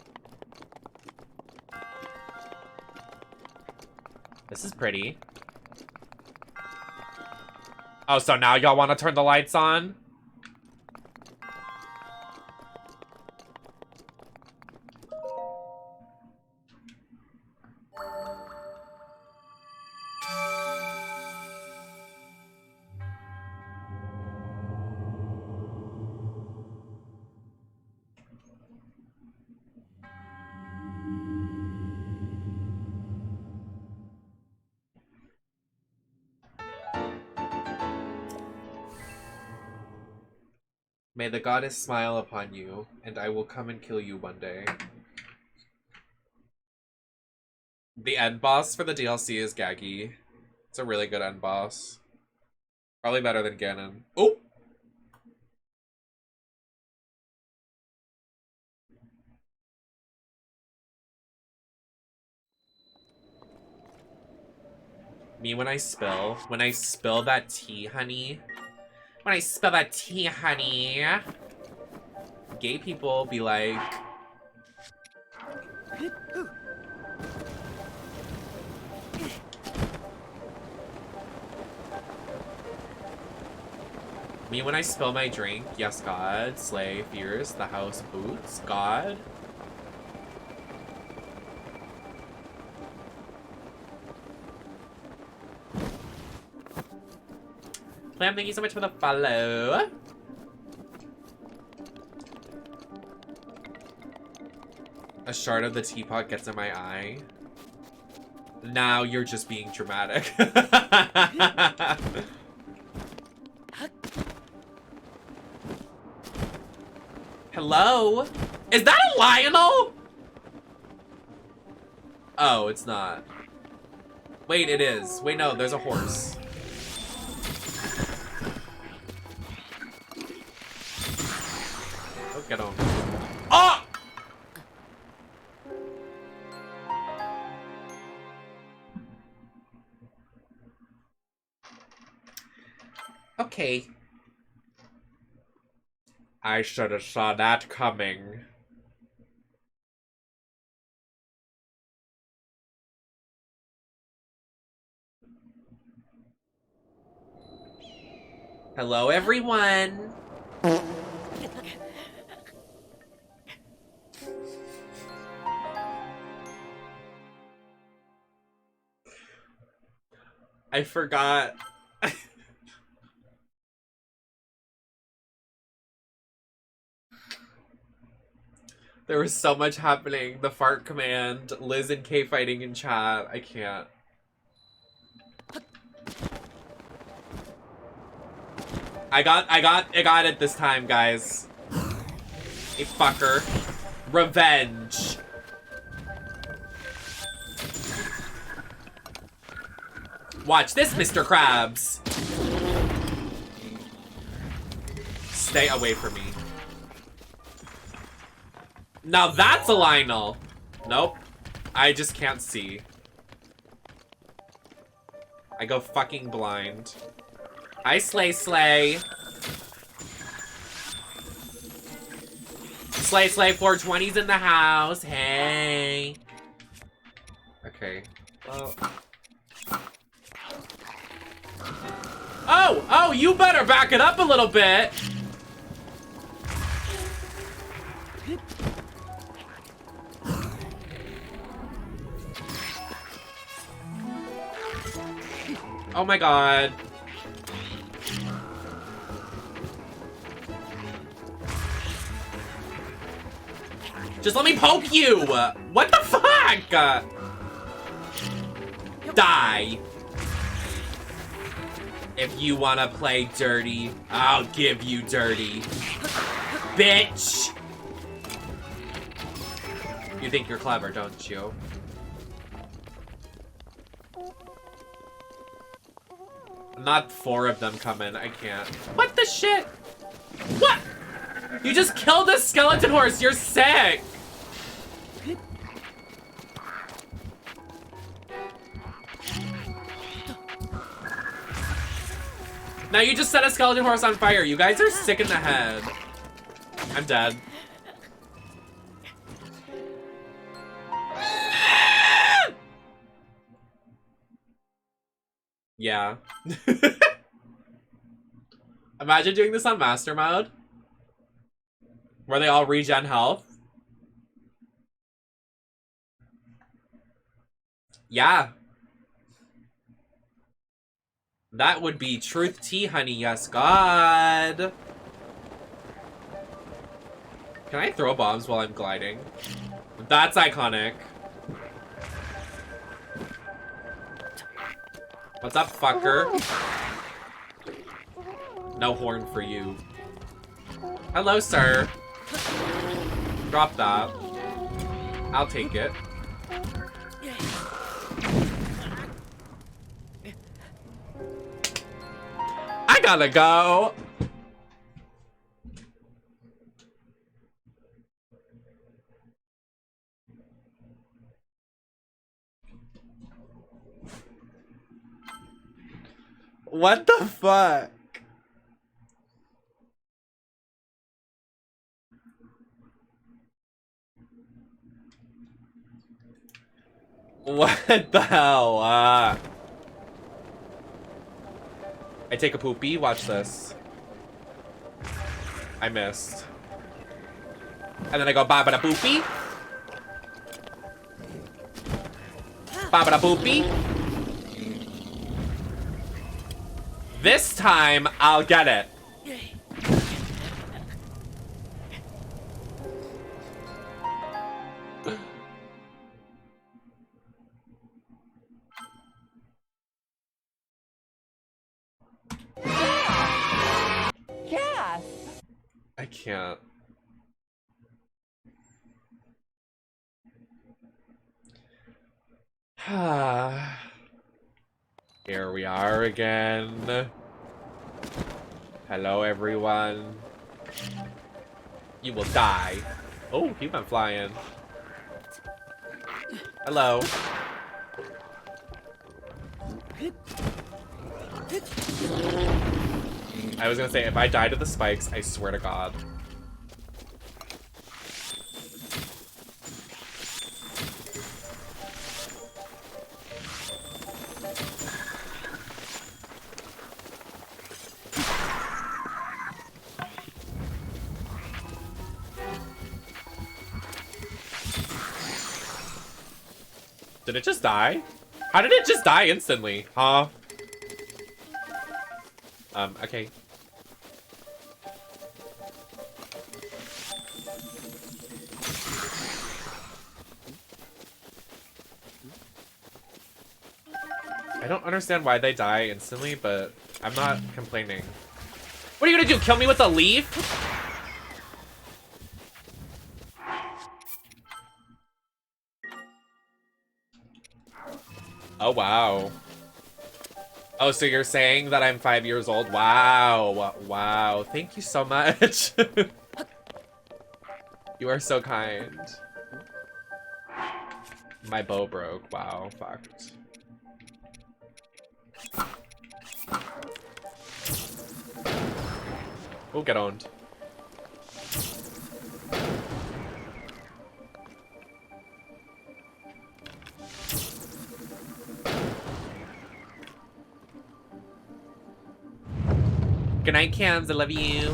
This is pretty. Oh, so now y'all want to turn the lights on? May the goddess smile upon you, and I will come and kill you one day. The end boss for the DLC is Gaggy. It's a really good end boss. Probably better than Ganon. Oh! Me when I spill that tea, honey. When I spill that tea, honey. Gay people be like... Me when I spill my drink, yes God, slay, fierce, the house boots, God. Clam, thank you so much for the follow. A shard of the teapot gets in my eye. Now you're just being dramatic. Hello? Is that a Lionel? Oh, it's not. Wait, it is. Wait, no, there's a horse. Oh, get on. Oh! Okay. I should have saw that coming. Hello, everyone. I forgot. There was so much happening. The fart command, Liz and Kay fighting in chat. I can't. I got it this time, guys. A fucker. Revenge. Watch this, Mr. Krabs. Stay away from me. Now that's a Lionel. Nope. I just can't see. I go fucking blind. I slay. Slay 420's in the house. Hey. Okay. Well. Oh, you better back it up a little bit. Oh my god. Just let me poke you! What the fuck? Die. If you wanna play dirty, I'll give you dirty. Bitch! You think you're clever, don't you? Not 4 of them come in. I can't. What the shit? What? You just killed a skeleton horse. You're sick. Now you just set a skeleton horse on fire. You guys are sick in the head. I'm dead. Yeah. Imagine doing this on master mode. Where they all regen health. Yeah. That would be truth tea, honey. Yes, God. Can I throw bombs while I'm gliding? That's iconic. What's up, fucker? No horn for you. Hello, sir. Drop that. I'll take it. I gotta go. What the fuck? What the hell? I take a poopy. Watch this. I missed. And then I go ba ba da poopy. Ba ba da poopy. This time I'll get it. Gas. I can't. Here we are again. Hello, everyone. You will die. Oh, he went flying. Hello. I was gonna say, if I die to the spikes, I swear to God. Did it just die? How did it just die instantly? Huh? Okay. I don't understand why they die instantly, but I'm not complaining. What are you gonna do? Kill me with a leaf? Oh, wow. Oh, so you're saying that I'm 5 years old? Wow. Wow. Thank you so much. You are so kind. My bow broke. Wow. Fucked. Oh, get owned. Good night, Cams. I love you.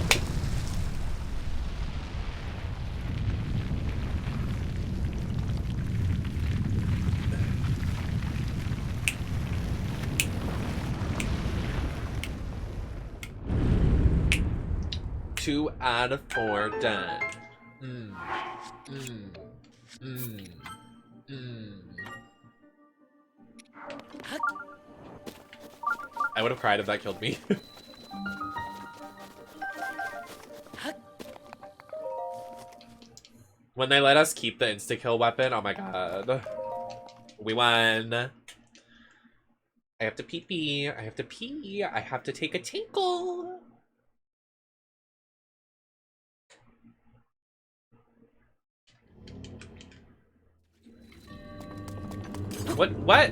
Two out of 4 done. I would have cried if that killed me. When they let us keep the insta-kill weapon, oh my god. We won. I have to pee-pee. I have to pee. I have to take a tinkle. What?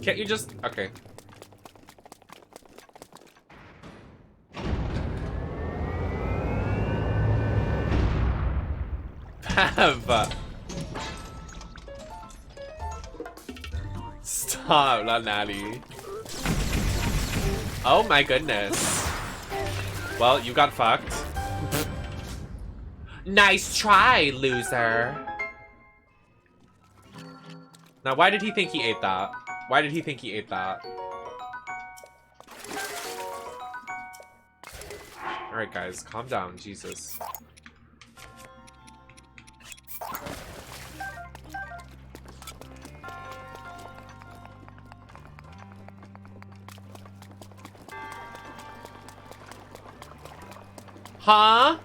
Can't you just... Okay. Stop, not Natty. Oh my goodness. Well, you got fucked. Nice try, loser. Now, why did he think he ate that? Why did he think he ate that? Alright, guys, calm down, Jesus. Huh?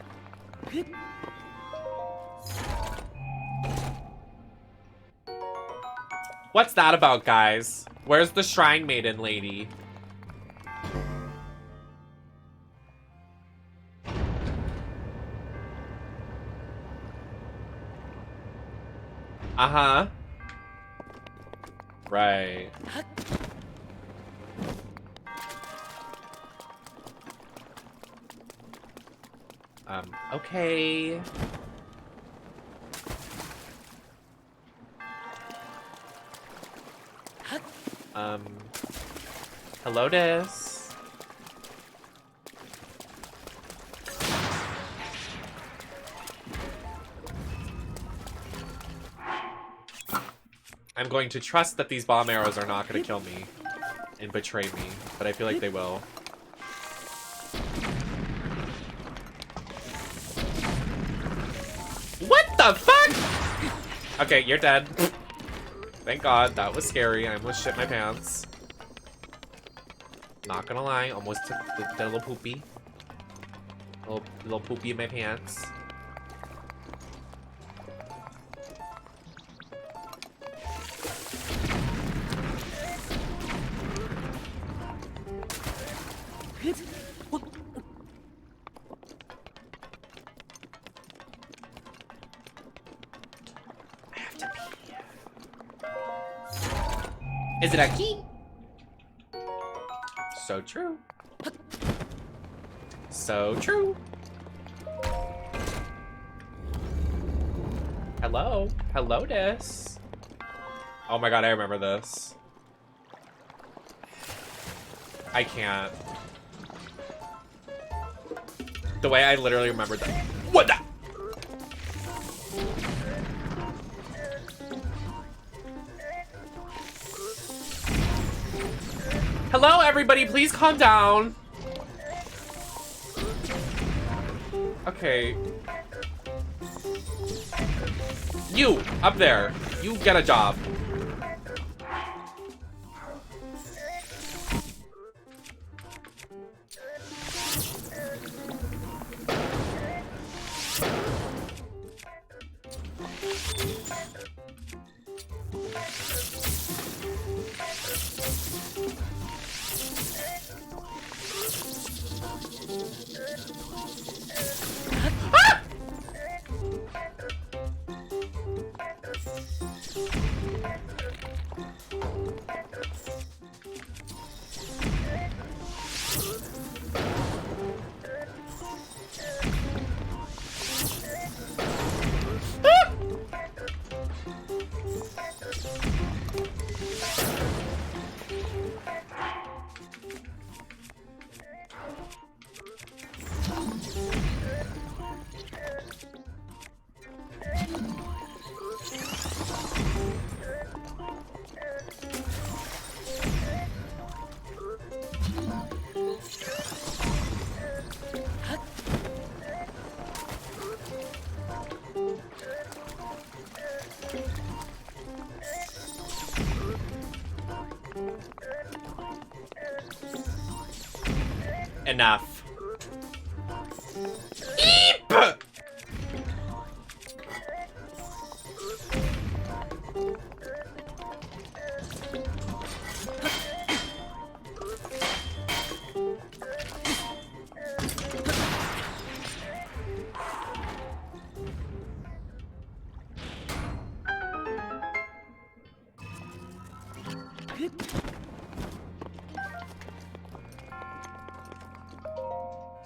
What's that about, guys? Where's the Shrine Maiden lady? Uh-huh. Right. Okay. Hello, Dis. I'm going to trust that these bomb arrows are not going to kill me and betray me, but I feel like they will. What the fuck? Okay, you're dead. Thank God, that was scary. I almost shit my pants. Not gonna lie, almost took the little poopy. Little poopy in my pants. I have to pee. Is it a key? So true. So true. Hello? Hello, Dis. Oh my God, I remember this. I can't. The way I literally remembered that. What the? Hello, everybody, please calm down. Okay. You, up there. You get a job. Enough. Eep!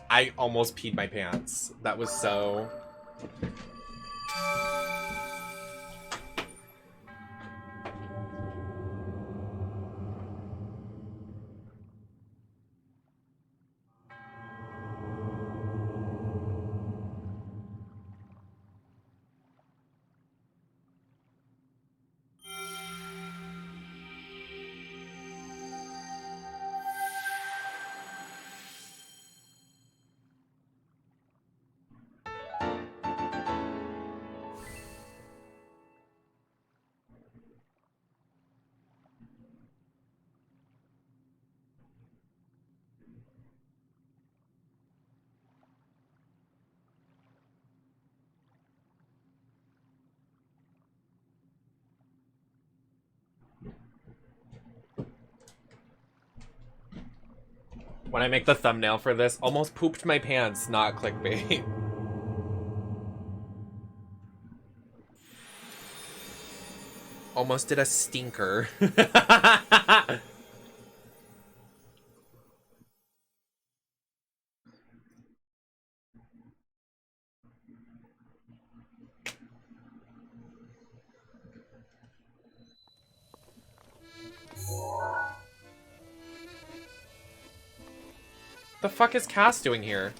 I almost peed my pants. That was so... When I make the thumbnail for this, almost pooped my pants, not clickbait. Almost did a stinker. The fuck is Cass doing here?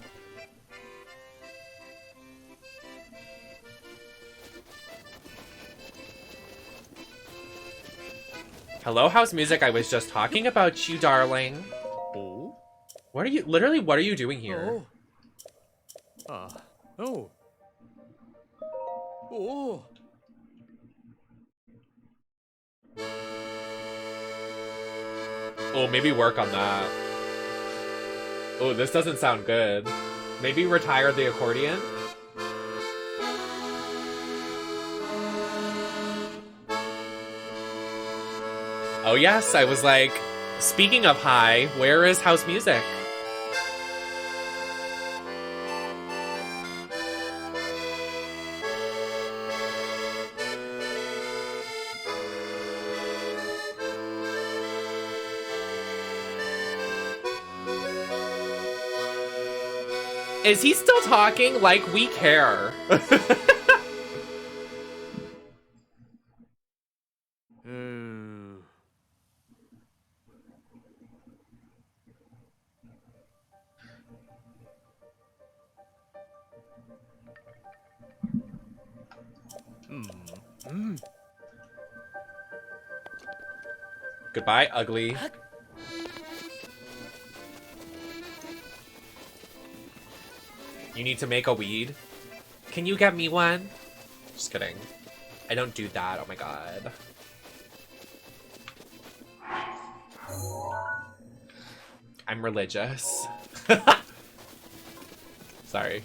Hello, House Music. I was just talking about you, darling. Oh? What are you, literally, what are you doing here? Oh. Oh. Oh. Oh, maybe work on that. Oh, this doesn't sound good. Maybe retire the accordion? Oh yes, I was like, speaking of high, where is House Music? Is he still talking? Like, we care. Goodbye, ugly. You need to make a weed? Can you get me one? Just kidding. I don't do that, oh my god. I'm religious. Sorry.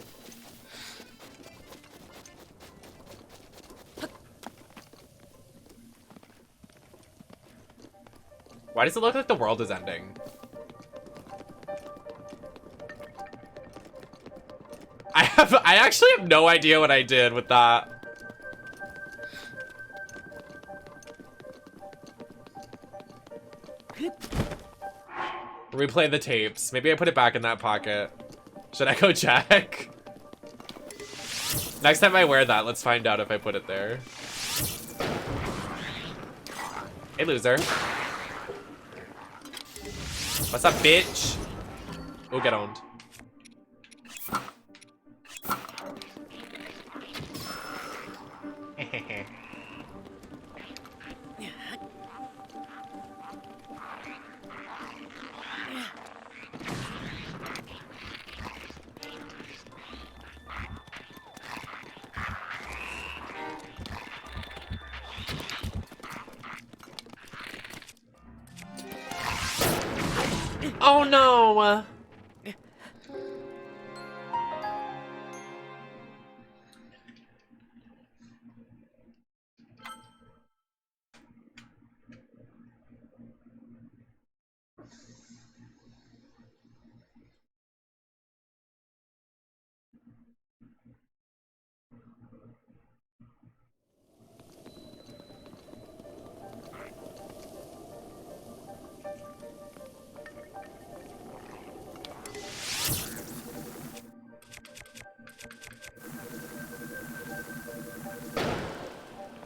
Why does it look like the world is ending? I actually have no idea what I did with that. Replay the tapes. Maybe I put it back in that pocket. Should I go check? Next time I wear that, let's find out if I put it there. Hey, loser. What's up, bitch? Oh, get owned. Oh no!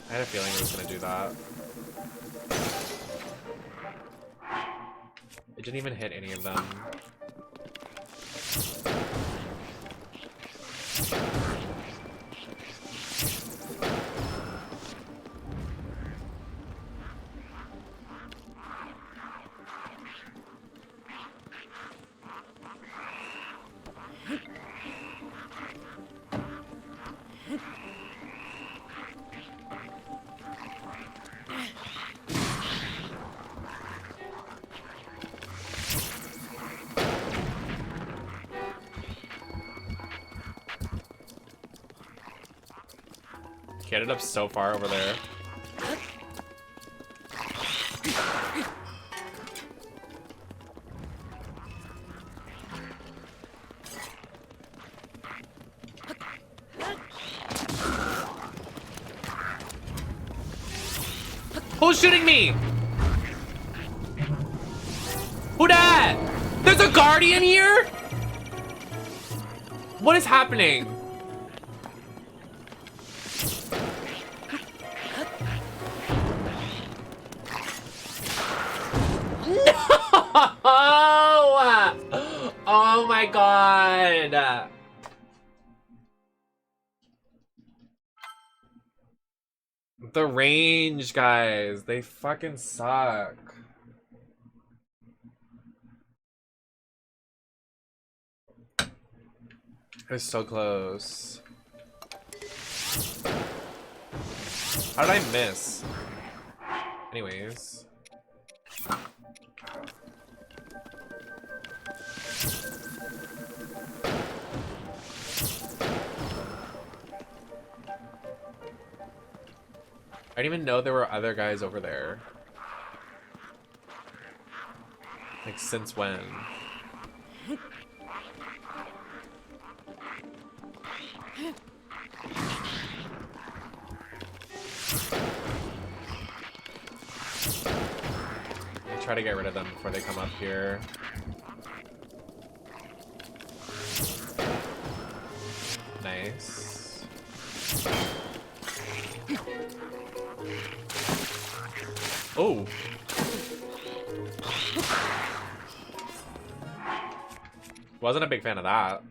I had a feeling it was gonna do that. It didn't even hit any of them. He ended up so far over there. Who's shooting me? Who dat? There's a guardian here? What is happening? No! Oh my god. The range, guys. They fucking suck. They're so close. How did I miss? Anyways. I didn't even know there were other guys over there. Like, since when? I try to get rid of them before they come up here. Nice. Oh. Wasn't a big fan of that.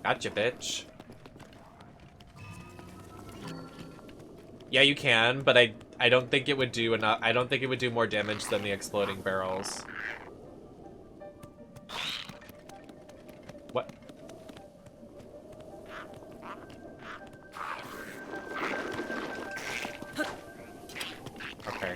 Gotcha, bitch. Yeah, you can, but I don't think it would do enough. I don't think it would do more damage than the exploding barrels. What? Okay.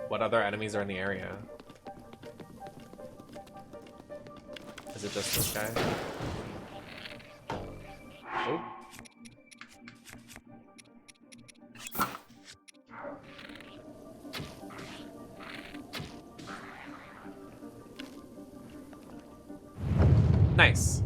What other enemies are in the area? Is it just this guy? Oh. Nice.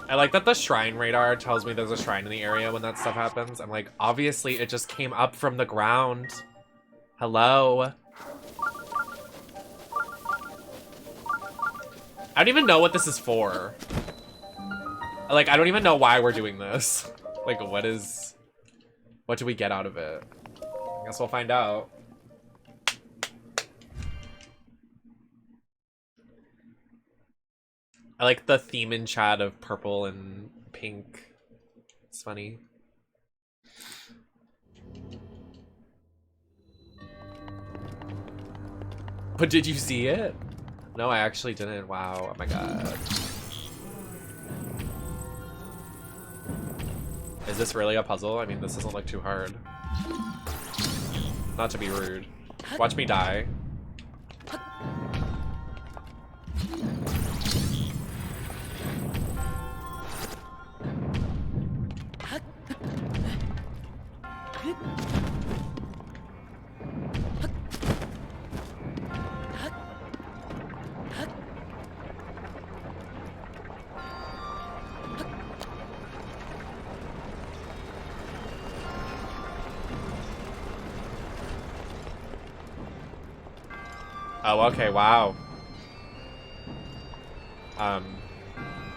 I like that the shrine radar tells me there's a shrine in the area when that stuff happens. I'm like, obviously it just came up from the ground. Hello? I don't even know what this is for. Like, I don't even know why we're doing this. Like, what do we get out of it? I guess we'll find out. I like the theme in chat of purple and pink. It's funny. But did you see it? No, I actually didn't. Wow. Oh my god. Is this really a puzzle? I mean, this doesn't look too hard. Not to be rude. Watch me die. Oh, okay, wow.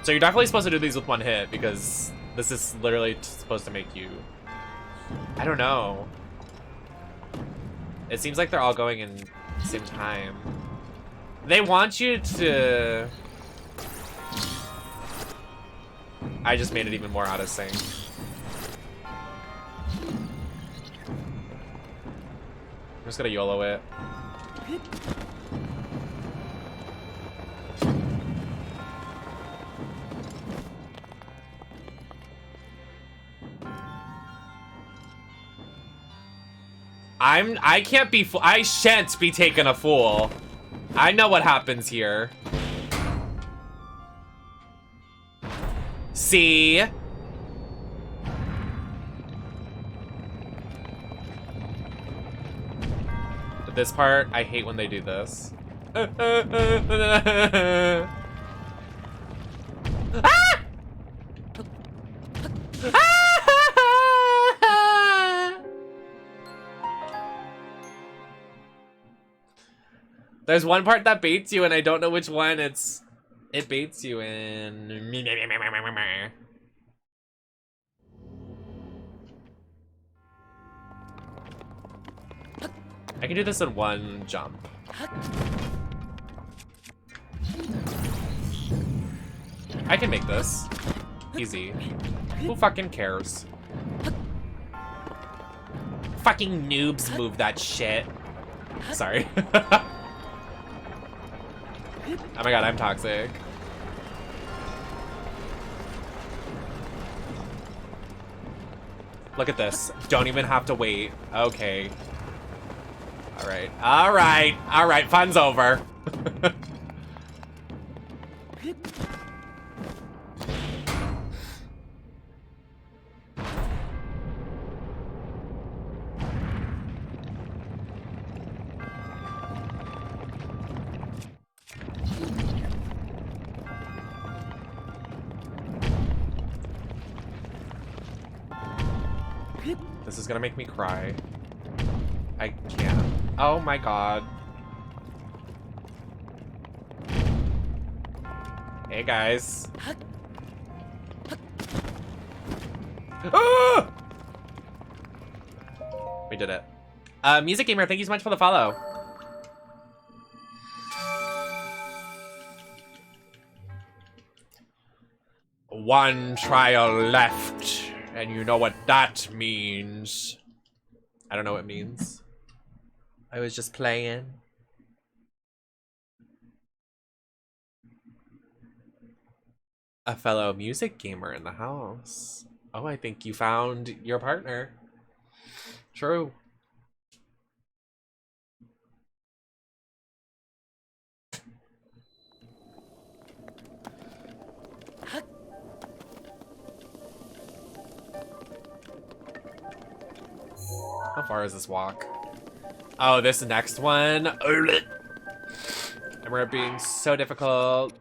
So you're definitely supposed to do these with one hit because this is literally supposed to make you... I don't know. It seems like they're all going in the same time. They want you to... I just made it even more out of sync. I'm just gonna YOLO it. I can't be I shan't be taken a fool. I know what happens here. See? But this part, I hate when they do this. Ah! There's one part that baits you, and I don't know which one it baits you in. I can do this in one jump. I can make this. Easy. Who fucking cares? Fucking noobs move that shit. Sorry. Oh my god, I'm toxic. Look at this. Don't even have to wait. Okay. Alright. Alright. Alright. Fun's over. This is gonna make me cry. I can't. Oh my god. Hey guys. Ah! We did it. Music Gamer, thank you so much for the follow. One trial left. And you know what that means. I don't know what it means. I was just playing. A fellow music gamer in the house. Oh, I think you found your partner. True. How far is this walk? Oh, this next one. And we're being so difficult.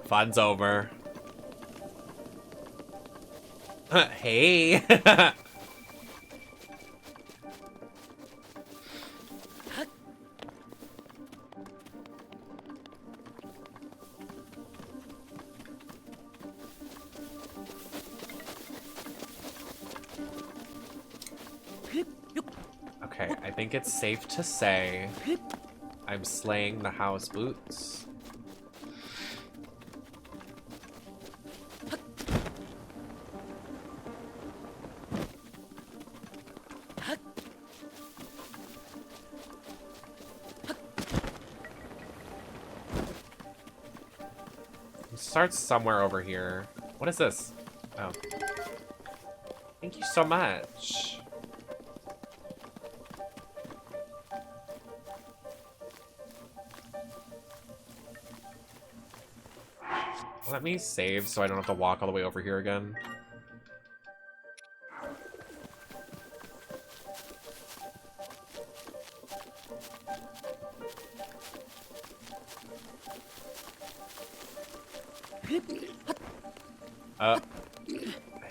Fun's over. Hey. Okay, I think it's safe to say I'm slaying the house boots. It starts somewhere over here. What is this? Oh. Thank you so much. Let me save so I don't have to walk all the way over here again.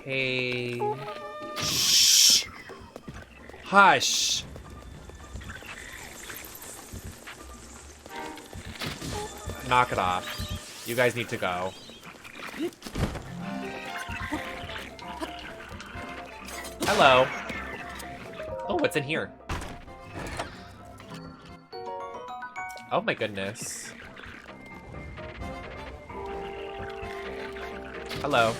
Hey. Shh. Hush. Knock it off. You guys need to go. Hello. Oh, what's in here? Oh my goodness. Hello.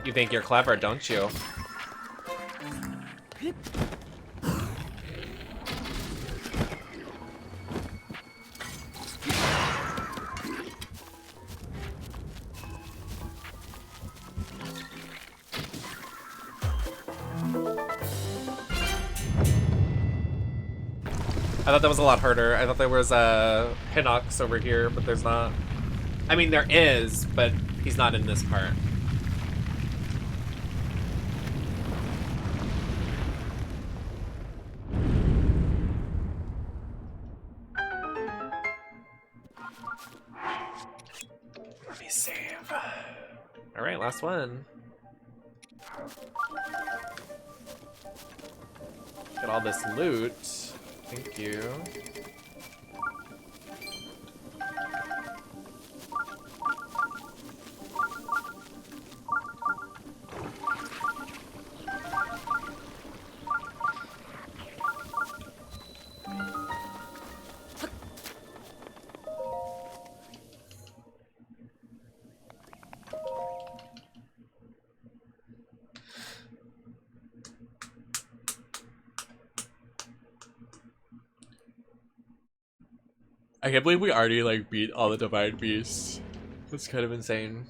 You think you're clever, don't you? I thought that was a lot harder. I thought there was a Hinox over here, but there's not. I mean, there is, but he's not in this part. Let me save. All right, last one. Get all this loot. Thank you. I can't believe we already like beat all the divine beasts. That's kind of insane.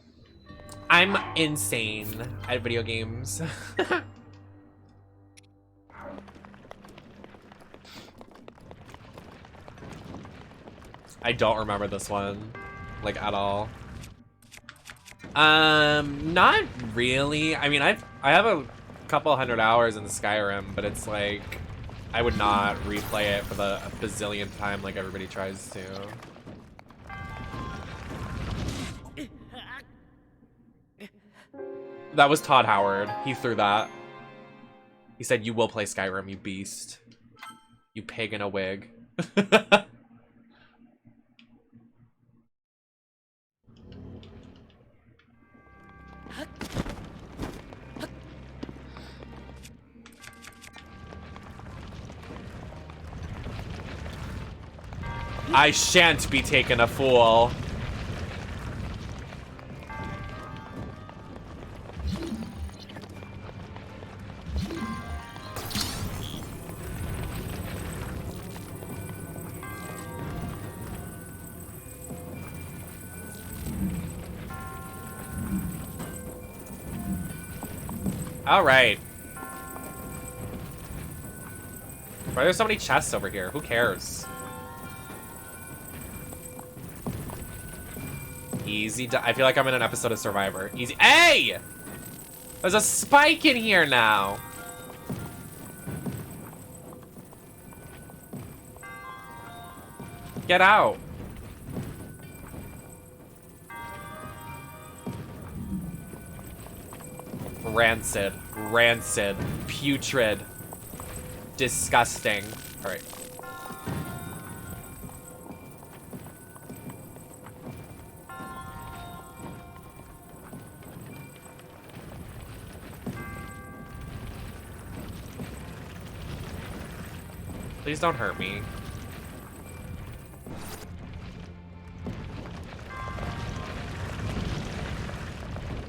I'm insane at video games. I don't remember this one, like at all. Not really. I mean, I have a couple hundred hours in the Skyrim, but it's like I would not replay it for the bazillionth time like everybody tries to. That was Todd Howard. He threw that. He said, "You will play Skyrim, you beast. You pig in a wig." I shan't be taken a fool. All right. Why are there so many chests over here? Who cares? Easy. I feel like I'm in an episode of Survivor. Easy. Hey! There's a spike in here now. Get out. Rancid. Rancid. Putrid. Disgusting. All right. Please don't hurt me.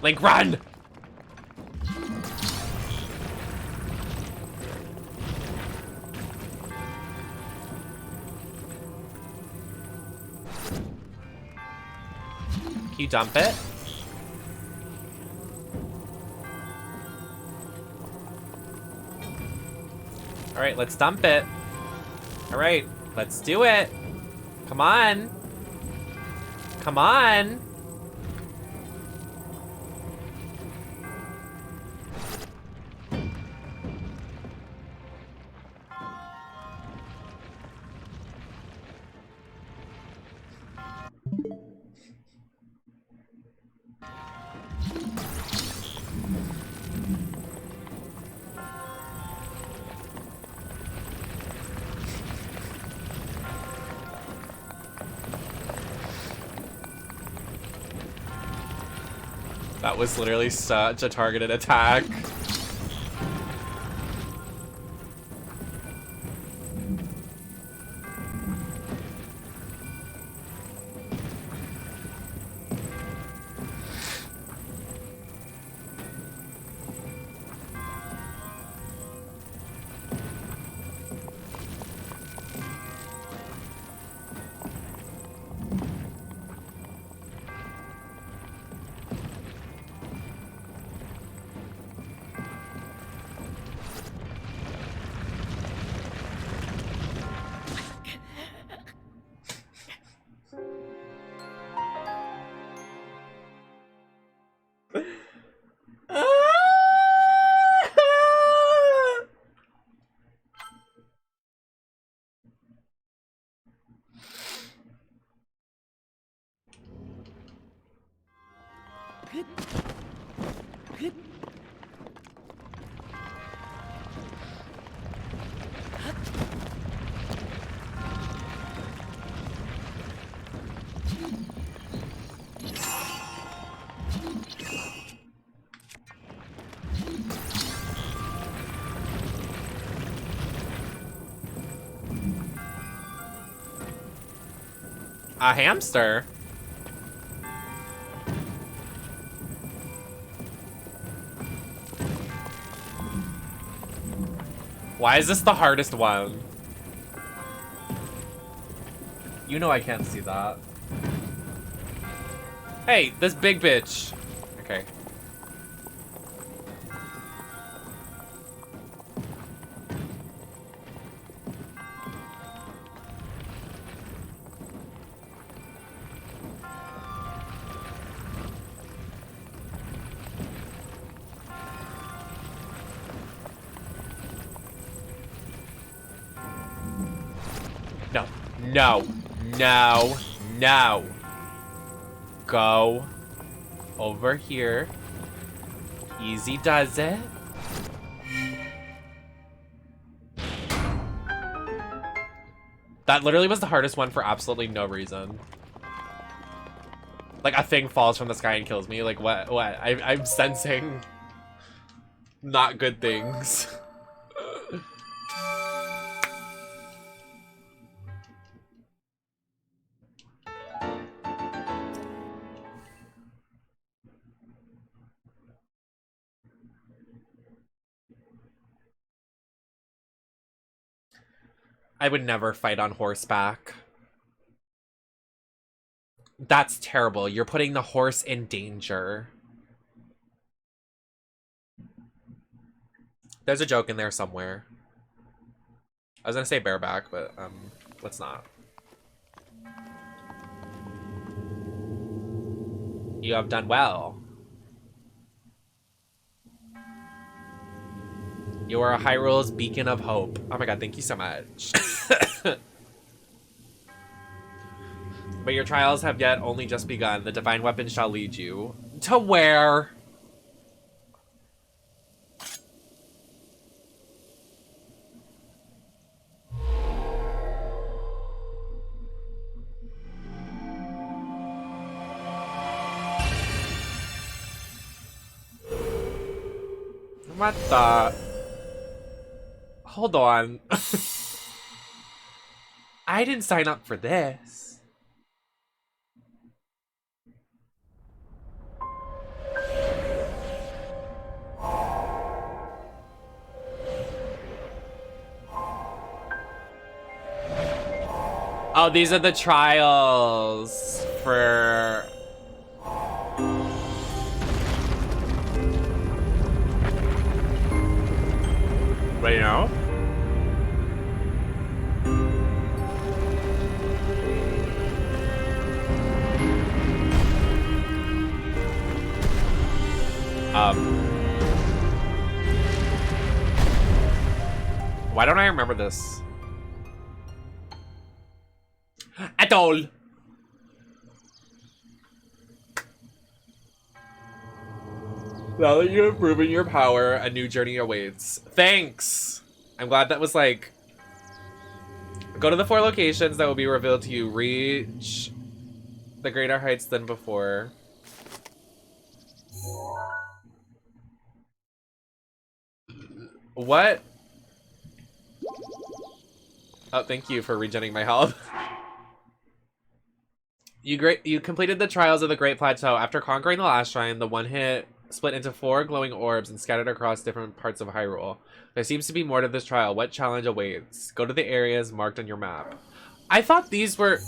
Link, run! Can you dump it? All right, let's dump it. All right, let's do it. Come on. Come on. That was literally such a targeted attack. A hamster? Why is this the hardest one? You know I can't see that. Hey, this big bitch. Okay. No, no, no, no. Go over here. Easy does it. That literally was the hardest one for absolutely no reason. Like a thing falls from the sky and kills me. Like what? I'm sensing not good things. I would never fight on horseback. That's terrible. You're putting the horse in danger. There's a joke in there somewhere. I was gonna say bareback, but let's not. You have done well. You are a Hyrule's beacon of hope. Oh my god, thank you so much. But your trials have yet only just begun. The divine weapon shall lead you. To where? What the? Hold on. I didn't sign up for this. Oh, these are the trials for... Right now? Why don't I remember this? At all. Now that you have proven your power, a new journey awaits. Thanks! I'm glad that was like... Go to the 4 locations that will be revealed to you. Reach the greater heights than before. What? Oh, thank you for regenerating my health. You completed the trials of the Great Plateau. After conquering the last shrine, the one hit split into 4 glowing orbs and scattered across different parts of Hyrule. There seems to be more to this trial. What challenge awaits? Go to the areas marked on your map. I thought these were...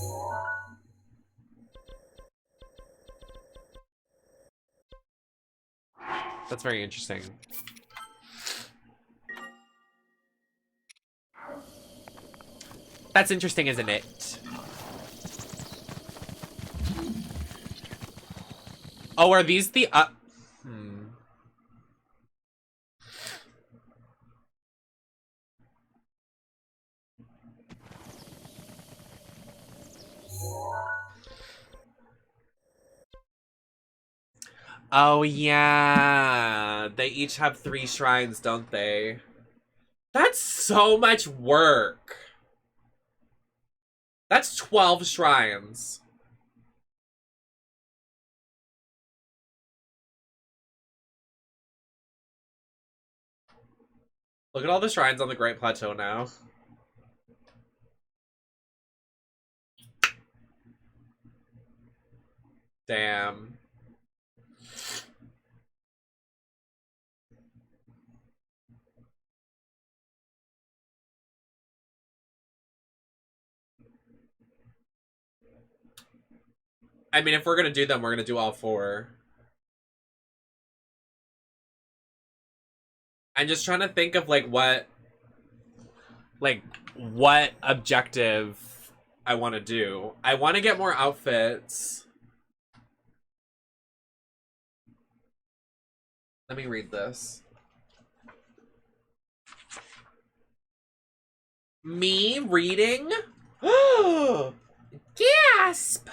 That's very interesting. That's interesting, isn't it? Oh, are these the Oh, yeah. They each have 3 shrines, don't they? That's so much work. That's 12 shrines. Look at all the shrines on the Great Plateau now. Damn. I mean, if we're gonna do them, we're gonna do all 4. I'm just trying to think of, like, what objective I want to do. I want to get more outfits. Let me read this. Me reading? Gasp!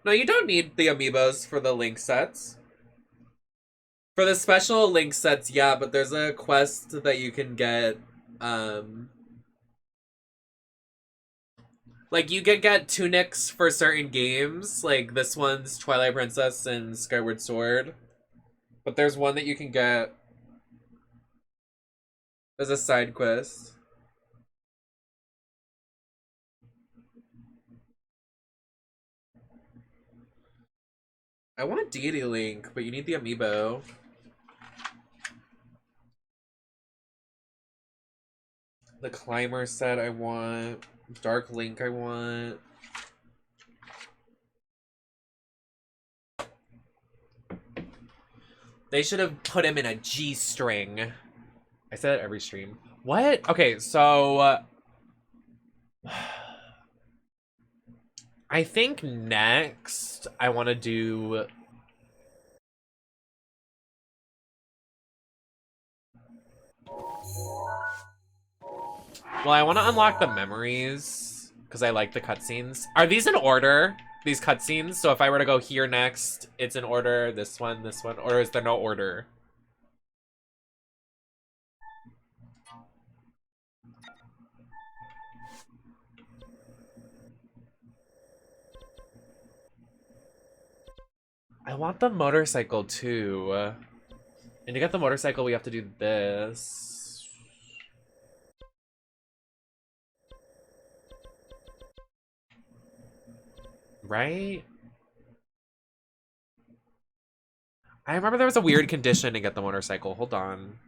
No, you don't need the amiibos for the link sets. For the special link sets, yeah, but there's a quest that you can get, like, you can get tunics for certain games, like this one's Twilight Princess and Skyward Sword. But there's one that you can get as a side quest. I want Deity Link, but you need the amiibo. The Climber set I want. Dark Link I want. They should have put him in a G-string. I said it every stream. What? Okay, so... I think next I want to do... Well, I want to unlock the memories because I like the cutscenes. Are these in order? These cutscenes? So if I were to go here next, it's in order. This one, or is there no order? I want the motorcycle too. And to get the motorcycle, we have to do this. Right? I remember there was a weird condition to get the motorcycle. Hold on.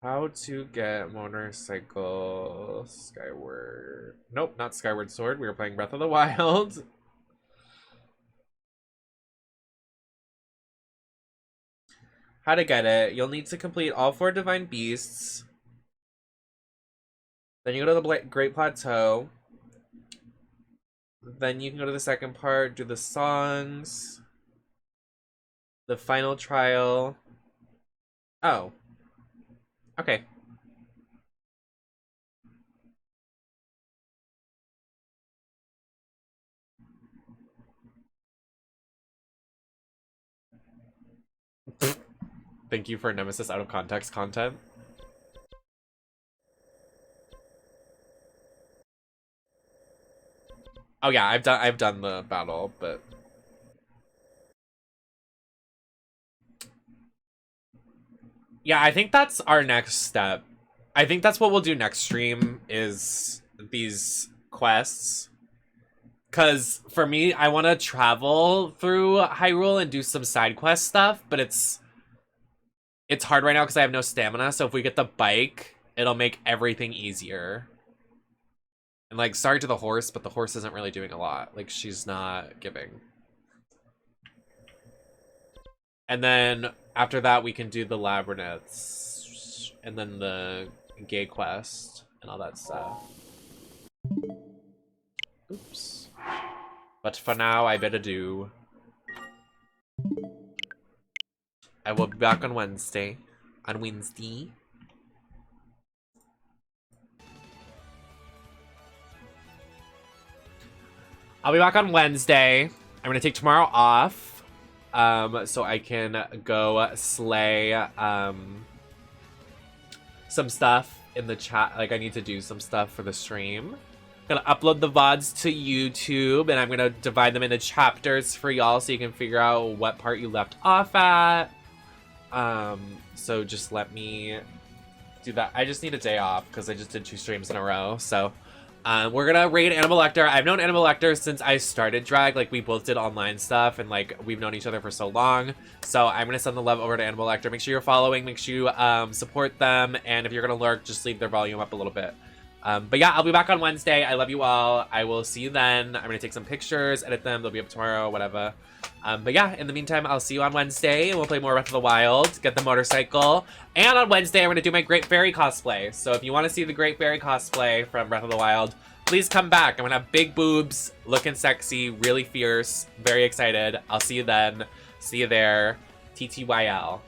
How to get motorcycle Skyward. Nope, not Skyward Sword. We were playing Breath of the Wild. How to get it. You'll need to complete all 4 Divine Beasts. Then you go to the Great Plateau. Then you can go to the second part, do the songs. The final trial. Oh. Okay. Thank you for Nemesis out of context content. Oh yeah, I've done the battle, but yeah, I think that's our next step. I think that's what we'll do next stream is these quests. Cause for me, I want to travel through Hyrule and do some side quest stuff, but it's hard right now because I have no stamina. So if we get the bike, it'll make everything easier. And like, sorry to the horse, but the horse isn't really doing a lot. Like, she's not giving. And then after that, we can do the labyrinths and then the gay quest and all that stuff. Oops. But for now, I better do. I will be back on Wednesday. On Wednesday. I'll be back on Wednesday. I'm gonna take tomorrow off. So I can go slay some stuff in the chat. Like, I need to do some stuff for the stream. Gonna upload the VODs to YouTube, and I'm gonna divide them into chapters for y'all so you can figure out what part you left off at. So just let me do that. I just need a day off because I just did 2 streams in a row. So we're gonna raid Animal Lecter. I've known Animal Lecter since I started drag. Like, we both did online stuff, and like, we've known each other for so long. So I'm gonna send the love over to Animal Lecter. Make sure you're following, make sure you support them, and if you're gonna lurk, just leave their volume up a little bit. But yeah, I'll be back on Wednesday. I love you all. I will see you then. I'm gonna take some pictures, edit them. They'll be up tomorrow, whatever. But yeah, in the meantime, I'll see you on Wednesday, and we'll play more Breath of the Wild, get the motorcycle. And on Wednesday, I'm gonna do my Great Fairy cosplay. So if you want to see the Great Fairy cosplay from Breath of the Wild, please come back. I'm gonna have big boobs, looking sexy, really fierce, very excited. I'll see you then. See you there. TTYL.